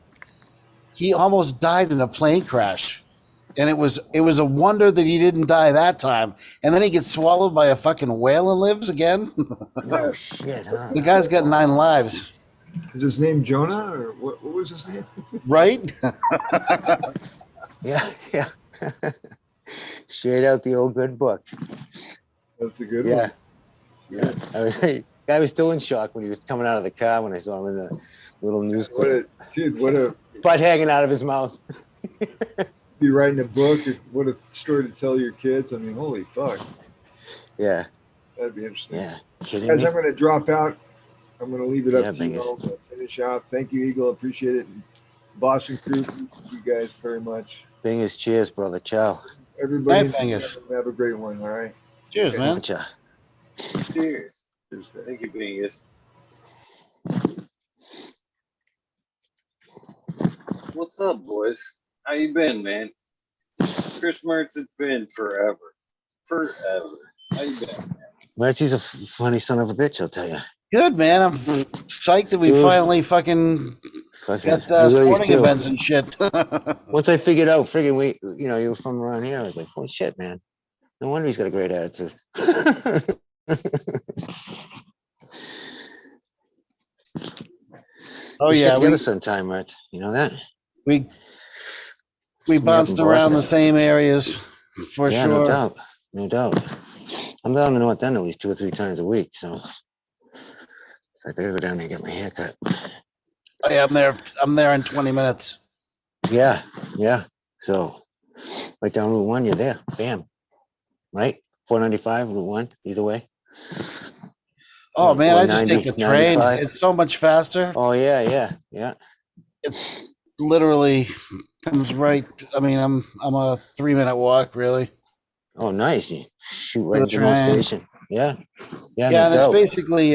he almost died in a plane crash. And it was a wonder that he didn't die that time. And then he gets swallowed by a fucking whale and lives again. Oh shit! Huh? The guy's got 9 lives. Is his name Jonah, or what was his name? Right? Yeah. Straight out the old good book. That's a good one. Yeah. Guy was still in shock when he was coming out of the car when I saw him in the little news clip. What a butt hanging out of his mouth. Be writing a book. What a story to tell your kids. I mean, holy fuck. Yeah. That'd be interesting. Yeah. Guys, I'm going to drop out. I'm going to leave it up to you all to finish out. Thank you, Eagle. Appreciate it. And Boston crew, thank you guys very much. Bingus, cheers, brother. Ciao. Everybody, have a great one. All right. Cheers, man. Ciao. Cheers. Thank you, Bingus. What's up, boys? How you been, man? Chris Mertz, it's been forever. How you been, man? Mertzy's a funny son of a bitch, I'll tell you. Good, man. I'm psyched that we finally fucking got sporting events and shit. Once I figured out, you were from around here, I was like, holy shit, man. No wonder he's got a great attitude. Oh, yeah. Together sometime, Mert. You know that? We bounced around the same areas for sure. No doubt. I'm down in the North End at least 2 or 3 times a week, so I better go down there and get my hair cut. Yeah, I'm there in 20 minutes. Yeah, yeah. So right down Route 1, you're there. Bam. Right? 495, Route 1, either way. Oh man, Or I just take the train. 95. It's so much faster. Oh, yeah, yeah, yeah. It's literally comes right. I mean, I'm a 3-minute walk really Oh, nice. You shoot to right the into Mill train. Station. Yeah, yeah, Yeah, no and it's doubt. basically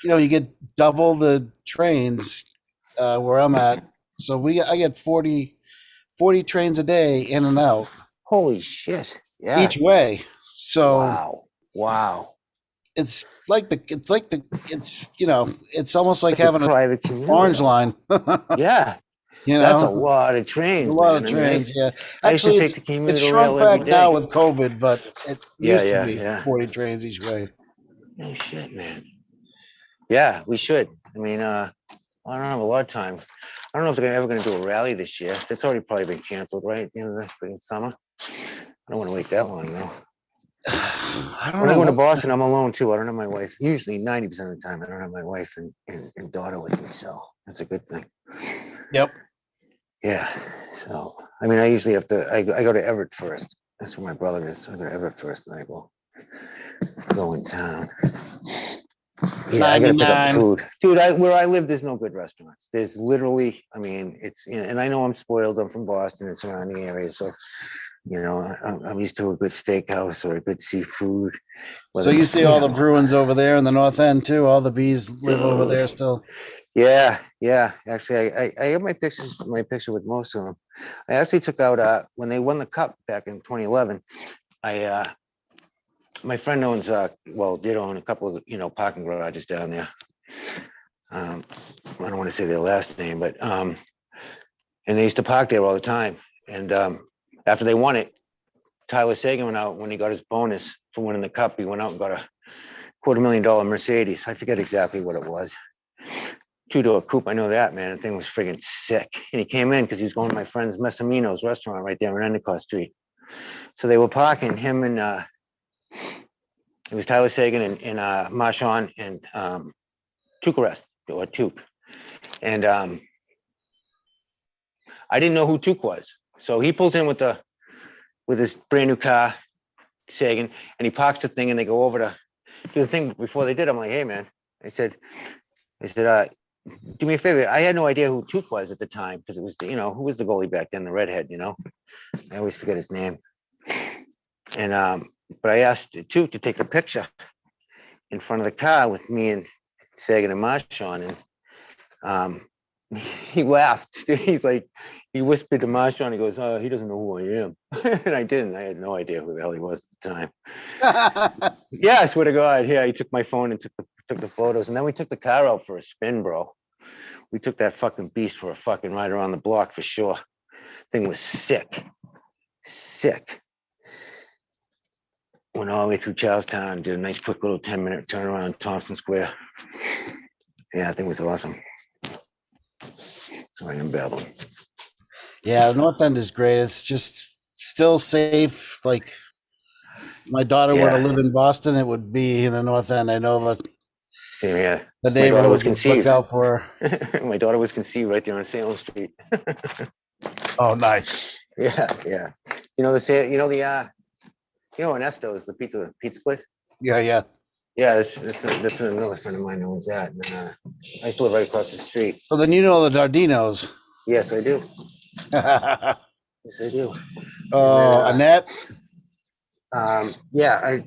you get double the trains where I'm at. So I get 40 trains a day in and out Holy shit. Yeah. each way. So Wow. Wow. it's almost like Like a having an private community orange almost. line. Yeah. You That's a know, lot of it's a trains, lot man. of I mean, trains. Yeah, I used to actually, take the it's commuter rail shrunk every back now day. with COVID, but it Yeah, used to yeah, be yeah. 40 trains each way. No shit, man. Yeah, we should. I mean, I don't have a lot of time. I don't know if they're ever going to do a rally this year. That's already probably been canceled, right? At the end of the freaking summer. I don't want to wait that long, though. I don't When I know go to what. Boston, I'm alone too. I don't have my wife. Usually 90% of the time, I don't have my wife and daughter with me. So that's a good thing. Yep. Yeah. So, I mean, I usually have to, I go to Everett first. That's where my brother is. So I go to Everett first and I go in town. Yeah, I got to pick up 99. food. Dude, where I live, there's no good restaurants. There's literally, I mean, and I know I'm spoiled. I'm from Boston and surrounding areas. So, I'm used to a good steakhouse or a good seafood. So Whether, you see all the Bruins over there in the North End too. All the bees live over there still. Yeah, yeah. Actually, I have my picture with most of them. I actually took out when they won the cup back in 2011. My friend owns did own a couple of parking garages down there. I don't want to say their last name, but and they used to park there all the time. And after they won it, Tyler Sagan went out when he got his bonus for winning the cup. He went out and got a $250,000 Mercedes. I forget exactly what it was. 2-door coupe. I know that, man. The thing was friggin' sick. And he came in because he was going to my friend's Messamino's restaurant right there on Endicott Street. So they were parking him and it was Tyler Sagan and Marshawn and Tukarest or Tuk. And I didn't know who Tuk was. So he pulls in with his brand new car, Sagan, and he parks the thing and they go over to do the thing. Before they did, I'm like, hey man, I said, do me a favor. I had no idea who Tuk was at the time because it was, who was the goalie back then, the redhead, I always forget his name. And but I asked Tuk to take a picture in front of the car with me and Sagan and Marshawn, and he laughed. He's like, he whispered to Marshawn, he goes, he doesn't know who I am. And I didn't. I had no idea who the hell he was at the time. Yeah, I swear to God. Yeah, he took my phone and took the photos, and then we took the car out for a spin, bro. We took that fucking beast for a fucking ride around the block for sure. Thing was sick. Went all the way through Charlestown, did a nice quick little 10-minute turnaround in Thompson Square. Yeah, I think it was awesome. Sorry, I'm babbling. Yeah, the North End is great. It's just still safe. Like my daughter were to live in Boston, it would be in the North End. I know that Same here. the My daughter was neighborhood would look conceived. out for her. My daughter was conceived right there on Salem Street. Oh, nice. Yeah. You know Ernesto's, the pizza place? Yeah. Yeah, that's another friend of mine owns that. And, I used to live right across the street. So then you know the Dardinos. Yes, I do. Yes, I do. Oh, Annette. Yeah, I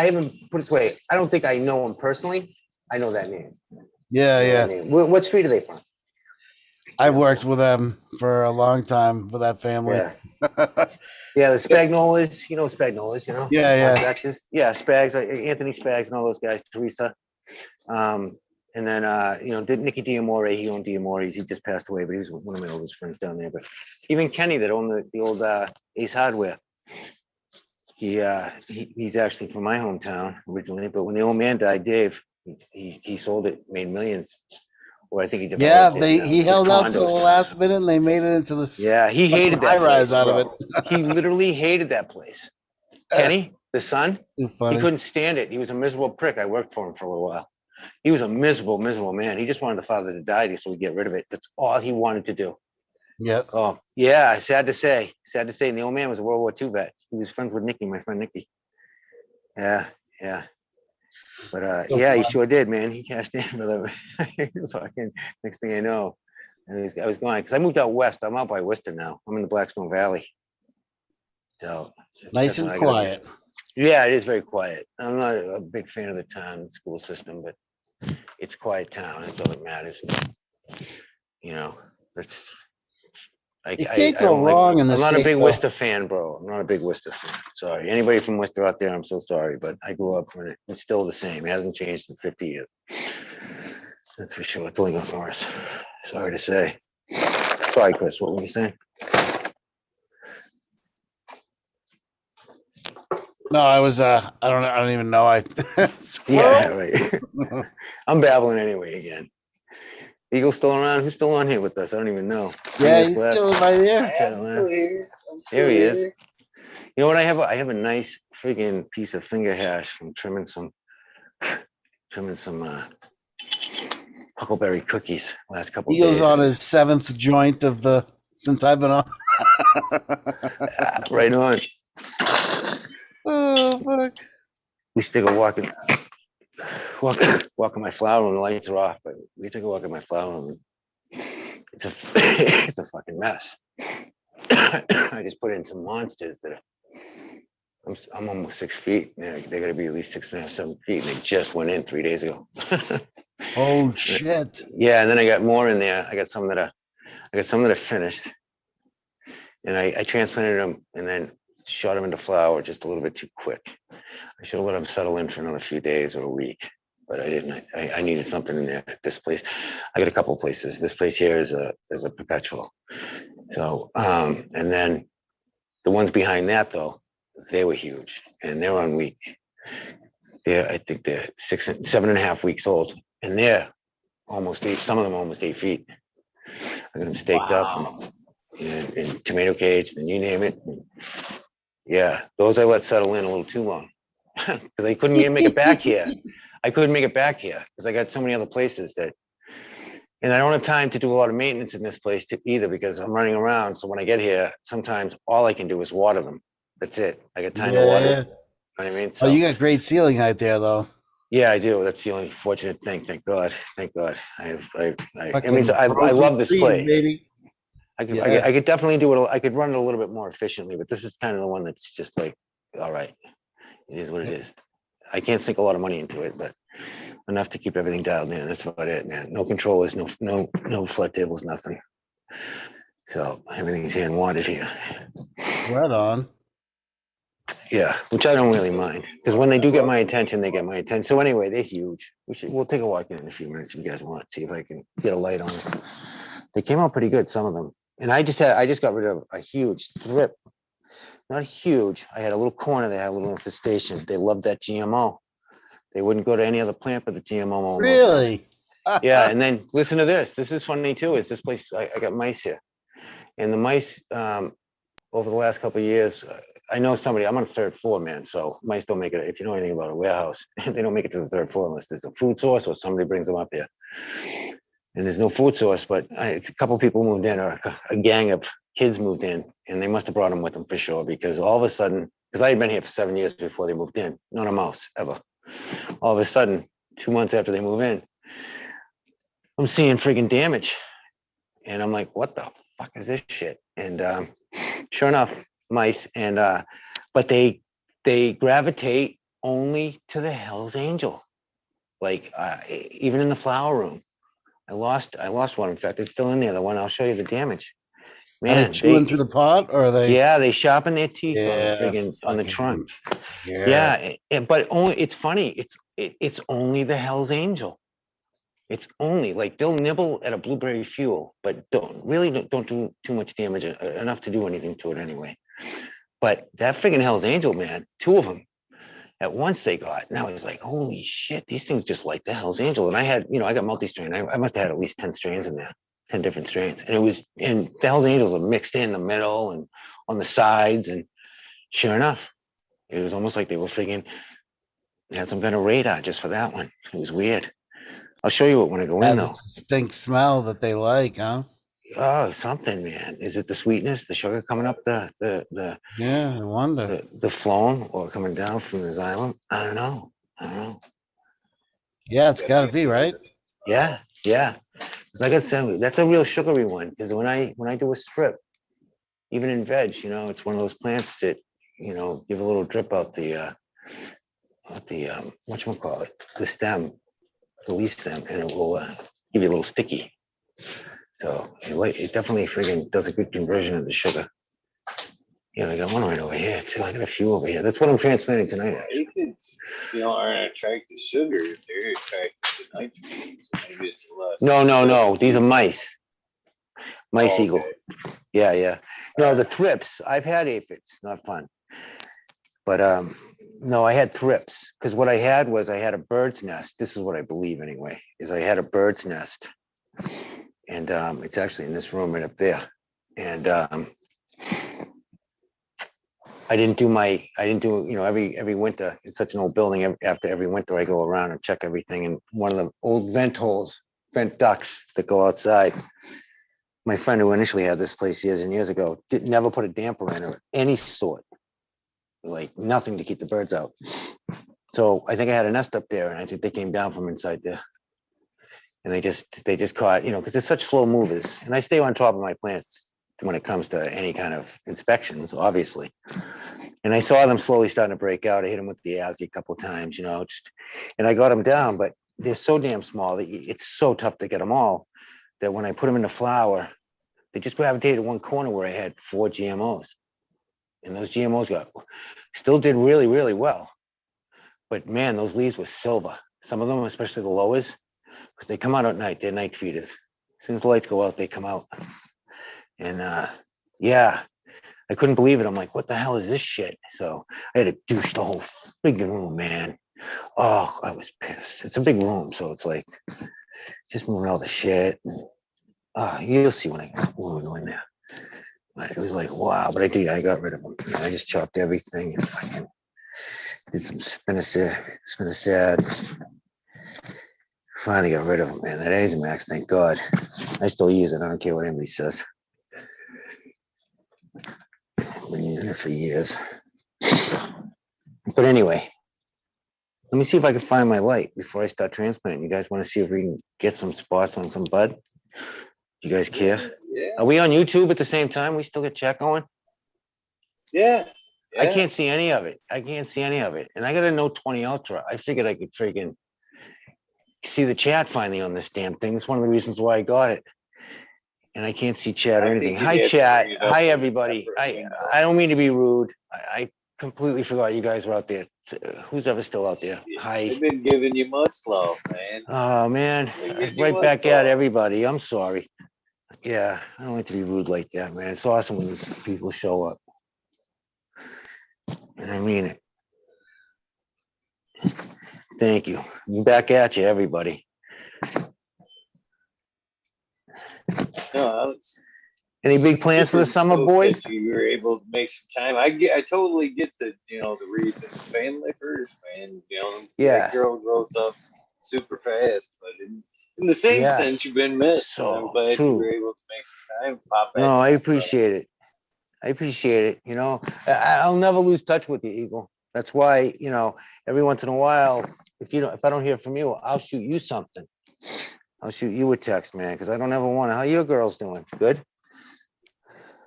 haven't put it this way. I don't think I know him personally. I know that name. Yeah. What street are they from? I've worked with them for a long time with that family. Yeah. Yeah, the Spagnolas, Spagnolas, Yeah. Contractors. Yeah, Spags, like Anthony Spags and all those guys, Teresa. And then, did Nicky Diamore, he owned Diamore's. He just passed away, but he was one of my oldest friends down there. But even Kenny that owned the old Ace Hardware, he's actually from my hometown originally. But when the old man died, Dave, he sold it, made millions. Or I think he developed he held out to the last minute and they made it into the he hated that high rise place, out of it. He literally hated that place. Kenny, the son, Too funny. he couldn't stand it. He was a miserable prick. I worked for him for a little while. He was a miserable, miserable man. He just wanted the father to die so we get rid of it. That's all he wanted to do. Yep. Oh, yeah, sad to say. Sad to say. And the old man was a World War II vet. He was friends with Nicky, my friend Nicky. Yeah, yeah. But So yeah, he fun. sure did, man. He cashed in for the fucking next thing I know. I was going because I moved out west. I'm out by Worcester now. I'm in the Blackstone Valley. So Nice that's and when I gotta quiet. yeah, it is very quiet. I'm not a big fan of the town and school system, but it's a quiet town. That's all that matters. You know, that's You can't I go don't like. wrong in the I'm not a state, big though. Worcester fan, bro. I'm not a big Worcester fan. Sorry, anybody from Worcester out there, I'm so sorry, but I grew up when it's still the same. It hasn't changed in 50 years. That's for sure. It's only gotten worse. Sorry to say. Sorry, Chris. What were you saying? No, I was. I don't even know. Yeah, Squirrel. right. I'm babbling anyway again. Eagle's still around? Who's still on here with us? I don't even know. Yeah, he's still right here. I'm still here. I'm still There he is. here. You know what? I have a nice friggin' piece of finger hash from trimming some huckleberry cookies last couple of Eagle's days. on his 7th joint of the since I've been on. Right on. Oh fuck! We should take a walk in my flower room. The lights are off, but we take a walk in my flower room. It's a it's a fucking mess. I just put in some monsters that I'm almost 6 feet. They're going to be at least 6.5, 7 feet. And they just went in 3 days ago. Oh shit! Yeah, and then I got more in there. I got some that are finished, and I transplanted them and then shot them into flower just a little bit too quick. I should have let them settle in for another few days or a week, but I didn't. I needed something in there. This place, I got a couple of places. This place here is a perpetual. So, and then the ones behind that though, they were huge and they're on week. I think they're 7.5 weeks old, and they're almost 8. Some of them almost 8 feet. I got them staked Wow. up and tomato cage, and you name it. Yeah, those I let settle in a little too long because I couldn't even make it back here. I couldn't make it back here because I got so many other places that, and I don't have time to do a lot of maintenance in this place either because I'm running around. So when I get here, sometimes all I can do is water them. That's it. I got time to water. Yeah. You know what I mean? So, Oh, you got great ceiling height there, though. yeah, I do. That's the only fortunate thing. Thank God. Thank God. I Fucking mean, I frozen love this trees, place. baby. I Yeah. could definitely do it. I could run it a little bit more efficiently, but this is kind of the one that's just like, all right, it is what it is. I can't sink a lot of money into it, but enough to keep everything dialed in. That's about it, man. No controllers, no flood tables, nothing. So everything's hand wanted here. Right on. Yeah, which I don't really mind because when they do get my attention, they get my attention. So anyway, they're huge. We'll take a walk in a few minutes if you guys want. See if I can get a light on them. They came out pretty good, some of them. And I just got rid of a huge strip. Not huge. I had a little corner that had a little infestation. They loved that GMO. They wouldn't go to any other plant but the GMO almost. Really? Yeah, and then listen to this. This is funny too. Is this place? I got mice here, and the mice over the last couple of years. I know somebody. I'm on the 3rd floor, man. So mice don't make it. If you know anything about a warehouse, they don't make it to the 3rd floor unless there's a food source or somebody brings them up here. And there's no food source, but a couple of people moved in, or a gang of kids moved in, and they must have brought them with them for sure. Because all of a sudden, because I had been here for 7 years before they moved in, not a mouse ever. All of a sudden, 2 months after they move in, I'm seeing friggin' damage. And I'm like, what the fuck is this shit? And sure enough, mice. And but they gravitate only to the Hell's Angel. Like even in the flower room, I lost one. In fact, it's still in there. The one I'll show you the damage. Are they Man, chewing through the pot, or are they? yeah, they sharpen their teeth on the Yeah, friggin' on the fucking- trunk. Yeah. Yeah, but only it's funny. It's only the Hell's Angel. It's only like they'll nibble at a blueberry fuel, but don't do too much damage, enough to do anything to it anyway. But that friggin' Hell's Angel, man, 2 of them at once they got, and I was like, holy shit, these things just like the Hell's Angel. And I had, I got multi-strain. I must have had at least 10 strains in there, 10 different strains. And the Hell's Angels are mixed in the middle and on the sides. And sure enough, it was almost like they were friggin' had some kind of radar just for that one. It was weird. I'll show you it when I go in Has a though. distinct smell that they like, huh? Oh, something, man. Is it the sweetness, the sugar coming up the Yeah, I wonder. the phloem or coming down from the xylem? I don't know. I don't know. Yeah, it's got to be, right? Yeah, yeah. 'Cause like I said, that's a real sugary one. Because when I do a strip, even in veg, it's one of those plants that, give a little drip out the whatchamacallit, the stem, the leaf stem, and it will give you a little sticky. So it definitely friggin' does a good conversion of the sugar. Yeah, I got one right over here too. I got a few over here. That's what I'm transplanting tonight. Actually. Aphids, aren't attracted to sugar. They're attracted to nitrogen. So maybe it's less. No. These are mice. Mice eagle. Okay. Yeah. No, the thrips. I've had aphids. Not fun. But no, I had thrips because what I had a bird's nest. This is what I believe anyway. Is I had a bird's nest, and it's actually in this room right up there. And I didn't do every winter. It's such an old building. After every winter, I go around and check everything. And one of the old vent ducts that go outside. My friend who initially had this place years and years ago never put a damper in or any sort, like nothing to keep the birds out. So I think I had a nest up there, and I think they came down from inside there, and they just caught, because they're such slow movers, and I stay on top of my plants when it comes to any kind of inspections, obviously. And I saw them slowly starting to break out. I hit them with the Azzy a couple of times, and I got them down, but they're so damn small that it's so tough to get them all that when I put them in the flower, they just gravitated to one corner where I had 4 GMOs. And those GMOs still did really, really well. But man, those leaves were silver. Some of them, especially the lowers, because they come out at night. They're night feeders. As soon as the lights go out, they come out. And yeah, I couldn't believe it. I'm like, what the hell is this shit? So I had to douche the whole freaking room, man. Oh, I was pissed. It's a big room, so it's like just moving all the shit. You'll see when we go in there. But it was like, wow. But I got rid of them. I just chopped everything and fucking did some spinosad. Finally got rid of them, man. That Azamax, thank God. I still use it. I don't care what anybody says. I've been using it for years. But anyway, let me see if I can find my light before I start transplanting. You guys want to see if we can get some spots on some bud? You guys care? Yeah. Are we on YouTube at the same time? We still get chat going? Yeah. I can't see any of it. And I got a Note 20 Ultra. I figured I could freaking see the chat finally on this damn thing. It's one of the reasons why I got it. And I can't see chat or anything. Hi, chat. Hi, everybody. I don't mean to be rude. I completely forgot you guys were out there. Who's ever still out there? Hi. I've been giving you much love, man. Oh, man. Right back at everybody. I'm sorry. Yeah, I don't like to be rude like that, man. It's awesome when these people show up. And I mean it. Thank you. Back at you, everybody. No, any big plans for the summer, boys? You were able to make some time. I totally get the the reason. Family first, man. Yeah. That girl grows up super fast, but in the same sense, you've been missed. So I'm glad true. you were able to make some time. Pop back. No, I appreciate it. I'll never lose touch with you, Eagle. That's why, every once in a while, if I don't hear from you, I'll shoot you something. I'll shoot you a text, man, because I don't ever want to. How your girls doing? Good?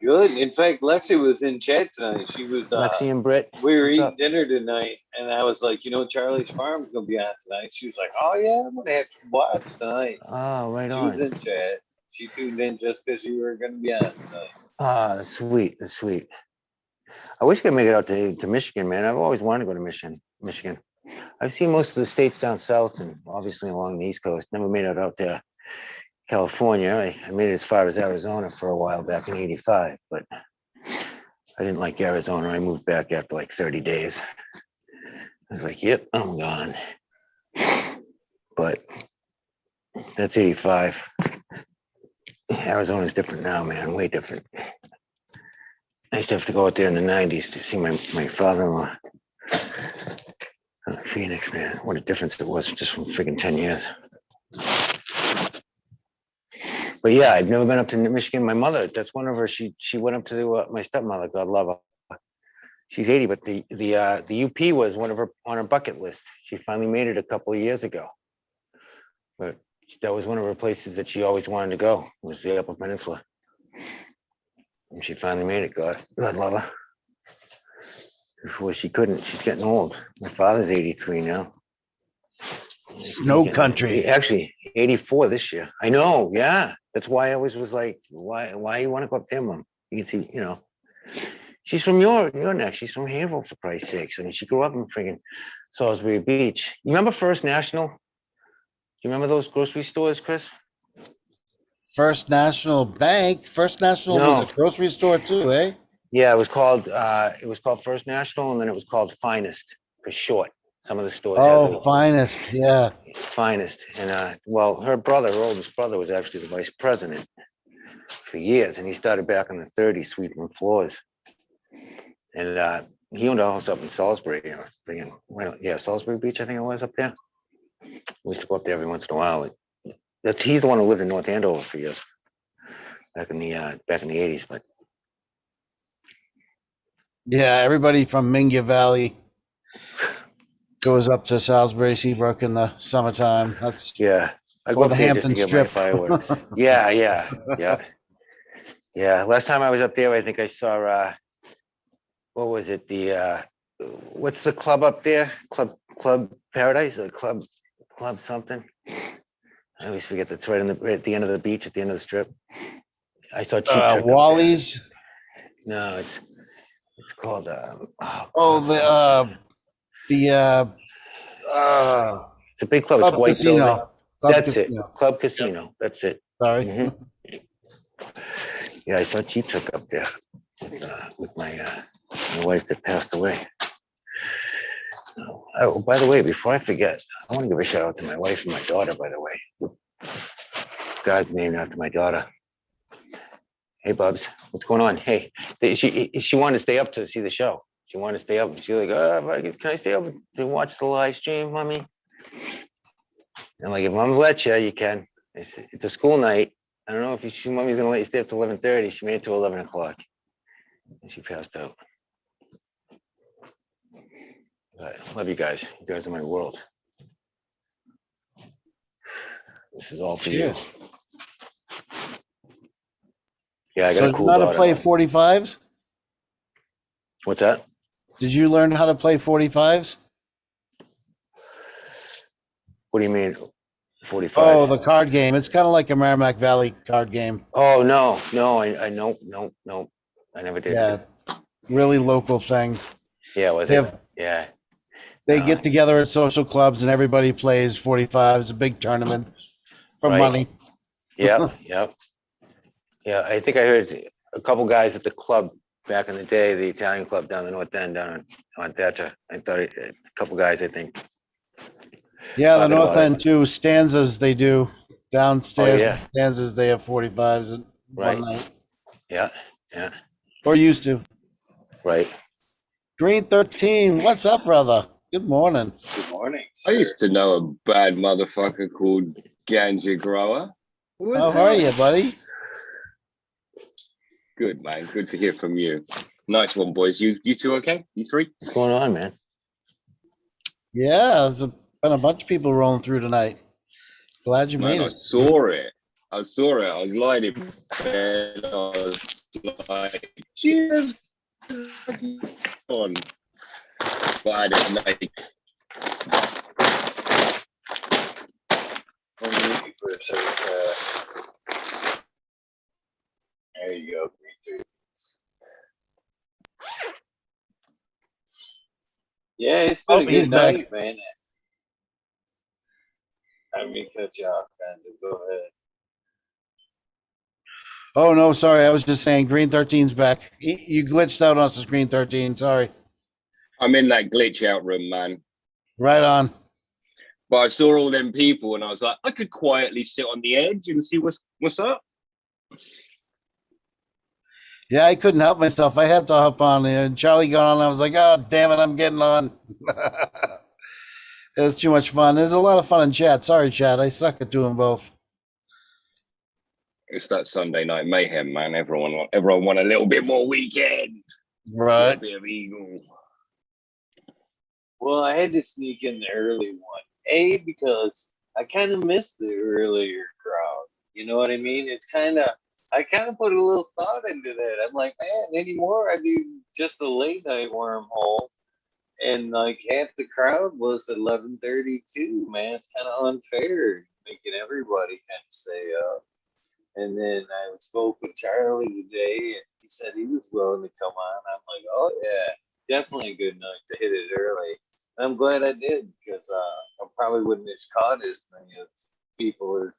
Good. In fact, Lexi was in chat tonight. She was Lexi and Britt. We were eating dinner tonight, and I was like, Charlie's Farm's gonna be on tonight. She was like, oh yeah, I'm gonna have to watch tonight. Oh, right on. She was in chat. She tuned in just because you were gonna be on tonight. Ah, that's sweet. That's sweet. I wish I could make it out to Michigan, man. I've always wanted to go to Michigan. I've seen most of the states down south and obviously along the East Coast. Never made it out to California. I made it as far as Arizona for a while back in '85, but I didn't like Arizona. I moved back after like 30 days. I was like, yep, I'm gone. But that's '85. Arizona's different now, man. Way different. I used to have to go out there in the '90s to see my father-in-law. Phoenix, man. What a difference it was just from freaking 10 years. But yeah, I've never been up to Michigan. My mother, that's one of her. She went up to my stepmother. God love her. She's 80, but the UP was one of her on her bucket list. She finally made it a couple of years ago. But that was one of her places that she always wanted to go, was the Upper Peninsula. And she finally made it. God love her. Before she couldn't. She's getting old. My father's 83 now. Snow country. Actually, 84 this year. I know. Yeah. That's why I always was like, why you want to go up there, Mom? You can see, she's from your neck. She's from Haverhill, for Christ's sakes. I mean, she grew up in friggin' Salisbury Beach. You remember First National? Do you remember those grocery stores, Chris? First National Bank. First National was a grocery store too, eh? Yeah, it was called First National, and then it was called Finest for short. Some of the stores had Finest, yeah. Finest. And well, her oldest brother, was actually the vice president for years, and he started back in the 30s sweeping floors. And he owned a house up in Salisbury, Salisbury Beach, I think it was up there. We used to go up there every once in a while. He's the one who lived in North Andover for years, back in the 80s. But yeah, everybody from Minga Valley goes up to Salisbury Seabrook in the summertime. That's I go up the there just Hampton to get Strip. my fireworks. Yeah. Last time I was up there, I think I saw what was it? What's the club up there? Club Paradise or Club something? I always forget. That's right at the end of the beach, at the end of the strip. I saw Cheap Trick. Wally's. No, it's called it's a big club. Club It's white Casino. building. Club That's Casino. it. Club Casino. Yep. That's it. Sorry. Mm-hmm. Yeah, I saw Cheap Trick up there with my wife that passed away. Oh, by the way, before I forget, I want to give a shout out to my wife and my daughter, by the way. God's named after my daughter. Hey, Bubs, what's going on? Hey, she wanted to stay up to see the show. She wanted to stay up. She's like, can I stay up to watch the live stream, Mommy? I'm like, if Mom lets you, you can. It's a school night. I don't know if Mommy's going to let you stay up to 11:30. She made it to 11 o'clock. And she passed out. But I love you guys. You guys are my world. This is all for you. Yeah, I got a cool know how daughter. to play 45s? What's that? Did you learn how to play 45s? What do you mean, 45? Oh, the card game. It's kind of like a Merrimack Valley card game. Oh, no. No. I never did. Yeah, really local thing. Yeah, was it? Yeah. They get together at social clubs and everybody plays 45s, a big tournament for money. Yep. Yeah, I think I heard a couple guys at the club back in the day, the Italian club down the North End, down on Thatcher. I thought a couple guys, I think. Yeah, the North End too. Stanzas they do downstairs. Oh, yeah. Stanzas they have 45s at one night. Yeah. Or used to. Right. Green 13, what's up, brother? Good morning. Good morning. I used to know a bad motherfucker called Ganja Grower. How are you, buddy? Good, man. Good to hear from you. Nice one, boys. You two okay? You three? What's going on, man? Yeah, there's been a bunch of people rolling through tonight. Glad you made it. I saw it. I was lying in bed. I was like, Jesus. On. But I didn't like. For a second. There you go. Yeah, it's been a good night, man. I mean, cut you off, kind of. Go ahead. Oh, no, sorry. I was just saying Green 13's back. You glitched out on us, Green 13. Sorry. I'm in that glitch out room, man. Right on. But I saw all them people and I was like, I could quietly sit on the edge and see what's up. Yeah, I couldn't help myself. I had to hop on there. And Charlie got on. I was like, oh, damn it, I'm getting on. It was too much fun. There's a lot of fun in chat. Sorry, chat. I suck at doing both. It's that Sunday night mayhem, man. Everyone want a little bit more weekend. A Right. little bit of Eagle. Well, I had to sneak in the early one. Because I kind of missed the earlier crowd. You know what I mean? I kind of put a little thought into that. I'm like, man, anymore I do just the late night wormhole, and like half the crowd was 11:32. Man, it's kind of unfair making everybody kind of stay up. And then I spoke with Charlie today, and he said he was willing to come on. I'm like, oh yeah, definitely a good night to hit it early. And I'm glad I did, because I probably wouldn't have caught as many people as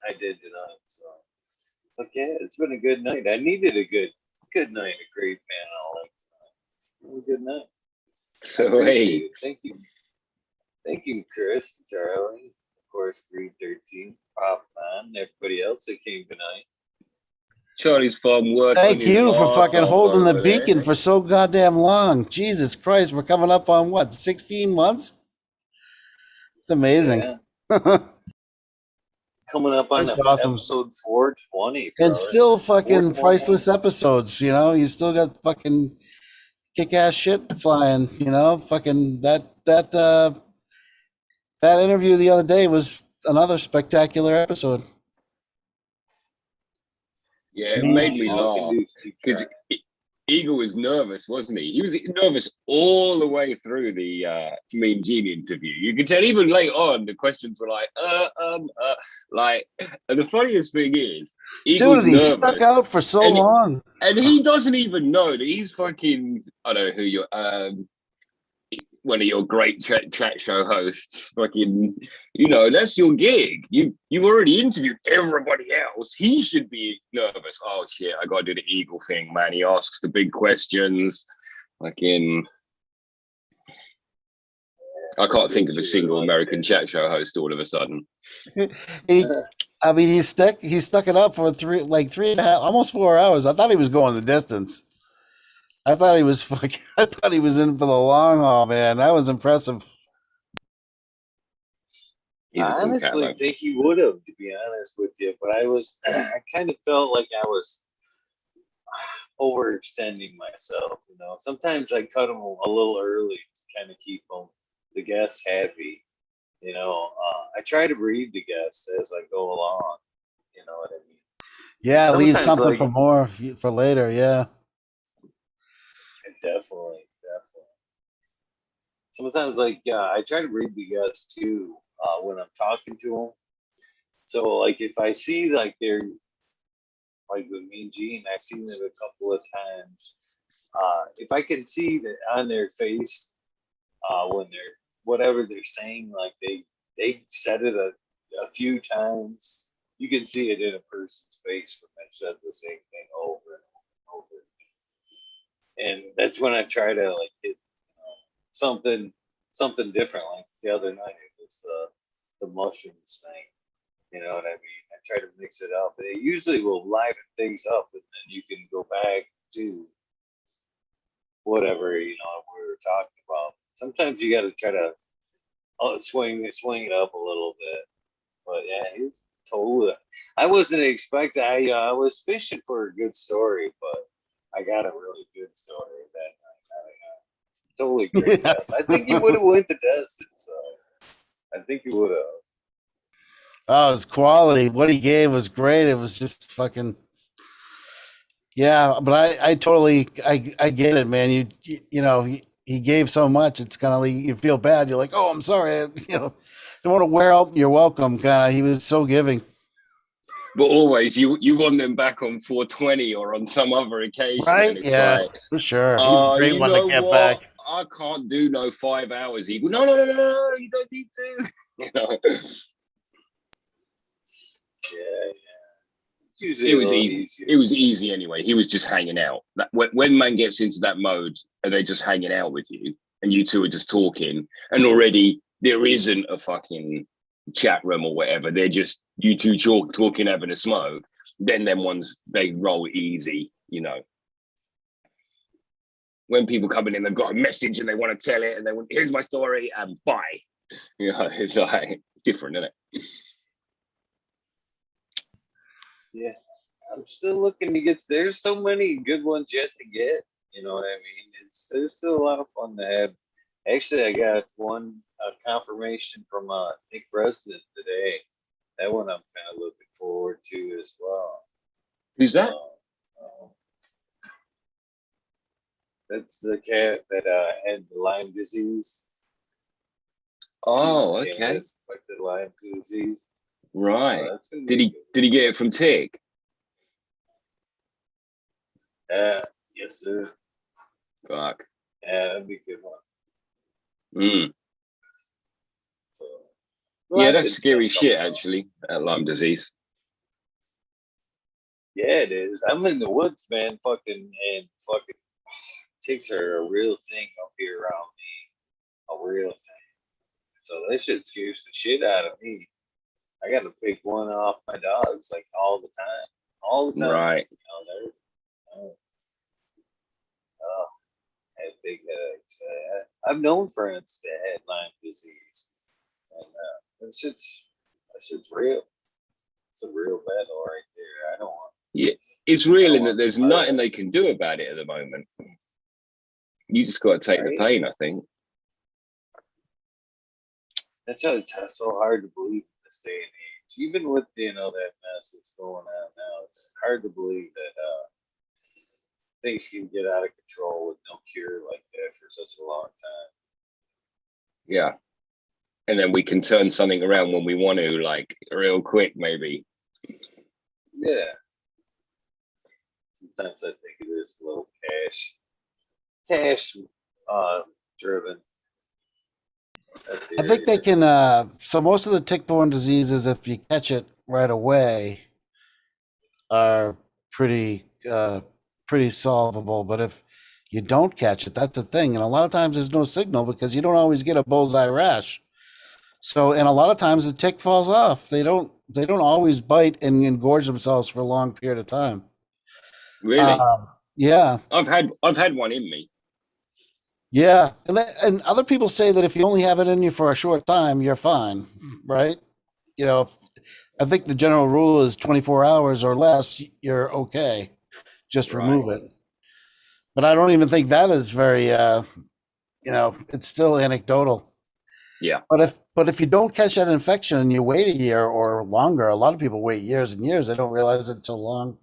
I did tonight. So, but yeah, it's been a good night. I needed a good night, a great panel like tonight. It's been a good night. So Appreciate hey, it. Thank you, Chris, Charlie, of course, Green 13, Pop Man, everybody else that came tonight. Charlie's farm working Thank his you for arse fucking off holding the over there. beacon for so goddamn long. Jesus Christ, we're coming up on what, 16 months? It's amazing. Yeah. Coming up on That's awesome. episode 420, And brother. still fucking 420. priceless episodes, you know? You still got fucking kick-ass shit flying, you know? Fucking that interview the other day was another spectacular episode. Yeah, it made me Talkin laugh dudes keep because trying. Eagle was nervous, wasn't he? He was nervous all the way through the Mean Gene interview. You could tell even later on the questions were like, and the funniest thing is, Eagle's Dude, he nervous, stuck out for so and long. and he doesn't even know that he's fucking. I don't know who you're. One of your great chat show hosts, fucking, you know, that's your gig. You've already interviewed everybody else. He should be nervous. Oh shit, I gotta do the Eagle thing, man. He asks the big questions. Fucking, I can't think of a single American chat show host all of a sudden. He stuck it up for 3.5, almost 4 hours. I thought he was going the distance. I thought he was in for the long haul, man. That was impressive. He's I a cool cat, honestly man. think he would have, to be honest with you, but I kind of felt like I was overextending myself. You know, sometimes I cut them a little early to kind of keep the guests happy. You know, I try to read the guests as I go along. You know what I mean? Yeah, leave Sometimes, something like, for more for later. Yeah. definitely. Sometimes, like, I try to read the guests too when I'm talking to them. So, like, if I see like they're like with me and Gene, I've seen it a couple of times. If I can see that on their face when they're whatever they're saying, like they said it a few times, you can see it in a person's face when they said the same thing over and over again. And that's when I try to like hit something different. Like the other night, it was the mushrooms thing. You know what I mean? I try to mix it up. And it usually will liven things up, and then you can go back to whatever we were talking about. Sometimes you got to try to swing it up a little bit. But yeah, he was totally. I wasn't expecting. I was fishing for a good story, but I got a really good story that night. Totally great guess. I think he would have went the distance. So I think he would have. Oh, his quality. What he gave was great. It was just fucking. Yeah, but I totally I get it, man. You know he gave so much. It's kind of like you feel bad. You're like, oh, I'm sorry. Don't want to wear out your welcome. Kind of. He was so giving. But always, you want them back on 420 or on some other occasion, Right? and it's Yeah, like, for sure. He's a great you one know to get what? back. I can't do no 5 hours. Eagle. No, you don't need to. You know. Yeah. It was easy. It was easy anyway. He was just hanging out. That when man gets into that mode, and they're just hanging out with you, and you two are just talking, and already there isn't a fucking chat room or whatever. They're just you two talking, having a smoke. Then them ones they roll easy, you know. When people come in and they've got a message and they want to tell it, and they want, here's my story, and bye. You know, it's like different, isn't it? Yeah. I'm still looking to get. There's so many good ones yet to get. You know what I mean? There's still a lot of fun to have. Actually, I got one confirmation from Nick President today. That one I'm kind of looking forward to as well. Who's that? That's the cat that had the Lyme disease. Oh, okay. Like the Lyme disease. Right. Did he get it from Tig? Yes, sir. Fuck. Yeah, that'd be a good one. So, yeah, that's scary shit, actually, that Lyme disease. Yeah, it is. I'm in the woods, man. Fucking ticks are a real thing up here around me. A real thing. So that shit scares the shit out of me. I got to pick one off my dogs like all the time. All the time. Right. I had big headaches. I've known friends that had Lyme disease. And that shit's real. It's a real battle right there. I don't want. Yeah, it's real in that there's nothing they can do about it at the moment. You just got to take the pain, I think. That's why it's so hard to believe in this day and age. Even with that mess that's going on now, it's hard to believe that things can get out of control with no cure like that for such a long time. Yeah. And then we can turn something around when we want to, like real quick, maybe. Yeah. Sometimes I think it is a little cash driven. I think they can. So most of the tick-borne diseases, if you catch it right away, are pretty solvable. But if you don't catch it, that's the thing. And a lot of times there's no signal because you don't always get a bullseye rash. So, and a lot of times the tick falls off. They don't always bite and engorge themselves for a long period of time. Really? Yeah. I've had one in me. Yeah, and other people say that if you only have it in you for a short time, you're fine, right? I think the general rule is 24 hours or less, you're okay. Just remove it. But I don't even think that is very, it's still anecdotal. Yeah. But if you don't catch that infection and you wait a year or longer, a lot of people wait years and years. They don't realize it until long.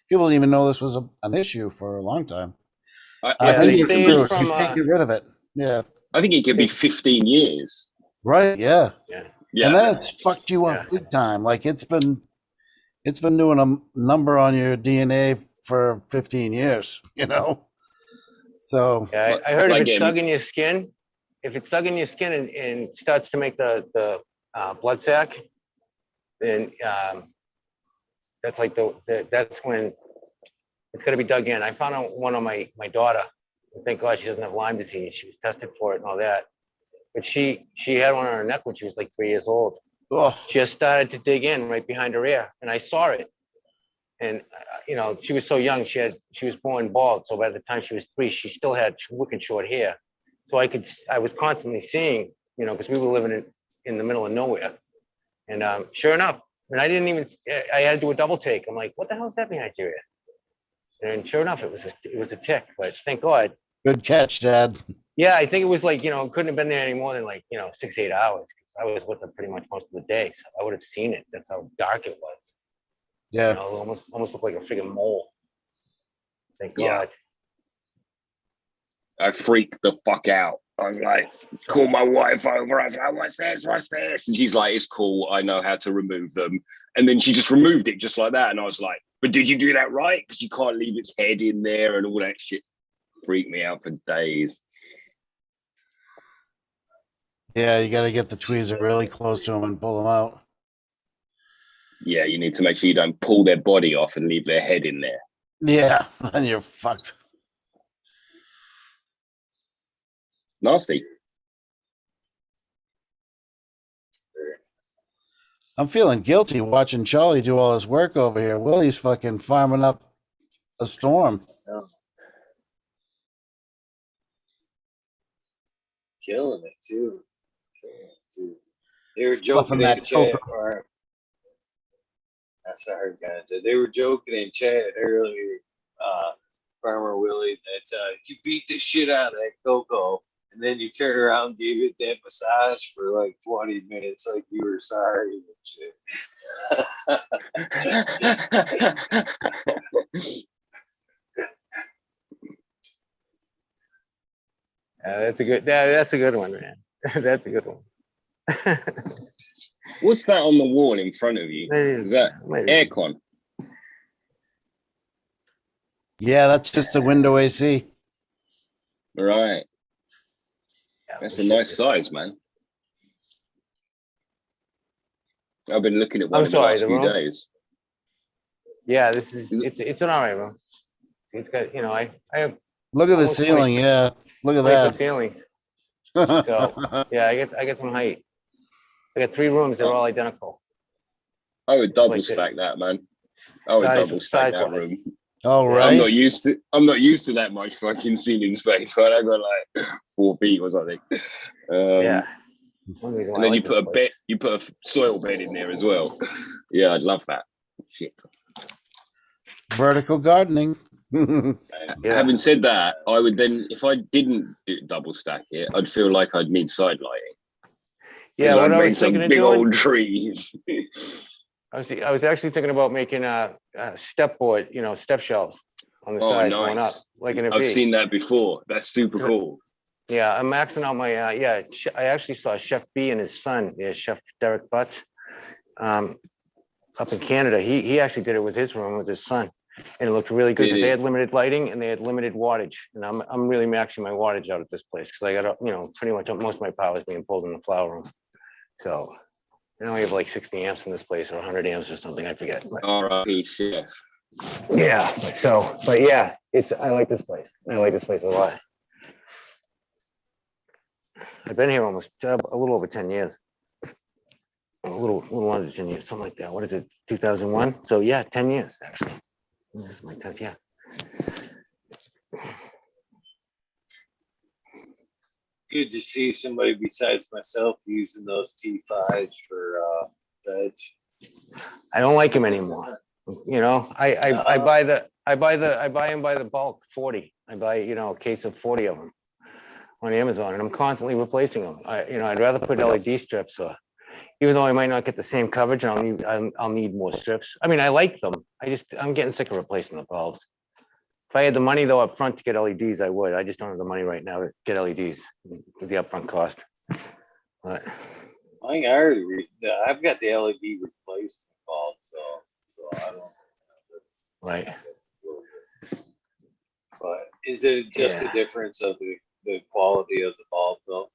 People didn't even know this was an issue for a long time. I think you it can't get rid of it. Yeah. I think it could be 15 years. Right. Yeah. Yeah. And then it's fucked you up big time. Like it's been doing a number on your DNA for 15 years, So yeah, I heard if it's stuck in your skin, and starts to make the blood sac, then that's like that's when it's going to be dug in. I found out one on my daughter. Thank God she doesn't have Lyme disease. She was tested for it and all that. But she had one on her neck when she was like 3 years old. Oh. She just started to dig in right behind her ear, and I saw it. And she was so young. She was born bald, so by the time she was 3, she still had wicked short hair. So I was constantly seeing, because we were living in the middle of nowhere. And sure enough, and I had to do a double take. I'm like, what the hell is that behind your ear? And sure enough, it was a tick. But thank God. Good catch, Dad. Yeah, I think it was like, it couldn't have been there any more than 6-8 hours. I was with her pretty much most of the day, so I would have seen it. That's how dark it was. Yeah. It almost looked like a friggin' mole. Thank God. I freaked the fuck out. I was like, call my wife over. I was like, what's this? And she's like, it's cool. I know how to remove them. And then she just removed it just like that. And I was like, but did you do that right? Because you can't leave its head in there and all that shit. Freaked me out for days. Yeah, you got to get the tweezer really close to them and pull them out. Yeah, you need to make sure you don't pull their body off and leave their head in there. Yeah, then you're fucked. Nasty. I'm feeling guilty watching Charlie do all his work over here. Willie's fucking farming up a storm. Killing it too. They were joking in the chat. That's what I heard guys say. They were joking in chat earlier, Farmer Willie, that you beat the shit out of that cocoa and then you turn around and gave it that massage for like 20 minutes like you were sorry and shit. That's a good one, man. That's a good one. What's that on the wall in front of you? Is that aircon? Yeah, that's just a window AC. Right. That's a nice size, man. I've been looking at one in the last few days. Yeah, it's an alright room. It's got, I have. Look at the ceiling. Yeah, look at that. Ceilings. So yeah, I get some height. I got 3 rooms. They're all identical. I would double stack that, man. I would double stack that room. All right. I'm not used to that much fucking ceiling space. Right? I got like 4 feet or something. Yeah. And then you put a bed. You put a soil bed in there as well. Yeah, I'd love that. Shit. Vertical gardening. Having said that, I would then, if I didn't double stack it, I'd feel like I'd need side lighting. Yeah, I'd made some big old trees. I was actually thinking about making a step board, step shelves on the side going up, like in a V. I've seen that before. That's super cool. Yeah, I'm maxing out my I actually saw Chef B and his son, Chef Derek Butts, up in Canada. He actually did it with his room with his son, and it looked really good because they had limited lighting and they had limited wattage. And I'm really maxing my wattage out at this place because I got pretty much most of my power is being pulled in the flower room. So I only have like 60 amps in this place or 100 amps or something. I forget. All right, shit. Yeah. But yeah, I like this place. I like this place a lot. I've been here almost a little over 10 years. A little under 10 years, something like that. What is it, 2001? So yeah, 10 years actually. This is my 10th, yeah. Good to see somebody besides myself using those T5s for veg. I don't like them anymore. I buy them by the bulk, 40. I buy, a case of 40 of them on Amazon, and I'm constantly replacing them. I'd rather put LED strips, or even though I might not get the same coverage, I'll need more strips. I mean, I like them. I'm getting sick of replacing the bulbs. If I had the money though up front to get LEDs, I would. I just don't have the money right now to get LEDs with the upfront cost. But I've got the LED replacement bulb, so I don't. Right. But is it just a difference of the quality of the bulb though?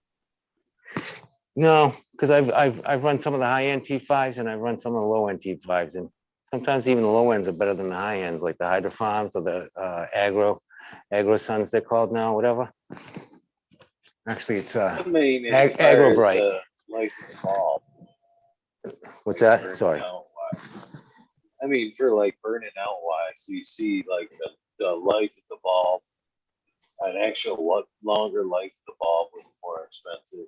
No, because I've run some of the high end T5s and I've run some of the low end T5s, and sometimes even the low ends are better than the high ends, like the Hydro Farms or the Agro Suns they're called now, whatever. Actually, it's Agro Bright. Life of the bulb. What's that? Sorry. I mean, for like burning out wise, you see like the life of the bulb, an actual longer life of the bulb with more expensive,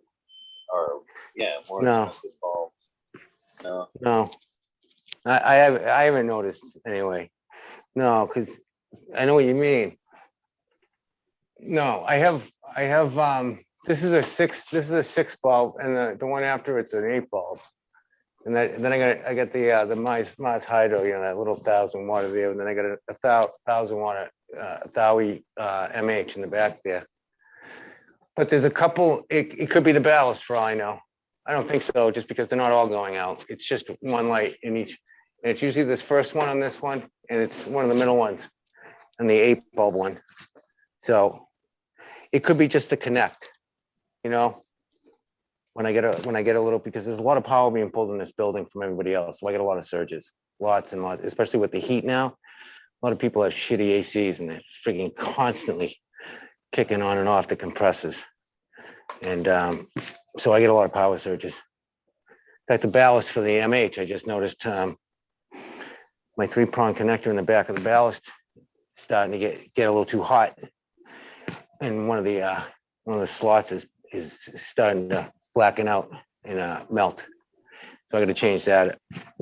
more expensive bulbs. No, I haven't noticed anyway. No, because I know what you mean. No, I have this is a 6 bulb, and the one after it's an 8 bulb. And then I got the Mars Hydro, that little 1,000 watt there, and then I got a 1,000 watt Thaui MH in the back there. But there's a couple. It could be the ballast for all I know. I don't think so, just because they're not all going out. It's just one light in each, and it's usually this first one on this one, and it's one of the middle ones, and the 8 bulb one. So it could be just to connect, when I get a little, because there's a lot of power being pulled in this building from everybody else. So I get a lot of surges, lots and lots, especially with the heat now. A lot of people have shitty ACs and they're freaking constantly kicking on and off the compressors. And so I get a lot of power surges. In fact, the ballast for the MH, I just noticed my 3-prong connector in the back of the ballast starting to get a little too hot. And one of the slots is starting to blacken out and melt. So I got to change that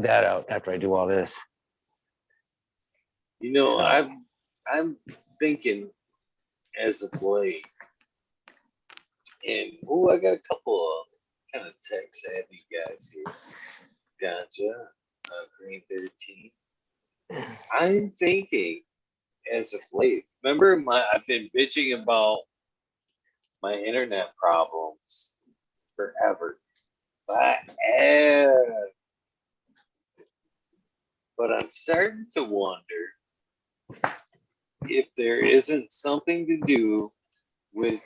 out after I do all this. You know, So, I'm thinking as of late, and I got a couple of kind of tech savvy guys here. Gotcha, Green 13. I'm thinking as of late. Remember, I've been bitching about my internet problems forever. Forever. But I'm starting to wonder if there isn't something to do with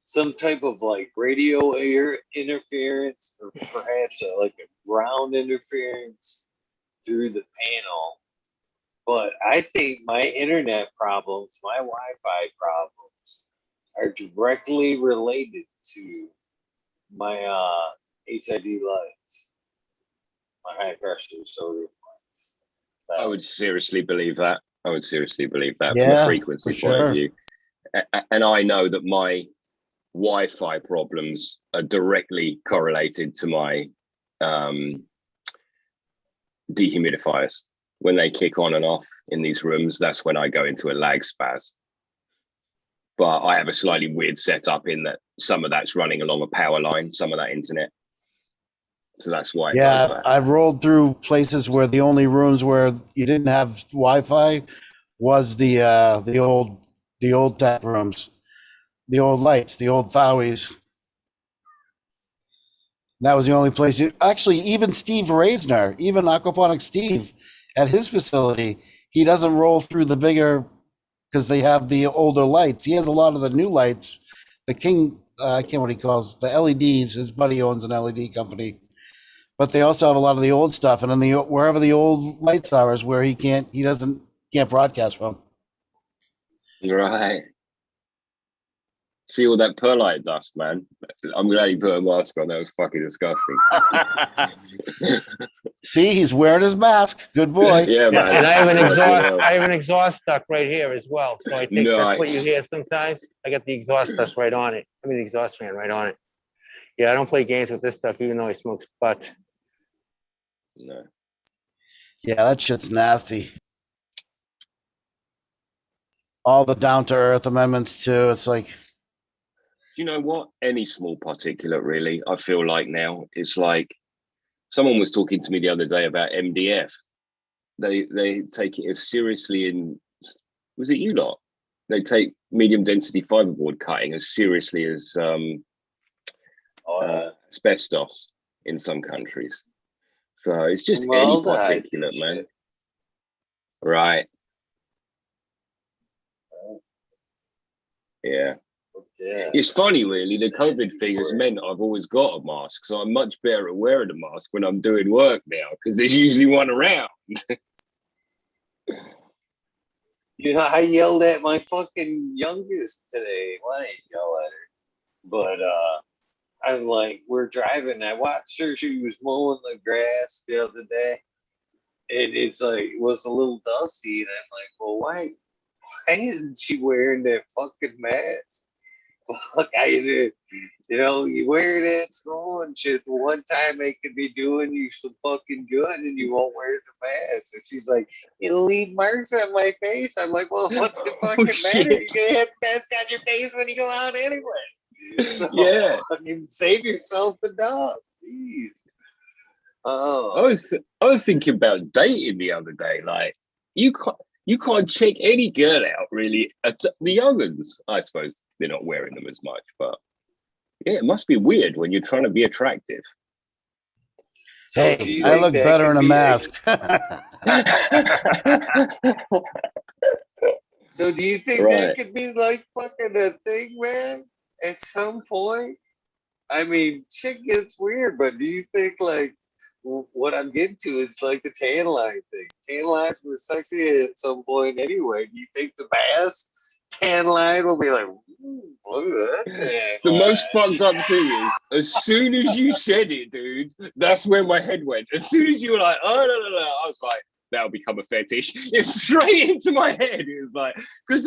some type of like radio air interference or perhaps like a ground interference through the panel. But I think my internet problems, my Wi-Fi problems are directly related to my HID lights, my high pressure sodium lights. I would seriously believe that. I would seriously believe that from a Yeah, frequency for point of sure. view. And I know that my Wi-Fi problems are directly correlated to my dehumidifiers. When they kick on and off in these rooms, that's when I go into a lag spaz. But I have a slightly weird setup in that some of that's running along a power line, some of that internet. So that's why it does Yeah, that. I've rolled through places where the only rooms where you didn't have Wi-Fi was the old tech rooms, the old lights, the old Thowies. That was the only place. Actually, even Steve Reisner, even Aquaponic Steve, at his facility, he doesn't roll through the bigger because they have the older lights. He has a lot of the new lights. The King, I can't what he calls the LEDs. His buddy owns an LED company, but they also have a lot of the old stuff. And then wherever the old lights are is where he can't broadcast from. Right. See all that perlite dust, man. I'm glad you put a mask on. That was fucking disgusting. See, he's wearing his mask. Good boy. Yeah, man. and I have an Fucking exhaust. hell. I have an exhaust duct right here as well. So I think that's what you Nice. hear sometimes. I got the exhaust dust right on it. I mean, the exhaust fan right on it. Yeah, I don't play games with this stuff, even though I smoke butts. No. Yeah, that shit's nasty. All the down to earth amendments too. It's like, Do you know what? Any small particulate, really. I feel like now it's like someone was talking to me the other day about MDF. They take it as seriously in. Was it you lot? They take medium density fiberboard cutting as seriously as asbestos in some countries. So it's just any particulate, man. Shit. Right. Yeah. Yeah. It's funny, really. The COVID thing has meant I've always got a mask, so I'm much better at wearing a mask when I'm doing work now because there's usually one around. You know, I yelled at my fucking youngest today. Well, I didn't yell at her, but I'm like, we're driving. I watched her. She was mowing the grass the other day, and it's like it was a little dusty. And I'm like, well, why isn't she wearing that fucking mask? Fuck, you wear it at school and shit. The one time they could be doing you some fucking good and you won't wear the mask. And she's like, it'll leave marks on my face. I'm like, well, what's the fucking matter? Shit. You're gonna have the mask on your face when you go out anyway. So, Yeah. fucking save yourself the dust. Jeez. I was thinking about dating the other day. Like you can't check any girl out really. The young uns, I suppose they're not wearing them as much, but yeah, it must be weird when you're trying to be attractive. So hey, I look better in a mask. So do you think that could be like fucking a thing, man? At some point? I mean, shit gets weird, but do you think like what I'm getting to is like the tan line thing? Tan lines were sexy at some point anyway. Do you think the mask tan line will be like, look at that? The most fucked up thing is, as soon as you said it, dude, that's where my head went. As soon as you were like, oh, no, I was like, that'll become a fetish. It's straight into my head. It was like, because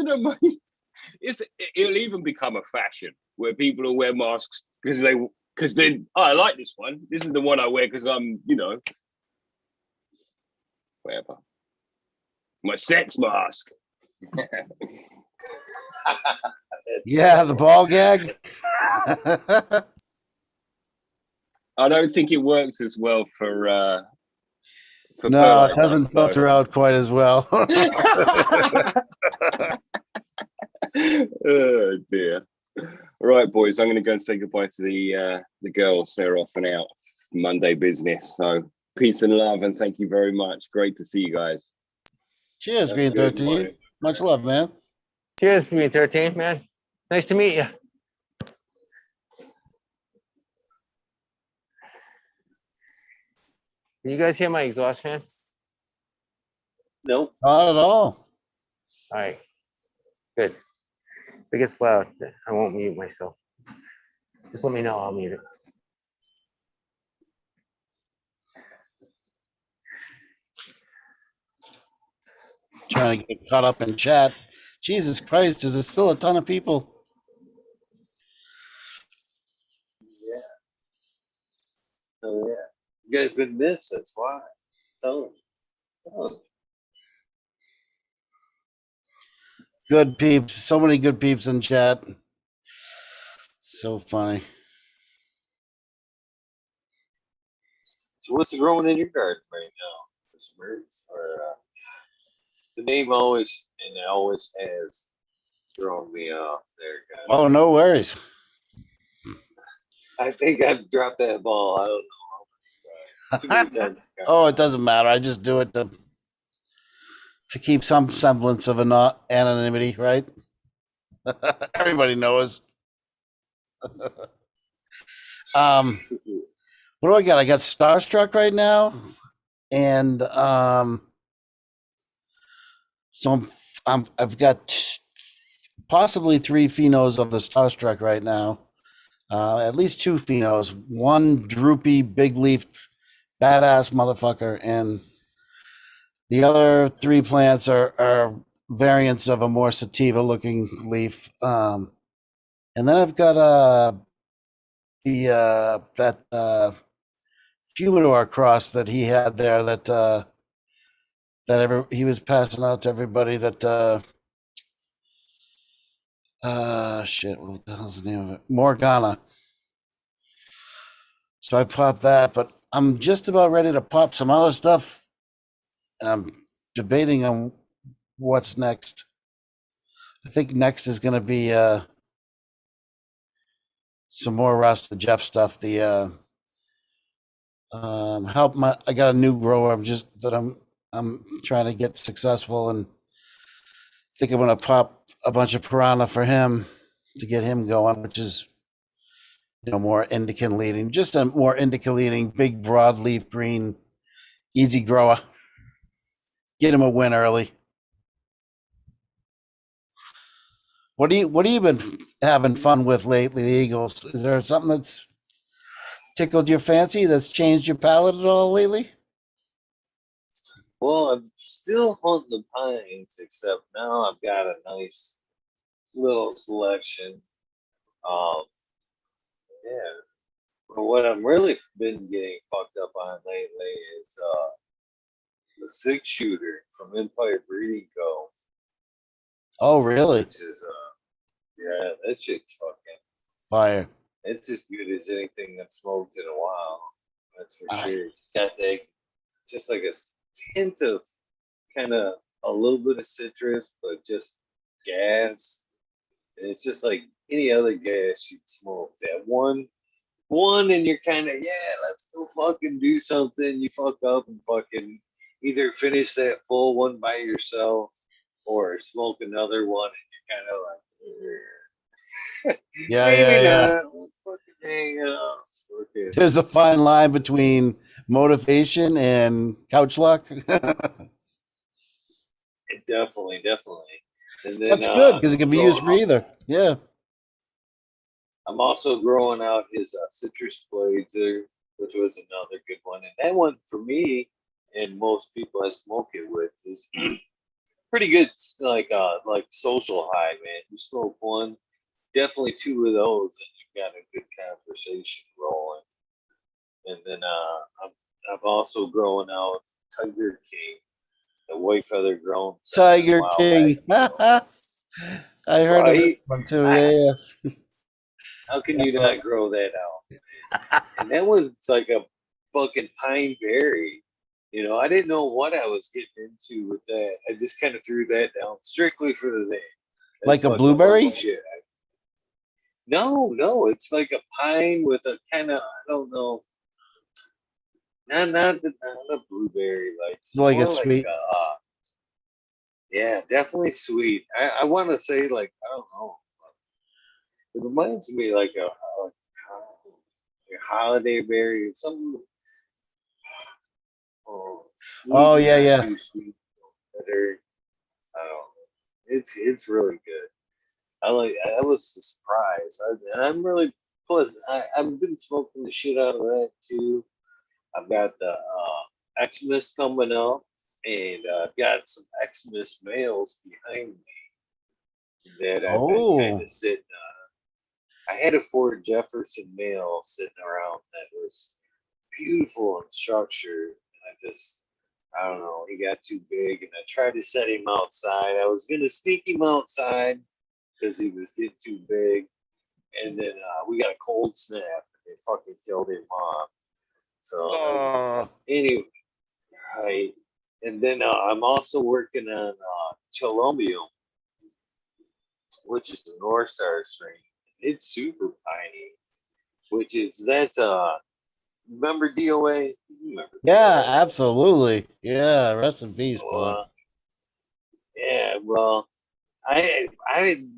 it'll even become a fashion where people will wear masks because I like this one. This is the one I wear because I'm, whatever. My sex mask. Yeah, the ball gag. I don't think it works as well for No, it perlite doesn't dust, though. filter out quite as well. Oh dear. Right, boys, I'm going to go and say goodbye to the girls. They're off and out. Monday business. So peace and love, and thank you very much. Great to see you guys. Cheers, Have a Green good 13. morning. Much love, man. Cheers, Green 13, man. Nice to meet you. Can you guys hear my exhaust fan? Nope. Not at all. All right. Good. If it gets loud, I won't mute myself. Just let me know, I'll mute it. Trying to get caught up in chat. Jesus Christ, is there still a ton of people? Yeah. Oh yeah. You guys been missed. That's why. Tell them. Oh. Good peeps. So many good peeps in chat. So funny. So what's growing in your garden right now? This mertz or the name always and it always has thrown me off there, guys. Oh, no worries. I think I've dropped that ball. I don't know. Too many times. Oh, it doesn't matter. I just do it to keep some semblance of anonymity, right? Everybody knows. What do I got? I got Starstruck right now, and so I've got possibly 3 phenos of the Starstruck right now. At least 2 phenos. One droopy, big leaf, badass motherfucker, and the other 3 plants are variants of a more sativa looking leaf. And then I've got that Humidor cross that he had there that he was passing out to everybody that shit, what the hell's the name of it? Morgana. So I popped that, but I'm just about ready to pop some other stuff. And I'm debating on what's next. I think next is gonna be some more Rasta Jeff stuff. The I got a new grower I'm trying to get successful, and think I'm gonna pop a bunch of piranha for him to get him going, which is more indica leading, just a more indica leading, big broadleaf green, easy grower. Get him a win early. What do you been having fun with lately, the Eagles? Is there something that's tickled your fancy, that's changed your palate at all lately? Well, I'm still hunting the pines, except now I've got a nice little selection. Yeah. But what I'm really been getting fucked up on lately is the 6-shooter from Empire Breeding Co. Oh, really? Which is yeah, that shit's fucking Fire. it's as good as anything I've smoked in a while. That's for sure. Nice. It's got that just like a hint of kind of a little bit of citrus, but just gas. And it's just like any other gas you'd smoke. That one, and you're kind of, yeah, let's go fucking do something. You fuck up and fucking either finish that full one by yourself or smoke another one, and you're kind of like, Yeah, maybe yeah. not. Let's fucking hang out. Okay. There's a fine line between motivation and couch luck. Definitely. And then That's good because it can be used for either. Yeah. I'm also growing out his citrus blazer, which was another good one. And that one for me and most people I smoke it with is pretty good, like social high, man. You smoke one, definitely 2 of those, and you've got a good conversation rolling. And then I'm also growing out Tiger King, The white feather grown Tiger Wow, King. I heard of right? it one too. Yeah, How can yeah. you not grow that out? And that was like a fucking pine berry. You know, I didn't know what I was getting into with that. I just kind of threw that down strictly for the name. Like a fucking blueberry? funky shit. No, it's like a pine with a kind of, I don't know, not a blueberry. Like It's like more a like sweet. yeah, definitely sweet. I want to say like I don't know. It reminds me like a holiday berry, something. Oh, sweet, Oh yeah, not yeah. too sweet. Bitter. I don't know. It's really good. I was surprised. I'm really plus. I've been smoking the shit out of that too. I've got the Xmas coming up, and I've got some Xmas males behind me that I've been kind Oh, of sitting on. I had a Ford Jefferson male sitting around that was beautiful and structured. And I don't know, he got too big, and I tried to set him outside. I was gonna sneak him outside because he was getting too big, and then we got a cold snap, and they fucking killed him off. So anyway, right, and then I'm also working on Cholombium, which is the North Star strain. It's super piney, which is that's remember DOA? You remember yeah, DOA? absolutely. Yeah, rest in peace, So, boy. yeah, well, I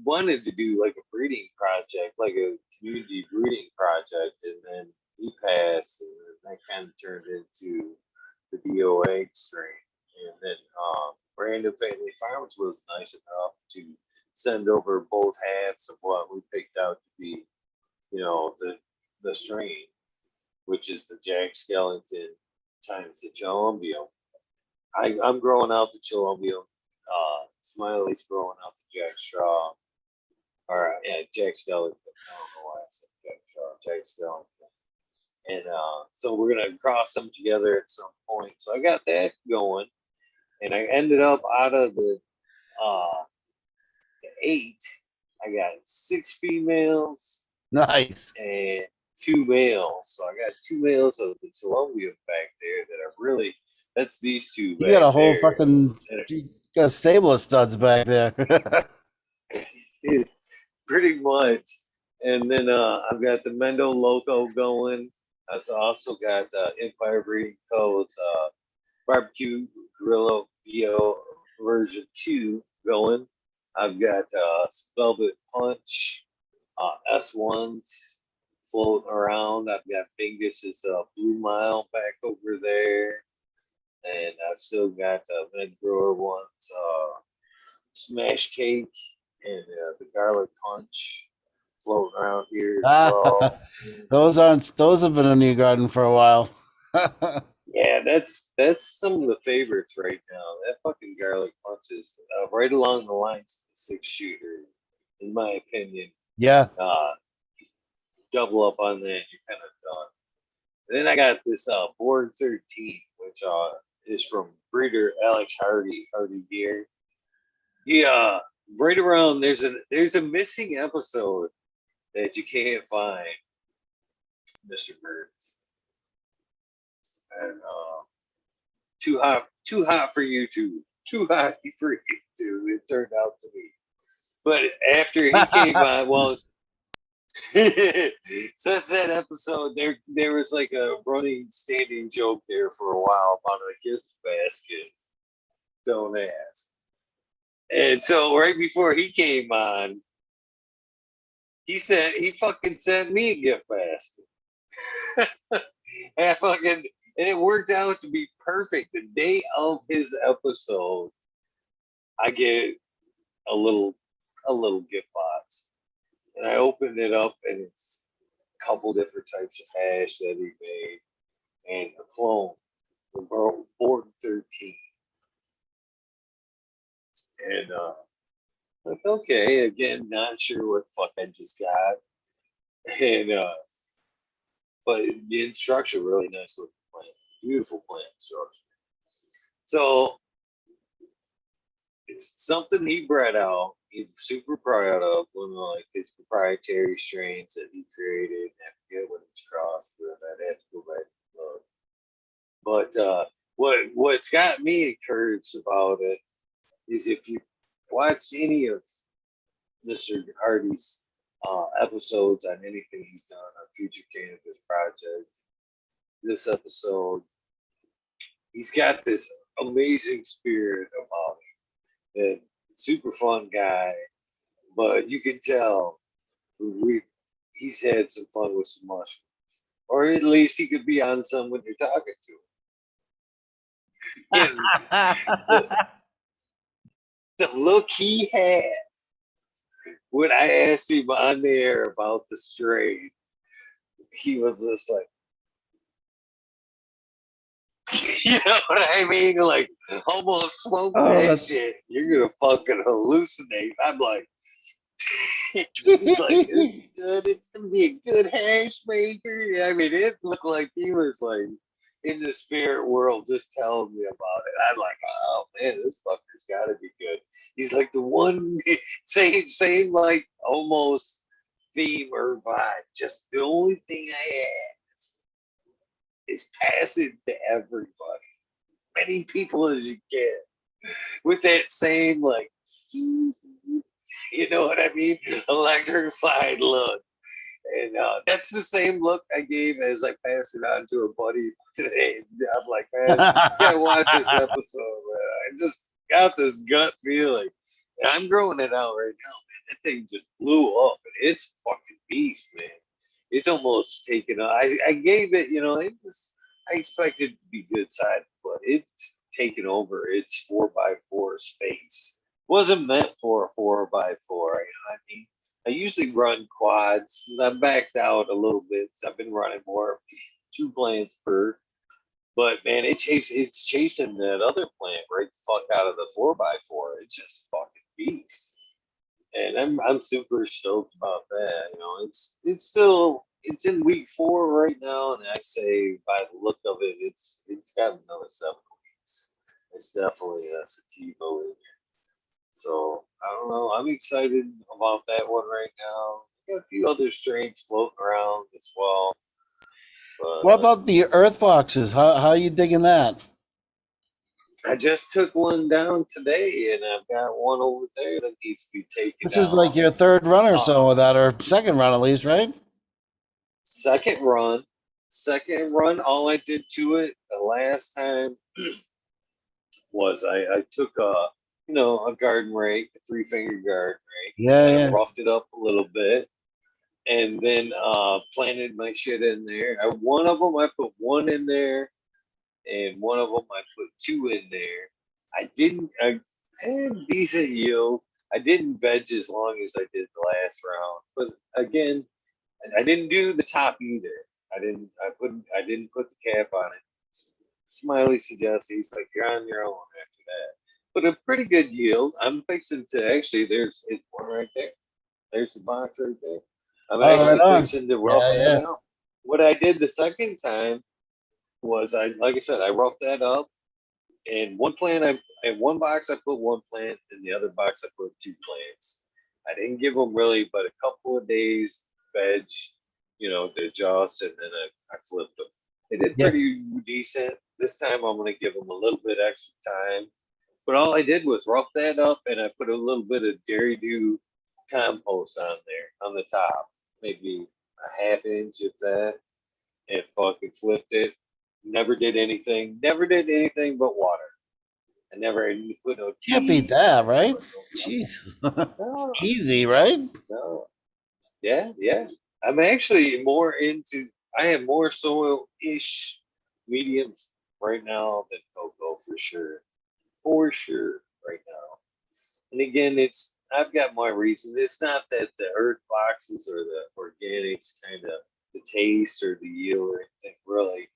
wanted to do like a breeding project, like a community breeding project, and then he passed, and then that kind of turned into the DOA strain. And then Brandon Family Farms was nice enough to send over both halves of what we picked out to be, you know, the strain, which is the Jack Skellington times the Cholombium. I'm growing out the Cholombium. Smiley's growing out the Jack Straw. Or yeah, Jack Skellington. I don't know why I said Jack Straw. Jack Skellington. And so we're gonna cross them together at some point. So I got that going, and I ended up out of the 8. I got 6 females Nice. and 2 males. So I got 2 males of the Columbia back there that are really. That's these 2 You got a back whole there. fucking. You got a stable of studs back there. Pretty much. And then I've got the Mendo Loco going. I've also got Empire Breeding Co.'s Barbecue Grillo Bio version 2 going. I've got Velvet Punch, S1s floating around. I've got Bingus's Blue Mile back over there. And I've still got Med Grower ones, Smash Cake, and the Garlic Punch floating around here as well. Those have been in your garden for a while. Yeah, that's some of the favorites right now. That fucking Garlic Punch is right along the lines of the 6-shooter, in my opinion. Yeah. Double up on that, you're kind of done. And then I got this Borg 13, which is from breeder Alex Hardy Gear. Yeah, right around there's a missing episode that you can't find, Mr. Birds. And too hot for YouTube. Too hot for YouTube, it turned out to be. But after he came on, well, since that episode, there was like a running standing joke there for a while about a gift basket. Don't ask. And so right before he came on, he fucking sent me a gift basket. and it worked out to be perfect. The day of his episode, I get a little gift box. And I opened it up, and it's a couple different types of hash that he made, and a clone, the Borg 13. And like, okay, again, not sure what the fuck I just got. And but the instruction really nice looking plant, beautiful plant instruction. So It's something he bred out. He's super proud of one of like his proprietary strains that he created. I forget what it's crossed with. I'd have to go back and look. But what's got me encouraged about it is if you watch any of Mr. Hardy's episodes on anything he's done on Future Cannabis Project, this episode, he's got this amazing spirit about him. And super fun guy, but you can tell he's had some fun with some mushrooms, or at least he could be on some when you're talking to him. And the look he had when I asked him on there about the strain, he was just like, you know what I mean? Like, almost smoke that shit. You're gonna fucking hallucinate. I'm like, he's like, it's good. It's gonna be a good hash maker. I mean, it looked like he was like in the spirit world, just telling me about it. I'm like, oh man, this fucker's got to be good. He's like the one same like almost theme or vibe. Just the only thing I ask is pass it to everybody, many people as you can, with that same like, you know what I mean, electrified look. And that's the same look I gave as I passed it on to a buddy today. I'm like, man, you gotta watch this episode, man. I just got this gut feeling. And I'm growing it out right now, man. That thing just blew up. And it's a fucking beast, man. It's almost taken. I gave it, you know, I expected it to be good side, but it's taken over its 4x4 space. Wasn't meant for a 4x4, you know what I mean? I usually run quads. I'm backed out a little bit. So I've been running more 2 plants per. But man, it's chasing that other plant right the fuck out of the 4x4. It's just a fucking beast. And I'm super stoked about that. You know, it's in week 4 right now, and I say by the look of it, it's got another 7 weeks. It's definitely a sativa in here. So I don't know. I'm excited about that one right now. Got a few other strains floating around as well. But, what about the earth boxes? How are you digging that? I just took one down today, and I've got one over there that needs to be taken This out. is like your 3rd run or so with that, or 2nd run at least, right? Second run. All I did to it the last time was I took a garden rake, a 3-finger garden rake, Yeah. roughed it up a little bit, and then planted my shit in there. One of them I put 1 in there, and one of them I put 2 in there. I had decent yield. I didn't veg as long as I did the last round, but again, I didn't do the top either. I didn't put the cap on it. Smiley suggests he's like, you're on your own after that. But a pretty good yield. I'm fixing to actually, there's one right there. There's the box right there. I'm actually fixing to rough that out. What I did the second time was like I said, I roughed that up. And one box I put 1 plant, in the other box I put 2 plants. I didn't give them really, but a couple of days veg, to adjust, and then I flipped them. They did pretty decent. This time I'm going to give them a little bit extra time. But all I did was rough that up, and I put a little bit of dairy dew compost on there on the top, maybe a half inch of that, and fucking flipped it. Never did anything but water. I never even put no. Can't beat that, right? Jesus, it's easy, right? No. Yeah. I'm actually more into. I have more soil-ish mediums right now than cocoa for sure right now. And again, I've got my reasons. It's not that the earth boxes or the organics kind of the taste or the yield or anything really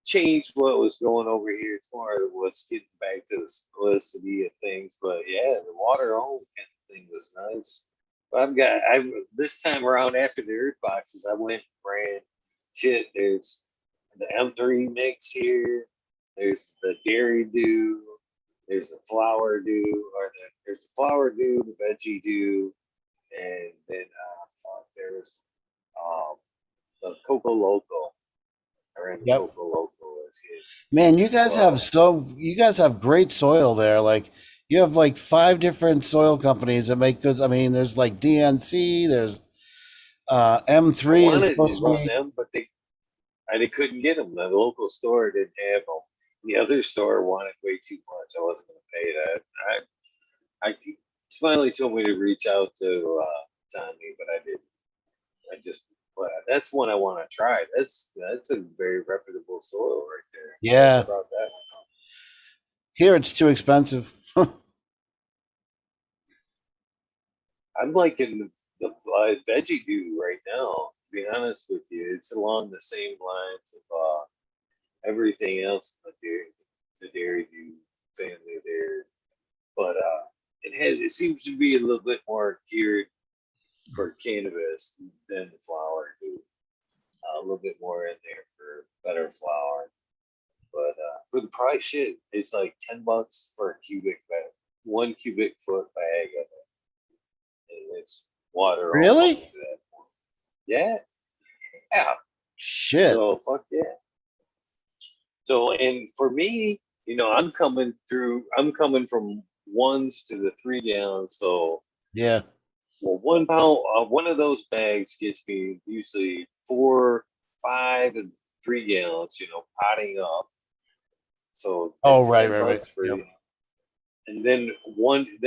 changed what was going over here. It's more of what's getting back to the simplicity of things. But yeah, the water home kind of thing was nice. But I this time around after the earth boxes, I went and ran shit. There's the M3 mix here. There's the Dairy Dew. There's the flour dew, or there's the flour dew, the veggie dew, and then there's the Coco Loco. I ran the Yep. Coco Loco as his. Man, you guys have great soil there. Like you have like 5 different soil companies that make goods. I mean, there's like DNC, there's I M3 is wanted supposed to to run be. them, but I couldn't get them. The local store didn't have them. The other store wanted way too much. I wasn't going to pay that. Smiley told me to reach out to Tommy, but I didn't. I just, but that's one I want to try. That's a very reputable soil right there. Yeah. About that. Here it's too expensive. I'm liking the veggie dew right now. To be honest with you, it's along the same lines of everything else in the dairy dew family there, but it seems to be a little bit more geared for cannabis than the flower dew. A little bit more in there for better flower, but for the price, shit, it's like $10 for a cubic bag, 1 cubic foot bag of it, and it's water. Really? All to that point. Yeah. Yeah. Shit. So fuck yeah. So, and for me, I'm coming from 1s to the 3 gallons. So Yeah. well, 1 pound, one of those bags gets me usually 4, 5, and 3 gallons, potting up. So Oh, it's right, 10 right, bucks right. for Yep. and then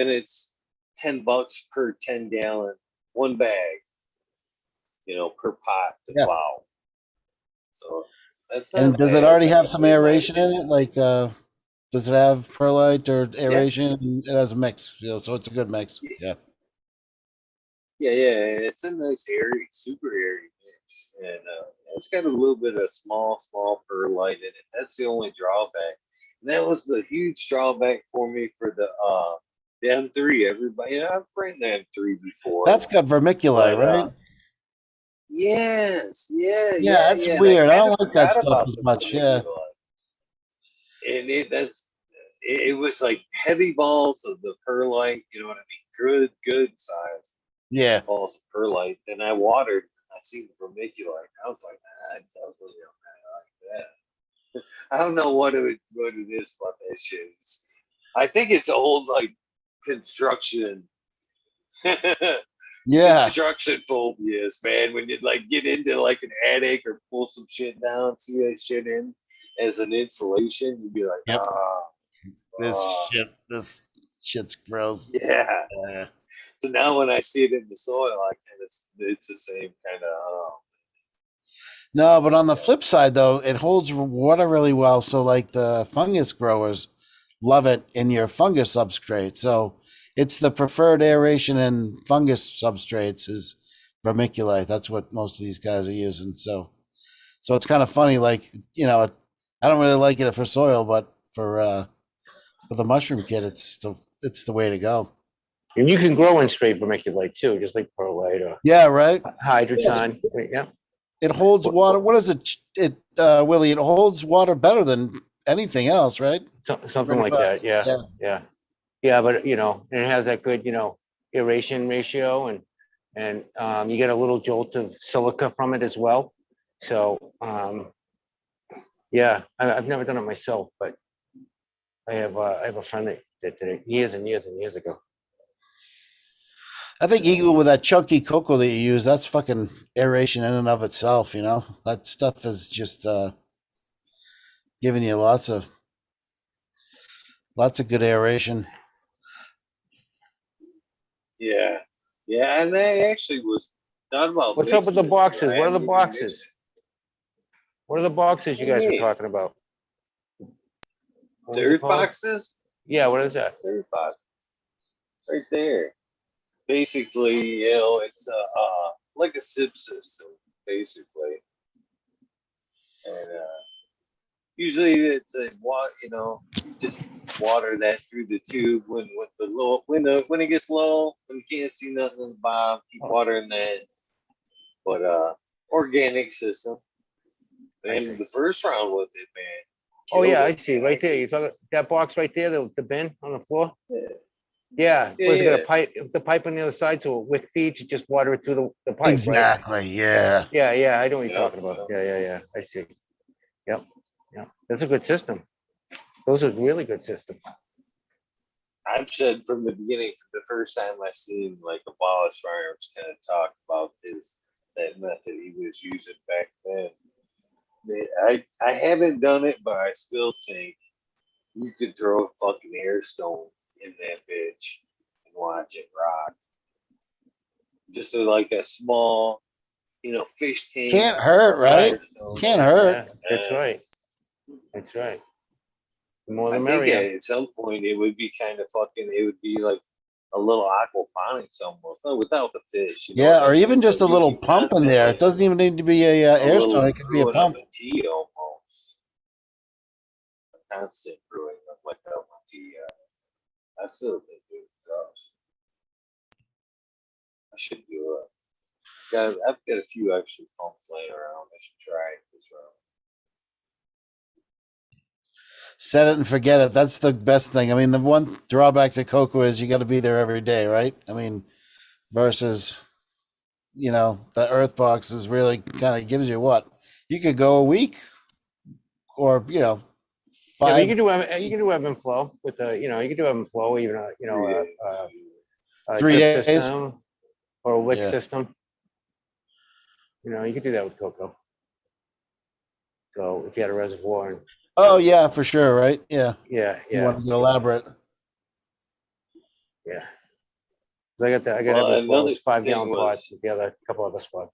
it's $10 per 10-gallon, one bag, per pot to Yeah. plow. So that's And not does it bad. already have That's some way aeration nicer. in it? Like, does it have perlite or aeration? It has a mix, so it's a good mix. Yeah. Yeah, it's a nice airy, super airy mix, and it's got a little bit of small perlite in it. That's the only drawback, and that was the huge drawback for me for the M3. Everybody, I've ran the M3 before. That's got vermiculite, but, right? yes, yeah. That's And weird. I kind don't of like that forgot stuff about as the much. Yeah. vermiculite, and it was like heavy balls of the perlite. You know what I mean? Good size. Yeah. Balls of perlite. Then I watered. I seen the vermiculite. I was like, I totally don't like that. I don't know what it is about that shit. I think it's old like construction. Yeah. Construction phobias, man. When you like get into like an attic or pull some shit down, see that shit in as an insulation, you'd be like, Yep. This shit's gross. yeah. Yeah. So now when I see it in the soil, it's the same kind of. No, but on the flip side, though, it holds water really well. So, like the fungus growers love it in your fungus substrate. So, it's the preferred aeration in fungus substrates is vermiculite. That's what most of these guys are using. So it's kind of funny. Like I don't really like it for soil, but for the mushroom kit, it's the way to go. And you can grow in straight vermiculite too, just like perlite or Yeah, right. hydroton. Yeah. It holds water. What is it? Willie, it holds water better than anything else, right? Something Pretty like much. that. Yeah. But it has that good, aeration ratio, and you get a little jolt of silica from it as well. So I've never done it myself, but I have a friend that did it years and years and years ago. I think even with that chunky cocoa that you use, that's fucking aeration in and of itself. That stuff is just giving you lots of good aeration. Yeah, and I actually was thought about. What's up with the boxes? What are the boxes? What are the boxes you guys were talking about? Dirt boxes? Yeah, what is that? Dirt boxes. Right there. Basically, it's like a sip system, basically. And usually it's just water that through the tube when it gets low, when you can't see nothing in the bottom, keep watering that. But organic system. And the first round with it, man, Oh, yeah, I killed see, it, right there. actually. You talking that box right there, the bin on the floor? Yeah. Yeah, Yeah, was it got yeah. a pipe, the pipe on the other side, so a wick feeds, you just water it through the pipe, right? Exactly. Yeah. Yeah, I know what you're Yep, talking about. yep. Yeah, I see. Yep, that's a good system. Those are really good systems. I've said from the beginning, the first time I seen like a Wallace Farms kind of talk about that method he was using back then. I haven't done it, but I still think you could throw a fucking air stone in that bitch and watch it rock. Just like a small, fish tank. Can't hurt, or right? air stone. Can't hurt. Yeah, that's right. That's right. The more the I think merrier. at some point it would be kind of fucking. It would be like a little aquaponics almost, no, without the fish. Yeah, or even just But a you little can pump in there. It constantly doesn't even need to be a air stone. It could be a brewing up pump. a tea almost. A constant brewing of like a tea. I still think it does. I should do it. I've got a few extra pumps laying around. I should try it this round. Set it and forget it. That's the best thing. I mean, the one drawback to cocoa is you got to be there every day, right? I mean, versus, the earth box is really kind of gives you what? You could go a week or, Yeah, but five, you can do ebb and flow with you can do ebb and flow, even a 3 days. a 3 drip days. system or a wick Yeah. system. You could do that with cocoa. So if you had a reservoir, and, Oh, yeah, for sure, right? Yeah. yeah, You want to get elaborate. yeah. I got ebb Well, and flow, another 5-gallon thing pots was together, a couple other spots.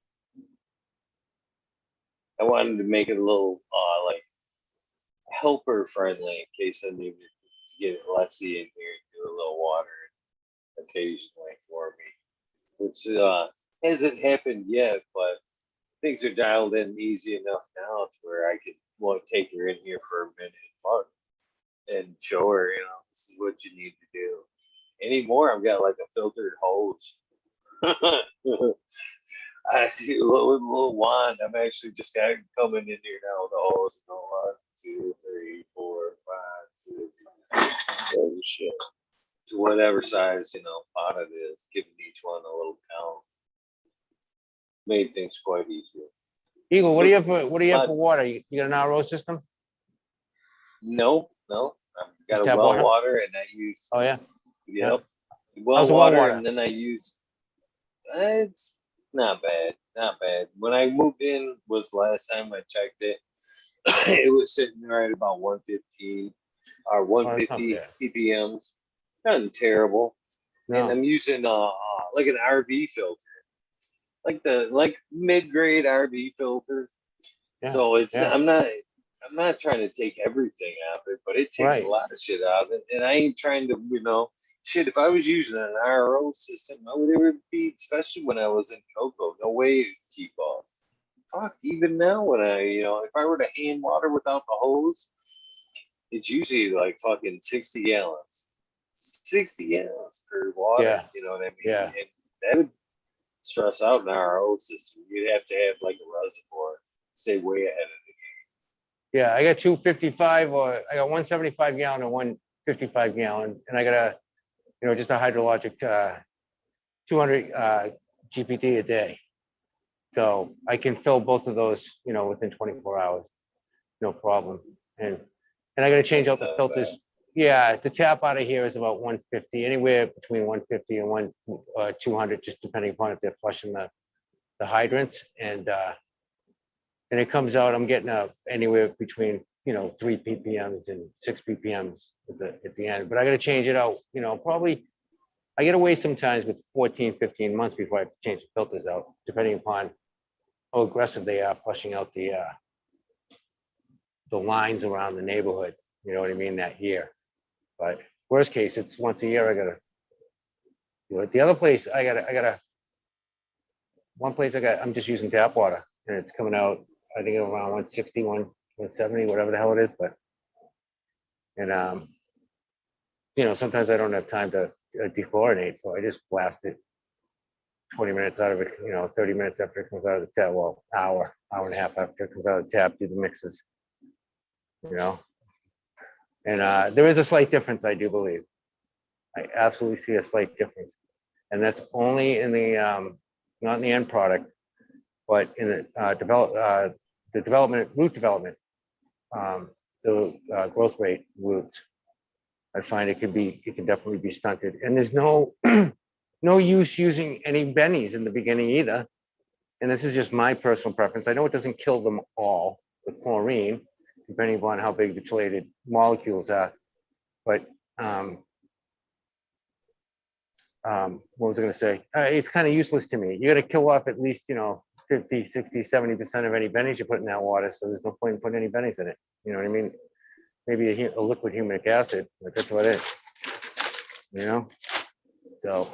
I wanted to make it a little like helper friendly in case I needed to get Lexi in here and do a little water occasionally for me, which hasn't happened yet, but things are dialed in easy enough now to where I could take her in here for a minute and fun and show her, this is what you need to do. Anymore, I've got like a filtered hose. I do a little wand. I'm actually just got coming in here now with the hose and go 1, 2, 3, 4, 5, 6, 7, shit. To whatever size, pot it is, giving each one a little count. Made things quite easier. Eagle, what do you have for water? You got an RO system? No. I've got Just a tap well water? water and I use Oh yeah. yep. How's Well the well water, water? and then I use it's not bad. When I moved in was the last time I checked it. It was sitting right about 115 or 150 ppms. Nothing terrible. No. And I'm using like an RV filter. Like mid-grade RV filter. Yeah, So it's yeah. I'm not trying to take everything out of it, but it takes a lot of shit out of it. And I ain't trying to, shit, if I was using an RO system, I would ever be, especially when I was in cocoa, no way to keep up. Fuck, even now when if I were to hand water without the hose, it's usually like fucking 60 gallons. 60 gallons per water, Yeah. you know what I mean? Yeah. And that would stress out an RO system. You'd have to have like a reservoir, stay way ahead of the Yeah, I got 255 or I got 175 gallon and 155 gallon, and I got just a hydrologic 200 GPT a day. So I can fill both of those, within 24 hours, no problem. And I got to change out the filters. Yeah, the tap out of here is about 150, anywhere between 150 and 200, just depending upon if they're flushing the hydrants. And it comes out, I'm getting anywhere between 3 ppms and 6 ppms at the end. But I got to change it out. Probably I get away sometimes with 14, 15 months before I have to change the filters out, depending upon how aggressive they are flushing out the lines around the neighborhood. You know what I mean? That year. But worst case, it's once a year. I gotta do it. The other place I'm just using tap water, and it's coming out, I think around 160, 170, whatever the hell it is. But, and sometimes I don't have time to dechlorinate, so I just blast it 20 minutes out of it, 30 minutes after it comes out of the tap. Well, hour and a half after it comes out of the tap, do the mixes. And there is a slight difference, I do believe. I absolutely see a slight difference. And that's only in the, not in the end product, but in the root development, the growth rate roots. I find it can definitely be stunted. And there's no, no use using any bennies in the beginning either. And this is just my personal preference. I know it doesn't kill them all with chlorine, depending upon how big the chelated molecules are. But what was I going to say? It's kind of useless to me. You got to kill off at least, 50, 60, 70% of any bennies you put in that water. So there's no point in putting any bennies in it. You know what I mean? Maybe a liquid humic acid, but that's about it. So,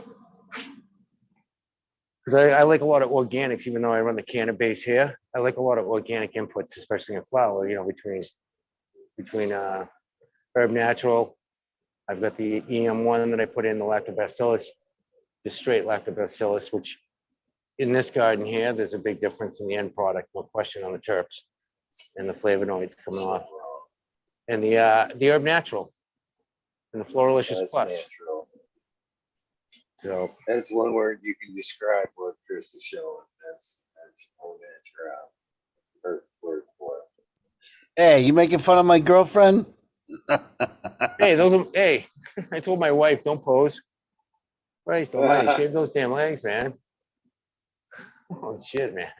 because I like a lot of organics, even though I run the canna base here. I like a lot of organic inputs, especially in flour, between Herb Natural. I've got the EM1 that I put in the lactobacillus, the straight lactobacillus, which in this garden here, there's a big difference in the end product, no question, on the terps and the flavonoids coming off. And the Herb Natural and the Floralicious Plus. Natural. So that's one word you can describe what Chris is showing. That's all natural. Word for it. Hey, you making fun of my girlfriend? hey, I told my wife, don't pose. Christ almighty, shave those damn legs, man. Oh shit, man.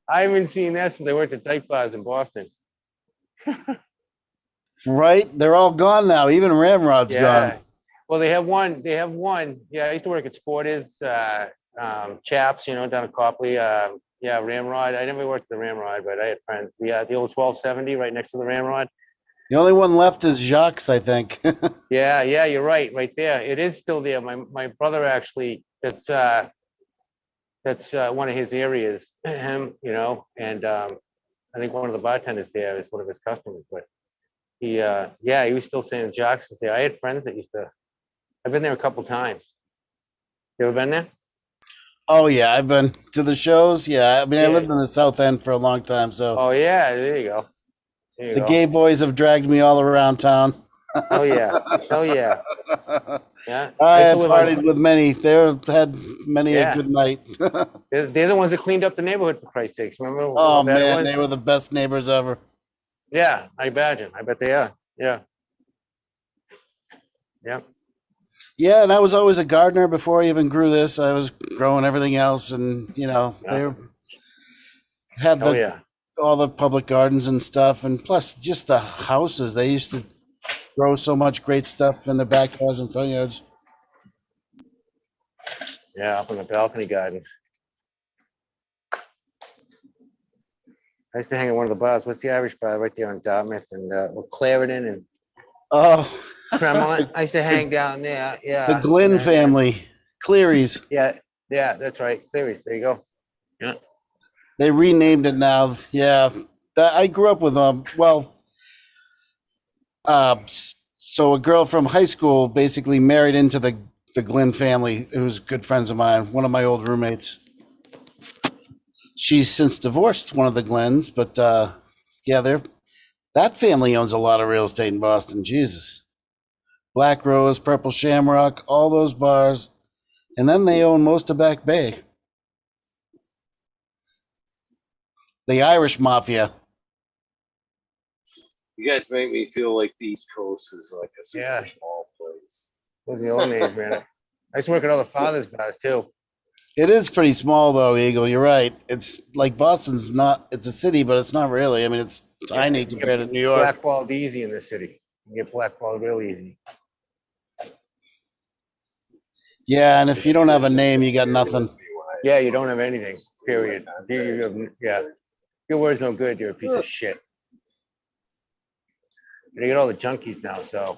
I haven't seen that since I worked at Dyke Bars in Boston. Right? They're all gone now. Even Ramrod's gone. Well, they have one. Yeah, I used to work at Sporters, Chaps, down at Copley. Ramrod. I never worked at the Ramrod, but I had friends. The old 1270 right next to the Ramrod. The only one left is Jacques, I think. Yeah, you're right there. It is still there. My brother actually, that's one of his areas, him, and I think one of the bartenders there is one of his customers, but he was still saying Jacques was there. I had friends that I've been there a couple times. You ever been there? Oh yeah, I've been to the shows. Yeah, I mean, I lived in the South End for a long time, so. Oh yeah, there you go. The gay boys have dragged me all around town. Oh yeah. Yeah. I had partied with many. They had many a good night. They're the ones that cleaned up the neighborhood, for Christ's sakes. Remember? Oh man, they were the best neighbors ever. Yeah, I imagine. I bet they are. Yeah. Yeah. Yeah, and I was always a gardener before I even grew this. I was growing everything else, and they had all the public gardens and stuff, and plus just the houses. They used to grow so much great stuff in the backyards and front yards. Yeah, up in the balcony gardens. I used to hang at one of the bars. What's the Irish bar right there on Dartmouth and Clarendon and Tremont? I used to hang down there. Yeah. The Glynn family, Cleary's. Yeah, that's right. Cleary's. There you go. Yeah. They renamed it now. Yeah, I grew up with so a girl from high school basically married into the Glynn family, who's good friends of mine, one of my old roommates. She's since divorced one of the Glyns, but that family owns a lot of real estate in Boston. Jesus. Black Rose, Purple Shamrock, all those bars. And then they own most of Back Bay. The Irish Mafia. You guys make me feel like the East Coast is like a super small place. Those are the old days, man. I used to work at all the fathers' bars too. It is pretty small though, Eagle. You're right. It's like Boston's it's a city, but it's not really. I mean, it's tiny compared to New York. Blackballed easy in this city. You get blackballed real easy. Yeah, and if you don't have a name, you got nothing. Yeah, you don't have anything, period. Your word's no good. You're a piece of shit. You get all the junkies now, so,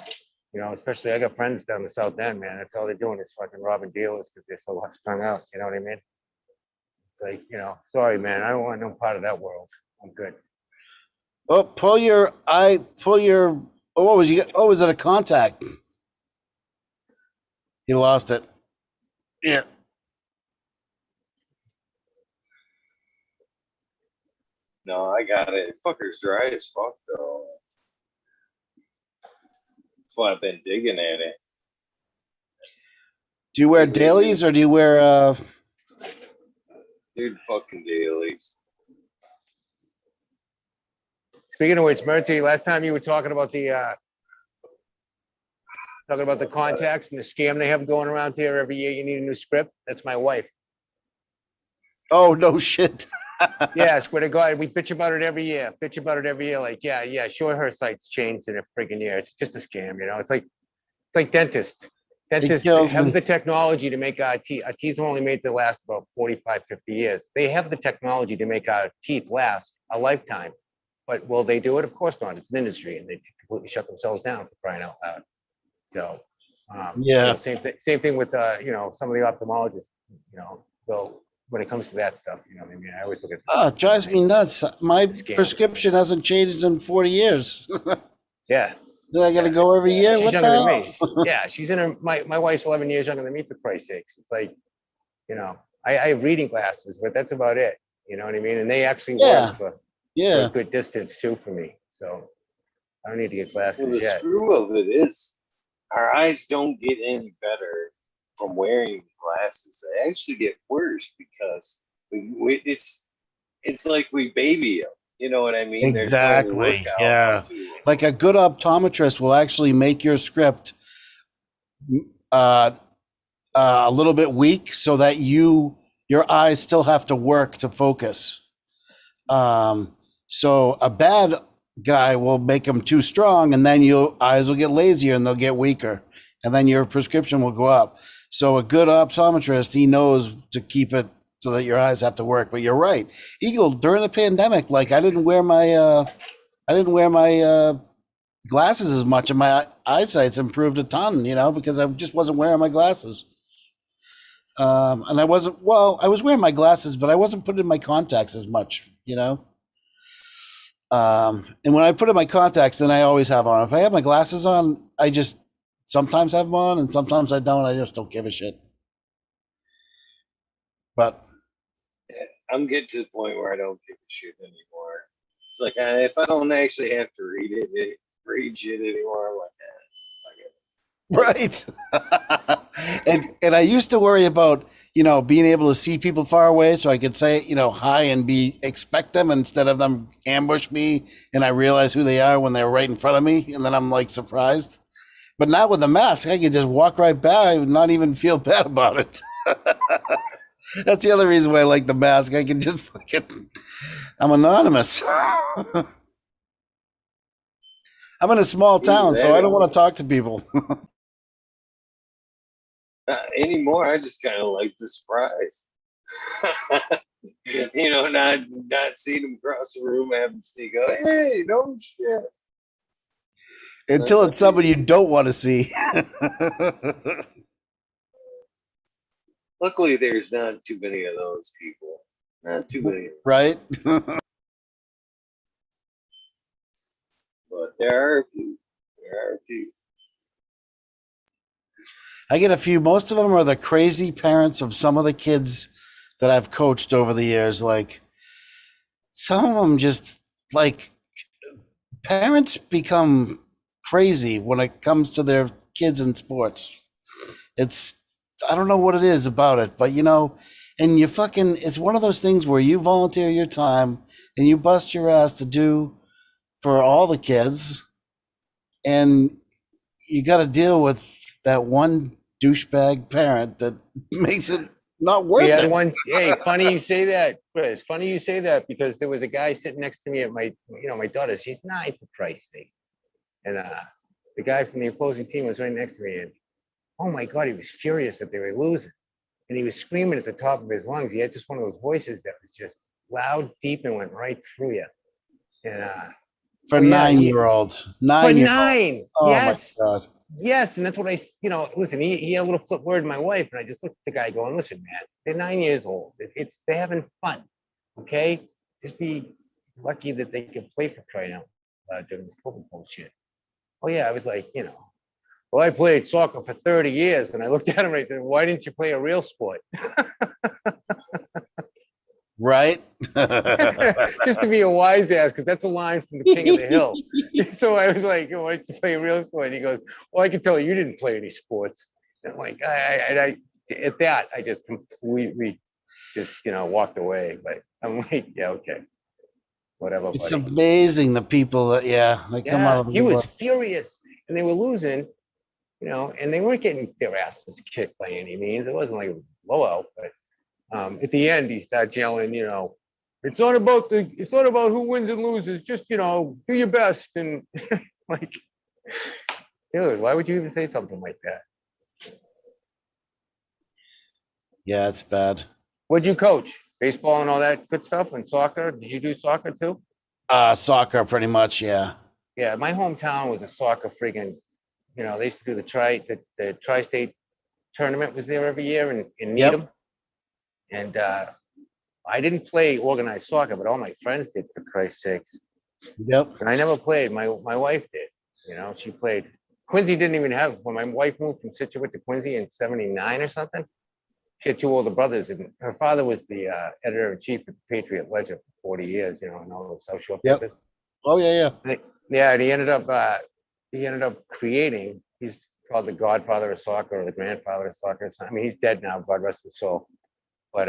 especially I got friends down the South End, man. That's all they're doing is fucking robbing dealers because they're so strung out. You know what I mean? It's like, sorry, man. I don't want no part of that world. I'm good. Oh, what was you? Oh, was it a contact? He lost it. Yeah. No, I got it. Fucker's dry as fuck though. why I've been digging at it. Do you wear dailies or do you wear Dude, fucking dailies. Speaking of which, Mertz, last time you were talking about the contacts and the scam they have going around here every year. You need a new script. That's my wife. Oh no shit. Yeah, I swear to God, we bitch about it every year. Like, yeah, sure, her site's changed in a freaking year. It's just a scam, you know. It's like dentists. Dentists kills have me. the technology to make our teeth. Our teeth are only made to last about 45, 50 years. They have the technology to make our teeth last a lifetime. But will they do it? Of course not. It's an industry, and they completely shut themselves down for crying out loud. So, Yeah. same thing with some of the ophthalmologists. So when it comes to that stuff, you know what I mean. I always look at. Oh, it drives me nuts. My Scam. prescription hasn't changed in 40 years. Yeah. Then I got to go every year. She's What the younger than hell? me. Yeah, she's in her. My wife's 11 years younger than me. For Christ's sakes, it's like, I have reading glasses, but that's about it. You know what I mean? And they actually work for a good distance too for me. So I don't need to get glasses Well, the yet. screw of it is, our eyes don't get any better from wearing glasses. They actually get worse because it's like we baby them. You know what I mean? Exactly. There's no Yeah. to them. Like a good optometrist will actually make your script a little bit weak so that your eyes still have to work to focus. So a bad guy will make them too strong, and then your eyes will get lazier and they'll get weaker, and then your prescription will go up. So a good optometrist, he knows to keep it so that your eyes have to work. But you're right, Eagle. During the pandemic, like I didn't wear my glasses as much, and my eyesight's improved a ton. Because I just wasn't wearing my glasses. And I was wearing my glasses, but I wasn't putting in my contacts as much. And when I put in my contacts, then I always have on. If I have my glasses on, I just sometimes have them on, and sometimes I don't. I just don't give a shit. But I'm getting to the point where I don't give a shit anymore. It's like if I don't actually have to read shit anymore, I'm like, right. and I used to worry about being able to see people far away, so I could say hi and expect them instead of them ambush me, and I realize who they are when they're right in front of me, and then I'm like surprised. But now with the mask, I can just walk right by and not even feel bad about it. That's the other reason why I like the mask. I can just I'm anonymous. I'm in a small town, so I don't want to talk to people. anymore. I just kind of like the surprise. Not seeing them across the room, having to go, hey, no shit. Until it's somebody you don't want to see. Luckily, there's not too many of those people. Not too many. Right? But there are a few. I get a few. Most of them are the crazy parents of some of the kids that I've coached over the years. Like, some of them just, like, parents become crazy when it comes to their kids in sports. I don't know what it is about it, but and it's one of those things where you volunteer your time and you bust your ass to do for all the kids, and you got to deal with that one douchebag parent that makes it not worth it. Hey, funny you say that, Chris. Funny you say that, because there was a guy sitting next to me at my daughter. She's 9, for Christ's sake, and the guy from the opposing team was right next to me, and oh my God, he was furious that they were losing, and he was screaming at the top of his lungs. He had just one of those voices that was just loud, deep, and went right through you. And for 9-year-olds, 9. Oh yes. my God. Yes, and that's what listen, he had a little flip word to my wife, and I just looked at the guy going, listen, man, they're 9 years old. They're having fun, okay? Just be lucky that they can play, for crying out loud, during this COVID bullshit. Oh yeah, I was like, well, I played soccer for 30 years, and I looked at him and I said, why didn't you play a real sport? Right? Just to be a wise ass, because that's a line from the King of the Hill. So I was like, "Why don't you play real sport?" And he goes, "Well, I can tell you didn't play any sports." And I'm like, I at that, I just completely just walked away. But I'm like, yeah, okay, whatever, It's buddy. amazing the people that they come out Yeah, of the he was woodwork. furious, and they were losing, and they weren't getting their asses kicked by any means. It wasn't like a blowout, but at the end, he started yelling, it's not about who wins and loses. Just do your best. And like, dude, why would you even say something like that? Yeah, it's bad. What'd you coach? Baseball and all that good stuff, and soccer? Did you do soccer too? Soccer, pretty much. Yeah. Yeah, my hometown was a soccer friggin'. They used to do the tri-state tournament was there every year in Needham, and I didn't play organized soccer, but all my friends did, for Christ's sakes. Yep. And I never played. My wife did. She played. Quincy didn't even have, when my wife moved from Situate to Quincy in '79 or something, she had two older brothers, and her father was the editor-in-chief of the Patriot Ledger for 40 years, and all the South Shore papers. Oh, yeah. Yeah, and he ended up creating, he's called the godfather of soccer or the grandfather of soccer. I mean, he's dead now, God rest his soul. But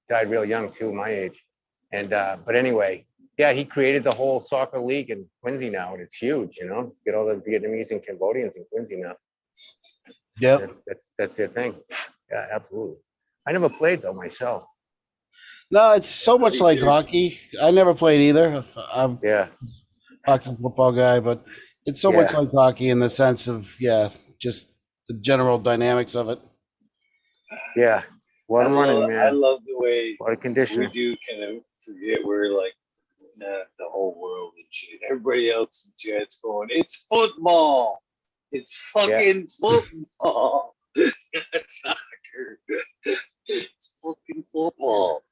died real young too, my age. And but anyway, yeah, he created the whole soccer league in Quincy now, and it's huge. Get all the Vietnamese and Cambodians in Quincy now. Yep. That's their thing. Yeah, absolutely. I never played though myself. No, it's so much like hockey. I never played either. I'm Yeah. hockey football guy, but it's so much like hockey in the sense of just the general dynamics of it. Yeah. What I'm running, man. I love the way what a conditioner. we do kind of forget we're like not the whole world and shit. Everybody else in chat's going, it's football. It's fucking football. It's soccer. It's fucking football.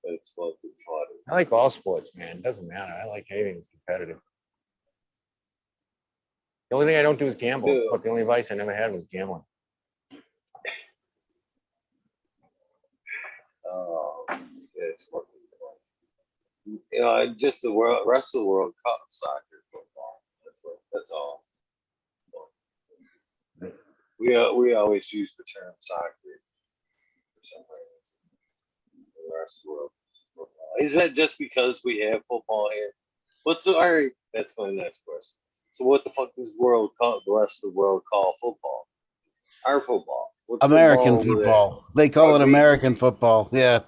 That's fucking funny. I like all sports, man. It doesn't matter. I like anything that's competitive. The only thing I don't do is gamble. Yeah. But the only vice I never had was gambling. Oh, yeah, it's fucking funny. Just the rest of the world caught soccer, football. That's all. We always use the term soccer for some reason. The rest of the world is football. Is that just because we have football here? All right, that's my next question. So what the fuck does the rest of the world call football? Our football. What's American football. They call it American football. Yeah.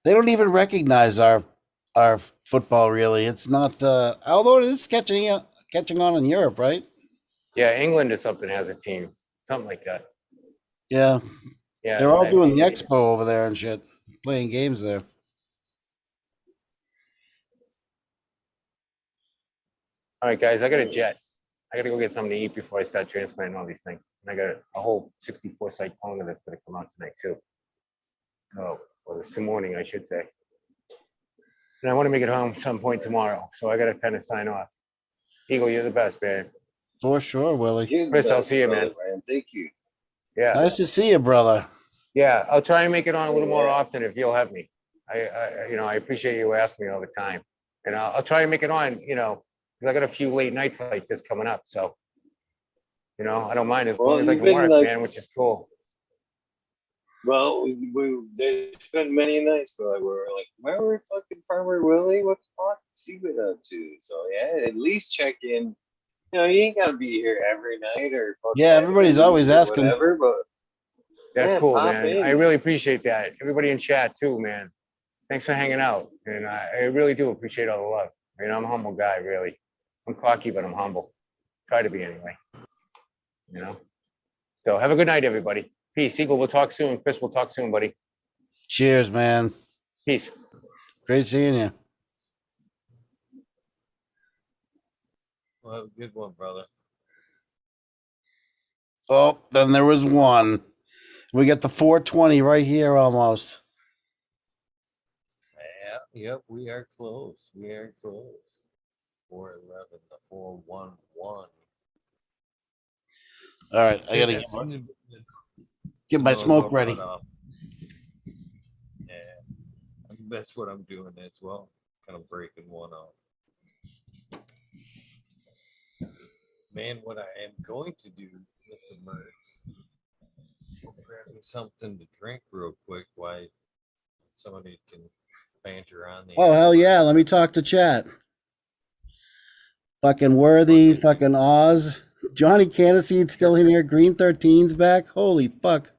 They don't even recognize our football, really. It's not, although it is catching on in Europe, right? Yeah, England or something has a team. Something like that. Yeah. Yeah. They're all doing the expo over there and shit, playing games there. All right, guys, I got a jet. I got to go get something to eat before I start transplanting all these things. And I got a whole 64 site clone that's going to come out tonight, too. Oh, well, this morning, I should say. And I want to make it home some point tomorrow. So I got to kind of sign off. Eagle, you're the best, man. For sure, Willie. Chris, I'll see you, man. Thank you. Yeah. Nice to see you, brother. Yeah, I'll try and make it on a little more often if you'll have me. I appreciate you asking me all the time. And I'll try and make it on, because I got a few late nights like this coming up. So, I don't mind as long as I can work, man, which is cool. Well, there's been many nights where we're like, remember fucking Farmer Willie? What the fuck is he been up to? So yeah, at least check in. You ain't gotta be here every night or everybody's always asking. Whatever, but that's cool, man. I really appreciate that. Everybody in chat too, man. Thanks for hanging out, and I really do appreciate all the love. I'm a humble guy, really. I'm cocky, but I'm humble. Try to be anyway. So have a good night, everybody. Peace. Eagle, we'll talk soon. Chris, we'll talk soon, buddy. Cheers, man. Peace. Great seeing you. Well, good one, brother. Oh, then there was one. We got the 420 right here almost. Yeah, yep, we are close. 411 to 411. All right, I gotta Get my No, smoke no ready. runoff. Yeah, that's what I'm doing as well. Kind of breaking one off. Man, what I am going to do, Mr. Mertz, we'll grab me something to drink real quick while somebody can banter on the. Oh, hell yeah. Let me talk to chat. Fucking Worthy, fucking Oz. Johnny Caniseed still in here. Green 13's back. Holy fuck.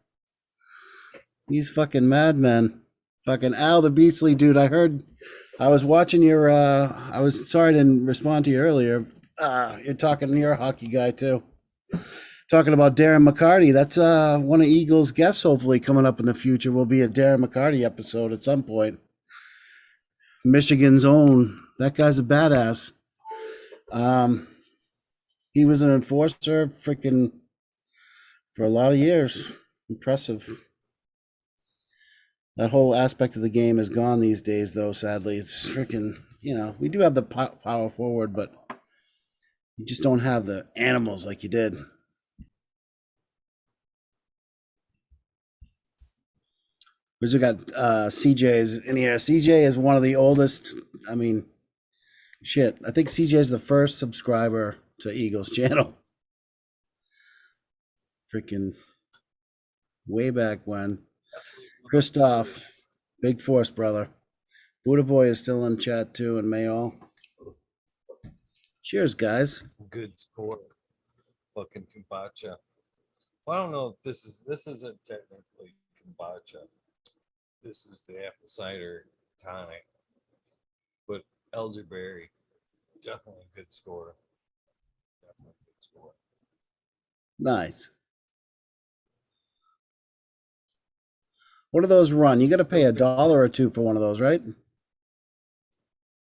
These fucking madmen. Fucking Al the Beastly, dude. I was watching your, I was sorry I didn't respond to you earlier. You're talking to your hockey guy too. Talking about Darren McCarty. That's one of Eagles' guests, hopefully, coming up in the future. Will be a Darren McCarty episode at some point. Michigan's own. That guy's a badass. He was an enforcer freaking for a lot of years. Impressive. That whole aspect of the game is gone these days, though, sadly. It's freaking, we do have the power forward, but you just don't have the animals like you did. We got CJ's in here. CJ is one of the oldest. I mean, shit. I think CJ is the first subscriber to Eagles channel. Freaking way back when. Christoph, Big Force brother. Buddha Boy is still in chat too, and Mayall. Cheers, guys. Good score. Fucking kombucha. Well, I don't know if this isn't technically kombucha. This is the apple cider tonic. But elderberry, definitely a good score. Definitely a good score. Nice. What do those run? You got to pay $1 or $2 for one of those, right?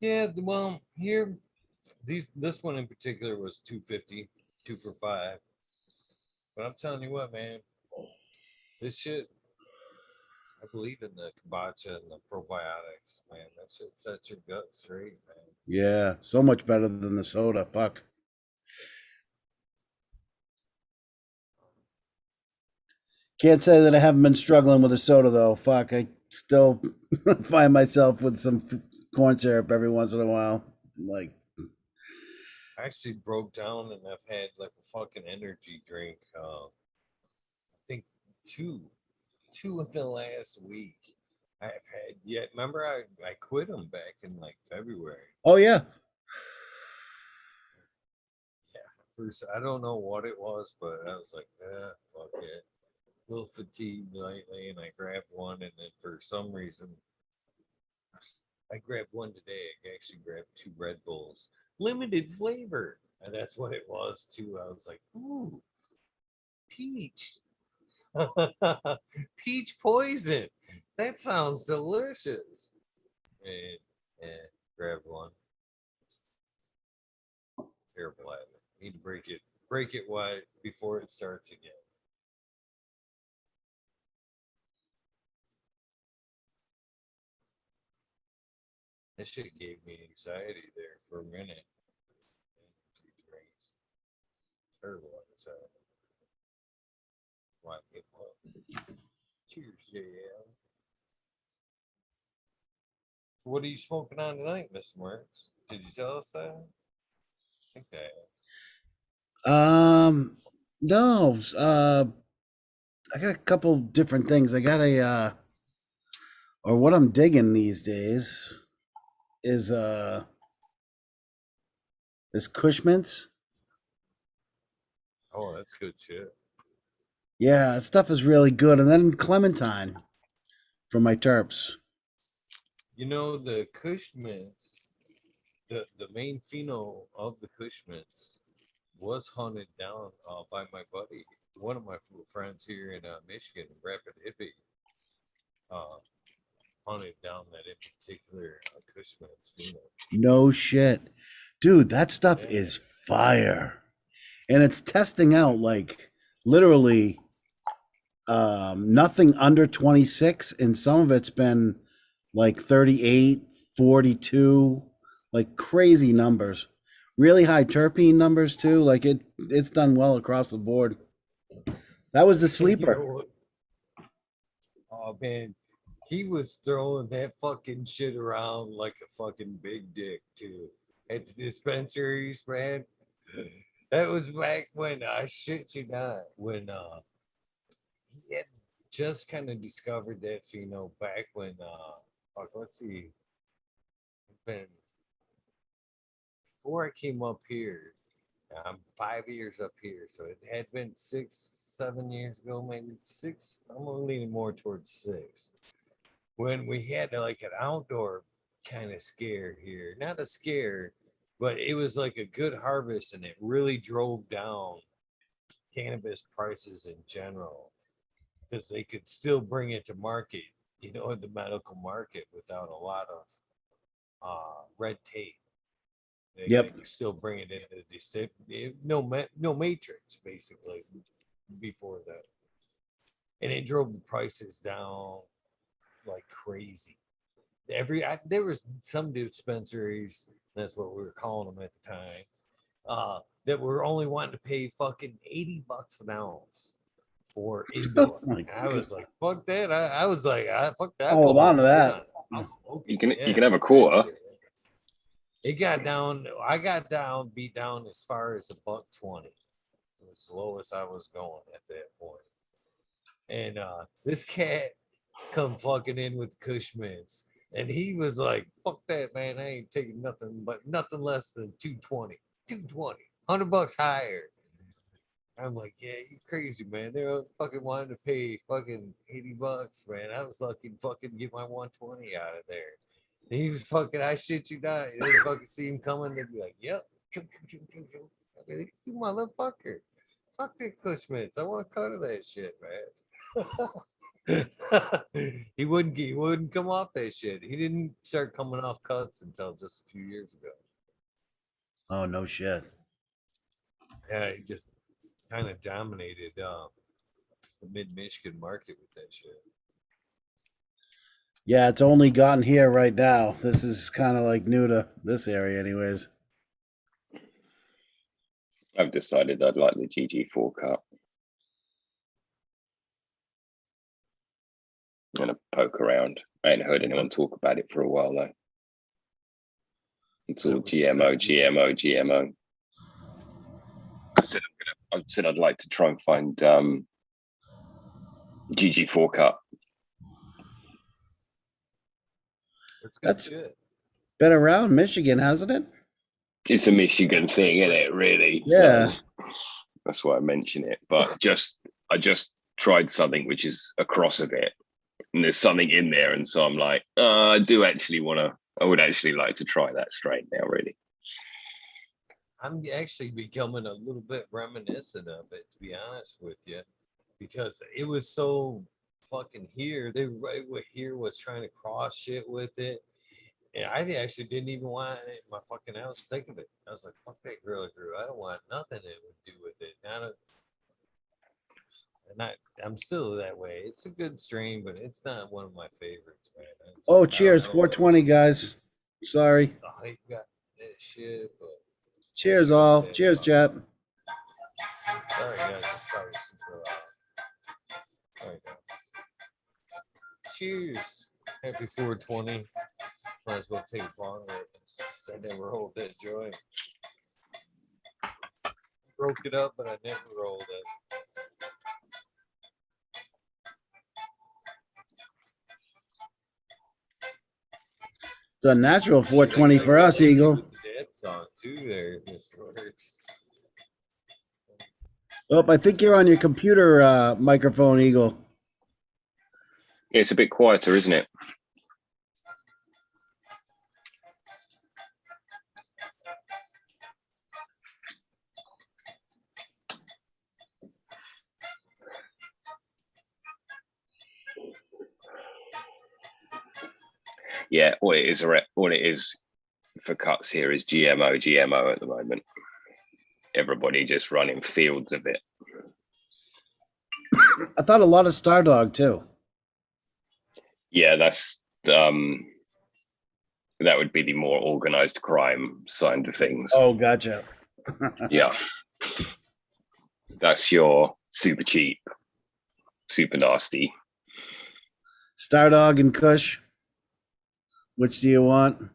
Yeah, well, here, this one in particular was $2.50, 2 for $5. But I'm telling you what, man, this shit, I believe in the kombucha and the probiotics, man. That shit sets your gut straight, man. Yeah, so much better than the soda. Fuck. Can't say that I haven't been struggling with a soda though. Fuck, I still find myself with some corn syrup every once in a while. Like, I actually broke down and I've had like a fucking energy drink. I think two in the last week. I've had yet. Remember, I quit them back in like February. oh yeah, First, I don't know what it was, but I was like, fuck it. A little fatigued lately, and I grabbed one, and then for some reason, I grabbed one today. I actually grabbed 2 Red Bulls, limited flavor, and that's what it was too. I was like, ooh, peach, peach poison. That sounds delicious. And grabbed one. Terrible at it. Need to break it wide before it starts again. That shit gave me anxiety there for a minute. Terrible anxiety. Why it was. Cheers, JL. So what are you smoking on tonight, Mr. Mertz? Did you tell us that? I think that. no. I got a couple different things. I got or what I'm digging these days is this Kush Mints. Oh, that's good shit. Yeah, that stuff is really good. And then Clementine for my terps. You know, the Kush Mints, the main pheno of the Kush Mints was hunted down by my buddy, one of my friends here in Michigan, Rapid Hippie. Hunted down that in particular Kush Mints pheno. No shit. Dude, that stuff is fire. And it's testing out like literally nothing under 26, and some of it's been like 38, 42, like crazy numbers. Really high terpene numbers too. Like it's done well across the board. That was the sleeper. Oh man, he was throwing that fucking shit around like a fucking big dick too at the dispensaries, man. That was back when I shit you not when he had just kind of discovered that back when fuck, let's see, been before I came up here. I'm 5 years up here, so it had been 6, 7 years ago, maybe six. I'm leaning more towards six. When we had like an outdoor kind of scare here, not a scare, but it was like a good harvest, and it really drove down cannabis prices in general because they could still bring it to market, the medical market without a lot of red tape. They could still bring it into the no matrix basically before that, and it drove the prices down like crazy. There was some dispensaries, that's what we were calling them at the time, that were only wanting to pay fucking $80 an ounce for indoor. I was like, fuck that. I was like, fuck that. Hold on to that. You can have a quarter. It got down. Beat down as far as $1.20. It was the lowest I was going at that point. And this cat come fucking in with Kush mints, and he was like, "Fuck that, man! I ain't taking nothing less than 220, $100 higher." I'm like, "Yeah, you crazy, man? They're fucking wanting to pay fucking $80, man. I was lucky to fucking get my 120 out of there." And he was fucking, I shit you not. They fucking see him coming, they'd be like, "Yep, I mean, you motherfucker, fuck that Kush mints. I want to cut of that shit, man." He wouldn't come off that shit. He didn't start coming off cuts until just a few years ago. Oh, no shit. Yeah, he just kind of dominated the mid-Michigan market with that shit. Yeah, it's only gotten here right now. This is kind of like new to this area anyways. I've decided I'd like the GG4 cut. I'm gonna poke around. I ain't heard anyone talk about it for a while though. It's all GMO. I said I'd like to try and find GG4 cut. That's good. Been around Michigan, hasn't it? It's a Michigan thing, isn't it? Really? Yeah. So that's why I mention it. But I just tried something which is a cross of it, and there's something in there, and so I'm like, I would actually like to try that strain now. Really. I'm actually becoming a little bit reminiscent of it, to be honest with you, because it was so fucking here. They right here was trying to cross shit with it, and I actually didn't even want it in my fucking house. Sick of it. I was like, "Fuck that Gorilla Glue. I don't want nothing it would do with it." I'm still that way. It's a good strain, but it's not one of my favorites, man. Cheers, 420 guys. Sorry. I got that shit, but cheers all. Cheers, chat. Sorry, guys. It's probably super loud. There we go. Cheers. Happy 420. Might as well take a bong with us, because I never rolled that joint. Broke it up, but I never rolled it. It's a natural 420 for us, Eagle. Oh, I think you're on your computer microphone, Eagle. Yeah, it's a bit quieter, isn't it? Yeah, all it is for cuts here is GMO at the moment. Everybody just running fields of it. I thought a lot of Star Dog too. Yeah, that's that would be the more organized crime side of things. Oh, gotcha. Yeah, that's your super cheap, super nasty. Stardog and Kush. Which do you want?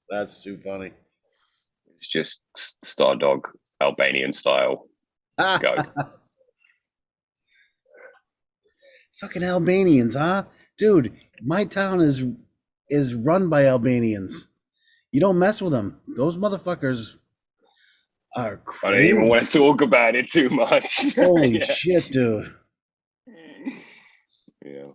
That's too funny. It's just Stardog Albanian style. Go. Fucking Albanians, huh? Dude, my town is run by Albanians. You don't mess with them. Those motherfuckers are crazy. I don't even want to talk about it too much. Holy shit, dude. Yeah.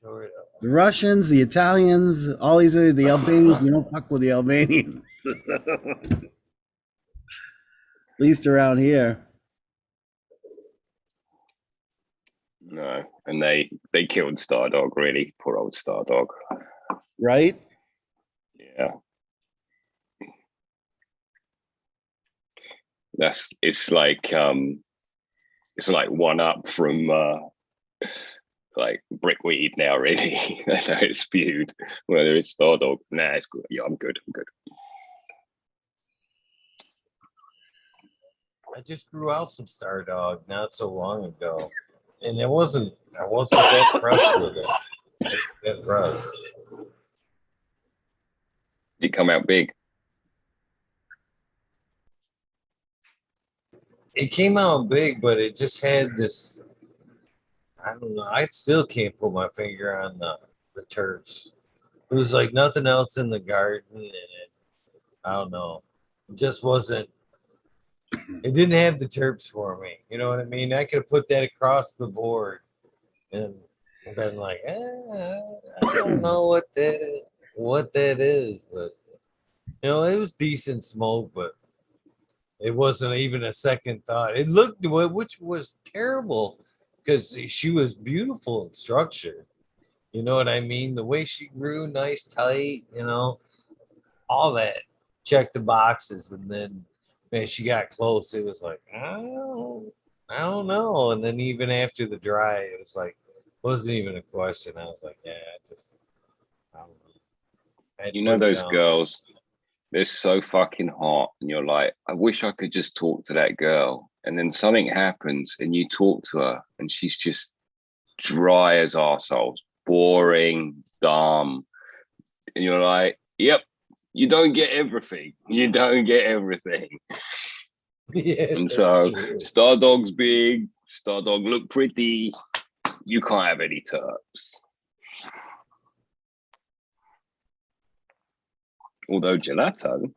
The Russians, the Italians, all these are the Albanians. You don't fuck with the Albanians. At least around here. No, and they killed Stardog, really. Poor old Stardog. Right? Yeah. It's like one up from like brickweed now, really. That's how it's spewed. Whether it's Stardog, nah, it's good. Yeah, I'm good. I just grew out some Stardog not so long ago, and I wasn't that impressed with it. That impressed. Did it come out big? It came out big, but it just had this. I don't know. I still can't put my finger on the turfs. It was like nothing else in the garden, and I don't know. It just wasn't. It didn't have the terps for me. You know what I mean? I could have put that across the board, and been like, I don't know what that is, but you know, it was decent smoke, but it wasn't even a second thought. It looked, which was terrible, because she was beautiful in structure. You know what I mean? The way she grew, nice, tight, you know, all that. Check the boxes, and then man, she got close. It was like, I don't know. And then even after the dry, it was like, wasn't even a question. I was like, yeah, I don't know. You know those girls, they're so fucking hot, and you're like, I wish I could just talk to that girl. And then something happens, and you talk to her, and she's just dry as arseholes, boring, dumb. And you're like, yep, you don't get everything. You don't get everything. Yeah, and so true. Stardog's big, Stardog look pretty. You can't have any terps. Although gelato.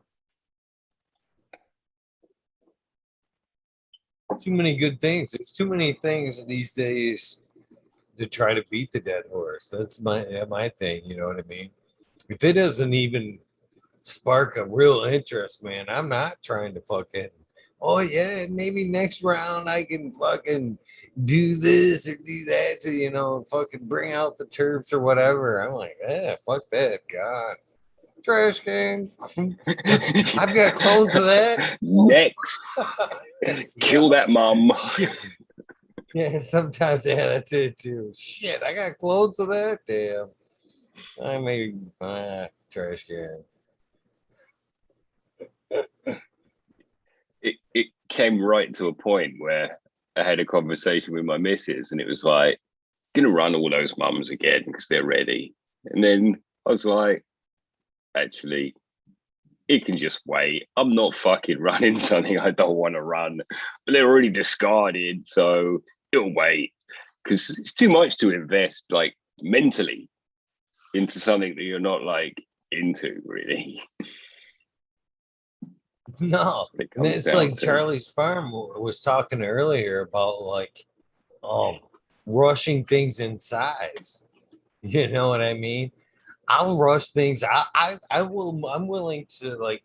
Too many good things. There's too many things these days to try to beat the dead horse. That's my thing. You know what I mean? If it doesn't even spark a real interest, man, I'm not trying to fucking. Oh yeah, maybe next round I can fucking do this or do that to, you know, fucking bring out the terps or whatever. I'm like, fuck that, God. Trash can. I've got clones of that. Next. Kill that mum. Yeah, sometimes, yeah, that's it too. Shit, I got clones of that. Damn. I may trash can. It came right to a point where I had a conversation with my missus, and it was like, gonna run all those mums again because they're ready. And then I was like, actually, it can just wait. I'm not fucking running something I don't want to run, but they're already discarded, so it'll wait, because it's too much to invest like mentally into something that you're not like into, really. No, and it's like Charlie's Farm was talking earlier about like rushing things in size. You know what I mean? I'll rush things. I'm willing to like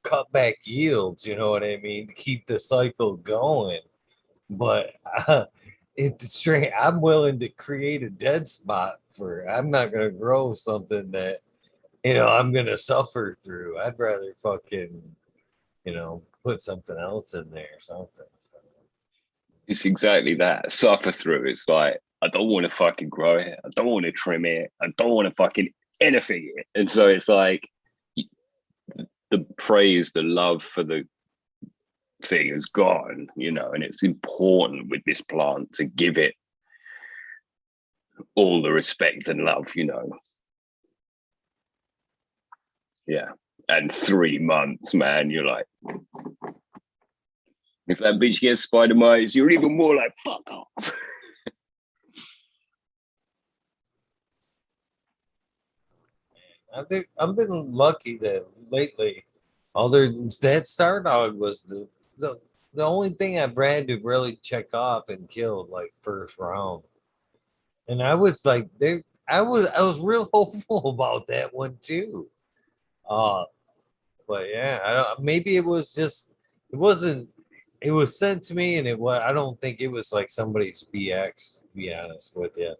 cut back yields. You know what I mean? To keep the cycle going, but it's straight. I'm willing to create a dead spot for. I'm not gonna grow something that, you know, I'm gonna suffer through. I'd rather fucking, you know, put something else in there or something. So. It's exactly that. Suffer through. It's like, I don't want to fucking grow it. I don't want to trim it. I don't want to fucking anything it. And so it's like the praise, the love for the thing has gone, you know, and it's important with this plant to give it all the respect and love, you know. Yeah. And 3 months, man, you're like, if that bitch gets spider mites, you're even more like, fuck off. I think I've been lucky that lately, other than that Star Dog was the only thing I've had to really check off and kill like first round. And I was like, I was real hopeful about that one too. Uh, but yeah, I don't. Maybe it was just it wasn't. It was sent to me, and it was. I don't think it was like somebody's BX. To be honest with you,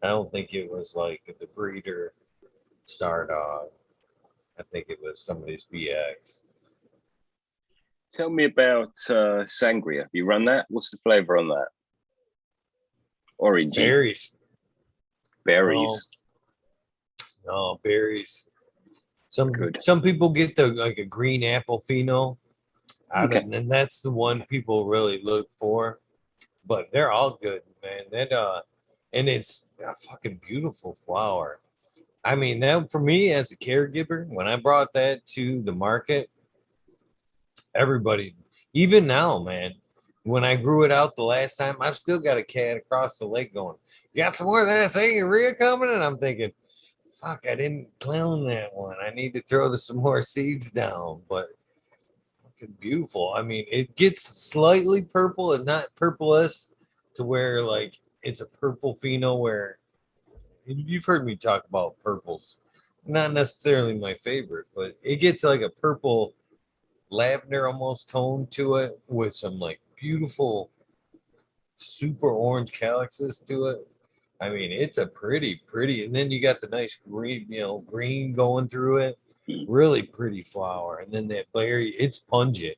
I don't think it was like the breeder Star Dog. I think it was somebody's BX. Tell me about sangria. Have you run that? What's the flavor on that? Orangey. Berries. Berries. No, berries. Good. Some people get the like a green apple pheno out of, and that's the one people really look for. But they're all good, man. That and it's a fucking beautiful flower. I mean, that for me as a caregiver, when I brought that to the market, everybody, even now, man, when I grew it out the last time, I've still got a cat across the lake going, "You got some more of that sangria coming?" And I'm thinking, fuck, I didn't clone that one. I need to throw some more seeds down. But fucking beautiful. I mean, it gets slightly purple and not purplest to where like it's a purple pheno where you've heard me talk about purples. Not necessarily my favorite, but it gets like a purple lavender almost tone to it with some like beautiful super orange calyxes to it. I mean, it's a pretty, and then you got the nice green, green going through it. Really pretty flower. And then that berry, it's pungent.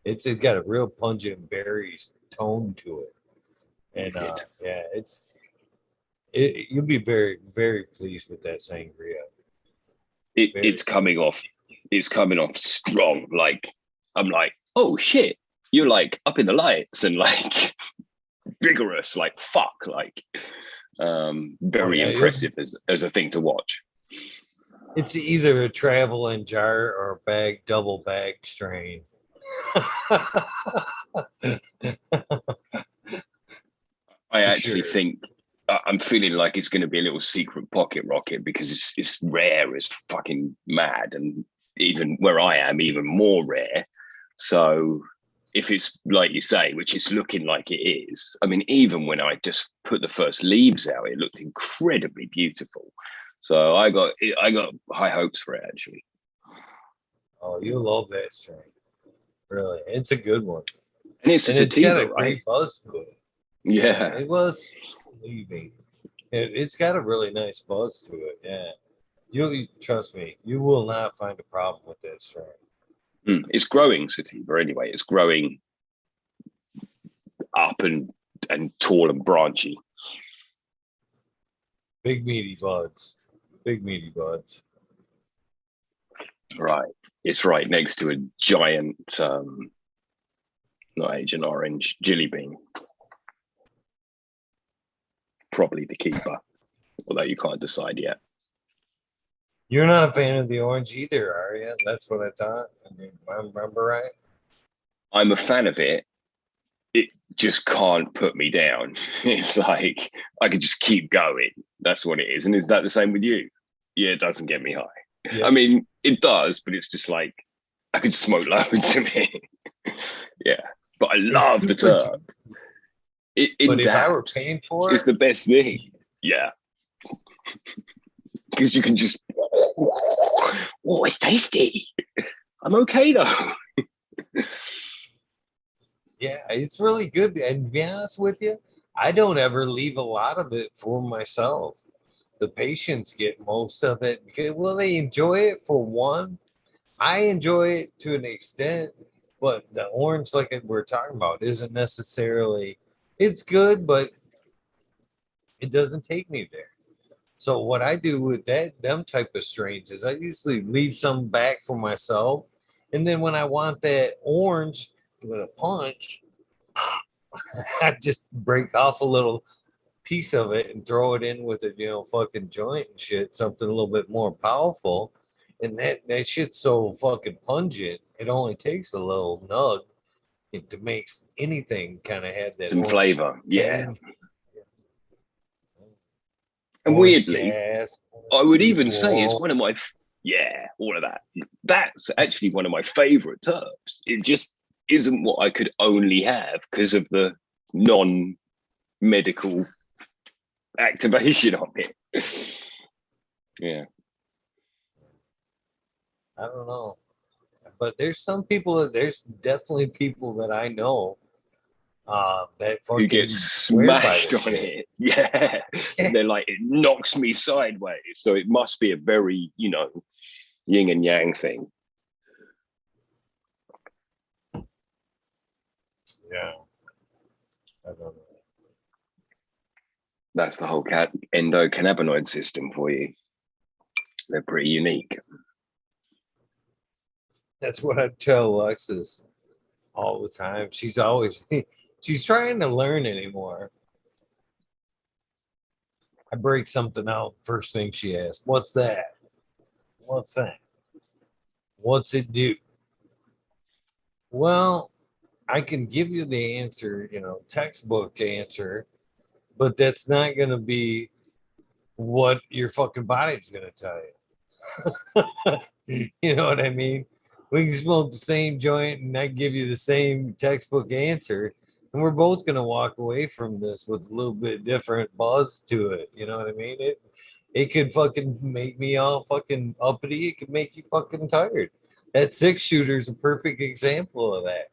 It's got a real pungent berries tone to it. And yeah, you'll be very, very pleased with that sangria. It's coming off. It's coming off strong. Like I'm like, oh shit, you're like up in the lights and like vigorous. Like fuck, like very impressive as a thing to watch. It's either a travel in jar or a double bag strain. I actually think I'm feeling like it's going to be a little secret pocket rocket because it's rare as fucking mad, and even where I am, even more rare. So if it's like you say, which it's looking like it is, I mean, even when I just put the first leaves out, it looked incredibly beautiful. So I got high hopes for it actually. Oh, you'll love that strain. Really, it's a good one. And it's got a great buzz to it. Yeah, it was leaving. It's got a really nice buzz to it. Yeah, you trust me, you will not find a problem with that strain. It's growing, sativa. Anyway, it's growing up and tall and branchy. Big meaty buds. Big meaty buds. Right. It's right next to a giant, not Agent Orange, Jilly Bean. Probably the keeper, although you can't decide yet. You're not a fan of the orange either, are you? That's what I thought. I mean, I remember right. I'm a fan of it. It just can't put me down. It's like I could just keep going. That's what it is. And is that the same with you? Yeah, it doesn't get me high. Yeah. I mean, it does, but it's just like I could smoke loads of it. Yeah, but I love the term. But if I were paying for it, it's the best thing. Yeah, because you can just. Oh, it's tasty. I'm okay though. Yeah, it's really good. And to be honest with you, I don't ever leave a lot of it for myself. The patients get most of it because, well, they enjoy it for one. I enjoy it to an extent, but the orange, like we're talking about, isn't necessarily. It's good, but it doesn't take me there. So what I do with them type of strains is I usually leave some back for myself, and then when I want that orange, with a punch, I just break off a little piece of it and throw it in with a fucking joint and shit, something a little bit more powerful. And that shit's so fucking pungent. It only takes a little nug to make anything kind of have that Some orange flavor, yeah. tinge, And orange weirdly, gas, I would sweet even say it's floral. one of my, all of that. That's actually one of my favorite herbs. It just isn't what I could only have because of the non-medical activation of it. Yeah. I don't know. But there's definitely people that I know that Who fucking gets swear by smashed this on shit. it. Yeah. And they're like, it knocks me sideways. So it must be a very, yin and yang thing. Yeah. I don't know. That's the whole endocannabinoid system for you. They're pretty unique. That's what I tell Alexis all the time. She's trying to learn anymore. I break something out. First thing she asks, "What's that? What's that? What's it do?" Well, I can give you the answer, textbook answer, but that's not going to be what your fucking body's going to tell you. You know what I mean? We can smoke the same joint and I give you the same textbook answer, and we're both going to walk away from this with a little bit different buzz to it. You know what I mean? It could fucking make me all fucking uppity. It could make you fucking tired. That 6-shooter is a perfect example of that.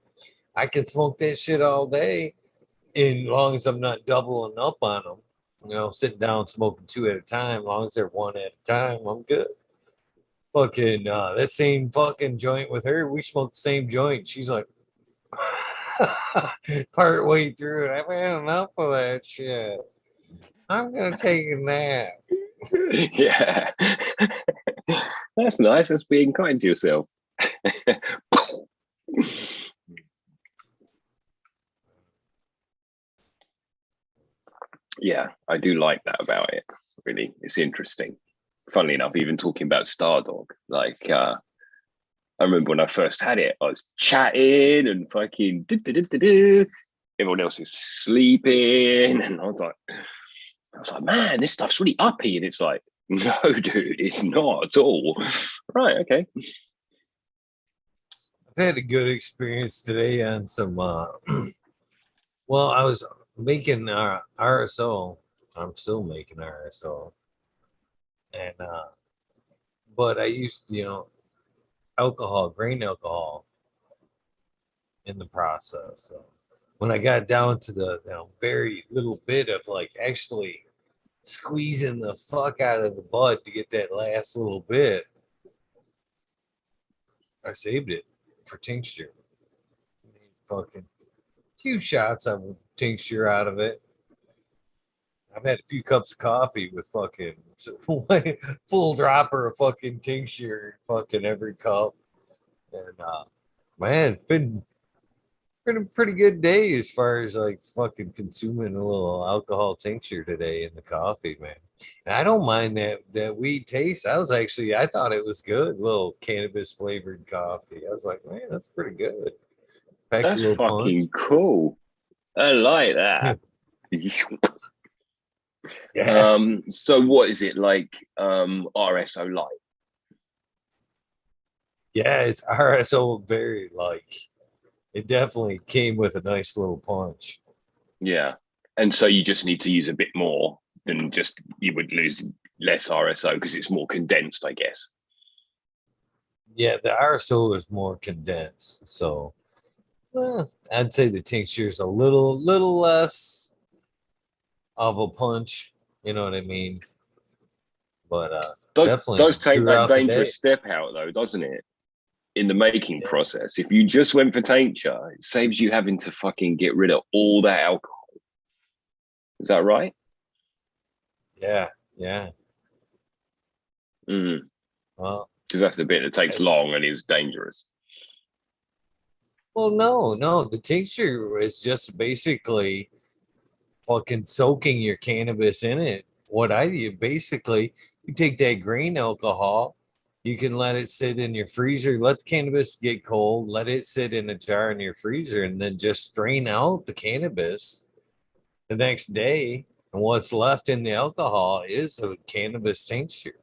I can smoke that shit all day, as long as I'm not doubling up on them. Sitting down smoking 2 at a time. As long as they're 1 at a time, I'm good. Fucking that same fucking joint with her, we smoked the same joint. She's like, part way through it, I've had enough of that shit. I'm gonna take a nap. Yeah. That's nice. That's being kind to yourself. Yeah, I do like that about it. Really, it's interesting. Funnily enough, even talking about Stardog, I remember when I first had it, I was chatting and fucking everyone else is sleeping, and I was like, man, this stuff's really uppy, and it's like, no, dude, it's not at all. Right, okay. I've had a good experience today on some. Well, I was making RSO. I'm still making RSO, and but I used, alcohol, grain alcohol, in the process. So when I got down to the very little bit of actually squeezing the fuck out of the bud to get that last little bit, I saved it for tincture. Fucking 2 shots of tincture out of it. I've had a few cups of coffee with fucking full dropper of fucking tincture, fucking every cup. And man, it's been a pretty good day as far as fucking consuming a little alcohol tincture today in the coffee, man. And I don't mind that weed taste. I thought it was good. A little cannabis flavored coffee. I was like, man, that's pretty good. Packed That's a little fucking punch. cool. I like that. Yeah. So what is it like? RSO light? Yeah, it's RSO very it definitely came with a nice little punch. Yeah. And so you just need to use a bit more than just you would lose less RSO because it's more condensed, I guess. Yeah, the RSO is more condensed. So I'd say the tincture is a little less of a punch. You know what I mean? But definitely does take that throughout the day. dangerous step out though, doesn't it? In the making process. If you just went for tincture, it saves you having to fucking get rid of all that alcohol. Is that right? Yeah. Mm. Well, Because that's the bit that takes long and is dangerous. Well, no. The tincture is just basically fucking soaking your cannabis in it. What I do, basically, you take that grain alcohol, you can let it sit in your freezer, let the cannabis get cold, let it sit in a jar in your freezer, and then just strain out the cannabis the next day. And what's left in the alcohol is a cannabis tincture.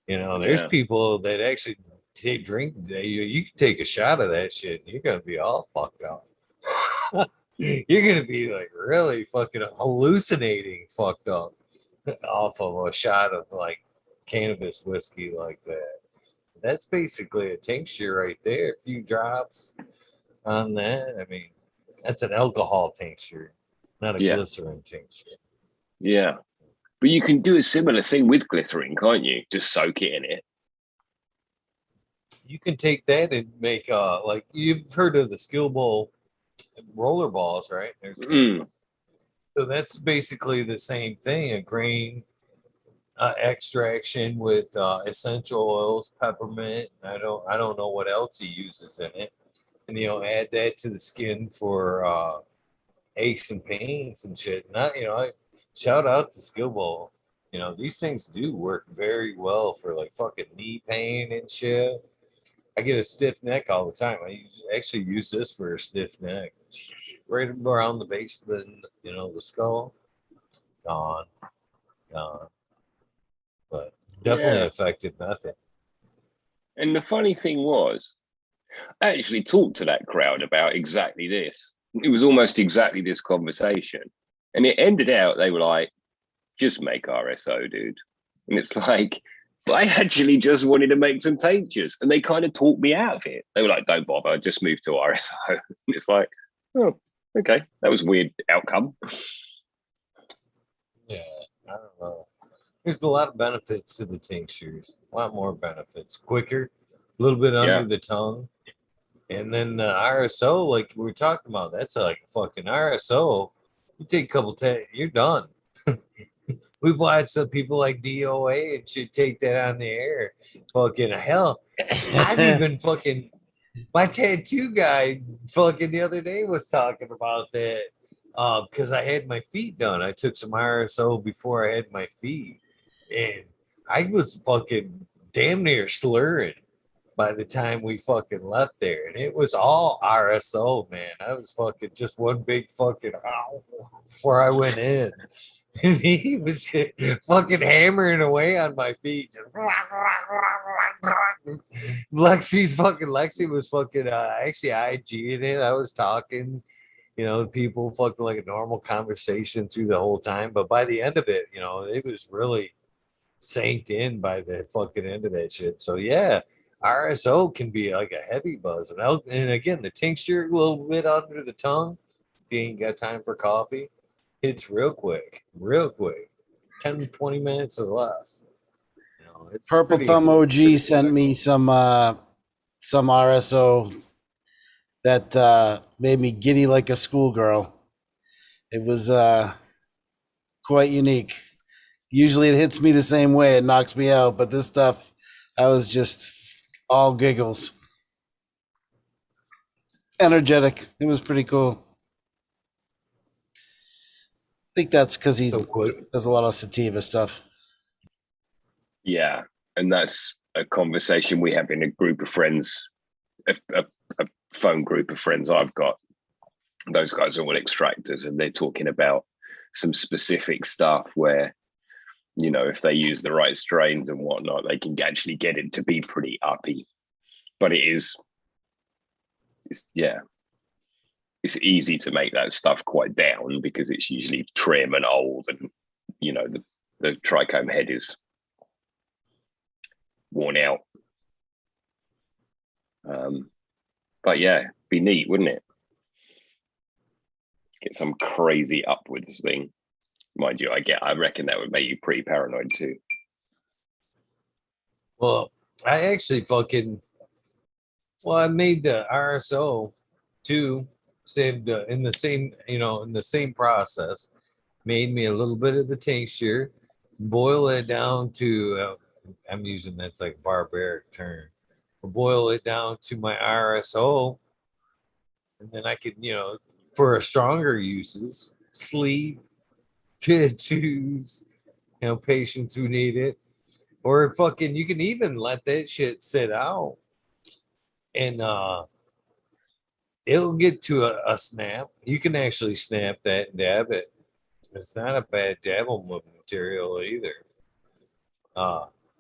You know, there's Yeah. people that actually drink. You can take a shot of that shit, and you're gonna be all fucked up. You're gonna be like really fucking hallucinating, fucked up off of a shot of like cannabis whiskey like that. That's basically a tincture right there. A few drops on that. I mean, that's an alcohol tincture, not a Yeah. glycerin tincture. Yeah. But you can do a similar thing with glycerin, can't you? Just soak it in it. You can take that and make like you've heard of the skill bowl roller balls, right? There's so that's basically the same thing, a grain extraction with essential oils, peppermint. I don't know what else he uses in it, and add that to the skin for aches and pains and shit. Not shout out to Skill Bowl. These things do work very well for like fucking knee pain and shit. I get a stiff neck all the time. Actually use this for a stiff neck, right around the base of the skull. Gone, gone. But definitely an effective method. And the funny thing was, I actually talked to that crowd about exactly this. It was almost exactly this conversation. And it ended out, they were like, just make RSO, dude. And it's like, I actually just wanted to make some tinctures. And they kind of talked me out of it. They were like, don't bother, just move to RSO. And it's like, oh, okay. That was a weird outcome. Yeah, I don't know. There's a lot of benefits to the tinctures. A lot more benefits. Quicker, a little bit under the tongue. And then the RSO, like we were talking about, that's like a fucking RSO. You take a couple, you're done. We've watched some people like DOA and should take that on the air. Fucking hell. I've even fucking, my tattoo guy fucking the other day was talking about that because I had my feet done. I took some RSO before I had my feet. And I was fucking damn near slurring by the time we fucking left there. And it was all RSO, man. I was fucking just one big fucking ow before I went in. And he was fucking hammering away on my feet. Lexi was fucking actually IGing it. I was talking, people fucking like a normal conversation through the whole time. But by the end of it, it was really sank in by the fucking end of that shit. So yeah, RSO can be like a heavy buzz. And again, the tincture a little bit under the tongue. If you ain't got time for coffee, it's real quick. 10, 20 minutes or less. It's Purple Thumb OG sent me some RSO that made me giddy like a schoolgirl. It was quite unique. Usually it hits me the same way, it knocks me out, but this stuff, I was just all giggles. Energetic. It was pretty cool. I think that's because he does a lot of sativa stuff. Yeah, and that's a conversation we have in a group of friends, a phone group of friends I've got. Those guys are all extractors, and they're talking about some specific stuff where, if they use the right strains and whatnot, they can actually get it to be pretty uppy. But it's easy to make that stuff quite down because it's usually trim and old, and the trichome head is worn out. But yeah, be neat, wouldn't it? Get some crazy upwards thing. Mind you, I reckon that would make you pretty paranoid too. Well, I actually I made the RSO too, saved in the same process. Made me a little bit of the tincture, boil it down to, I'm using that's like barbaric term, boil it down to my RSO, And then I could, for a stronger uses, sleep, tattoos, patients who need it. Or fucking, you can even let that shit sit out and it'll get to a snap. You can actually snap that and dab it. It's not a bad dabble material either.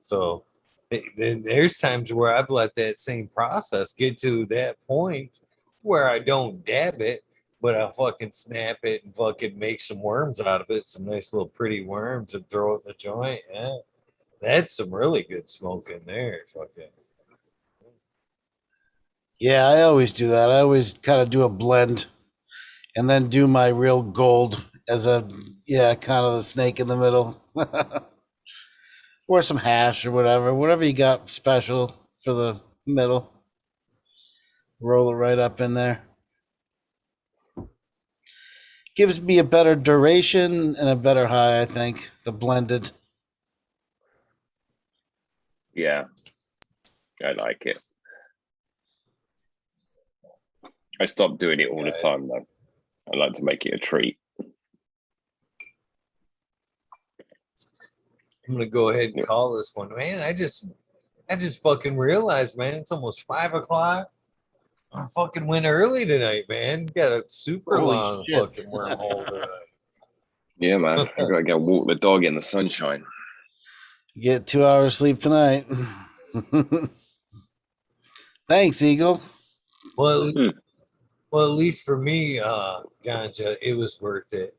So there's times where I've let that same process get to that point where I don't dab it, but I'll fucking snap it and fucking make some worms out of it, some nice little pretty worms, and throw it in the joint. Yeah, that's some really good smoke in there. Fucking. Yeah, I always do that. I always kind of do a blend and then do my real gold as a, kind of the snake in the middle. Or some hash or whatever you got special for the middle. Roll it right up in there. Gives me a better duration and a better high, I think, the blended. Yeah, I like it. I stopped doing it all the time, though. I like to make it a treat. I'm gonna go ahead and call this one, man. I just fucking realized, man, it's almost 5:00. I fucking went early tonight, man. Got a super Holy long shit. fucking wormhole tonight. Yeah, man. I gotta go walk the dog in the sunshine. Get 2 hours sleep tonight. Thanks, Eagle. Well, at least for me, Ganja, it was worth it.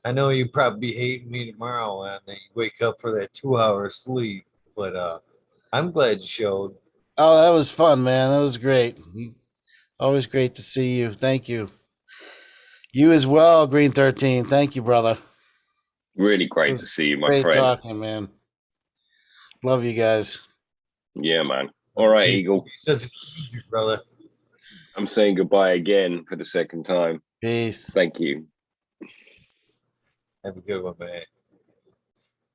I know you probably be hating me tomorrow when you wake up for that 2 hour sleep, but I'm glad you showed. Oh, that was fun, man. That was great. Always great to see you. Thank you. You as well, Green 13. Thank you, brother. Really great to see you, my Great friend. talking, man. Love you guys. Yeah, man. All right, Eagle. Such a stranger, brother. I'm saying goodbye again for the second time. Peace. Thank you. Have a good one, man.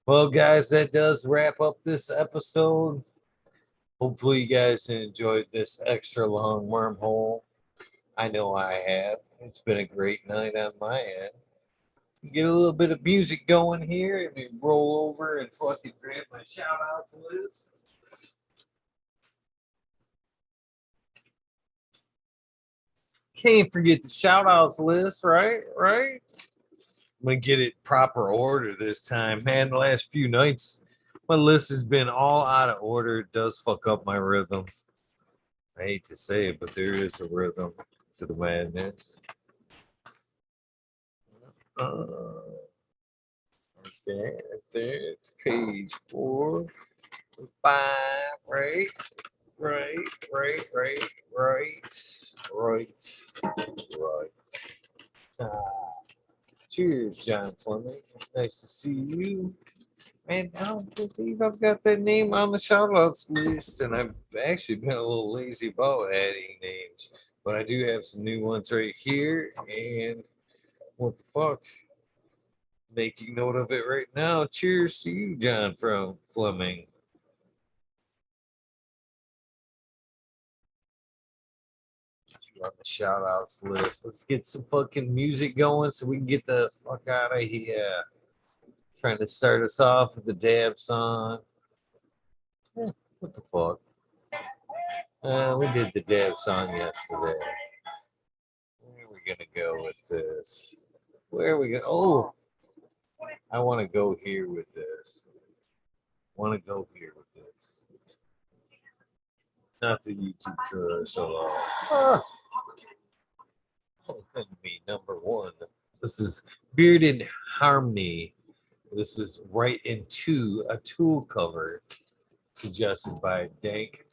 Well, guys, that does wrap up this episode. Hopefully, you guys enjoyed this extra long wormhole. I know I have. It's been a great night on my end. Get a little bit of music going here and we roll over and fucking grab my shout outs list. Can't forget the shout outs list, right? I'm gonna get it proper order this time. Man, the last few nights my list has been all out of order. It does fuck up my rhythm. I hate to say it, but there is a rhythm to the madness. What's that? There, page 4, 5, right. Cheers, John Fleming. Nice to see you. Man, I don't believe I've got that name on the shoutouts list, and I've actually been a little lazy about adding names, but I do have some new ones right here. And what the fuck? Making note of it right now. Cheers to you, John from Fleming. On the shout outs list. Let's get some fucking music going so we can get the fuck out of here. Trying to start us off with the dab song. What the fuck? We did the dab song yesterday. Where are we gonna go with this? Where are we going? Oh, I want to go here with this. Not the YouTube commercial. Me number 1. This is Bearded Harmony. This is right into a tool cover suggested by Dank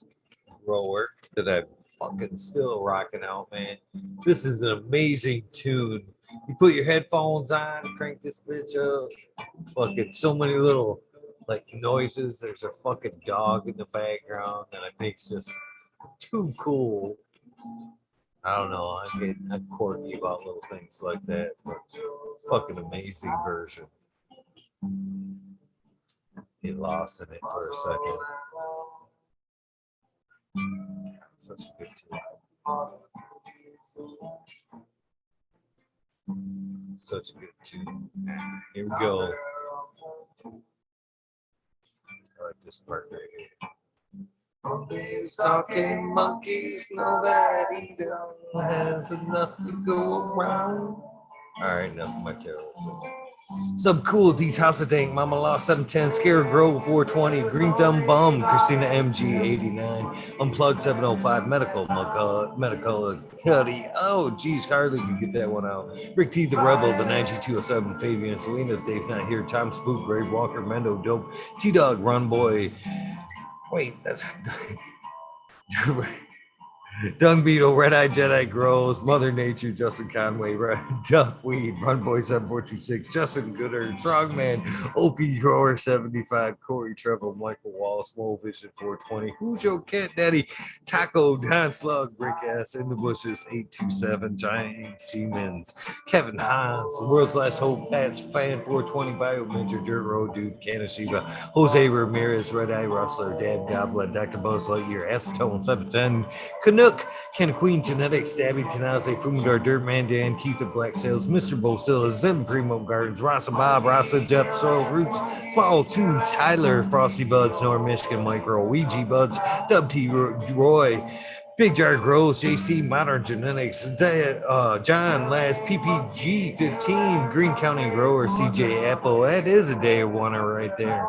Grower that I'm fucking still rocking out, man. This is an amazing tune. You put your headphones on, crank this bitch up. Fucking so many little like noises. There's a fucking dog in the background, and I think it's just too cool. I don't know. I'm quirky about little things like that, but fucking amazing version. Get lost in it for a second. Such a good tune. Such a good tune. Here we go. I like this part right here. Monkeys talking, monkeys know that he don't has enough to go around. All right, enough of my carols. Sub Cool, D's House of Dank, Mama Law 710, Scarecrow 420, Green Thumb Bum, Christina MG 89, Unplugged 705, Medical, Medical Cuddy. Oh, geez, hardly could get that one out. Rick T, the Rebel, the 9207, Fabian, Salinas, Dave's not here, Tom Spook, Grave Walker, Mendo, Dope, T Dog, Run Boy. Wait, that's. Dung Beetle, Red Eye Jedi Grows, Mother Nature, Justin Conway, Red Duckweed, Run Boy 7426, Justin Gooder, Strongman, Opie Grower 75, Corey Treble, Michael Wallace, Small Vision 420, Who's Your Cat Daddy, Taco, Don Slug, Brick Ass, In the Bushes 827, Giant Siemens, Kevin Hans, The World's Last Hope, Pats, Fan 420, Bio Mentor, Dirt Road Dude, Kanashiba, Jose Ramirez, Red Eye Rustler, Dad Goblin, Dr. Buzz Lightyear, Acetone 710, Canuck, Ken Queen, Genetics, Stabby, Tanaze, Fumidar, Dirtman, Dan, Keith of Black Sales, Mr. Bosilla, Zim, Primo Gardens, Rasa Bob, Rasa, Jeff, Soil Roots, Small Tunes, Tyler, Frosty Buds, North Michigan, Micro, Ouija Buds, Dub T. Roy, Big Jar Gross, JC, Modern Genetics, John Last, PPG 15, Green County Grower, CJ Apple. That is a day of wonder right there.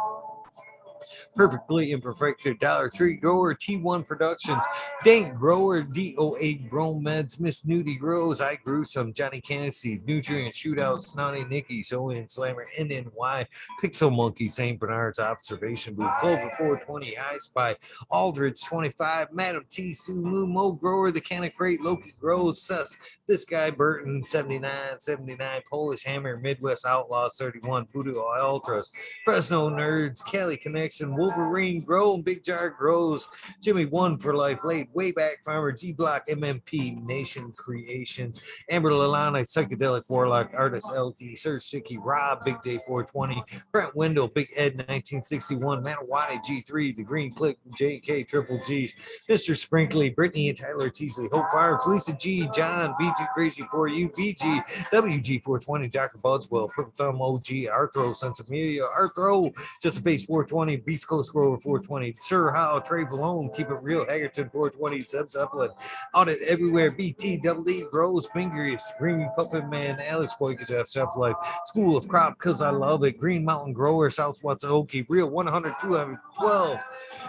Perfectly Imperfected, Dollar Tree Grower, T1 Productions, Dank Grower, DO8 Grown Meds, Miss Nudie Grows, I Grew Some, Johnny Candice, Nutrient Shootout, Snotty Nicky, Soin Slammer, NNY, Pixel Monkey, St. Bernard's Observation Booth, Clover 420, I Spy, Aldridge 25, Madam T, Sue Moo, Mo Grower, The Can of Crate, Loki Grows, Sus, This Guy Burton 79, Polish Hammer, Midwest Outlaws 31, Voodoo Ultras, Fresno Nerds, Cali Connection, Wolverine Grown, Big Jar Grows, Jimmy One for Life, Late Wayback Farmer, G Block, MMP, Nation Creations, Amber Lalana, Psychedelic Warlock, Artist LD, Serge Sticky, Rob, Big Day 420, Brent Wendell, Big Ed 1961, Manawai G3, The Green Click, JK Triple G's, Mr. Sprinkly, Brittany and Tyler Teasley, Hope Farms, Lisa G, John, BG Crazy for You, BG, WG 420, Dr. Budswell, Purple Thumb OG, Arthro, Sons of Amelia, Arthro, Just a Base 420, Beast Coast Grower 420, Sir How, Trey Valone, Keep It Real, Haggerton 420, Seb Zeppelin, Audit Everywhere, BT, Double D, Grows, Fingers, Green Puppet Man, Alex Boykajeff, Chef Life, School of Crop, Cause I Love It, Green Mountain Grower, South Watsaoki, Real 100, 212,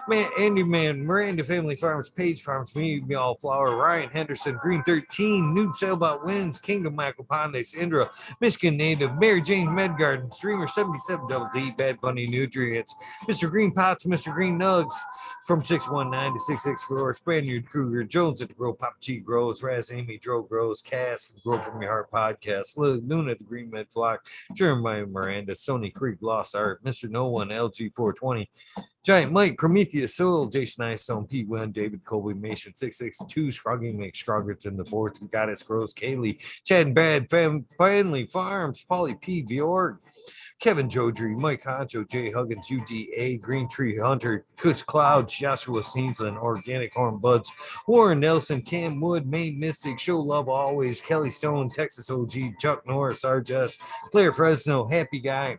Man, Andy Man, Miranda Family Farms, Page Farms, Me, All Flower, Ryan Henderson, Green 13, Noob Sailbot Wins, Kingdom Michael Pondex, Indra, Michigan Native, Mary Jane Medgarden, Streamer 77, Double D, Bad Bunny Nutrients, Mr. Green Pots, Mr. Green Nugs, from 619 to 664, Spaniard Kruger, Jones at the Grow, Pop G Grows, Raz Amy Dro Grows, Cass, Grow From Your Heart Podcast, Luna the Green Med Flock, Jeremiah Miranda, Sony Creek, Lost Art, Mr. No One, LG 420, Giant Mike, Prometheus, Soul, Jason Eyestone, Pete Wynn, David Colby, Mason 662, Scruggy Mix, Scroggerton the Fourth, Goddess Grows, Kaylee, Chad and Bad, Family Farms, Polly P. Bjork, Kevin Jodry, Mike Honcho, Jay Huggins, UGA, Green Tree Hunter, Kush Cloud, Joshua Seansland, Organic Horn Buds, Warren Nelson, Cam Wood, Maine Mystic, Show Love Always, Kelly Stone, Texas OG, Chuck Norris, Sargess, Claire Fresno, Happy Guy,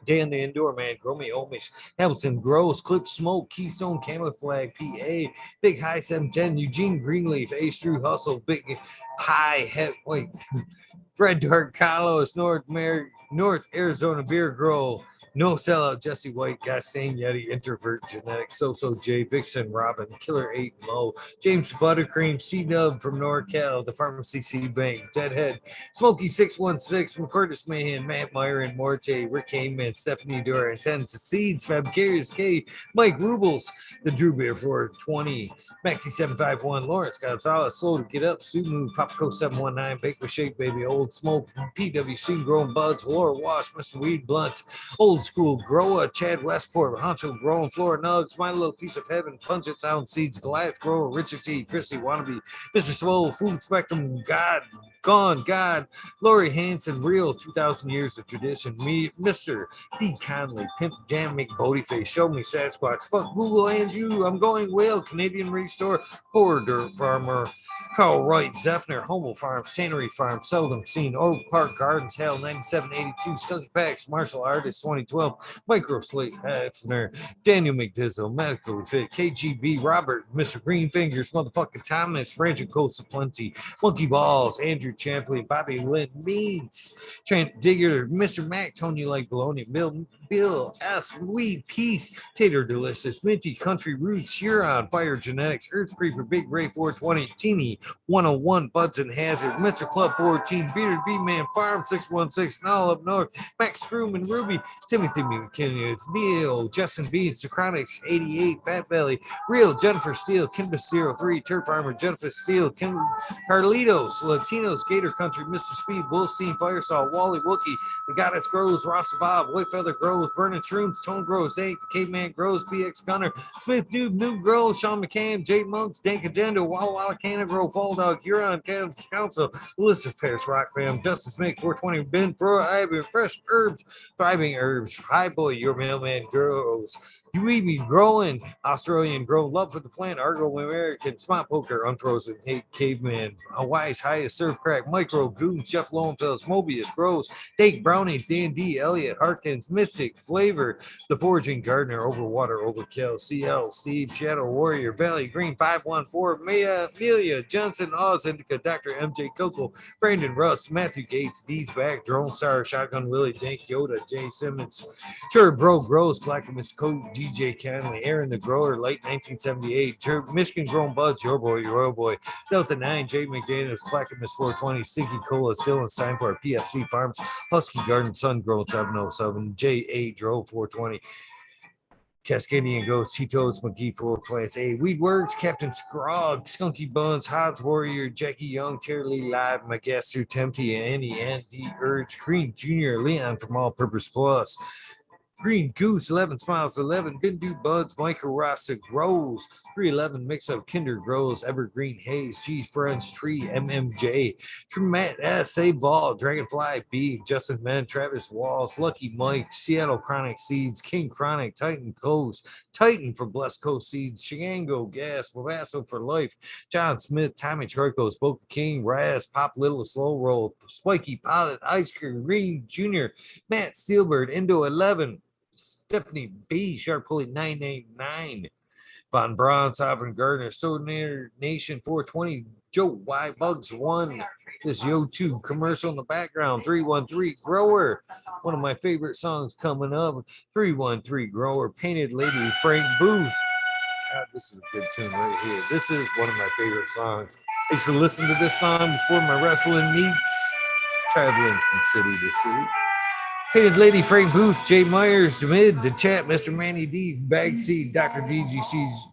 Dan the Indoor Man, Gromy Omish, Hamilton Gross, Clip Smoke, Keystone Camouflage, PA, Big High 710, Eugene Greenleaf, Ace Drew Hustle, Big High Head, wait, Fred Dark, Carlos, North Arizona Beer Grow, No Sellout, Jesse White, Gastain Yeti, Introvert Genetics, So J, Vixen, Robin, Killer 8 Mo, James Buttercream, C-Dub from NorCal, The Pharmacy C Bank, Deadhead, Smokey 616, McCurtis Mahan, Matt Myron, Morte, Rick Heyman, Stephanie Dura, Intense Seeds, Fabcarious K, Mike Rubles, The Drew Beer 420, Maxi 751, Lawrence Gonzalez, Slow to Get Up, Stu Move, Popco 719, Bake with Shake Baby, Old Smoke, PWC, Grown Buds, Laura Wash, Mr. Weed Blunt, Old School, Grower, Chad Westport, Honcho, Growing Flora Nugs, My Little Piece of Heaven, Pungent Sound Seeds, Goliath Grower, Richard T, Chrissy Wannabe, Mr. Swole, Food Spectrum, God, Gone, God, Lori Hanson, Real, 2,000 Years of Tradition, me, Mr. D. Conley, Pimp Jam, McBodyface, Show Me Sasquatch, Fuck Google and You, I'm Going Whale, Canadian Restore, Poor Dirt Farmer, Carl Wright, Zeffner, Homo Farms, Tannery Farm, Seldom Seen, Oak Park Gardens, Hell, 9782, Skunky Packs, Martial Artist, 2012, Micro Slate, Hefner, Daniel McDizzle, Medical Fit, KGB, Robert, Mr. Green Fingers, Motherfucking Thomas, Frantic Coats of Plenty, Monkey Balls, Andrew Champley, Bobby Lynn, Meats, Trent Digger, Mr. Mac, Tony Like Bologna, Bill S. Weed, Peace, Tater Delicious, Minty, Country Roots, Huron, Fire Genetics, Earth Creeper, Big Ray 420, Teeny, 101, Buds and Hazard, Mr. Club 14, Bearded B-Man, Farm 616, and all up north, Max Scroom and Ruby, Timothy McKinney, it's Neil, Justin Beans, Socronics 88, Fat Belly, Real, Jennifer Steele, Kim 03, Turf Armor, Jennifer Steele, Kim Carlitos, Latinos, Gator Country, Mr. Speed, Bullstein, Firesaw, Wally Wookie, The Goddess Grows, Rasta Bob, White Feather Grows, Vernon Shrooms, Tone Grows, Hank, The Caveman Grows, PX Gunner, Smith Noob Grows, Sean McCann, Jay Monks, Dank Agenda, Walla Walla Canna Grow, Fall Dog, Huron, Council, Melissa Paris, Rock Fam, Justice Make, 420, Ben Fro, Ivan, Fresh Herbs, Thriving Herbs, Hi Boy, Your Mailman Grows, You Eat Me Growing, Australian Grow, Love for the Plant, Argo American, Spot Poker, Unfrozen, Hate Caveman, Hawaii's Highest Surf Crack, Micro, Goons, Jeff Lowenfels, Mobius, Grows, Dake Brownies, Dan D, Elliott, Harkins, Mystic, Flavor, The Foraging Gardener, Overwater, Overkill, CL, Steve, Shadow Warrior, Valley Green, 514, Maya, Amelia, Johnson, Oz, Indica, Dr. MJ Coco, Brandon Russ, Matthew Gates, D's Back, Drone Star, Shotgun Willie, Dank Yoda, Jay Simmons, Sure Bro Grows, Clackamas Code, DJ Conley, Aaron the Grower, late 1978, Michigan Grown Buds, Your Boy, Royal Boy, Delta 9, Jay McDaniels, Clackamas 420, Stinky Cola, Dylan Steinford, PFC Farms, Husky Garden, Sun Grown 707, J.A. Drove 420, Cascadian Ghosts, T-Toads, McGee, Four Plants, A, Weedworks, Captain Scrog, Skunky Buns, Hods Warrior, Jackie Young, Terry Lee Live, Magaster, Tempty, Andy, Andy, Urge, Green Jr., Leon from All Purpose Plus, Green Goose, 11 Smiles, 11, Bindu Buds, Micro Rasta Grows, 311 Mix Up, Kinder Grows, Evergreen Haze, G Friends Tree, MMJ, Matt S, Save Ball, Dragonfly B, Justin Men, Travis Walls, Lucky Mike, Seattle Chronic Seeds, King Chronic, Titan Coast, Titan for Blessed Coast Seeds, Shenango Gas, Mavasso for Life, John Smith, Tommy Troicos, Boca King, Raz, Pop Little, Slow Roll, Spiky Pilot, Ice Cream, Green Jr., Matt Steelbird, Indo 11, Stephanie B, Sharp Pulley 989, Von Braun, Sovereign Gardner, Sonar Nation 420, Joe Y Bugs 1, this Yo2 commercial in the background, 313 Grower, one of my favorite songs coming up, 313 Grower, Painted Lady, Frank Booth. God, this is a good tune right here. This is one of my favorite songs. I used to listen to this song before my wrestling meets, traveling from city to city. Painted Lady, Frank Booth, Jay Myers, Mid, The Chat, Mr. Manny D, Bag Seed, Dr. DGC's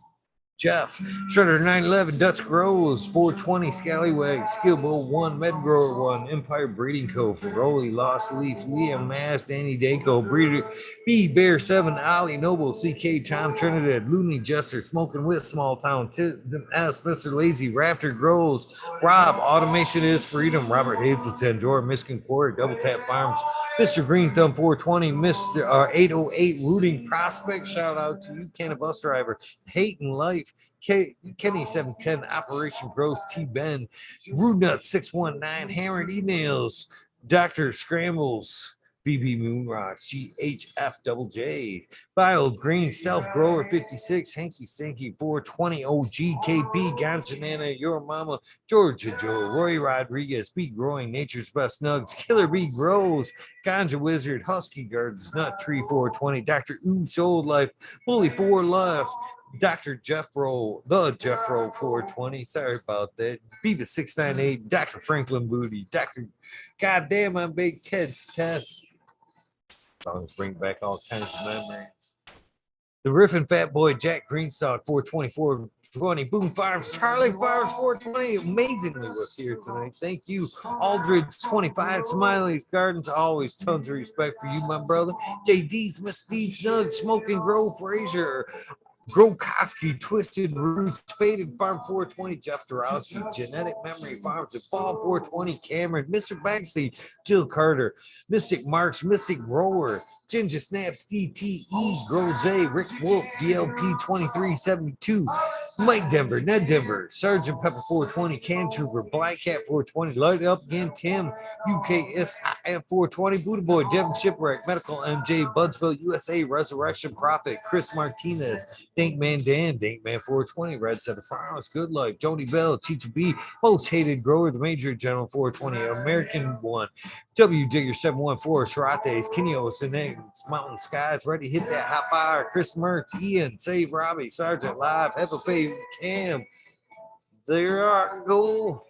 Jeff, Shredder 911, Dutch Grows, 420, Scallywag, Skillbow 1, Medgrower 1, Empire Breeding Co., Ferroli, Lost Leaf, Liam Mass, Danny Danko, Breeder, B Bear 7, Ali Noble, CK, Tom Trinidad, Looney Jester, Smoking with Small Town, Tim S, Mr. Lazy, Rafter Grows, Rob, Automation is Freedom, Robert Hazelton, Jordan Miskin Quarry, Double Tap Farms, Mr. Green Thumb 420, Mr. 808 Rooting Prospect, shout out to you, Can a Bus Driver, Hayton Life, Kenny 710, Operation Growth, T Ben, Rude Nut 619, Hammered Emails, Dr. Scrambles, BB Moonrocks, GHF Double J, Bio Green, Stealth Grower 56, Hanky Stanky 420, OG KP, Ganja Nana, Your Mama, Georgia Joe, Roy Rodriguez, Bee Growing, Nature's Best Nugs, Killer Bee Grows, Ganja Wizard, Husky Gardens, Nut Tree 420, Dr. Ooh Soul Life, Bully 4 Left, Dr. Jeffro, the Jeffro 420. Sorry about that. Beavis 698, Dr. Franklin Booty, Dr. Goddamn, I'm Big Ted's Test. Songs bring back all kinds of memories. The Riffin' Fat Boy, Jack Greenstalk 424, 420, Boom Farms, Charlie Farms 420, amazingly was here tonight. Thank you. Aldridge 25, Smiley's Gardens, always tons of respect for you, my brother. JD's, Miss D Snug, Smoking Grow, Frazier, Grokoski, Twisted Roots, Faded Farm 420, Jeff Dorowski, Genetic Memory Farms, and Fall 420, Cameron, Mr. Banksy, Jill Carter, Mystic Marks, Mystic Grower, Ginger Snaps, DTE, Groze, Rick Wolf, DLP 2372, Mike Denver, Ned Denver, Sergeant Pepper 420, Can Trooper, Black Cat 420, Light Up Again, Tim, UKSIF 420, Buddha Boy, Devin Shipwreck, Medical MJ, Budsville, USA, Resurrection Prophet, Chris Martinez, Dankman Dan, Dankman 420, Red Set of Farms, Good Luck, Jody Bell, Chicha B, Most Hated Grower, the Major General 420, American One, W Digger 714, Sarates, Kineos, and Mountain Skies, Ready Hit That Hot Fire, Chris Mertz, Ian, Save Robbie, Sergeant Live, Hepa Faye, Cam, there I go.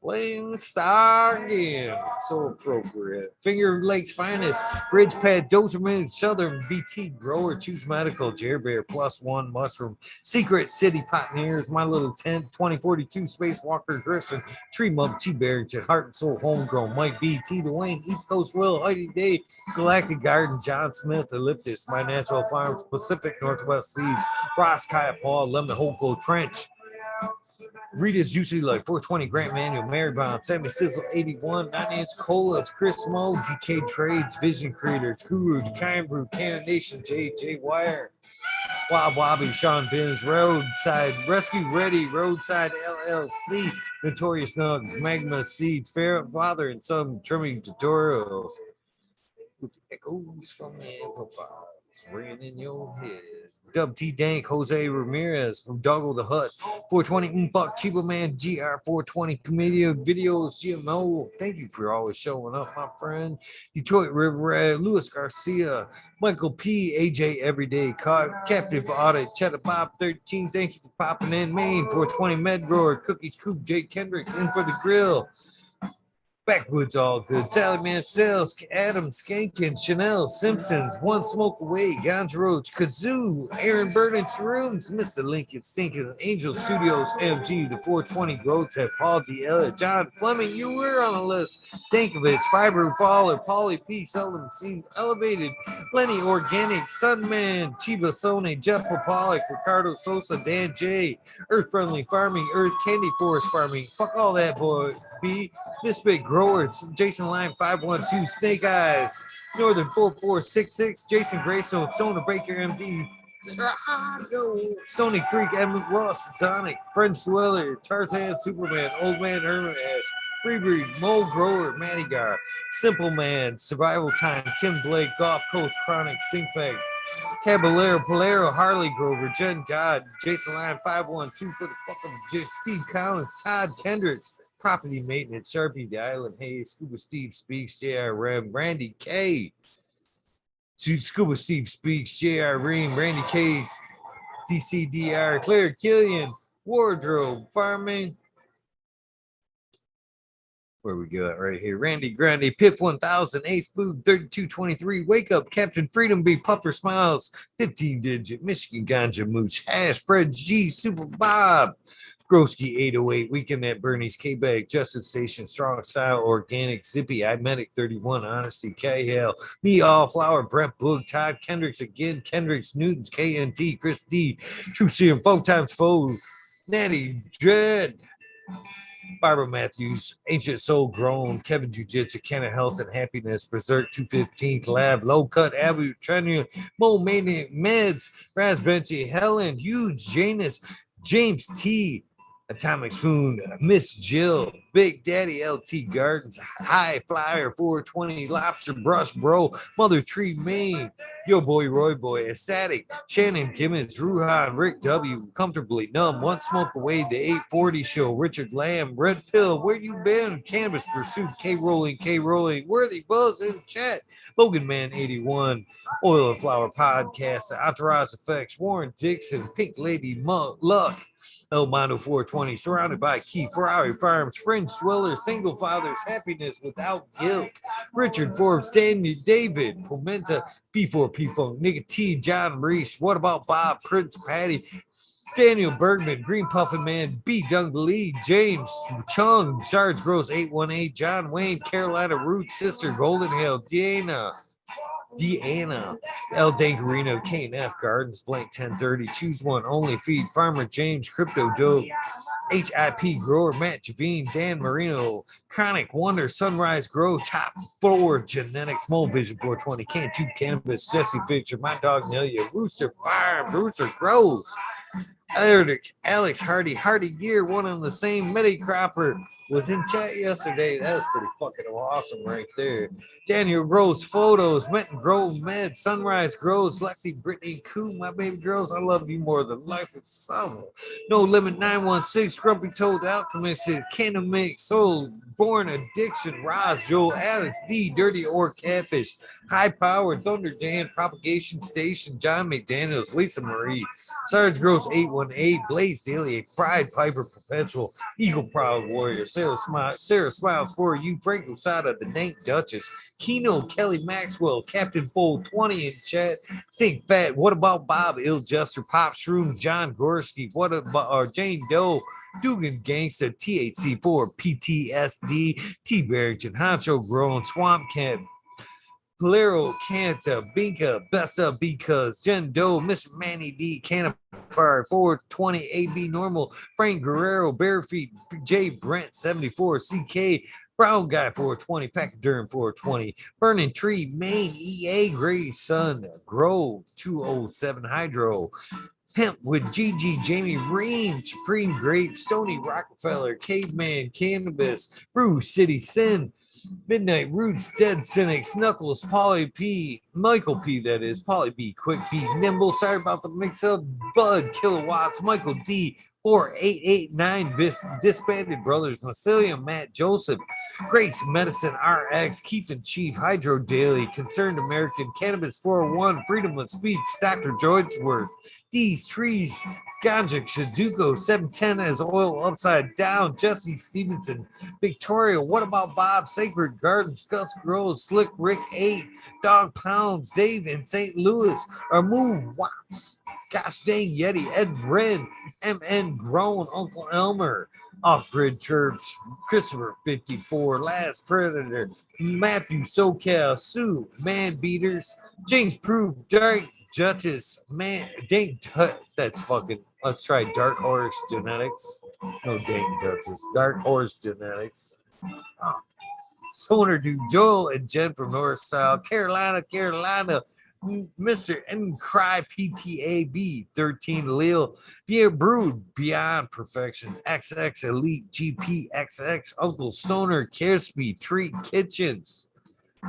Playing Star again. So appropriate. Finger Lakes Finest, Bridge Pad, Dozerman, Southern BT Grower, Choose Medical, Jer Bear, Plus One, Mushroom, Secret City Pioneers, My Little Tent, 2042, Spacewalker, Christian, Tree Mug, T Barrington, Heart and Soul, Homegrown, Mike B, T Dwayne, East Coast Will, Heidi Day, Galactic Garden, John Smith, Elliptis, My Natural Farms, Pacific Northwest Seeds, Ross, Kaya Paul, Lemon Hoko, Trench, Rita's Juicy Like 420, Grant Manuel, Mary Brown, Sammy Sizzle 81, 9 Inch Colas, Chris Mo, DK Trades, Vision Creators, Guru, Kind Brew, Cannon Nation, J Wire, Wob Wobby, Sean Bins, Roadside Rescue Ready, Roadside LLC, Notorious Nugs, Magma Seeds, Fair Father and Son Trimming Tutorials. With the echoes from the amplifiers ringing in your head. Dub T Dank, Jose Ramirez from Doggo the Hut, 420 Buck, Chiba Man, GR420 Comedia Videos, GMO. Thank you for always showing up, my friend. Detroit River Red, Luis Garcia, Michael P, AJ Everyday, Captive Audit, Cheddar Bob 13. Thank you for popping in. Maine, 420 Med Grower, Cookies Coop, Jake Kendricks, In for the Grill. Backwoods all good. Sally Man Sales, Adam Skankin, Chanel Simpsons, One Smoke Away, Ganja Roach, Kazoo, Aaron Burden Rooms, Mr. Lincoln Stinkin, Angel Studios, MG, the 420 Grotep, Paul D. Elliott, John Fleming, you were on the list. Dankovich, Fiber Faller, Paulie P. Sullivan, Seems Elevated, Lenny Organic, Sunman, Chiba Sone, Jeff Popalik, Ricardo Sosa, Dan J, Earth Friendly Farming, Earth Candy Forest Farming, fuck all that, boy, B. Misfit Growers, Jason Lime 512, Snake Eyes, Northern 4466, Jason Greystone, Stoner Baker MD, Stony Creek, Emmett Ross, Sonic, French Dweller, Tarzan Superman, Old Man Hermit Ash, Freebreed, Mole Grower, Matty Gar, Simple Man, Survival Time, Tim Blake, Golf Coast Chronic, Stinkfag, Caballero, Polero, Harley Grover, Jen God, Jason Lime 512 for the fucking Steve Collins, Todd Kendricks, Property Maintenance, Sharpie, The Island Hayes, Scuba Steve Speaks, JR Rem, Randy K. Scuba Steve Speaks, JR Ream, Randy K's, DCDR, Claire Killian, Wardrobe, Farming. Where we go at right here? Randy Grande, Pip 1000, Ace Boog, 3223, Wake Up, Captain Freedom B, Puffer Smiles, 15 Digit, Michigan Ganja Mooch, Hash, Fred G, Super Bob, Groski 808, Weekend at Bernie's, K-Bag, Justice Station, Strong Style, Organic, Zippy, iMedic 31, Honesty, K-Hale, Me All Flower, Brett Boog, Todd Kendricks again, Kendricks, Newtons, KNT, Chris D, True Serum, 4 times Foe, Natty, Dread, Barbara Matthews, Ancient Soul Grown, Kevin Jiu-Jitsu, Kenna Health and Happiness, Berserk 215th Lab, Low Cut, Abu, Trenu, Mo Maniac, Meds, Benchy, Helen, Huge, Janus, James T, Atomic Spoon, Miss Jill, Big Daddy LT Gardens, High Flyer 420, Lobster Brush Bro, Mother Tree Maine, Yo Boy Roy Boy, Ecstatic, Shannon Gimmons, Ruhan, Rick W, Comfortably Numb, One Smoke Away, The 840 Show, Richard Lamb, Red Pill, Where You Been, Cannabis Pursuit, K Rolling, Worthy Buzz in Chat, Logan Man 81, Oil and Flower Podcast, Entourage Effects, Warren Dixon, Pink Lady Luck, El Mondo 420, surrounded by Key Ferrari Farms, Fringe Dwellers, Single Fathers, Happiness Without Guilt, Richard Forbes, Daniel David, Pomenta, P4P Funk, Nigga T, John Reese, What About Bob, Prince Patty, Daniel Bergman, Green Puffin Man, B. Lee, James Chung, Sarge Gross 818, John Wayne, Carolina Roots Sister, Golden Hill, Deanna, El Dangarino, K&F Gardens, Blank 1030, Choose One, Only Feed, Farmer James, Crypto Dope, HIP Grower, Matt Javine, Dan Marino, Chronic Wonder, Sunrise Grow, Top 4 Genetics, Mole Vision 420, Can 2 Cannabis, Jesse Fisher, My Dog Nelia, Rooster Farm, Rooster Grows, Eric, Alex Hardy, Hardy Gear, one on the same. Medi Cropper was in chat yesterday. That was pretty fucking awesome right there. Daniel Rose Photos, Menton Grove Med, Sunrise Grows, Lexi, Brittany Koo, my baby girls. I love you more than life itself. No Limit 916, Grumpy Toad Alchemist, Canna Mix, Soul, Born Addiction, Roz, Joel, Alex D, Dirty Or Catfish, High Power, Thunder Dan, Propagation Station, John McDaniels, Lisa Marie, Sarge Gross 818, Blaze Daily, Pride Piper Perpetual, Eagle Proud Warrior, Sarah Smiles for you, Frank Lusada, the Nank Duchess, Keno, Kelly Maxwell, Captain Fold 20 in chat, Stink Fat, What About Bob, Ill Jester, Pop Shroom, John Gorski, What About Jane Doe, Dugan Gangsta, THC4, PTSD, T Barrington, Honcho Grown, Swamp Camp, Polero, Canta, Binka, Best Up Because, Jen Doe, Mr. Manny D, Canna Fire, 420, AB Normal, Frank Guerrero, Barefeet, J Brent, 74, CK, Brown Guy, 420, Pachyderm, 420, Burning Tree, Maine, EA, Gray Sun, Grove, 207, Hydro, Hemp with GG, Jamie Ream, Supreme Grape, Stony Rockefeller, Caveman, Cannabis, Brew City Sin, Midnight Roots, Dead Cynics, Knuckles, Polly P, Michael P, that is, Polly B, Quick B, Nimble, sorry about the mix up, Bud, Kilowatts, Michael D, 4889, Disbanded Brothers, Macilia, Matt Joseph, Grace Medicine, RX, Keith and Chief, Hydro Daily, Concerned American, Cannabis 401, Freedom of Speech, Dr. Georgeworth, These Trees, Ganjik, Shaduko, 710 as Oil Upside Down, Jesse Stevenson, Victoria, What About Bob, Sacred Gardens, Gus Groves, Slick Rick 8, Dog Pounds, Dave in St. Louis, Armoo Watts, Gosh Dang Yeti, Ed Brin, MN Grown, Uncle Elmer, Off-Grid Church, Christopher 54, Last Predator, Matthew SoCal, Sue, Man Beaters, James Proof, Dark Judges, Man, Dang, that's fucking, let's try Dark Horse Genetics. No Dang Judges, Dark Horse Genetics. Stoner Dude, Joel and Jen from North South Carolina, Mr. N Cry PTAB 13 Lil, Beer Brood, Beyond Perfection, XX Elite, GPXX, Uncle Stoner, Caresby, Treat Kitchens,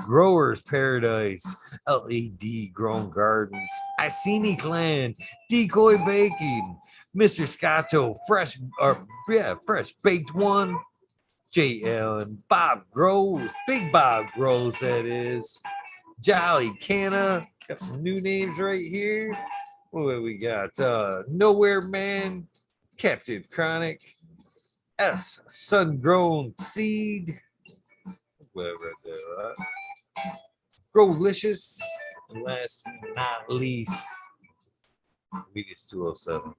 Growers Paradise, LED Grown Gardens, Iceni Clan, Decoy Baking, Mr. Scotto, Fresh Baked One, J. Allen, Bob Groves, Big Bob Groves, that is. Jolly Canna, got some new names right here. What do we got? Nowhere Man, Captive Chronic, S. Sun Grown Seed, whatever Growlicious, and last but not least, Medius 207.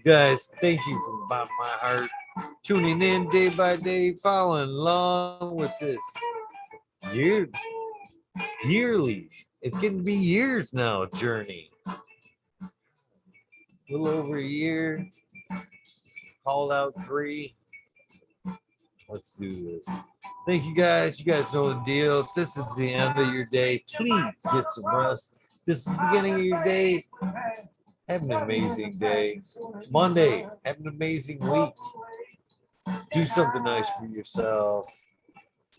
Guys, thank you from the bottom of my heart. Tuning in day by day, following along with this yearly. It's getting to be years now, journey. A little over a year. Called out 3. Let's do this. Thank you guys. You guys know the deal. If this is the end of your day, please get some rest. This is the beginning of your day. Have an amazing day. Monday, have an amazing week. Do something nice for yourself.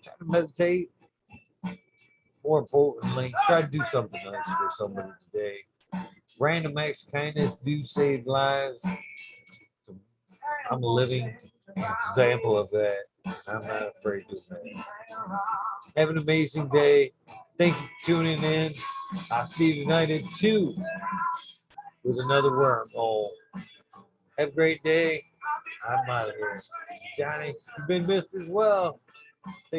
Try to meditate. More importantly, try to do something nice for somebody today. Random acts of kindness do save lives. So I'm a living example of that. I'm not afraid to say it. Have an amazing day. Thank you for tuning in. I'll see you tonight at 2 with another wormhole. Have a great day. I'm out of here. Johnny, you've been missed as well. Thank you.